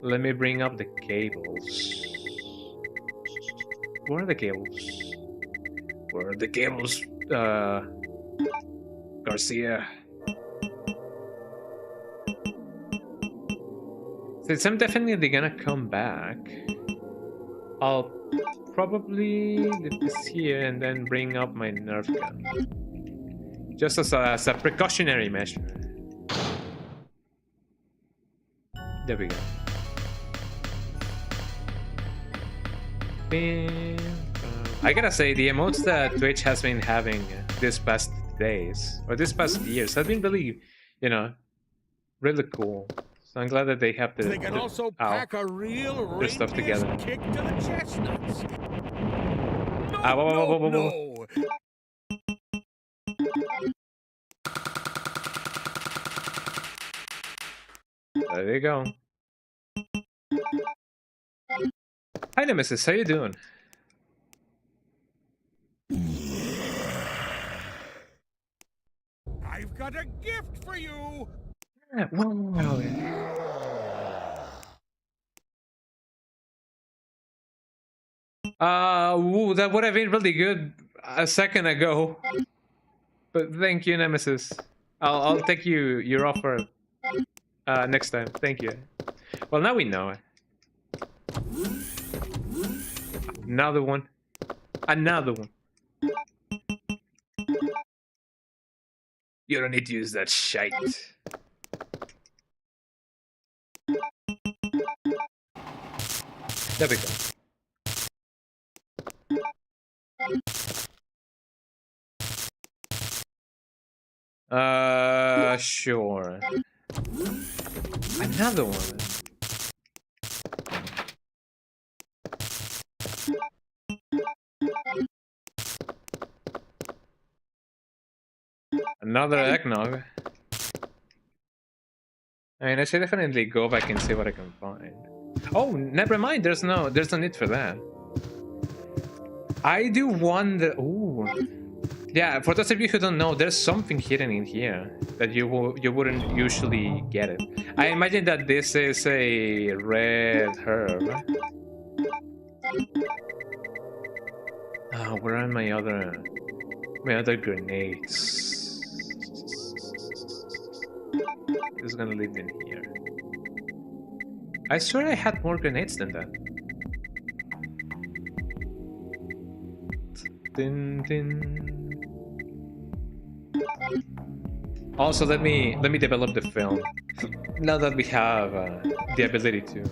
Let me bring up the cables. Where are the cables? Where are the cables? Garcia. Since I'm definitely gonna come back, I'll probably leave this here and then bring up my Nerf gun. Just as a precautionary measure. There we go. I gotta say, the emotes that Twitch has been having this past days, or this past years, have been really, you know, really cool. So I'm glad that they have They can also pack a real their stuff reindeer's together. kick to the chestnuts. No. There you go. Hi, Nemesis. How you doing? I've got a gift for you. Wow. Ooh, that would have been really good a second ago. But thank you, Nemesis. I'll take your offer next time. Thank you. Well, now we know. Another one. Another one. You don't need to use that shite. There we go. Sure. Another one. Another eggnog. I mean, I should definitely go back and see what I can find. Oh, never mind. There's no need for that. I do wonder. Ooh. Yeah, for those of you who don't know, there's something hidden in here that you wouldn't usually get it. I imagine that this is a red herb. Oh, where are my other grenades? This is gonna live in here. I swear I had more grenades than that. Din din. Also, let me develop the film. Now that we have the ability to,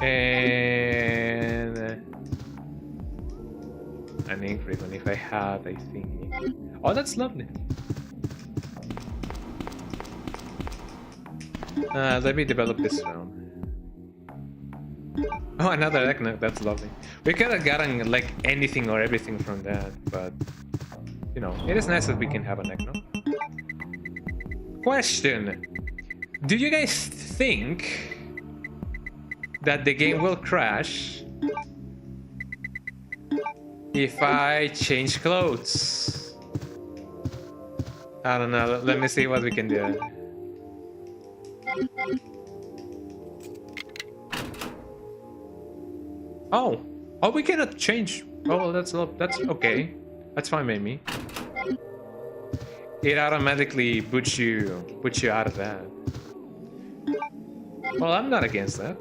and an ink ribbon if I had, I think. Oh, that's lovely. Let me develop this film. Oh, another eggnog. That's lovely. We could have gotten like anything or everything from that, but you know, it is nice that we can have an eggnog. Question: do you guys think that the game will crash if I change clothes? I don't know. Let me see what we can do. Oh, we cannot change. Oh, that's okay. That's fine, maybe. It automatically puts you out of that. Well, I'm not against that.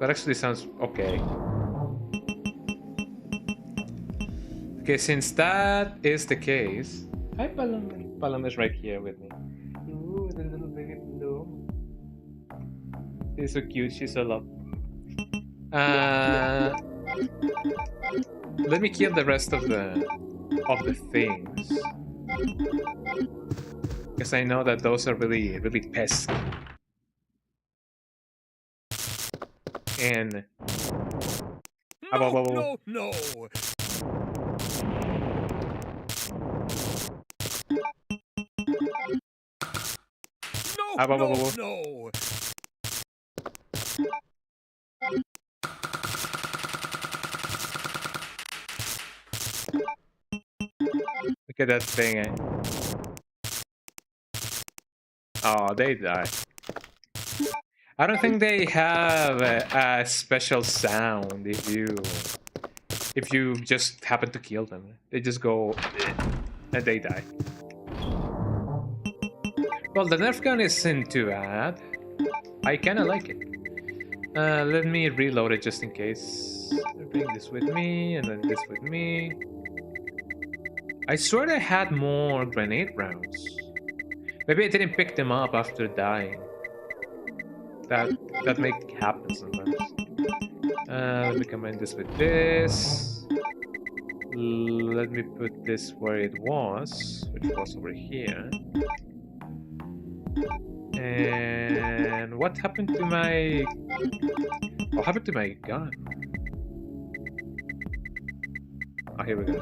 That actually sounds okay. Okay, since that is the case, hi Paloma. Paloma is right here with me. Ooh, the little baby blue. She's so cute. She's so lovely. Let me kill the rest of the things, because I know that those are really pesky. And No. No. Look at that thing. Oh, they die. I don't think they have a special sound if you just happen to kill them. They just go and they die. Well, the Nerf gun isn't too bad. I kinda like it. Let me reload it just in case. Bring this with me, and then this with me. I swear I had more grenade rounds. Maybe I didn't pick them up after dying. That may happen sometimes. Let me combine this with this. Let me put this where it was, which was over here. And what happened to my... What happened to my gun? Oh, here we go.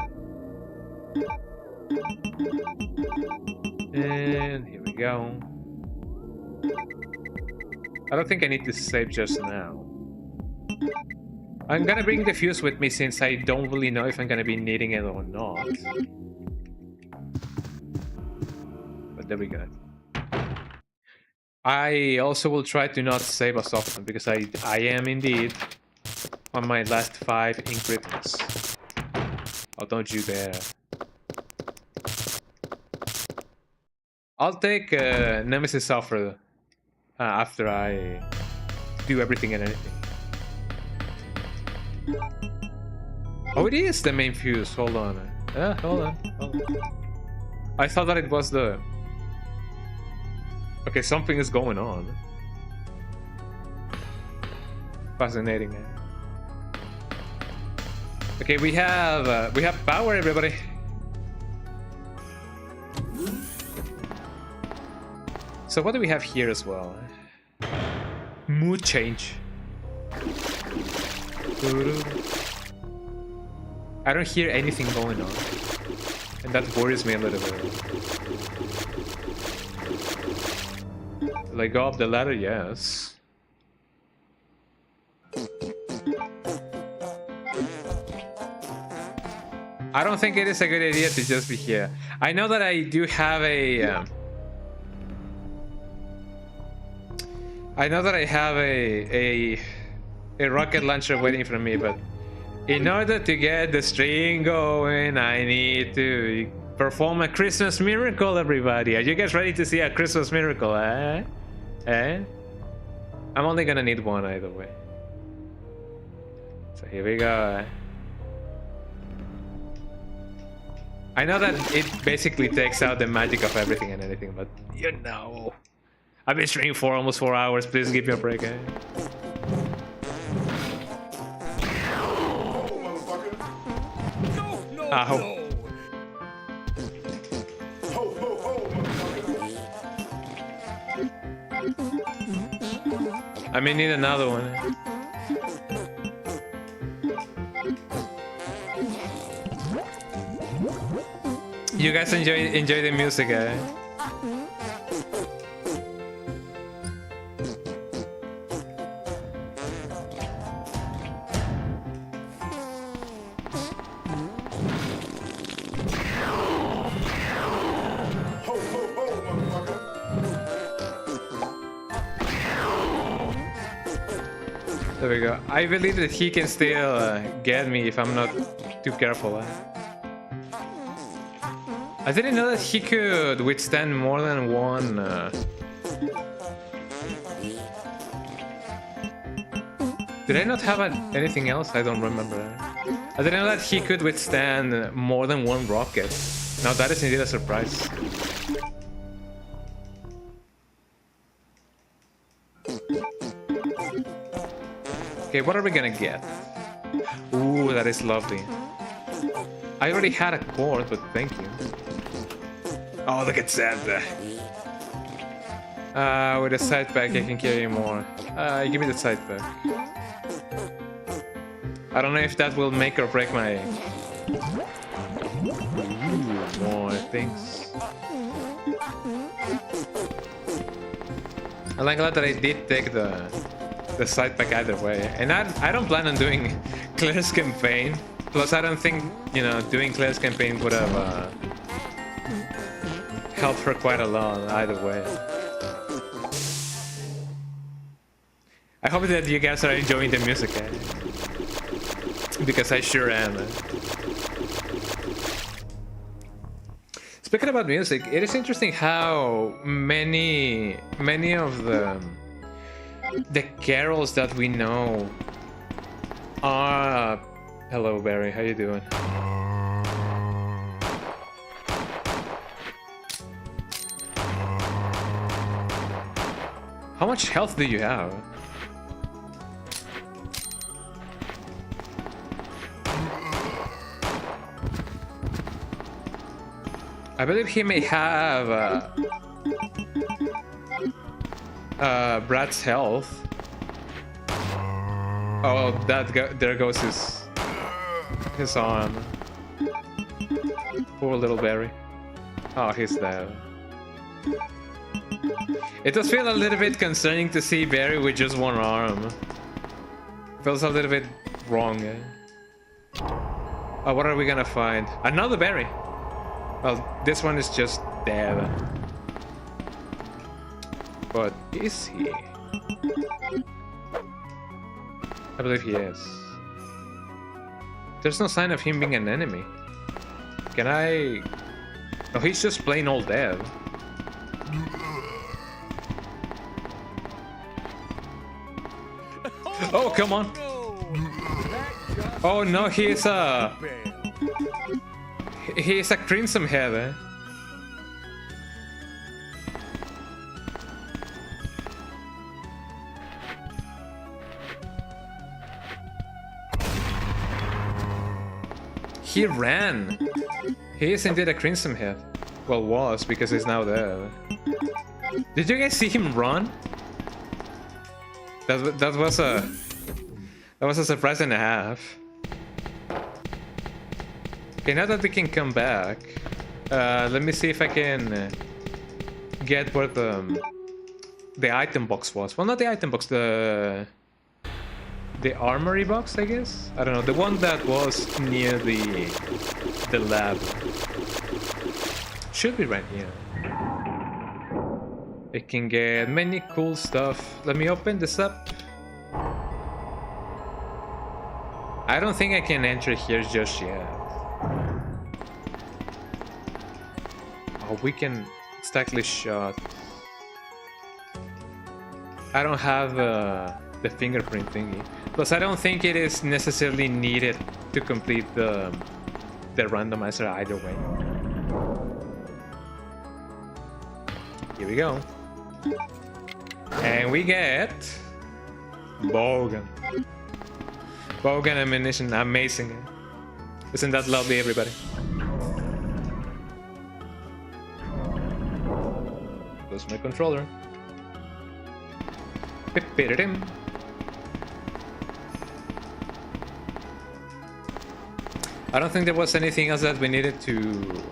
And here we go. I don't think I need to save just now. I'm gonna bring the fuse with me since I don't really know if I'm gonna be needing it or not. But there we go. I also will try to not save as often because I am indeed on my last 5 ink critics. Oh, don't you dare. I'll take Nemesis offer after I do everything and anything. Oh, it is the main fuse. Hold on. Hold on. I thought that it was the... Okay, something is going on. Fascinating. Okay, we have power, everybody. So what do we have here as well? Mood change. I don't hear anything going on, and that worries me a little bit. Will I go up the ladder? Yes. I don't think it is a good idea to just be here. I know that I do have a... I know that I have a rocket launcher waiting for me, but in order to get the stream going, I need to perform a Christmas miracle, everybody. Are you guys ready to see a Christmas miracle, eh? Eh? I'm only gonna need one either way. So here we go. I know that it basically takes out the magic of everything and anything, but you know. I've been streaming for almost 4 hours. Please give me a break, eh? Ow. I may need another one. You guys enjoy the music, eh? There we go. I believe that he can still get me if I'm not too careful. I didn't know that he could withstand more than one. Did I not have anything else? I don't remember. I didn't know that he could withstand more than one rocket. Now that is indeed a surprise. Okay, what are we gonna get? Ooh, that is lovely. I already had a cord, but thank you. Oh, look at Santa. With a side pack, I can carry more. Give me the side pack. I don't know if that will make or break my... Ooh, more things. I'm glad that I did take the side pack either way. And I don't plan on doing Claire's campaign. Plus, I don't think, you know, doing Claire's campaign would have helped her quite a lot either way. I hope that you guys are enjoying the music, eh? Because I sure am. Speaking about music, it is interesting how many of the carols that we know are... Hello, Barry. How you doing? How much health do you have? I believe he may have Brad's health. Oh, there goes his arm. Poor little Barry. Oh, he's dead. It does feel a little bit concerning to see Barry with just one arm. Feels a little bit wrong. Oh, what are we gonna find? Another Barry! Well, this one is just dead. But is he? I believe he is. There's no sign of him being an enemy. Can I... No, he's just plain old dead. Oh, come on! Oh no, he's a crimson head, eh? He ran! He is indeed a crimson head. Well, was, because he's now dead. Did you guys see him run? That was a surprise and a half. Okay, now that we can come back, let me see if I can get where the item box was. Well, not the item box, the armory box, I guess. I don't know, the one that was near the lab. Should be right here. I can get many cool stuff. Let me open this up. I don't think I can enter here just yet. Oh, we can stack this shot. I don't have the fingerprint thingy. Plus, I don't think it is necessarily needed to complete the randomizer either way. Here we go. And we get Bogan. Bogan ammunition, amazing. Isn't that lovely, everybody? Close my controller. Pip-pip-pip-pip. I don't think there was anything else that we needed to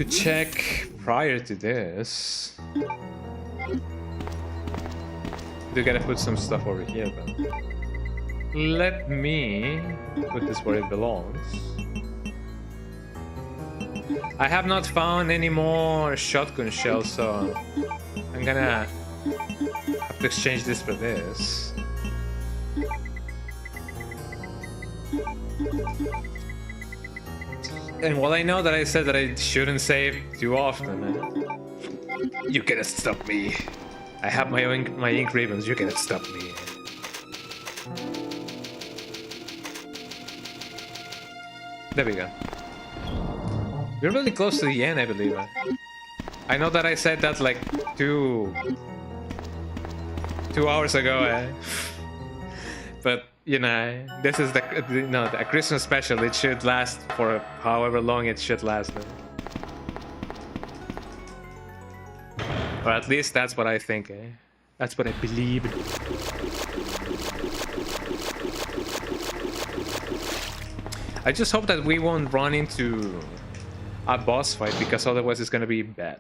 check prior to this. Do gotta put some stuff over here, but let me put this where it belongs. I have not found any more shotgun shells, so I'm gonna have to exchange this for this. And while I know that I said that I shouldn't save too often, you cannot stop me. I have my ink ribbons, you cannot stop me. There we go. We're really close to the end, I believe. I know that I said that like two hours ago, but you know, this is the Christmas special. It should last for however long it should last. Or at least that's what I think. That's what I believe. I just hope that we won't run into a boss fight, because otherwise it's gonna be bad.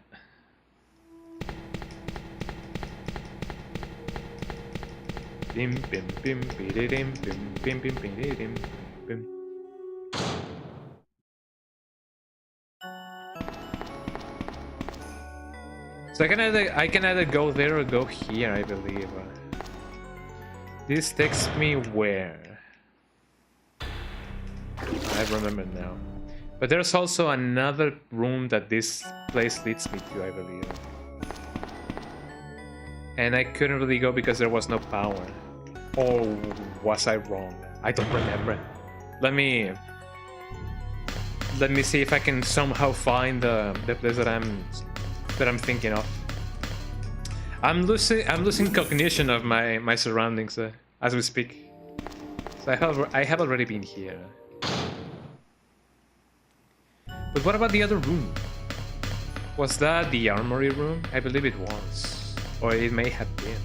Bim bim bim bim bim bim bim bim bim. So I can either go there or go here, I believe. This takes me where? I remember now. But there's also another room that this place leads me to, I believe. And I couldn't really go because there was no power. Or was I wrong? I don't remember. Let me see if I can somehow find the place that I'm thinking of. I'm losing cognition of my surroundings as we speak. So I have already been here. But what about the other room? Was that the armory room? I believe it was. Or it may have been.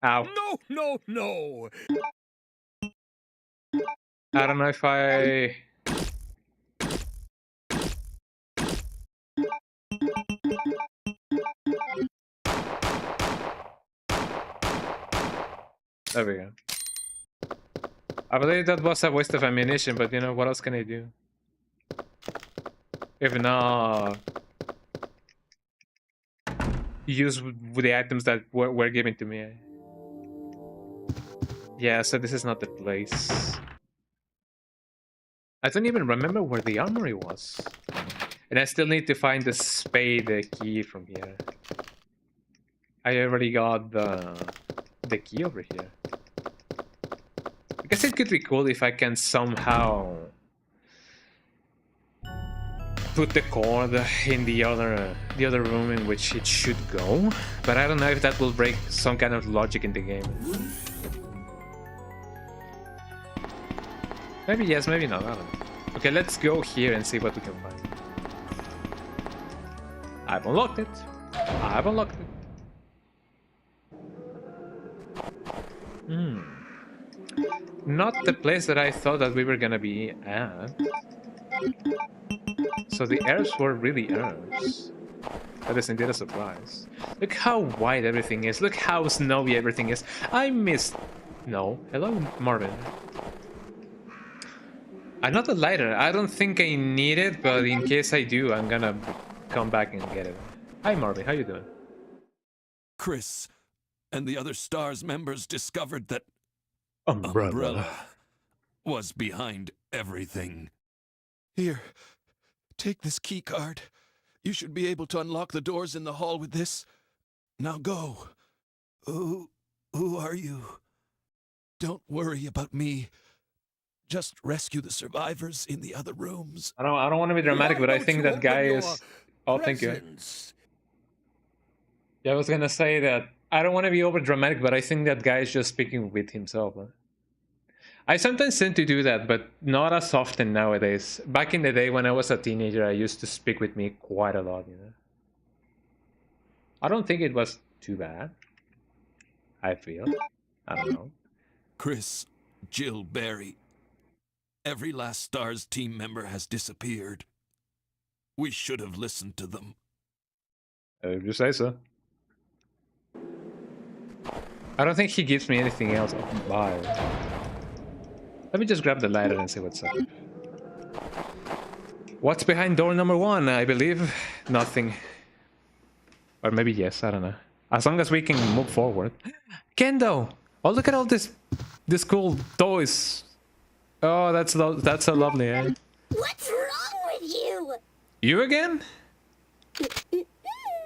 Ow. No! I don't know if I... There we go. I believe that was a waste of ammunition, but you know, what else can I do? If not... use the items that were given to me. Yeah, so this is not the place. I don't even remember where the armory was. And I still need to find the spade key from here. I already got the key over here. I guess it could be cool if I can somehow put the cord in the other room in which it should go. But I don't know if that will break some kind of logic in the game. Maybe yes, maybe not, I don't know. Okay, let's go here and see what we can find. I've unlocked it. I've unlocked it. Not the place that I thought that we were gonna be at. So the herbs were really herbs. That is indeed a surprise. Look how white everything is. Look how snowy everything is. I missed... No. Hello, Marvin. Another lighter. I don't think I need it, but in case I do, I'm gonna come back and get it. Hi, Marvin. How you doing? Chris and the other STARS members discovered that Umbrella was behind everything. Here, take this key card. You should be able to unlock the doors in the hall with this. Now go. Who are you? Don't worry about me. Just rescue the survivors in the other rooms. I don't want to be dramatic, but I think that guy is... Oh, thank you. Yeah, I was gonna say that I don't want to be over dramatic, but I think that guy is just speaking with himself. Huh? I sometimes tend to do that, but not as often nowadays. Back in the day when I was a teenager, I used to speak with me quite a lot, you know. I don't think it was too bad. I feel. I don't know. Chris, Jill, Barry. Every last STARS team member has disappeared. We should have listened to them. If you say so. I don't think he gives me anything else. Bye. Let me just grab the lighter and see what's up. What's behind door number 1? I believe nothing. Or maybe yes, I don't know. As long as we can move forward. Kendo! Oh, look at all this cool toys. Oh, that's so lovely, eh? What's wrong with you? You again?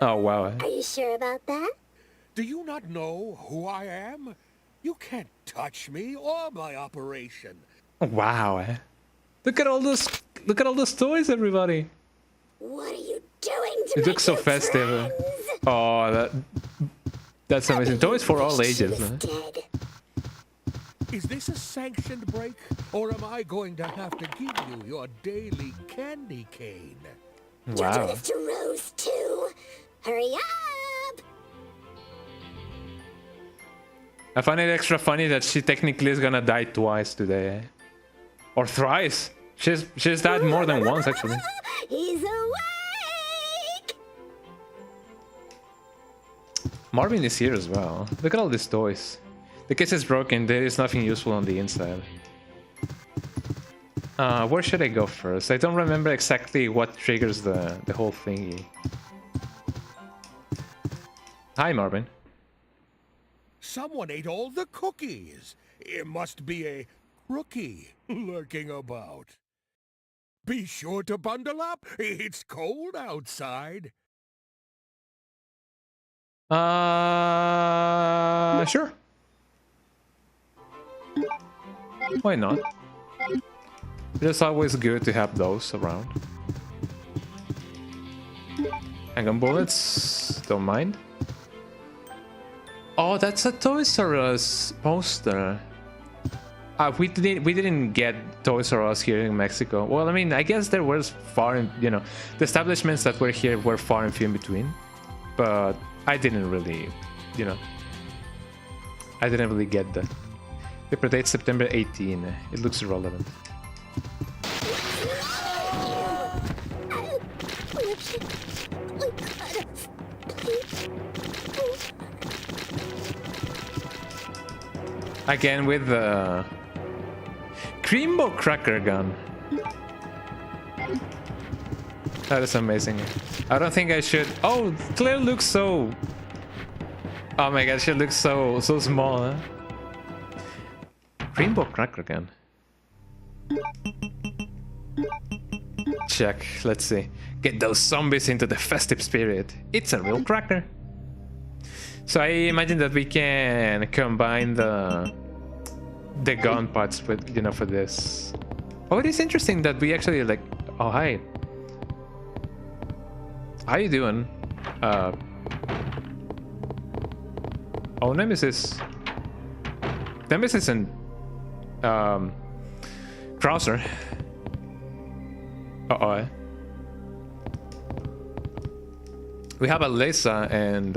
Oh, wow. Are you sure about that? Do you not know who I am? You can't touch me or my operation. Wow, eh? Look at all those toys, everybody. What are you doing to It looks so festive. Oh, that's amazing. Toys for all ages. Dead. Is this a sanctioned break, or am I going to have to give you your daily candy cane? You do Wow. this to Rose too. Hurry up! I find it extra funny that she technically is gonna die twice today. Eh? Or thrice. She's died more than once, actually. He's awake! Marvin is here as well. Look at all these toys. The case is broken, there is nothing useful on the inside. Where should I go first? I don't remember exactly what triggers the whole thingy. Hi, Marvin. Someone ate all the cookies. It must be a rookie lurking about. Be sure to bundle up. It's cold outside. Sure. Why not? It's always good to have those around. Handgun bullets, don't mind. Oh, that's a Toys R Us poster. We didn't get Toys R Us here in Mexico. Well, I mean, I guess there was far and the establishments that were here were far and few in between, but I didn't really, I didn't really get that. Paper date September 18. It looks irrelevant. Again with the Creambo Cracker gun. That is amazing. I don't think I should. Oh, Claire looks so. Oh my god, she looks so small. Huh? Creambo Cracker gun. Check. Let's see. Get those zombies into the festive spirit. It's a real cracker. So I imagine that we can combine the gun parts with for this. Oh, it is interesting that we actually like. Oh, hi. How you doing? Oh, Nemesis. Nemesis and Krauser. Uh-oh. We have Alyssa and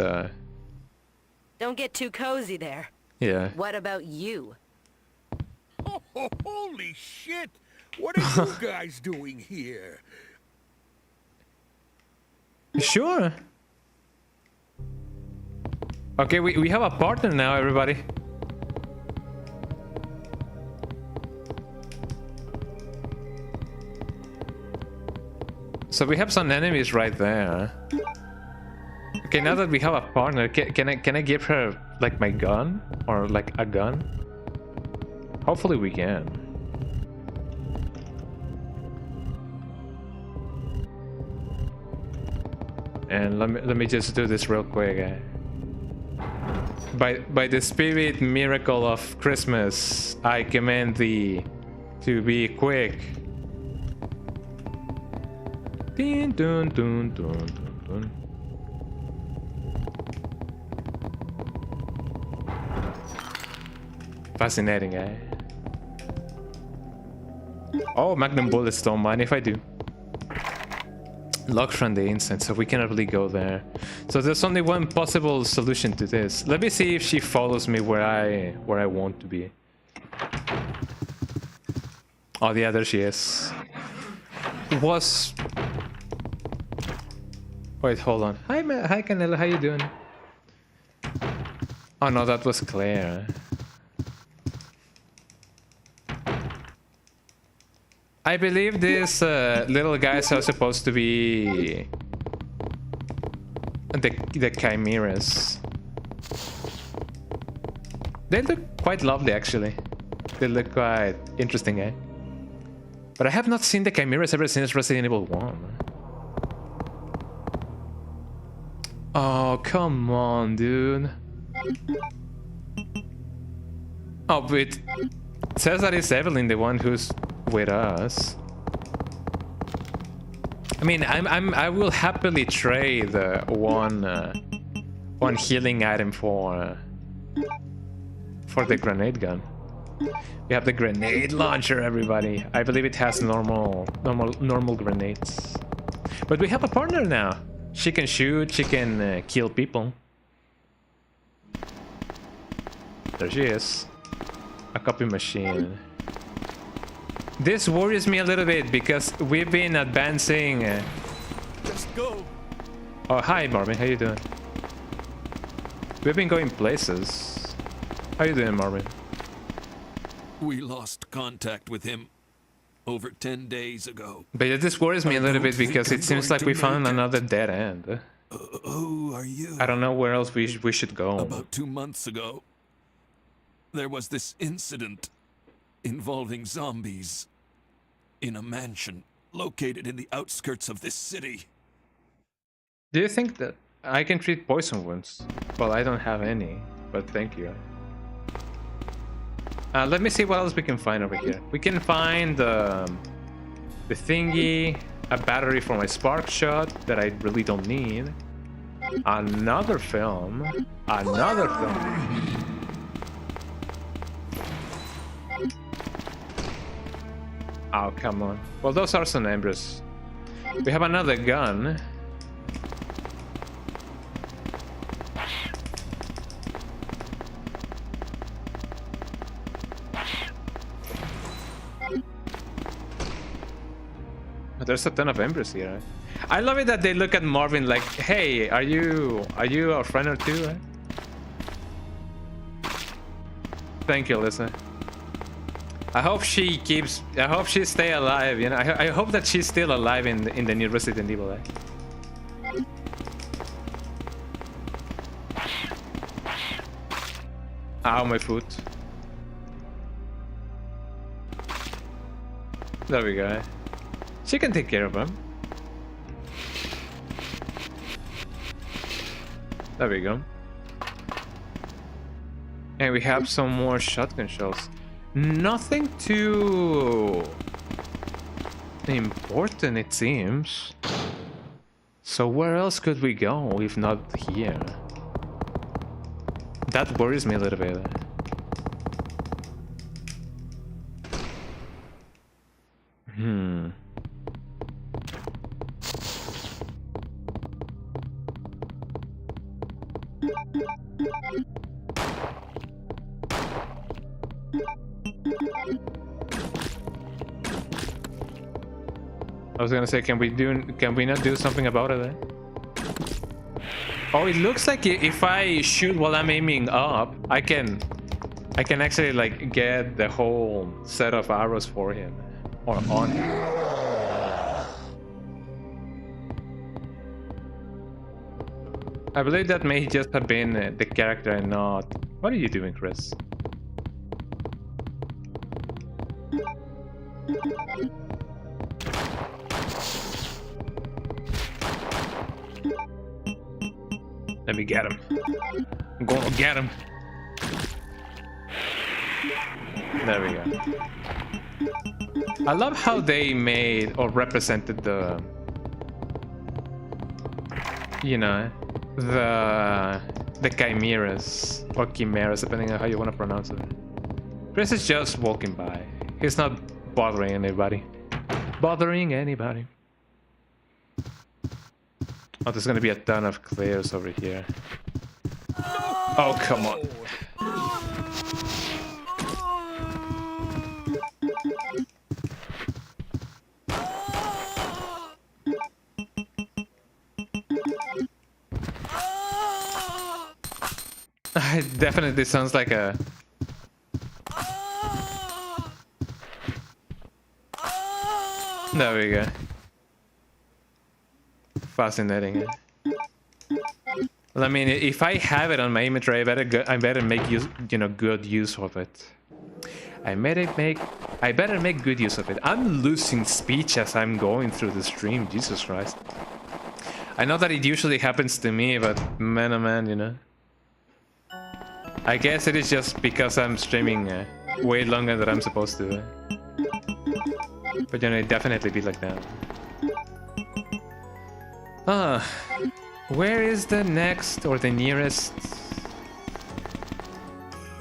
Don't get too cozy there. yeah. What about you? Oh, holy shit! What are you guys doing here? Sure. Okay, we have a partner now, everybody. So we have some enemies right there. Okay, now that we have a partner, can I give her like my gun or like a gun? Hopefully we can. And let me just do this real quick. By the spirit miracle of Christmas, I command thee to be quick. Dun, dun, dun, dun, dun. Fascinating, eh? Oh, Magnum bullets don't mind if I do. Locked from the inside, so we cannot really go there. So there's only one possible solution to this. Let me see if she follows me where I want to be. Oh, yeah, there she is. Wait, hold on. Hi, hi, Canelo. How you doing? Oh no, that was Claire. I believe these little guys are supposed to be the chimeras. They look quite lovely, actually. They look quite interesting, eh? But I have not seen the chimeras ever since Resident Evil 1. Oh, come on, dude. Oh, but it says that it's Evelyn, the one who's with us. I mean, I will happily trade one healing item for the grenade gun. We have the grenade launcher, everybody. I believe it has normal grenades. But we have a partner now. She can shoot. She can kill people. There she is. A copy machine. This worries me a little bit because we've been advancing. Just go. Oh, hi, Marvin. How you doing? We've been going places. How you doing, Marvin? We lost contact with him over 10 days ago. But this worries me a little bit because it seems like we found another dead end. Who are you? I don't know where else we should go. About 2 months ago, there was this incident involving zombies in a mansion located in the outskirts of this city. Do you think that I can treat poison wounds? Well, I don't have any, but thank you. Let me see what else we can find over here. We can find the thingy, a battery for my spark shot that I really don't need. Another film. Another film. Oh, come on. Well, those are some embers. We have another gun. There's a ton of embers here. I love it that they look at Marvin like, hey, are you our friend or two? Thank you, Alyssa. I hope she stay alive, you know. I hope that she's still alive in the new Resident Evil. Ow, my foot. There we go. She can take care of him. There we go. And we have some more shotgun shells. Nothing too important, it seems. So where else could we go if not here? That worries me a little bit. I was gonna say, can we not do something about it? Oh, it looks like if I shoot while I'm aiming up, I can actually like get the whole set of arrows for him or on him. I believe that may just have been the character and not. What are you doing, Chris? Let me get him. I'm gonna get him. There we go. I love how they made or represented the, you know, the chimeras or chimeras, depending on how you want to pronounce it. Chris is just walking by. He's not bothering anybody. Oh, there's gonna be a ton of clears over here. Oh, come on. It definitely sounds like a... There we go. Fascinating. Well, I mean, if I have it on my inventory, I better make use, good use of it. I better make good use of it. I'm losing speech as I'm going through the stream. Jesus Christ. I know that it usually happens to me, but man, oh man, you know. I guess it is just because I'm streaming way longer than I'm supposed to. But you know, it definitely be like that. Where is the next or the nearest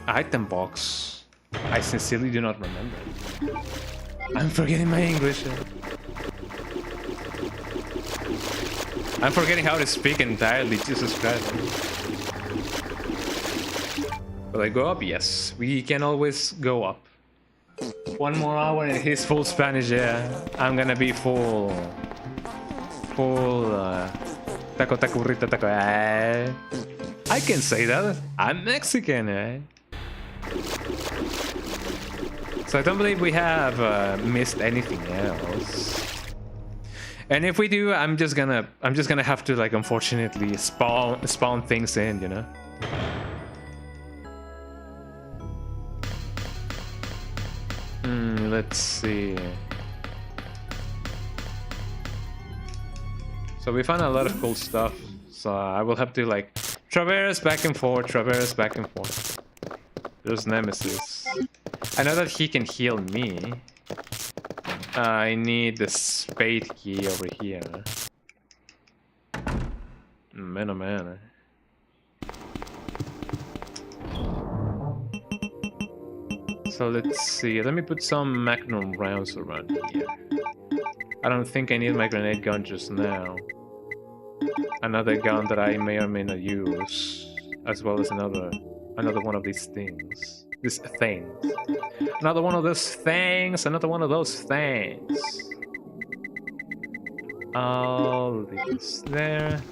item box? I sincerely do not remember. I'm forgetting my English. I'm forgetting how to speak entirely, Jesus Christ. Will I go up? Yes, we can always go up. 1 more hour and he's full Spanish, yeah. I'm gonna be full taco burrito taco. I can say that. I'm Mexican, So I don't believe we have missed anything else. And if we do, I'm just gonna have to, like, unfortunately spawn things in, you know. let's see. So we found a lot of cool stuff. So I will have to like traverse back and forth, traverse back and forth. There's Nemesis. I know that he can heal me. I need the spade key over here. Man, oh man. So let's see. Let me put some Magnum rounds around here. I don't think I need my grenade gun just now. Another gun that I may or may not use, as well as another one of these things. This thing. Another one of those things. Another one of those things. I'll leave this there.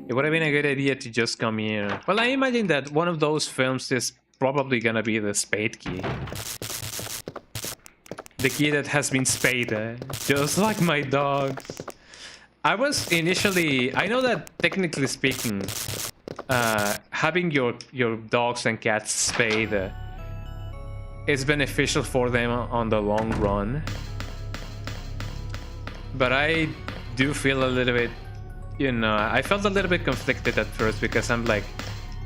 It would have been a good idea to just come here. Well, I imagine that one of those films is probably gonna be the spade key. The key that has been spaded, just like my dogs. I was initially... I know that technically speaking, having your dogs and cats spayed is beneficial for them on the long run. But I do feel a little bit, you know, I felt a little bit conflicted at first because I'm like,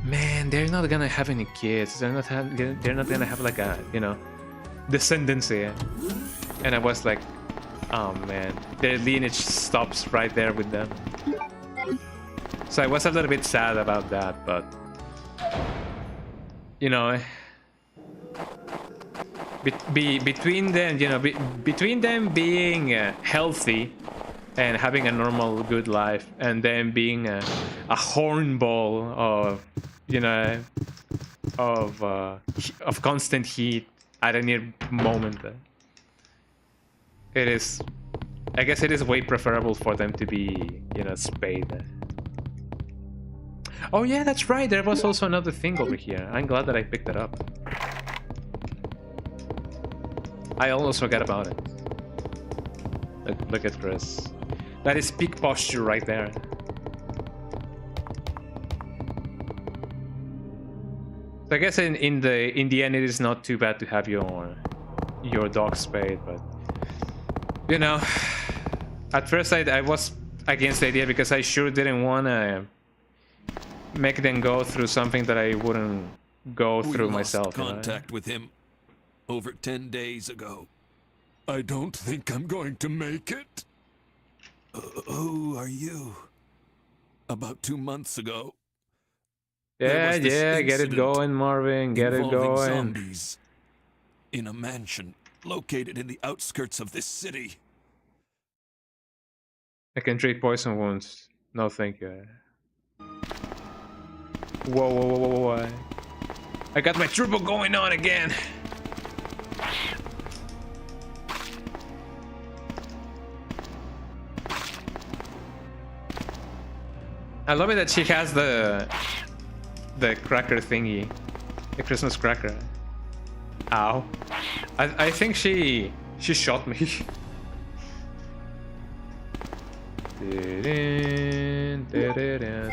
man, they're not gonna have any kids. They're not gonna have like a, you know, descendancy. And I was like, oh man, their lineage stops right there with them. So I was a little bit sad about that, but you know, between them, you know, between them being healthy and having a normal good life, and then being a hornball of, you know, of constant heat at any moment, it is, I guess it is way preferable for them to be, you know, spayed. Oh yeah, that's right, there was also another thing over here. I'm glad that I picked it up. I almost forgot about it. Look at Chris. That is peak posture right there. So I guess in the end it is not too bad to have your dog spayed, but you know, at first I was against the idea because I sure didn't want to make them go through something that I wouldn't go through myself. We lost contact with him over 10 days ago. I don't think I'm going to make it. Who are you? About 2 months ago. Yeah, get it going, Marvin. Get it going. Zombies in a mansion located in the outskirts of this city. I can treat poison wounds. No, thank you. Whoa. I got my turbo going on again. I love it that she has the cracker thingy, the Christmas cracker. Ow! I think she shot me.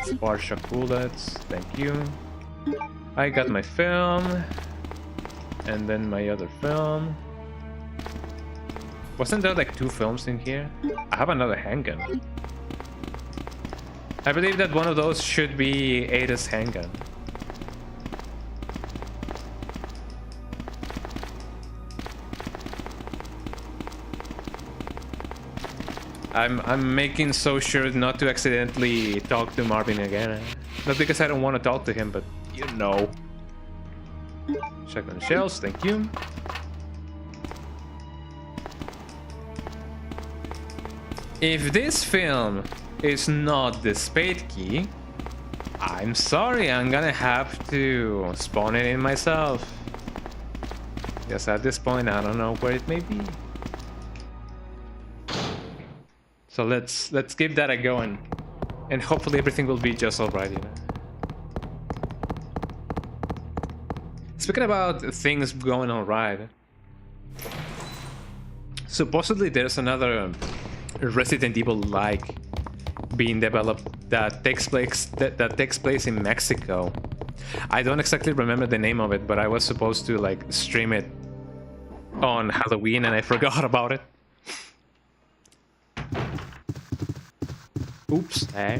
Spark bullets, thank you. I got my film, and then my other film. Wasn't there like 2 films in here? I have another handgun. I believe that one of those should be Ada's handgun. I'm making so sure not to accidentally talk to Marvin again. Not because I don't want to talk to him, but you know. Shotgun shells, thank you. If this film is not the spade key, I'm sorry, I'm gonna have to spawn it in myself. Yes, at this point I don't know where it may be. So let's give that a go, and hopefully everything will be just alright, you know. Speaking about things going alright, supposedly there's another Resident Evil-like being developed that takes place in Mexico. I don't exactly remember the name of it, but I was supposed to like stream it on Halloween and I forgot about it. Oops. Eh?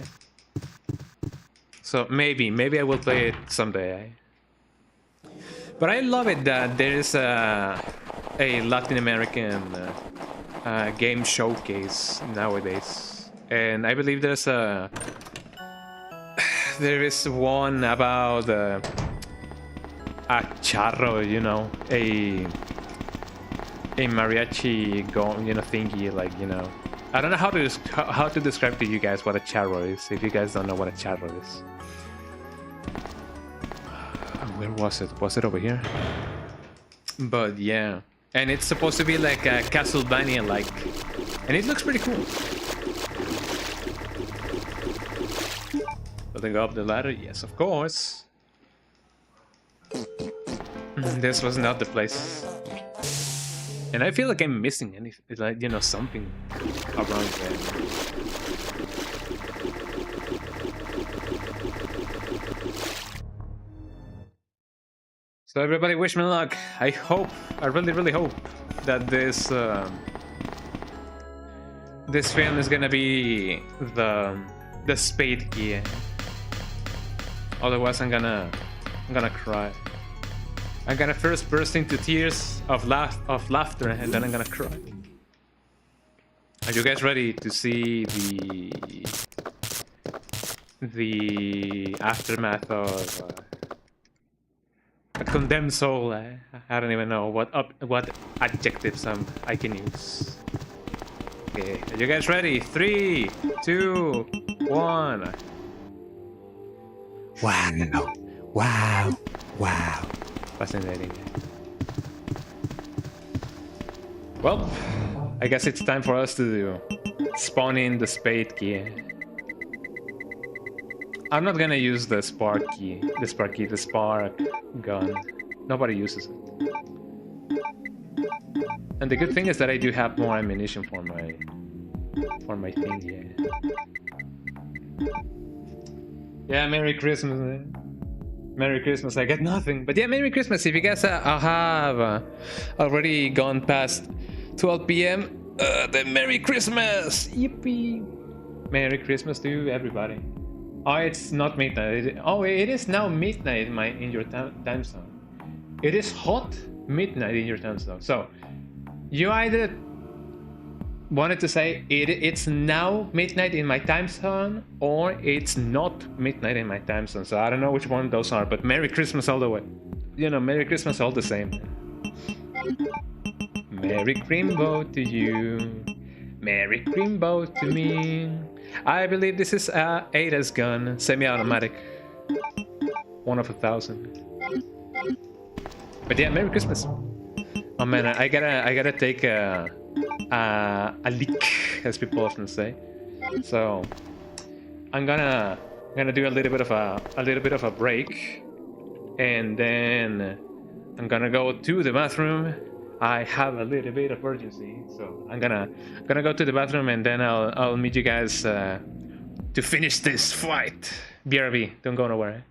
So maybe I will play it someday. Eh? But I love it that there is a Latin American game showcase nowadays, and I believe there is one about a charro, you know, a mariachi thingy, like, you know. I don't know how to describe to you guys what a charro is, if you guys don't know what a charro is. Where was it? Was it over here? But yeah. And it's supposed to be like a Castlevania-like. And it looks pretty cool. Building up the ladder? Yes, of course. This was not the place. And I feel like I'm missing anything, like, you know, something around there. So everybody, wish me luck. I really hope that this film is gonna be the spade key. Otherwise, I'm gonna cry. I'm gonna first burst into tears of laughter, and then I'm gonna cry. Are you guys ready to see the aftermath of a condemned soul? I don't even know what adjectives I can use. Okay, are you guys ready? 3, 2, 1. Wow! Wow! Wow! Fascinating. Well, I guess it's time for us to spawn in the spade key. I'm not gonna use the spark gun. Nobody uses it. And the good thing is that I do have more ammunition for my thing here. Yeah, Merry Christmas. Merry Christmas. I get nothing. But yeah, Merry Christmas. If you guys have already gone past 12 p.m., then Merry Christmas. Yippee. Merry Christmas to you, everybody. Oh, it's not midnight. It is now midnight in your time zone. It is hot midnight in your time zone. So you either wanted to say it's now midnight in my time zone, or it's not midnight in my time zone. So I don't know which one those are, but Merry Christmas all the way. You know, Merry Christmas all the same. Merry Crimbo to you. Merry Crimbo to me. I believe this is Ada's gun, semi-automatic. 1 of 1,000. But yeah, Merry Christmas. Oh man, I gotta take a leak, as people often say. So I'm gonna do a little bit of a break, and then I'm gonna go to the bathroom. I have a little bit of urgency, so I'm gonna go to the bathroom, and then I'll meet you guys to finish this fight. BRB, don't go nowhere.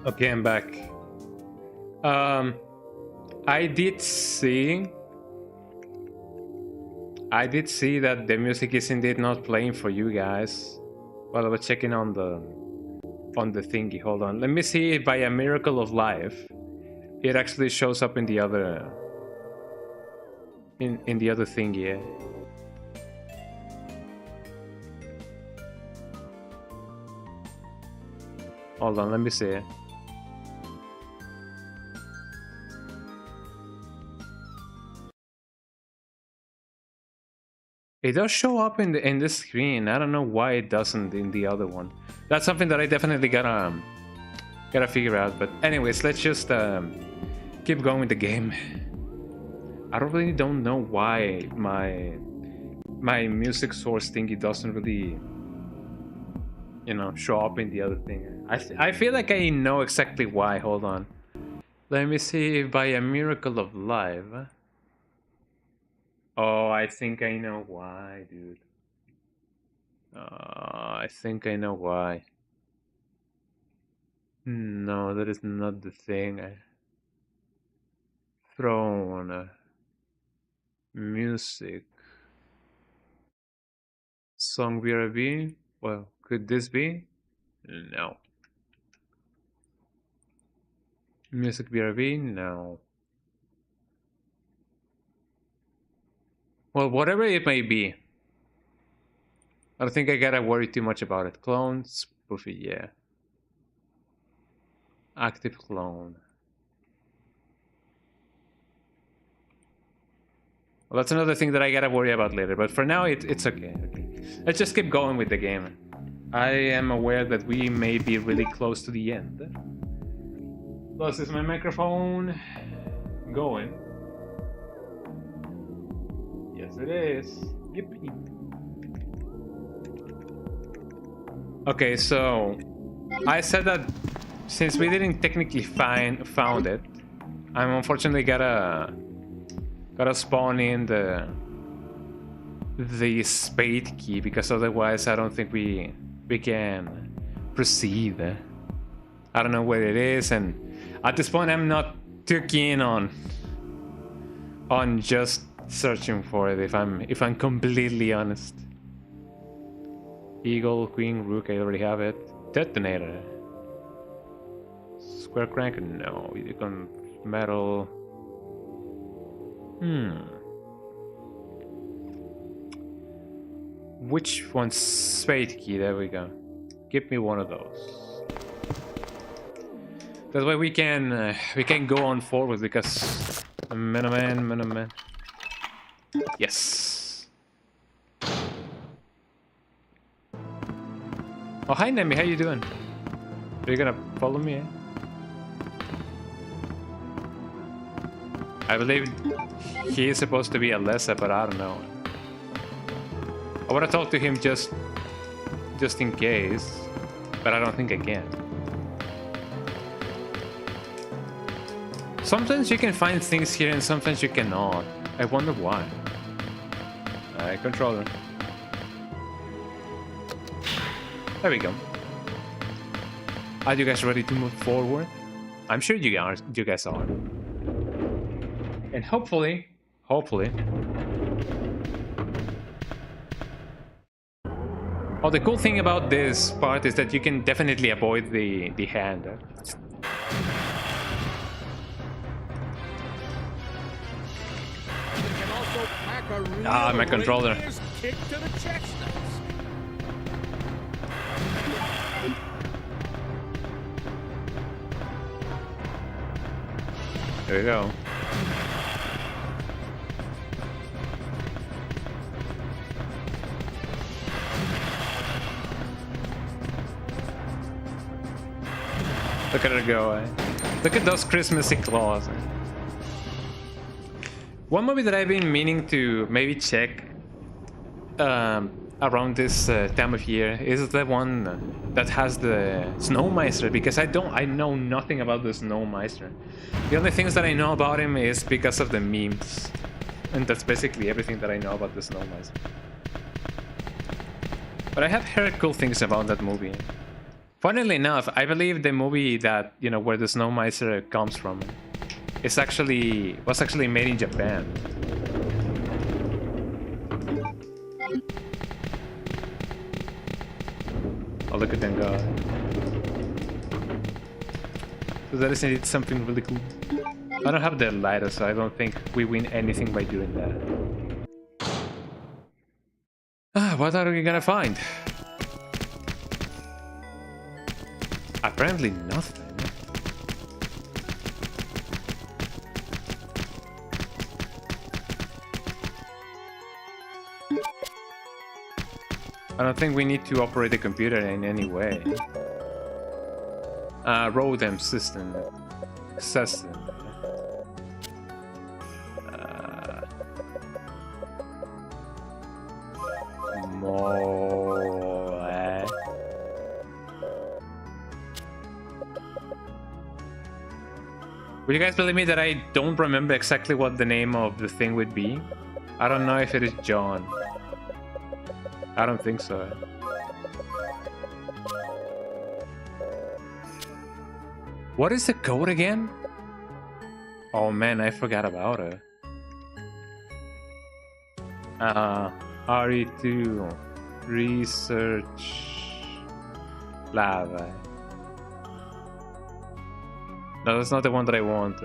Okay, I'm back. I did see that the music is indeed not playing for you guys. While I was checking on the thingy. Hold on. Let me see if by a miracle of life it actually shows up in the other in the other thingy. Yeah. Hold on, let me see. It does show up in the screen. I don't know why it doesn't in the other one. That's something that I definitely gotta figure out. But anyways, let's just keep going with the game. I really don't know why my music source thingy doesn't really, you know, show up in the other thing. I feel like I know exactly why. Hold on. Let me see if by a miracle of life. Oh, I think I know why, dude. I think I know why. No, that is not the thing. Throne. Music. Song BRB? Well, could this be? No. Music BRB? No. Well, whatever it may be. I don't think I gotta worry too much about it. Clone, spoofy, yeah. Active clone. Well, that's another thing that I gotta worry about later, but for now it's okay. Let's just keep going with the game. I am aware that we may be really close to the end. Plus, is my microphone going? Yes, it is. Yippee. Okay, so I said that since we didn't technically found it, I'm unfortunately gotta spawn in the spade key, because otherwise I don't think we can proceed. I don't know where it is, and at this point I'm not too keen on just searching for it, if I'm completely honest. Eagle, Queen, Rook, I already have it. Detonator. Square crank? No. You can metal. Which one's spade key? There we go. Give me one of those. That way we can go on forward, because Miniman. Yes. Oh, hi Nemi, how you doing? Are you gonna follow me? I believe he is supposed to be a Lessa, but I don't know. I want to talk to him just in case, but I don't think I can. Sometimes you can find things here and sometimes you cannot. I wonder why. Controller. There we go. Are you guys ready to move forward? I'm sure you guys are. And hopefully. Oh, the cool thing about this part is that you can definitely avoid the hand. My controller. Kick to the chestnuts. There we go. Look at her go, Look at those Christmassy claws. One movie that I've been meaning to maybe check around this time of year is the one that has the Snowmeister, because I know nothing about the Snowmeister. The only things that I know about him is because of the memes, and that's basically everything that I know about the Snowmeister. But I have heard cool things about that movie. Funnily enough, I believe the movie that, you know, where the Snow Miser comes from, was actually made in Japan. Oh, look at them go. So that is indeed something really cool. I don't have the lighter, so I don't think we win anything by doing that. What are we gonna find? Apparently nothing. I don't think we need to operate the computer in any way. RODEM system. Would you guys believe me that I don't remember exactly what the name of the thing would be? I don't know if it is John. I don't think so. What is the code again? Oh man, I forgot about it. RE2 Research Lab. No, that's not the one that I want.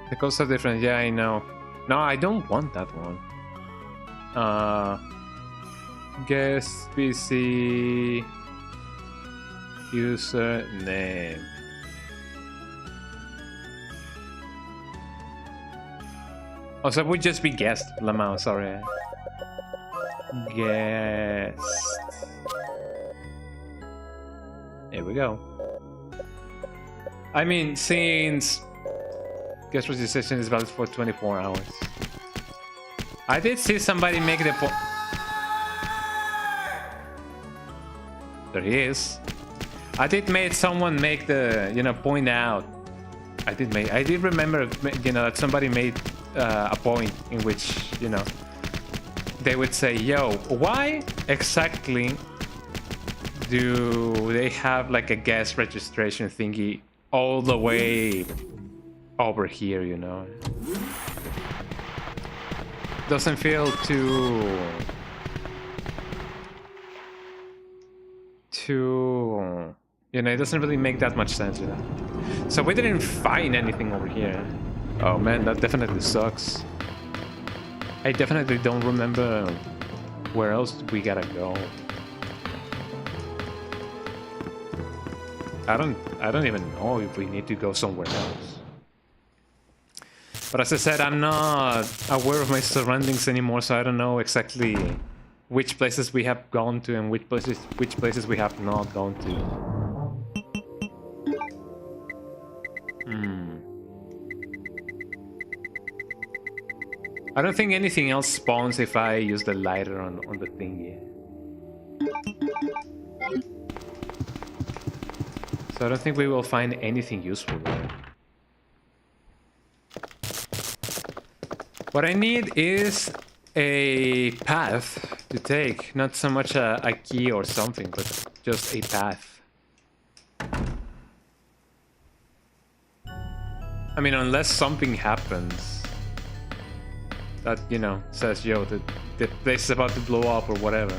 The codes are different, yeah, I know. No, I don't want that one. Guest PC username. Oh, so it would just be guest, Lamau, sorry. Guest. There we go. I mean, since guest registration is valid for 24 hours. I did see somebody make the point. There he is. I did make someone make the, you know, point out. I did remember, you know, that somebody made a point in which, you know, they would say, yo, why exactly do they have like a guest registration thingy all the way over here, you know? Doesn't feel too, you know, it doesn't really make that much sense, you know? So we didn't find anything over here. Oh man, that definitely sucks. I definitely don't remember where else we gotta go. I don't even know if we need to go somewhere else. But as I said, I'm not aware of my surroundings anymore, so I don't know exactly which places we have gone to and which places we have not gone to. I don't think anything else spawns if I use the lighter on the thingy. So I don't think we will find anything useful there. What I need is a path to take, not so much a key or something, but just a path. I mean, unless something happens that, you know, says, yo, the place is about to blow up or whatever.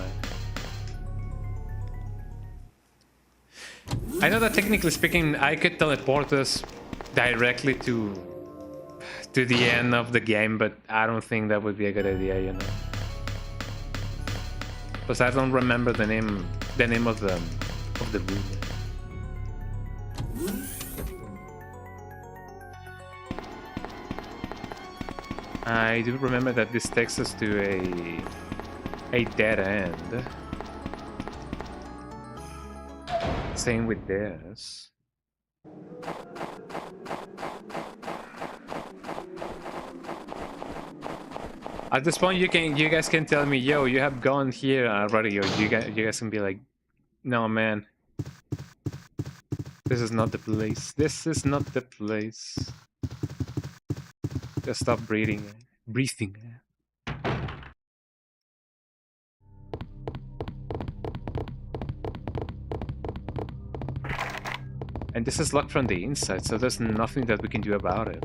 I know that technically speaking, I could teleport us directly to the end of the game, but I don't think that would be a good idea, you know. Because I don't remember the name of the room. I do remember that this takes us to a dead end. Same with this. At this point, you guys can tell me, yo, you have gone here already, or you guys can be like, no, man, This is not the place. This is not the place. Just stop breathing. Breathing. And this is locked from the inside, so there's nothing that we can do about it.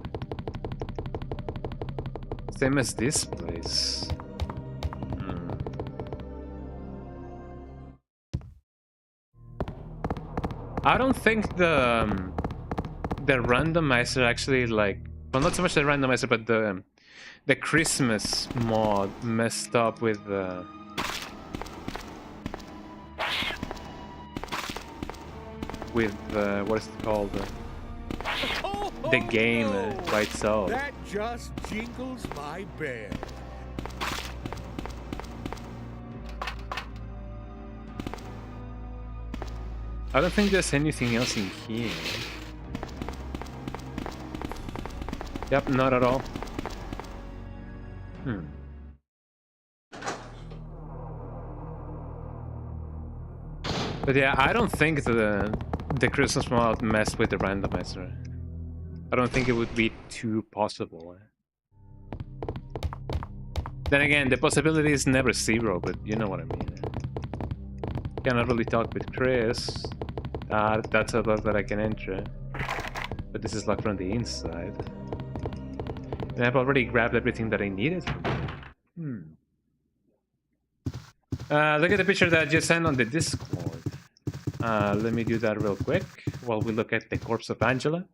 Same as this place. I don't think the randomizer actually, like, well, not so much the randomizer, but the Christmas mod messed up with what is it called? The game by itself. That just jingles my bell. I don't think there's anything else in here. Yep, not at all. But yeah, I don't think the Christmas mod messed with the randomizer. I don't think it would be too possible. Then again, the possibility is never zero, but you know what I mean. Cannot really talk with Chris. That's a bug that I can enter. But this is locked from the inside. And I've already grabbed everything that I needed from it. Look at the picture that I just sent on the Discord. Let me do that real quick while we look at the corpse of Angela.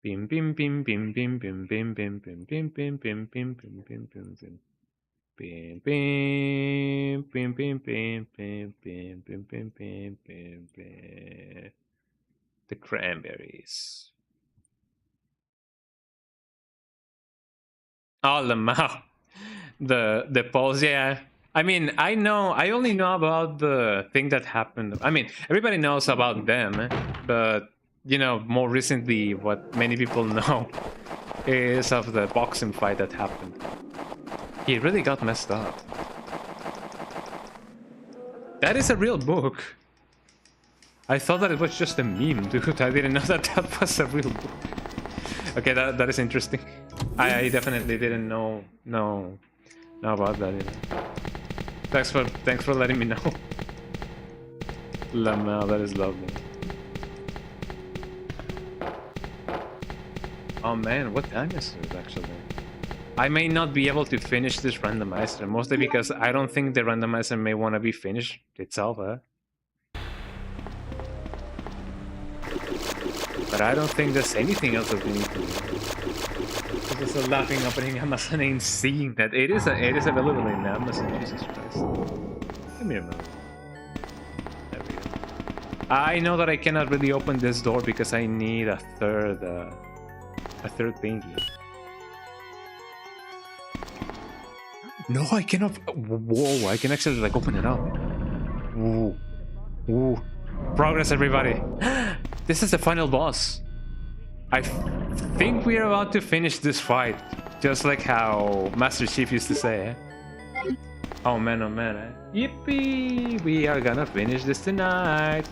Bim bim bim bim bim bim bim bim bim bim bim bim bim bim bim bim bim. Bim bim bim bim bim bim bim bim bim bim bim bim. The cranberries. Oh, the mouth. The pulse, yeah. I mean, I only know about the thing that happened. I mean, everybody knows about them, but you know, more recently, what many people know is of the boxing fight that happened. He really got messed up. That is a real book. I thought that it was just a meme, dude. I didn't know that that was a real book. Okay, that is interesting. I definitely didn't know about that either. Thanks for letting me know. Lamel, that is lovely. Oh man, what time is it actually? I may not be able to finish this randomizer, mostly because I don't think the randomizer may want to be finished itself, But I don't think there's anything else that we need to do. This is a laughing opening Amazon ain't seeing that. It is available in Amazon, Jesus Christ. Let me remember. There we go. I know that I cannot really open this door because I need a third thingy. No, I cannot. Whoa, I can actually like open it up. Ooh. Ooh. Progress, everybody. This is the final boss. I think we are about to finish this fight. Just like how Master Chief used to say, Oh man, Yippee! We are gonna finish this tonight.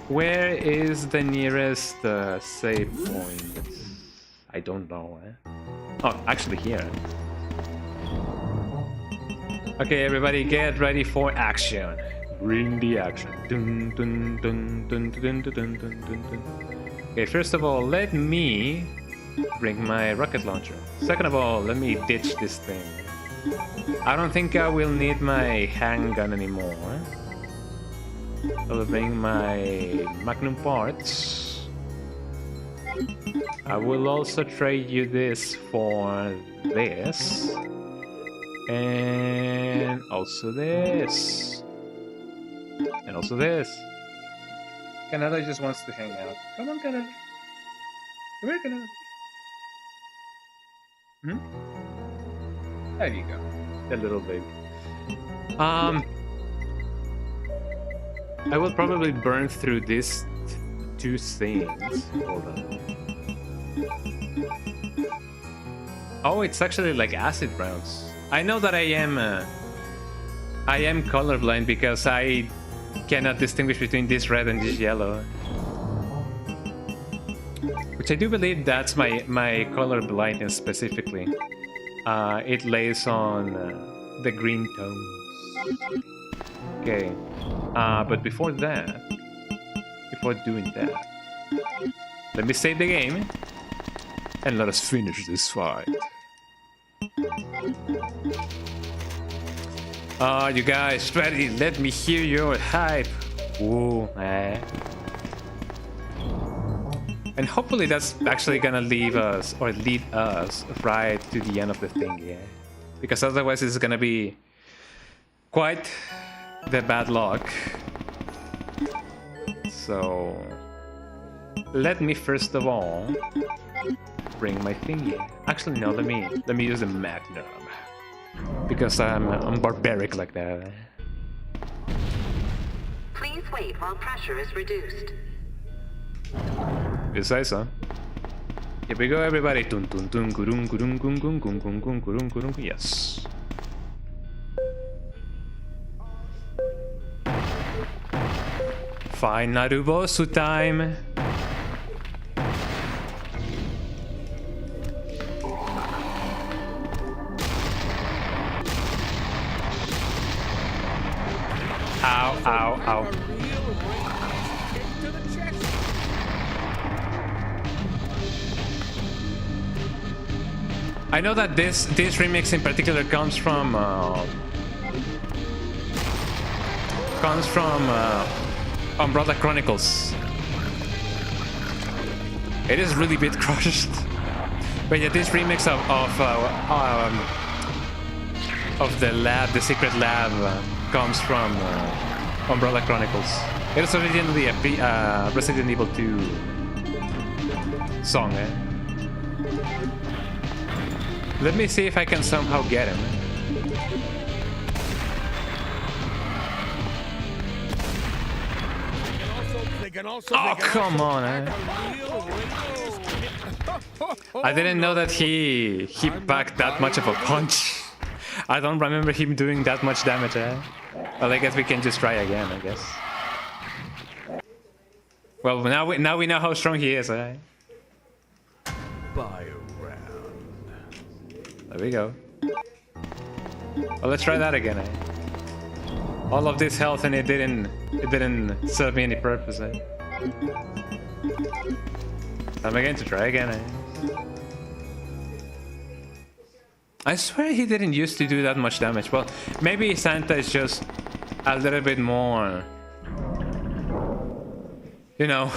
Where is the nearest save point? I don't know, Oh, actually here. Okay, everybody, get ready for action. Bring the action. Dun, dun, dun, dun, dun, dun, dun, dun, dun. Okay, first of all, let me bring my rocket launcher. Second of all, let me ditch this thing. I don't think I will need my handgun anymore. I'll bring my magnum parts. I will also trade you this for this. And also this. And also this. Canada just wants to hang out. Come on, Canada. Come here, Canada. There you go. The little baby. I will probably burn through these two things. Hold on. Oh, it's actually like acid rounds. I know that I am colorblind because I cannot distinguish between this red and this yellow. Which I do believe that's my color blindness specifically. It lays on the green tones. Okay. But before that, before doing that, let me save the game and let us finish this fight. Are you guys ready? Let me hear your hype. Ooh, And hopefully that's actually gonna lead us right to the end of the thing, yeah. Because otherwise it's gonna be quite the bad luck. So let me first of all bring my thingy. Actually no, let me use the Magnum. Because I'm barbaric like that. Please wait while pressure is reduced. You say so. Here we go, everybody. Tun tun tun kurun kurun kun kun kun kun kun kurun kurun. Yes. Fine Narubosu time. Ow, ow, ow. I know that this remix in particular comes from Umbrella Chronicles. It is really bit crushed, but yeah, this remix of the lab, the secret lab, comes from Umbrella Chronicles. It is originally a Resident Evil 2 song. Let me see if I can somehow get him. Oh, come on, I didn't know that he packed that much of a punch. I don't remember him doing that much damage, Well, I guess we can just try again, I guess. Well, now we know how strong he is, Biorand. There we go. Well, let's try that again, All of this health and it didn't serve me any purpose, I'm going to try again, I swear he didn't used to do that much damage. Well, maybe Santa is just a little bit more, you know.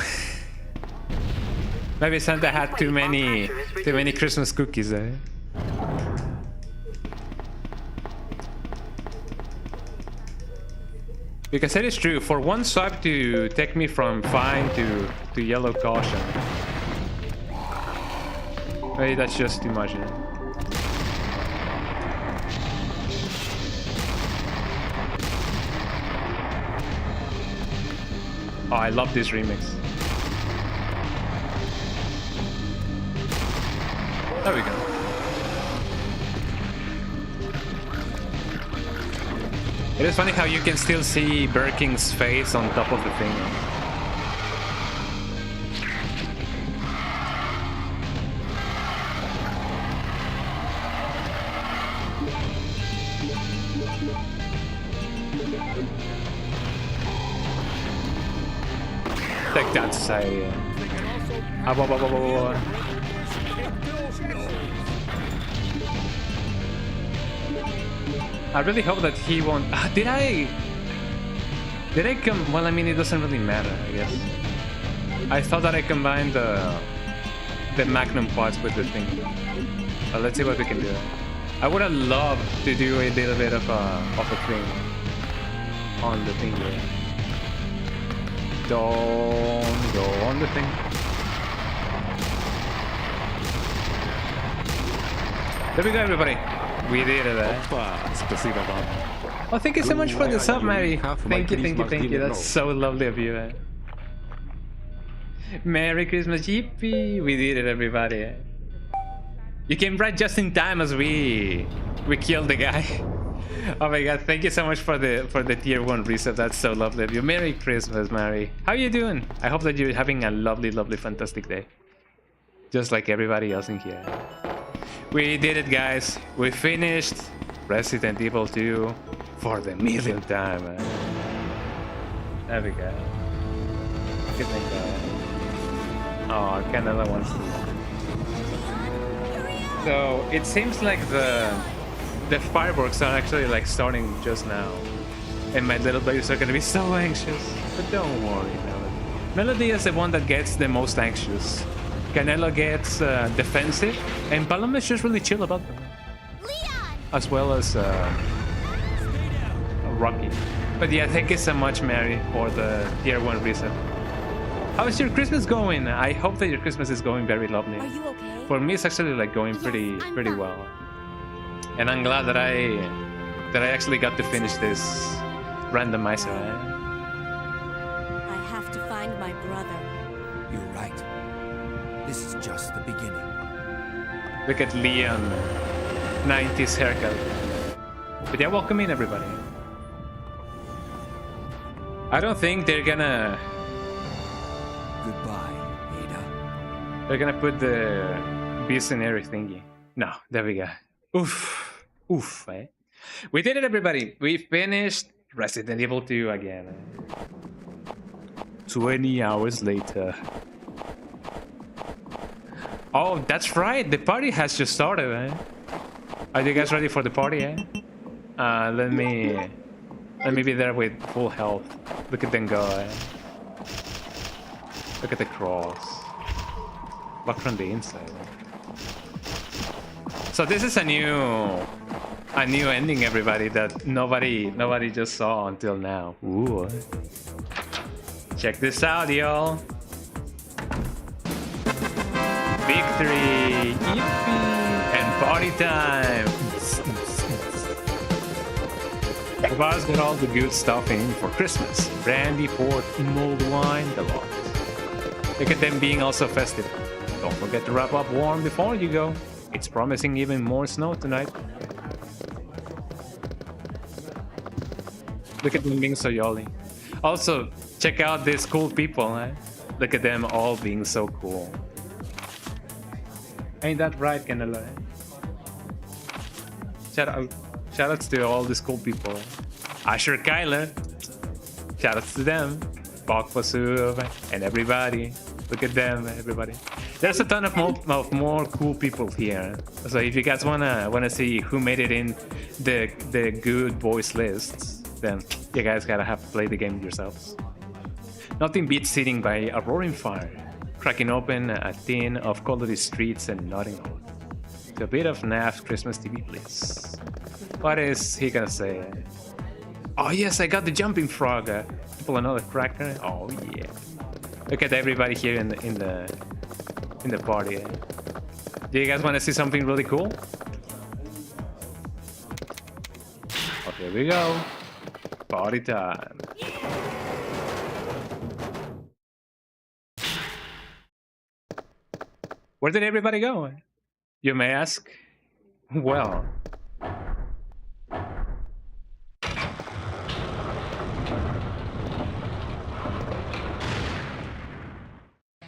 Maybe Santa had too many Christmas cookies, Because it is true, for one swipe to take me from fine to yellow caution. Maybe that's just too much. Oh, I love this remix. There we go. It is funny how you can still see Birking's face on top of the thing. Take that, say. I really hope that he won't. Did I come? Well, I mean, it doesn't really matter, I guess. I thought that I combined the Magnum parts with the thing. Let's see what we can do. I would have loved to do a little bit of a thing on the thing here. Don't go on the thing. There we go, everybody. We did it, Oh, thank you so much for the sub, Mary. Thank you. That's so lovely of you, Merry Christmas, Yippee! We did it, everybody. You came right just in time as we killed the guy. Oh my god, thank you so much for the tier 1 reset. That's so lovely of you. Merry Christmas, Mary. How you doing? I hope that you're having a lovely, lovely, fantastic day. Just like everybody else in here. We did it, guys. We finished Resident Evil 2 for the millionth time. There we go. Good thing, oh, Canela wants to. So it seems like the fireworks are actually like starting just now, and my little babies are gonna be so anxious. But don't worry, Melody. Melody is the one that gets the most anxious. Canelo gets defensive, and Paloma is just really chill about them. Leon! As well as Rocky. But yeah, thank you so much, Mary, for the tier 1 reset. How's your Christmas going? I hope that your Christmas is going very lovely. Are you okay? For me, it's actually like going pretty well, and I'm glad that I actually got to finish this randomizer. I have to find my brother. You're right. This is just the beginning. Look at Leon, 90s haircut. But yeah, welcome in, everybody. I don't think they're gonna. Goodbye, Ada. They're gonna put the visionary thingy. No, there we go. Oof. Oof, eh? We did it, everybody. We finished Resident Evil 2 again. 20 hours later. Oh, that's right. The party has just started, eh? Are you guys ready for the party, eh? Let me be there with full health. Look at them go, eh? Look at the cross. Look from the inside. So this is a new ending, everybody, that nobody just saw until now. Ooh. Check this out, y'all. Victory! Yippee! And party time! The bars got all the good stuff in for Christmas. Brandy, port, mulled wine, the lot. Look at them being also festive. Don't forget to wrap up warm before you go. It's promising even more snow tonight. Look at them being so jolly. Also, check out these cool people, eh? Look at them all being so cool. Ain't that right, Canelo? Eh? Shoutouts to all these cool people. Eh? Asher Kyler. Shoutouts to them. Bok Fasuv and everybody. Look at them, everybody. There's a ton of more cool people here. So if you guys wanna see who made it in the good voice lists, then you guys gotta have to play the game yourselves. Nothing beats sitting by a roaring fire, cracking open a tin of quality streets and nodding on to a bit of NAF Christmas TV bliss. What is he gonna say? Oh yes, I got the jumping frog. Pull another cracker. Oh yeah. Look at everybody here in the party. Eh? Do you guys want to see something really cool? Oh, here we go. Party time. Where did everybody go? You may ask. Well.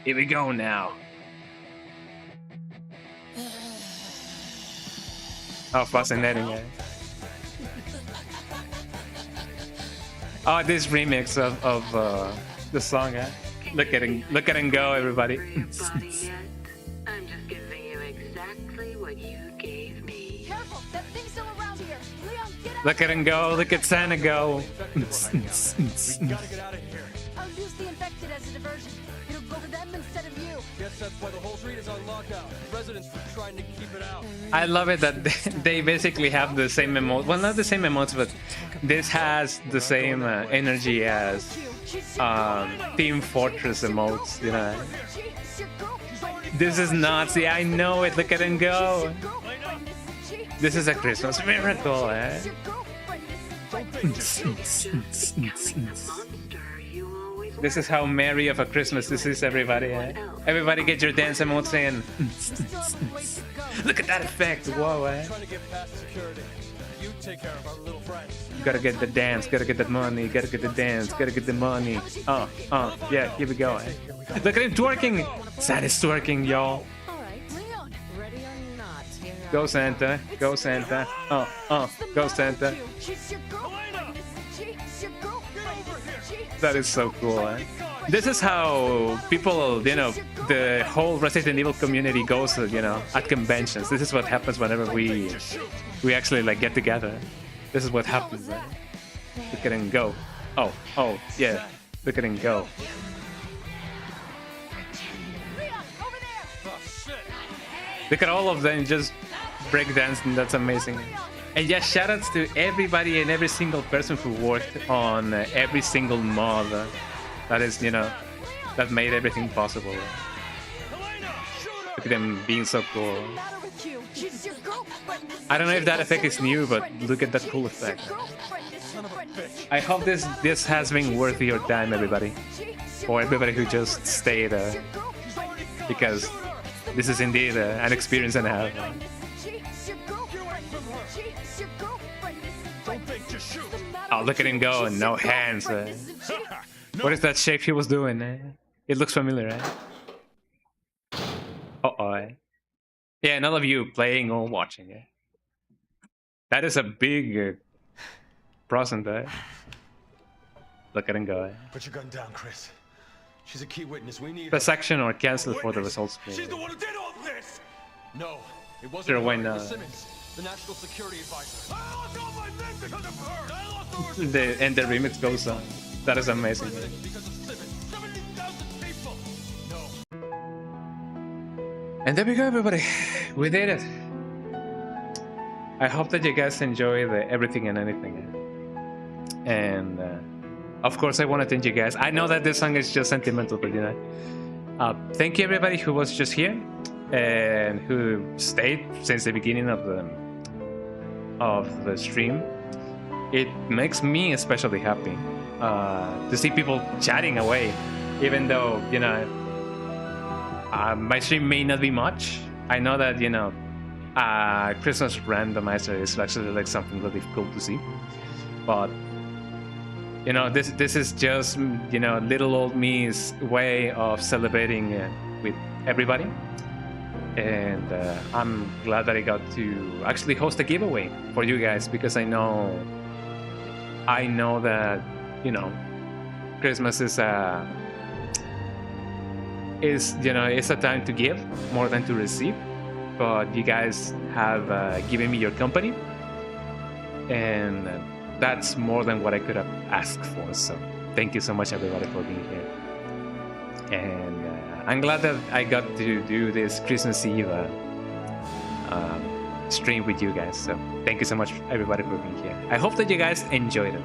Here we go now. Oh, fascinating, eh? Oh, this remix of the song, eh? Look at it go, everybody. I'm just giving you exactly what you gave me. Careful, that thing's still around here. Leon, get out. Look at him go. Look at Santa go. We gotta get out of here. I'll use the infected as a diversion. It'll go to them instead of you. Guess that's why the whole street is on lockdown. Residents were trying to keep it out. I love it that they basically have the same emotes. Well, not the same emotes, but this has the same energy as Team Fortress emotes, you know. This is Nazi. I know it. Look at him go. This is a Christmas miracle, eh? This is how merry of a Christmas this is, everybody. Eh? Everybody get your dance emotes in. Look at that effect. Whoa, eh? Trying to get past security. You take care of our little Gotta get the dance, gotta get that money, gotta get the dance, gotta get the money. Yeah, here we go. Look at him twerking! Sad is twerking, y'all. Go Santa, go Santa. Go Santa. That is so cool, eh? This is how people, you know, the whole Resident Evil community goes, you know, at conventions. This is what happens whenever we actually like get together. This is what happens. Right? Look at him go. Oh, yeah. Look at him go. Look at all of them just breakdancing. That's amazing. And yeah, shoutouts to everybody and every single person who worked on every single mod that is, you know, that made everything possible. Look at them being so cool. I don't know if that effect is new, but look at that cool effect. I hope this has been worth your time, everybody. Or everybody who just stayed, because this is indeed an experience and a half. Oh, look at him go, no hands. What is that shape he was doing? It looks familiar, right? Uh-oh. Yeah, none of you playing or watching. That is a big procent, eh? Look at him go. Put your gun down, Chris. She's a key witness. We need Press action or cancel for the results. She's the one who did all this! No, it wasn't Sure, her. why It was not? Simmons, the national security advisor. I lost all my men because of her! I lost all And the remix goes on. That is amazing. because of Simmons. 17,000 people! No. And there we go, everybody. We did it. I hope that you guys enjoy the everything and anything. And of course, I want to thank you guys. I know that this song is just sentimental, but you know, thank you everybody who was just here and who stayed since the beginning of the stream. It makes me especially happy to see people chatting away, even though, you know, my stream may not be much. I know that, you know, Christmas randomizer is actually like something really cool to see, but you know, this is just, you know, little old me's way of celebrating with everybody. And I'm glad that I got to actually host a giveaway for you guys, because I know that, you know, Christmas is you know, it's a time to give more than to receive. But you guys have given me your company, and that's more than what I could have asked for. So thank you so much, everybody, for being here. And I'm glad that I got to do this Christmas Eve stream with you guys. So thank you so much, everybody, for being here. I hope that you guys enjoyed it.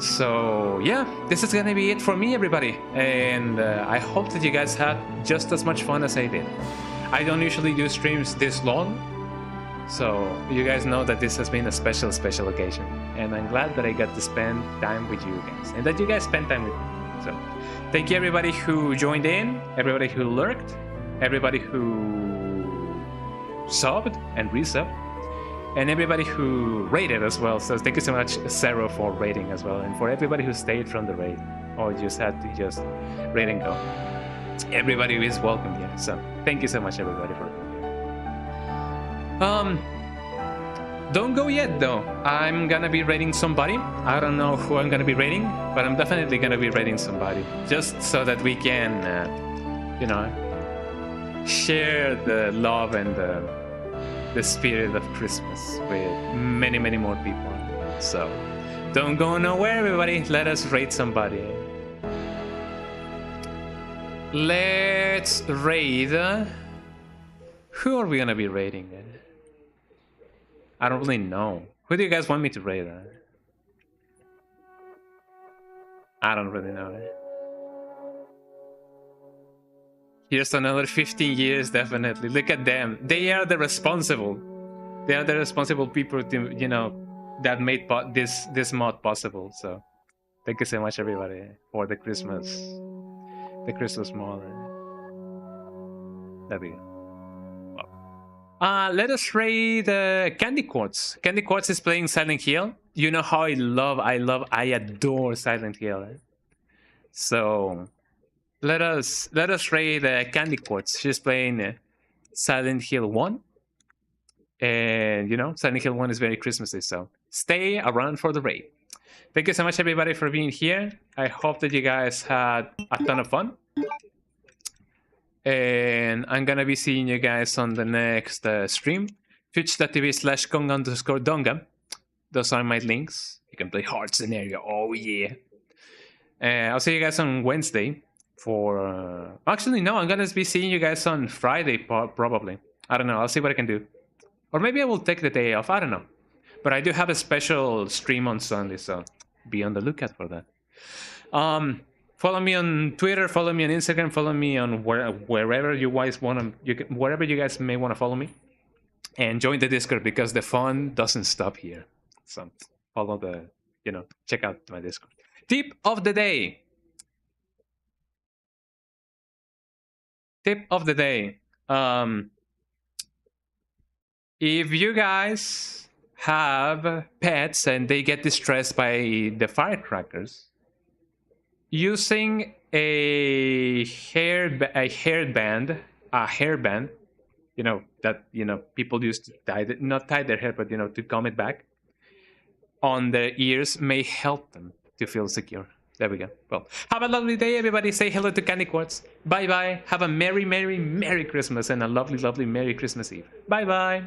So yeah, this is gonna be it for me, everybody. And I hope that you guys had just as much fun as I did. I don't usually do streams this long, so you guys know that this has been a special occasion, and I'm glad that I got to spend time with you guys, and that you guys spent time with me. So thank you, everybody who joined in, everybody who lurked, everybody who subbed and resubbed, and everybody who rated as well. So thank you so much, Zero, for rating as well, and for everybody who stayed from the raid or just had to just raid and go. Everybody is welcome here, so thank you so much, everybody, for don't go yet though. I'm gonna be raiding somebody. I don't know who I'm gonna be raiding, but I'm definitely gonna be raiding somebody, just so that we can you know, share the love and the spirit of Christmas with many more people. So don't go nowhere, everybody. Let us raid somebody. Let's raid. Who are we gonna be raiding? I don't really know. Who do you guys want me to raid? I don't really know. Here's another 15 years, definitely. Look at them. They are the responsible. They are the responsible people to, you know, that made this mod possible. So thank you so much, everybody, for the Christmas mod. There we go. Wow. Let us raid Candy Quartz. Candy Quartz is playing Silent Hill. You know how I adore Silent Hill. Eh? So let us raid Candy Quartz. She's playing Silent Hill 1. And you know, Silent Hill 1 is very Christmassy, so stay around for the raid. Thank you so much, everybody, for being here. I hope that you guys had a ton of fun. And I'm gonna be seeing you guys on the next stream. Twitch.tv/Kong_Donga. Those are my links. You can play hard scenario. Oh yeah. I'll see you guys on Wednesday for... Actually, no, I'm gonna be seeing you guys on Friday, probably. I don't know. I'll see what I can do. Or maybe I will take the day off. I don't know. But I do have a special stream on Sunday, so be on the lookout for that. Follow me on Twitter, follow me on Instagram, follow me on wherever you guys want to, wherever you guys may want to follow me, and join the Discord because the fun doesn't stop here. So follow the, you know, check out my Discord. Tip of the day. Tip of the day. If you guys have pets and they get distressed by the firecrackers, using a hairband, you know, that, you know, people used to not tie their hair, but, you know, to comb it back on their ears may help them to feel secure. There we go. Well, have a lovely day, everybody. Say hello to Candy Quartz. Bye bye. Have a merry, merry, merry Christmas and a lovely, lovely Merry Christmas Eve. Bye bye.